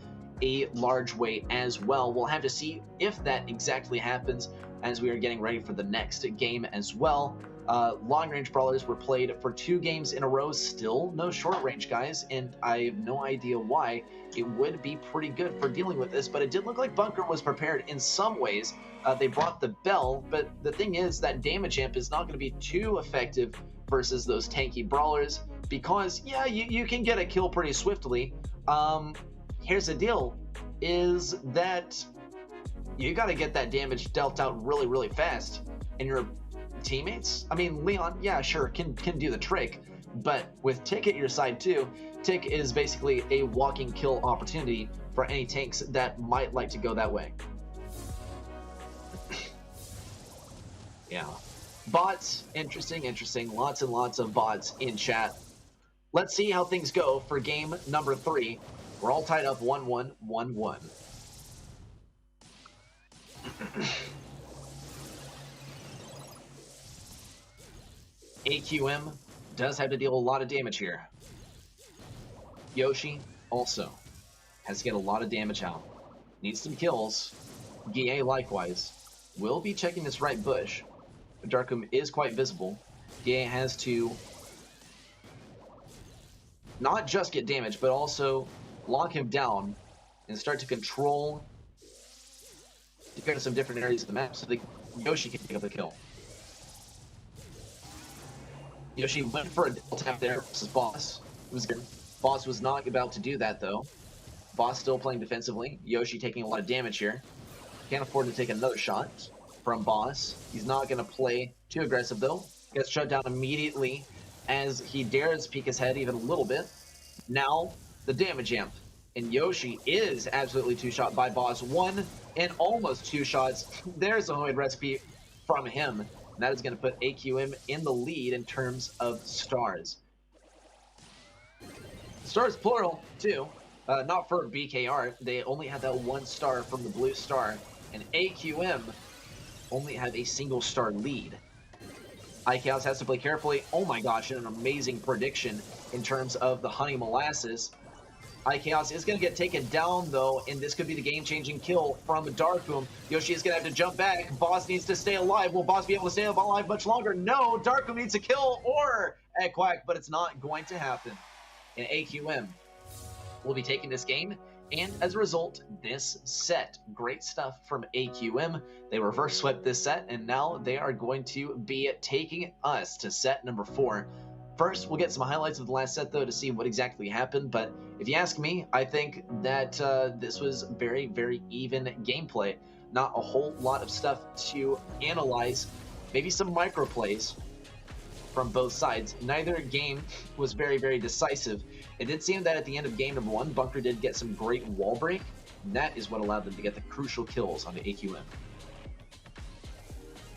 a large way as well. We'll have to see if that exactly happens as we are getting ready for the next game as well. Long-range brawlers were played for 2 games in a row. Still no short-range guys, and I have no idea why. It would be pretty good for dealing with this, but it did look like Bunker was prepared in some ways. They brought the bell, but the thing is that damage amp is not going to be too effective versus those tanky brawlers, because yeah, you can get a kill pretty swiftly. Here's the deal, is that you got to get that damage dealt out really, really fast, and your teammates, I mean, Leon, yeah, sure, can do the trick, but with Tick at your side too, Tick is basically a walking kill opportunity for any tanks that might like to go that way. Yeah. Bots, interesting, lots and lots of bots in chat. Let's see how things go for game number 3. We're all tied up 1-1, 1-1. AQM does have to deal a lot of damage here. Yoshi also has to get a lot of damage out. Needs some kills. GA likewise. Will be checking this right bush. Darkum is quite visible. GA has to not just get damage, but also lock him down and start to control some different areas of the map so that Yoshi can pick up the kill. Yoshi went for a double tap there versus Boss. It was good. Boss was not about to do that though. Boss still playing defensively. Yoshi taking a lot of damage here. Can't afford to take another shot from Boss. He's not going to play too aggressive though. Gets shut down immediately as he dares peek his head even a little bit. Now the damage amp. And Yoshi is absolutely two-shot by Boss. 1 and almost 2 shots. There's a homemade recipe from him. And that is going to put AQM in the lead in terms of stars. Stars plural, too. Not for BKR. They only have that 1 star from the blue star. And AQM only have a single star lead. iChaos has to play carefully. Oh my gosh, and an amazing prediction in terms of the Honey Molasses. iChaos is going to get taken down, though, and this could be the game-changing kill from Darkum. Yoshi is going to have to jump back. Boss needs to stay alive. Will Boss be able to stay alive much longer? No! Darkum needs a kill or a quack, but it's not going to happen. And AQM will be taking this game, and as a result, this set. Great stuff from AQM. They reverse swept this set, and now they are going to be taking us to set number 4. First, we'll get some highlights of the last set, though, to see what exactly happened. But if you ask me, I think that this was very, very even gameplay. Not a whole lot of stuff to analyze. Maybe some micro plays from both sides. Neither game was very, very decisive. It did seem that at the end of game number 1, Bunker did get some great wall break. And that is what allowed them to get the crucial kills on the AQM.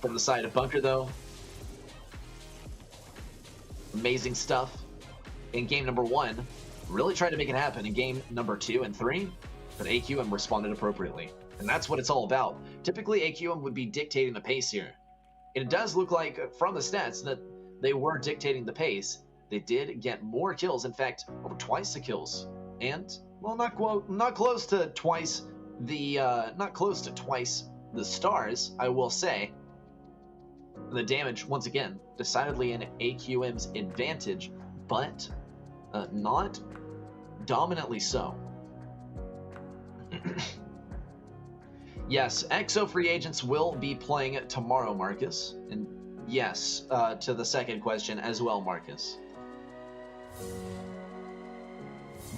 From the side of Bunker, though, amazing stuff in game number 1. Really tried to make it happen in game number 2 and 3, but AQM responded appropriately. And that's what it's all about. Typically, AQM would be dictating the pace here. And it does look like, from the stats, that they were dictating the pace. They did get more kills, in fact, over twice the kills. And, well, not close to twice the stars, I will say. The damage, once again, decidedly in AQM's advantage, but not dominantly so. Yes, EXO free agents will be playing tomorrow, Marcus. And yes, to the second question as well, Marcus.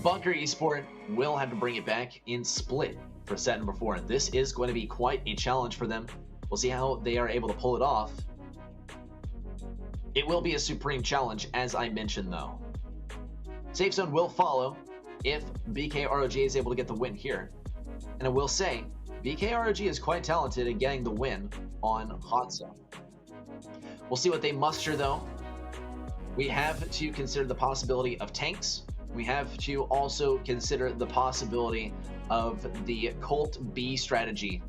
Bunker Esport will have to bring it back in Split for set number 4. This is going to be quite a challenge for them. We'll see how they are able to pull it off. It will be a supreme challenge, as I mentioned, though. Safe Zone will follow if BKROG is able to get the win here. And I will say, BKROG is quite talented in getting the win on Hot Zone. We'll see what they muster, though. We have to consider the possibility of tanks. We have to also consider the possibility of the Colt B strategy.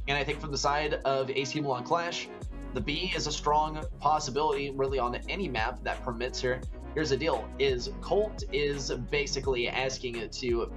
And I think from the side of AC Milan Clash, the B is a strong possibility really on any map that permits her. Here's the deal: is Colt is basically asking to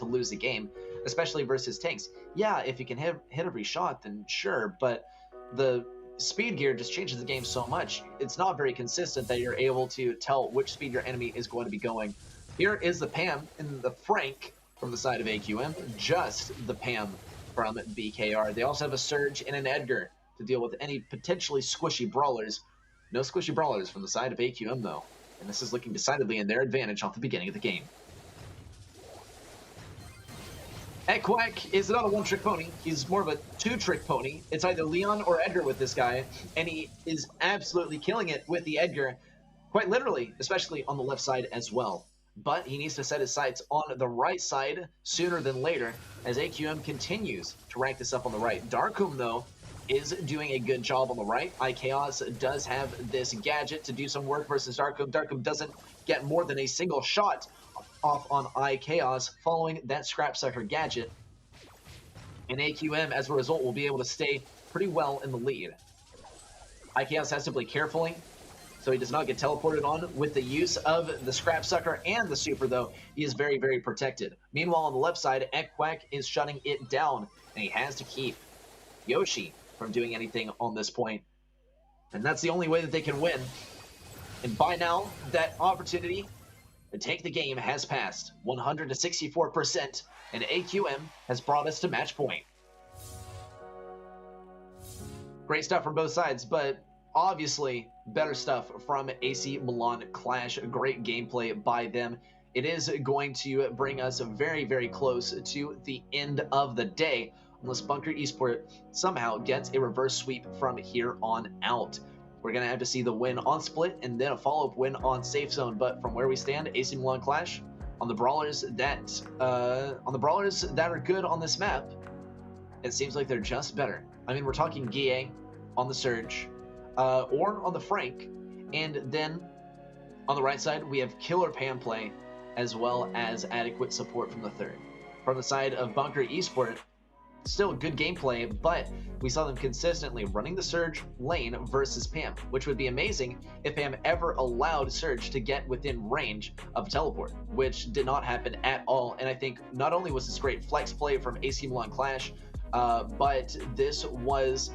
lose the game, especially versus tanks. Yeah, if you can hit every shot, then sure, but the speed gear just changes the game so much. It's not very consistent that you're able to tell which speed your enemy is going to be going. Here is the Pam and the Frank from the side of AQM, just the Pam from BKR. They also have a Surge and an Edgar to deal with any potentially squishy brawlers. No squishy brawlers from the side of AQM, though. And this is looking decidedly in their advantage off the beginning of the game. Ekquak is not a one-trick pony. He's more of a two-trick pony. It's either Leon or Edgar with this guy, and he is absolutely killing it with the Edgar, quite literally, especially on the left side as well. But he needs to set his sights on the right side sooner than later, as AQM continues to rack this up on the right. Darkum, though, is doing a good job on the right. iChaos does have this gadget to do some work versus Darkum. Darkum doesn't get more than a single shot off on iChaos following that Scrap Sucker gadget. And AQM, as a result, will be able to stay pretty well in the lead. iChaos has to play carefully, so he does not get teleported on with the use of the Scrap Sucker and the Super, though. He is very, very protected. Meanwhile, on the left side, Ekquak is shutting it down, and he has to keep Yoshi from doing anything on this point. And that's the only way that they can win. And by now, that opportunity to take the game has passed 164%, and AQM has brought us to match point. Great stuff from both sides, but obviously better stuff from AC Milan Clash. Great gameplay by them. It is going to bring us very, very close to the end of the day, unless Bunker Esport somehow gets a reverse sweep from here on out. We're going to have to see the win on Split and then a follow-up win on Safe Zone. But from where we stand, AC Milan Clash, on the brawlers that are good on this map, it seems like they're just better. I mean, we're talking Guille on the Surge, or on the Frank, and then on the right side we have killer Pan play as well as adequate support from the third. From the side of Bunker Esport, still good gameplay, but we saw them consistently running the Surge lane versus Pam, which would be amazing if Pam ever allowed Surge to get within range of teleport, which did not happen at all. And I think not only was this great flex play from AC Milan Clash, but this was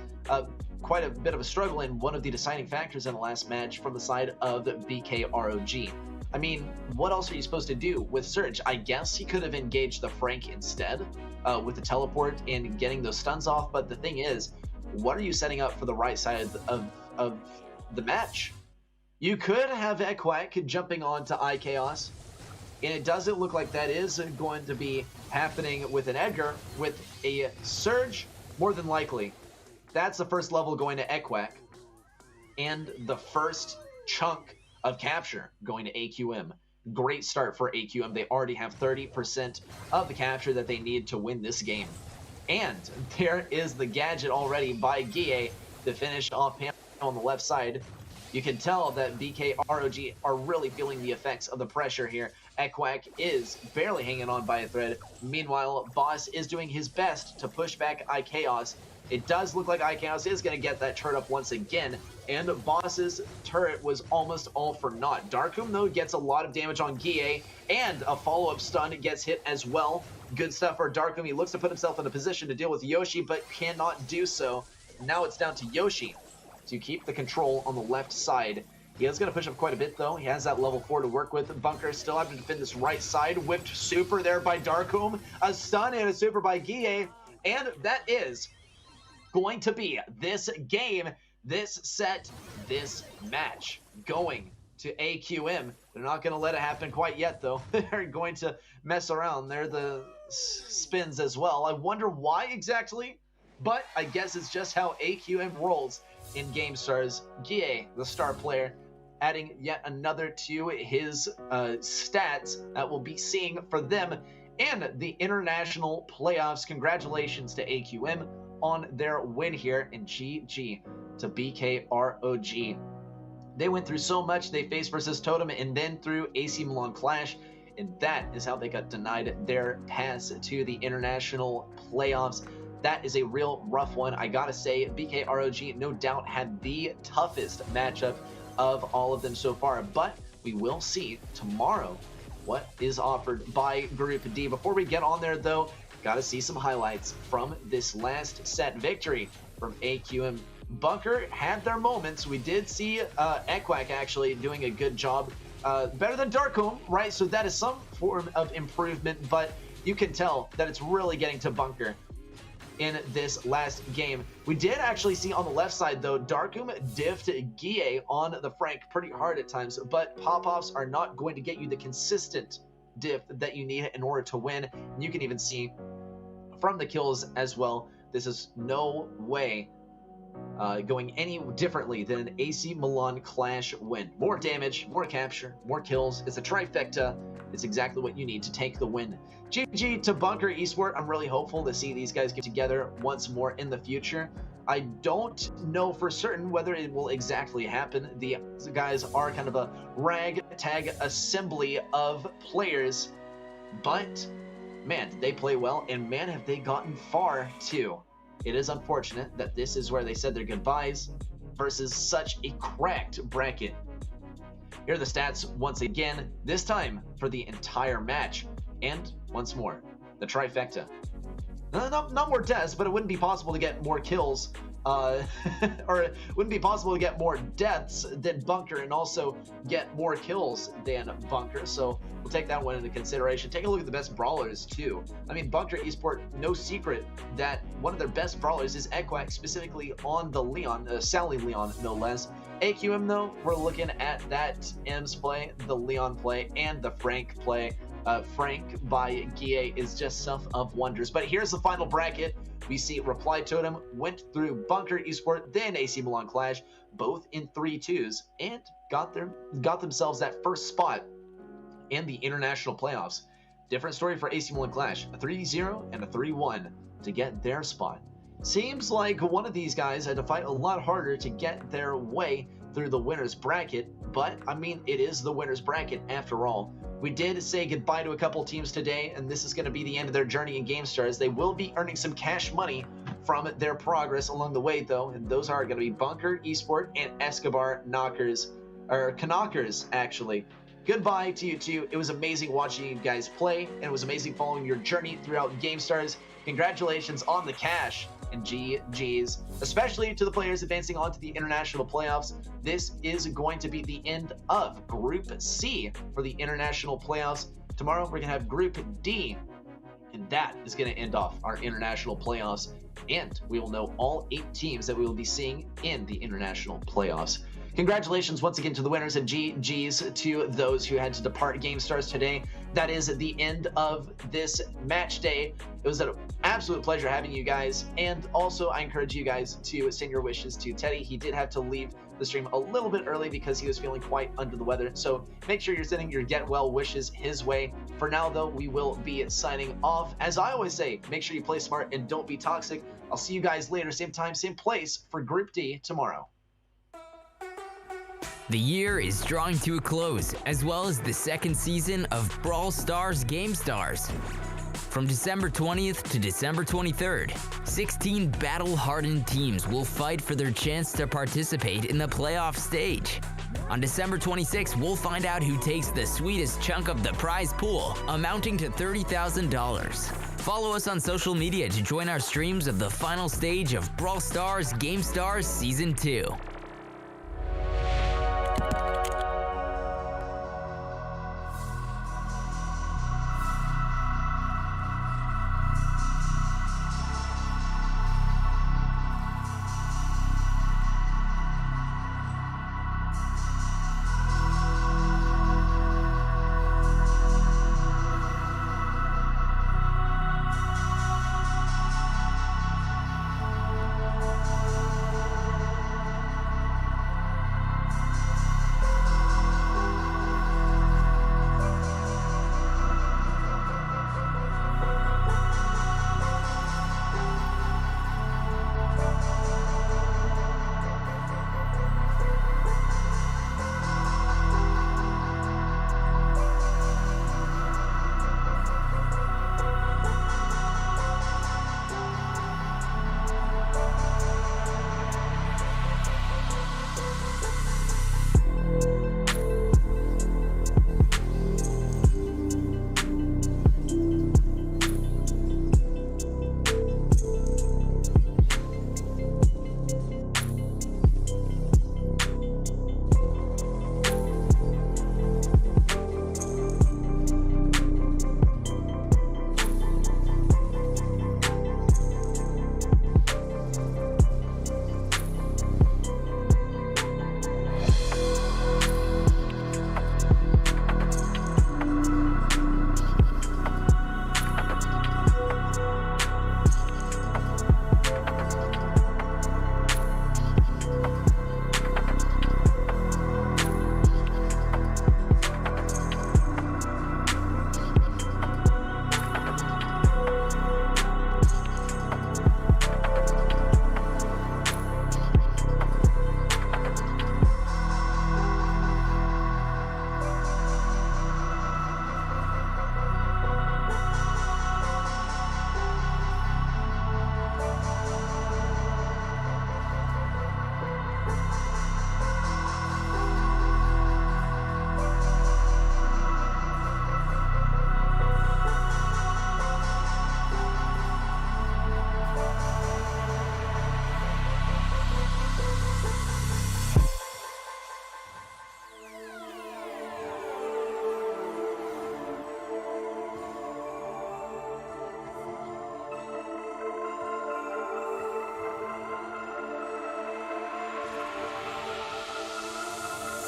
quite a bit of a struggle and one of the deciding factors in the last match from the side of BKROG. I mean, what else are you supposed to do with Surge? I guess he could have engaged the Frank instead with the teleport and getting those stuns off, but the thing is, what are you setting up for the right side of the match? You could have Ekquak jumping onto iChaos, and it doesn't look like that is going to be happening with an Edgar. With a Surge, more than likely, that's the first level going to Ekquak, and the first chunk of capture going to AQM. Great start for AQM. They already have 30% of the capture that they need to win this game. And there is the gadget already by Guille to finish off Pam on the left side. You can tell that BKROG are really feeling the effects of the pressure here. Ekquak is barely hanging on by a thread. Meanwhile, Boss is doing his best to push back iChaos. It does look like iChaos is going to get that turret up once again, and Boss's turret was almost all for naught. Darkum, though, gets a lot of damage on Guille, and a follow-up stun gets hit as well. Good stuff for Darkum. He looks to put himself in a position to deal with Yoshi, but cannot do so. Now it's down to Yoshi to keep the control on the left side. He is going to push up quite a bit, though. He has that level 4 to work with. Bunker still having to defend this right side. Whipped super there by Darkum. A stun and a super by Guille, and that is going to be this game, this set, this match going to AQM. They're not going to let it happen quite yet, though. They're going to mess around. They're the spins as well. I wonder why exactly, but I guess it's just how AQM rolls in GameStars. Guille, the star player, adding yet another to his stats that we'll be seeing for them and the international playoffs. Congratulations to AQM on their win here, and GG to BKROG. They went through so much. They faced versus Totem and then through AC Milan Clash, and that is how they got denied their pass to the international playoffs. That is a real rough one. I gotta say, BKROG no doubt had the toughest matchup of all of them so far, but we will see tomorrow what is offered by Group D. Before we get on there, though, got to see some highlights from this last set victory from AQM. Bunker had their moments. We did see Ekquak actually doing a good job. Better than Darkum, right? So that is some form of improvement, but you can tell that it's really getting to Bunker in this last game. We did actually see on the left side, though, Darkum diffed Guille on the Frank pretty hard at times, but pop-offs are not going to get you the consistent diff that you need in order to win. And you can even see from the kills as well, this is no way going any differently than an AC Milan Clash win. More damage, more capture, more kills. It's a trifecta. It's exactly what you need to take the win. GG to Bunker Esport. I'm really hopeful to see these guys get together once more in the future. I don't know for certain whether it will exactly happen. The guys are kind of a ragtag assembly of players, but man, did they play well, and man, have they gotten far too. It is unfortunate that this is where they said their goodbyes versus such a cracked bracket. Here are the stats once again, this time for the entire match. And once more, the trifecta. Not more deaths, but it wouldn't be possible to get more kills, or it wouldn't be possible to get more deaths than Bunker and also get more kills than Bunker. So we'll take that one into consideration. Take a look at the best brawlers too. I mean, Bunker Esport, no secret that one of their best brawlers is Equack, specifically on the Leon, Sally Leon, no less. AQM though, we're looking at that M's play, the Leon play, and the Frank play. Frank by Guille is just stuff of wonders. But here's the final bracket. We see Reply Totem went through Bunker Esport, then AC Milan Clash, both in 3-2s, and got themselves that first spot in the international playoffs. Different story for AC Milan Clash, a 3-0 and a 3-1 to get their spot. Seems like one of these guys had to fight a lot harder to get their way through the winner's bracket, but I mean, it is the winner's bracket after all. We did say goodbye to a couple teams today, and this is going to be the end of their journey in GameStars. They will be earning some cash money from their progress along the way, though, and those are going to be Bunker Esport and Escobar Knockers, or Knockers, actually. Goodbye to you two. It was amazing watching you guys play, and it was amazing following your journey throughout GameStars. Congratulations on the cash, and GG's, especially to the players advancing on to the international playoffs. This is going to be the end of Group C for the international playoffs. Tomorrow we're going to have Group D, and that is going to end off our international playoffs, and we will know all 8 teams that we will be seeing in the international playoffs. Congratulations once again to the winners, and GG's to those who had to depart GameStars today. That is the end of this match day. It was an absolute pleasure having you guys, and also I encourage you guys to send your wishes to Teddy. He did have to leave the stream a little bit early because he was feeling quite under the weather, so make sure you're sending your get well wishes his way. For now though, we will be signing off. As I always say, make sure you play smart and don't be toxic. I'll see you guys later, same time, same place for Group D tomorrow. The year is drawing to a close, as well as the second season of Brawl Stars Gamestars. From December 20th to December 23rd, 16 battle-hardened teams will fight for their chance to participate in the playoff stage. On December 26th, we'll find out who takes the sweetest chunk of the prize pool, amounting to $30,000. Follow us on social media to join our streams of the final stage of Brawl Stars Gamestars Season 2.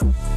Bye.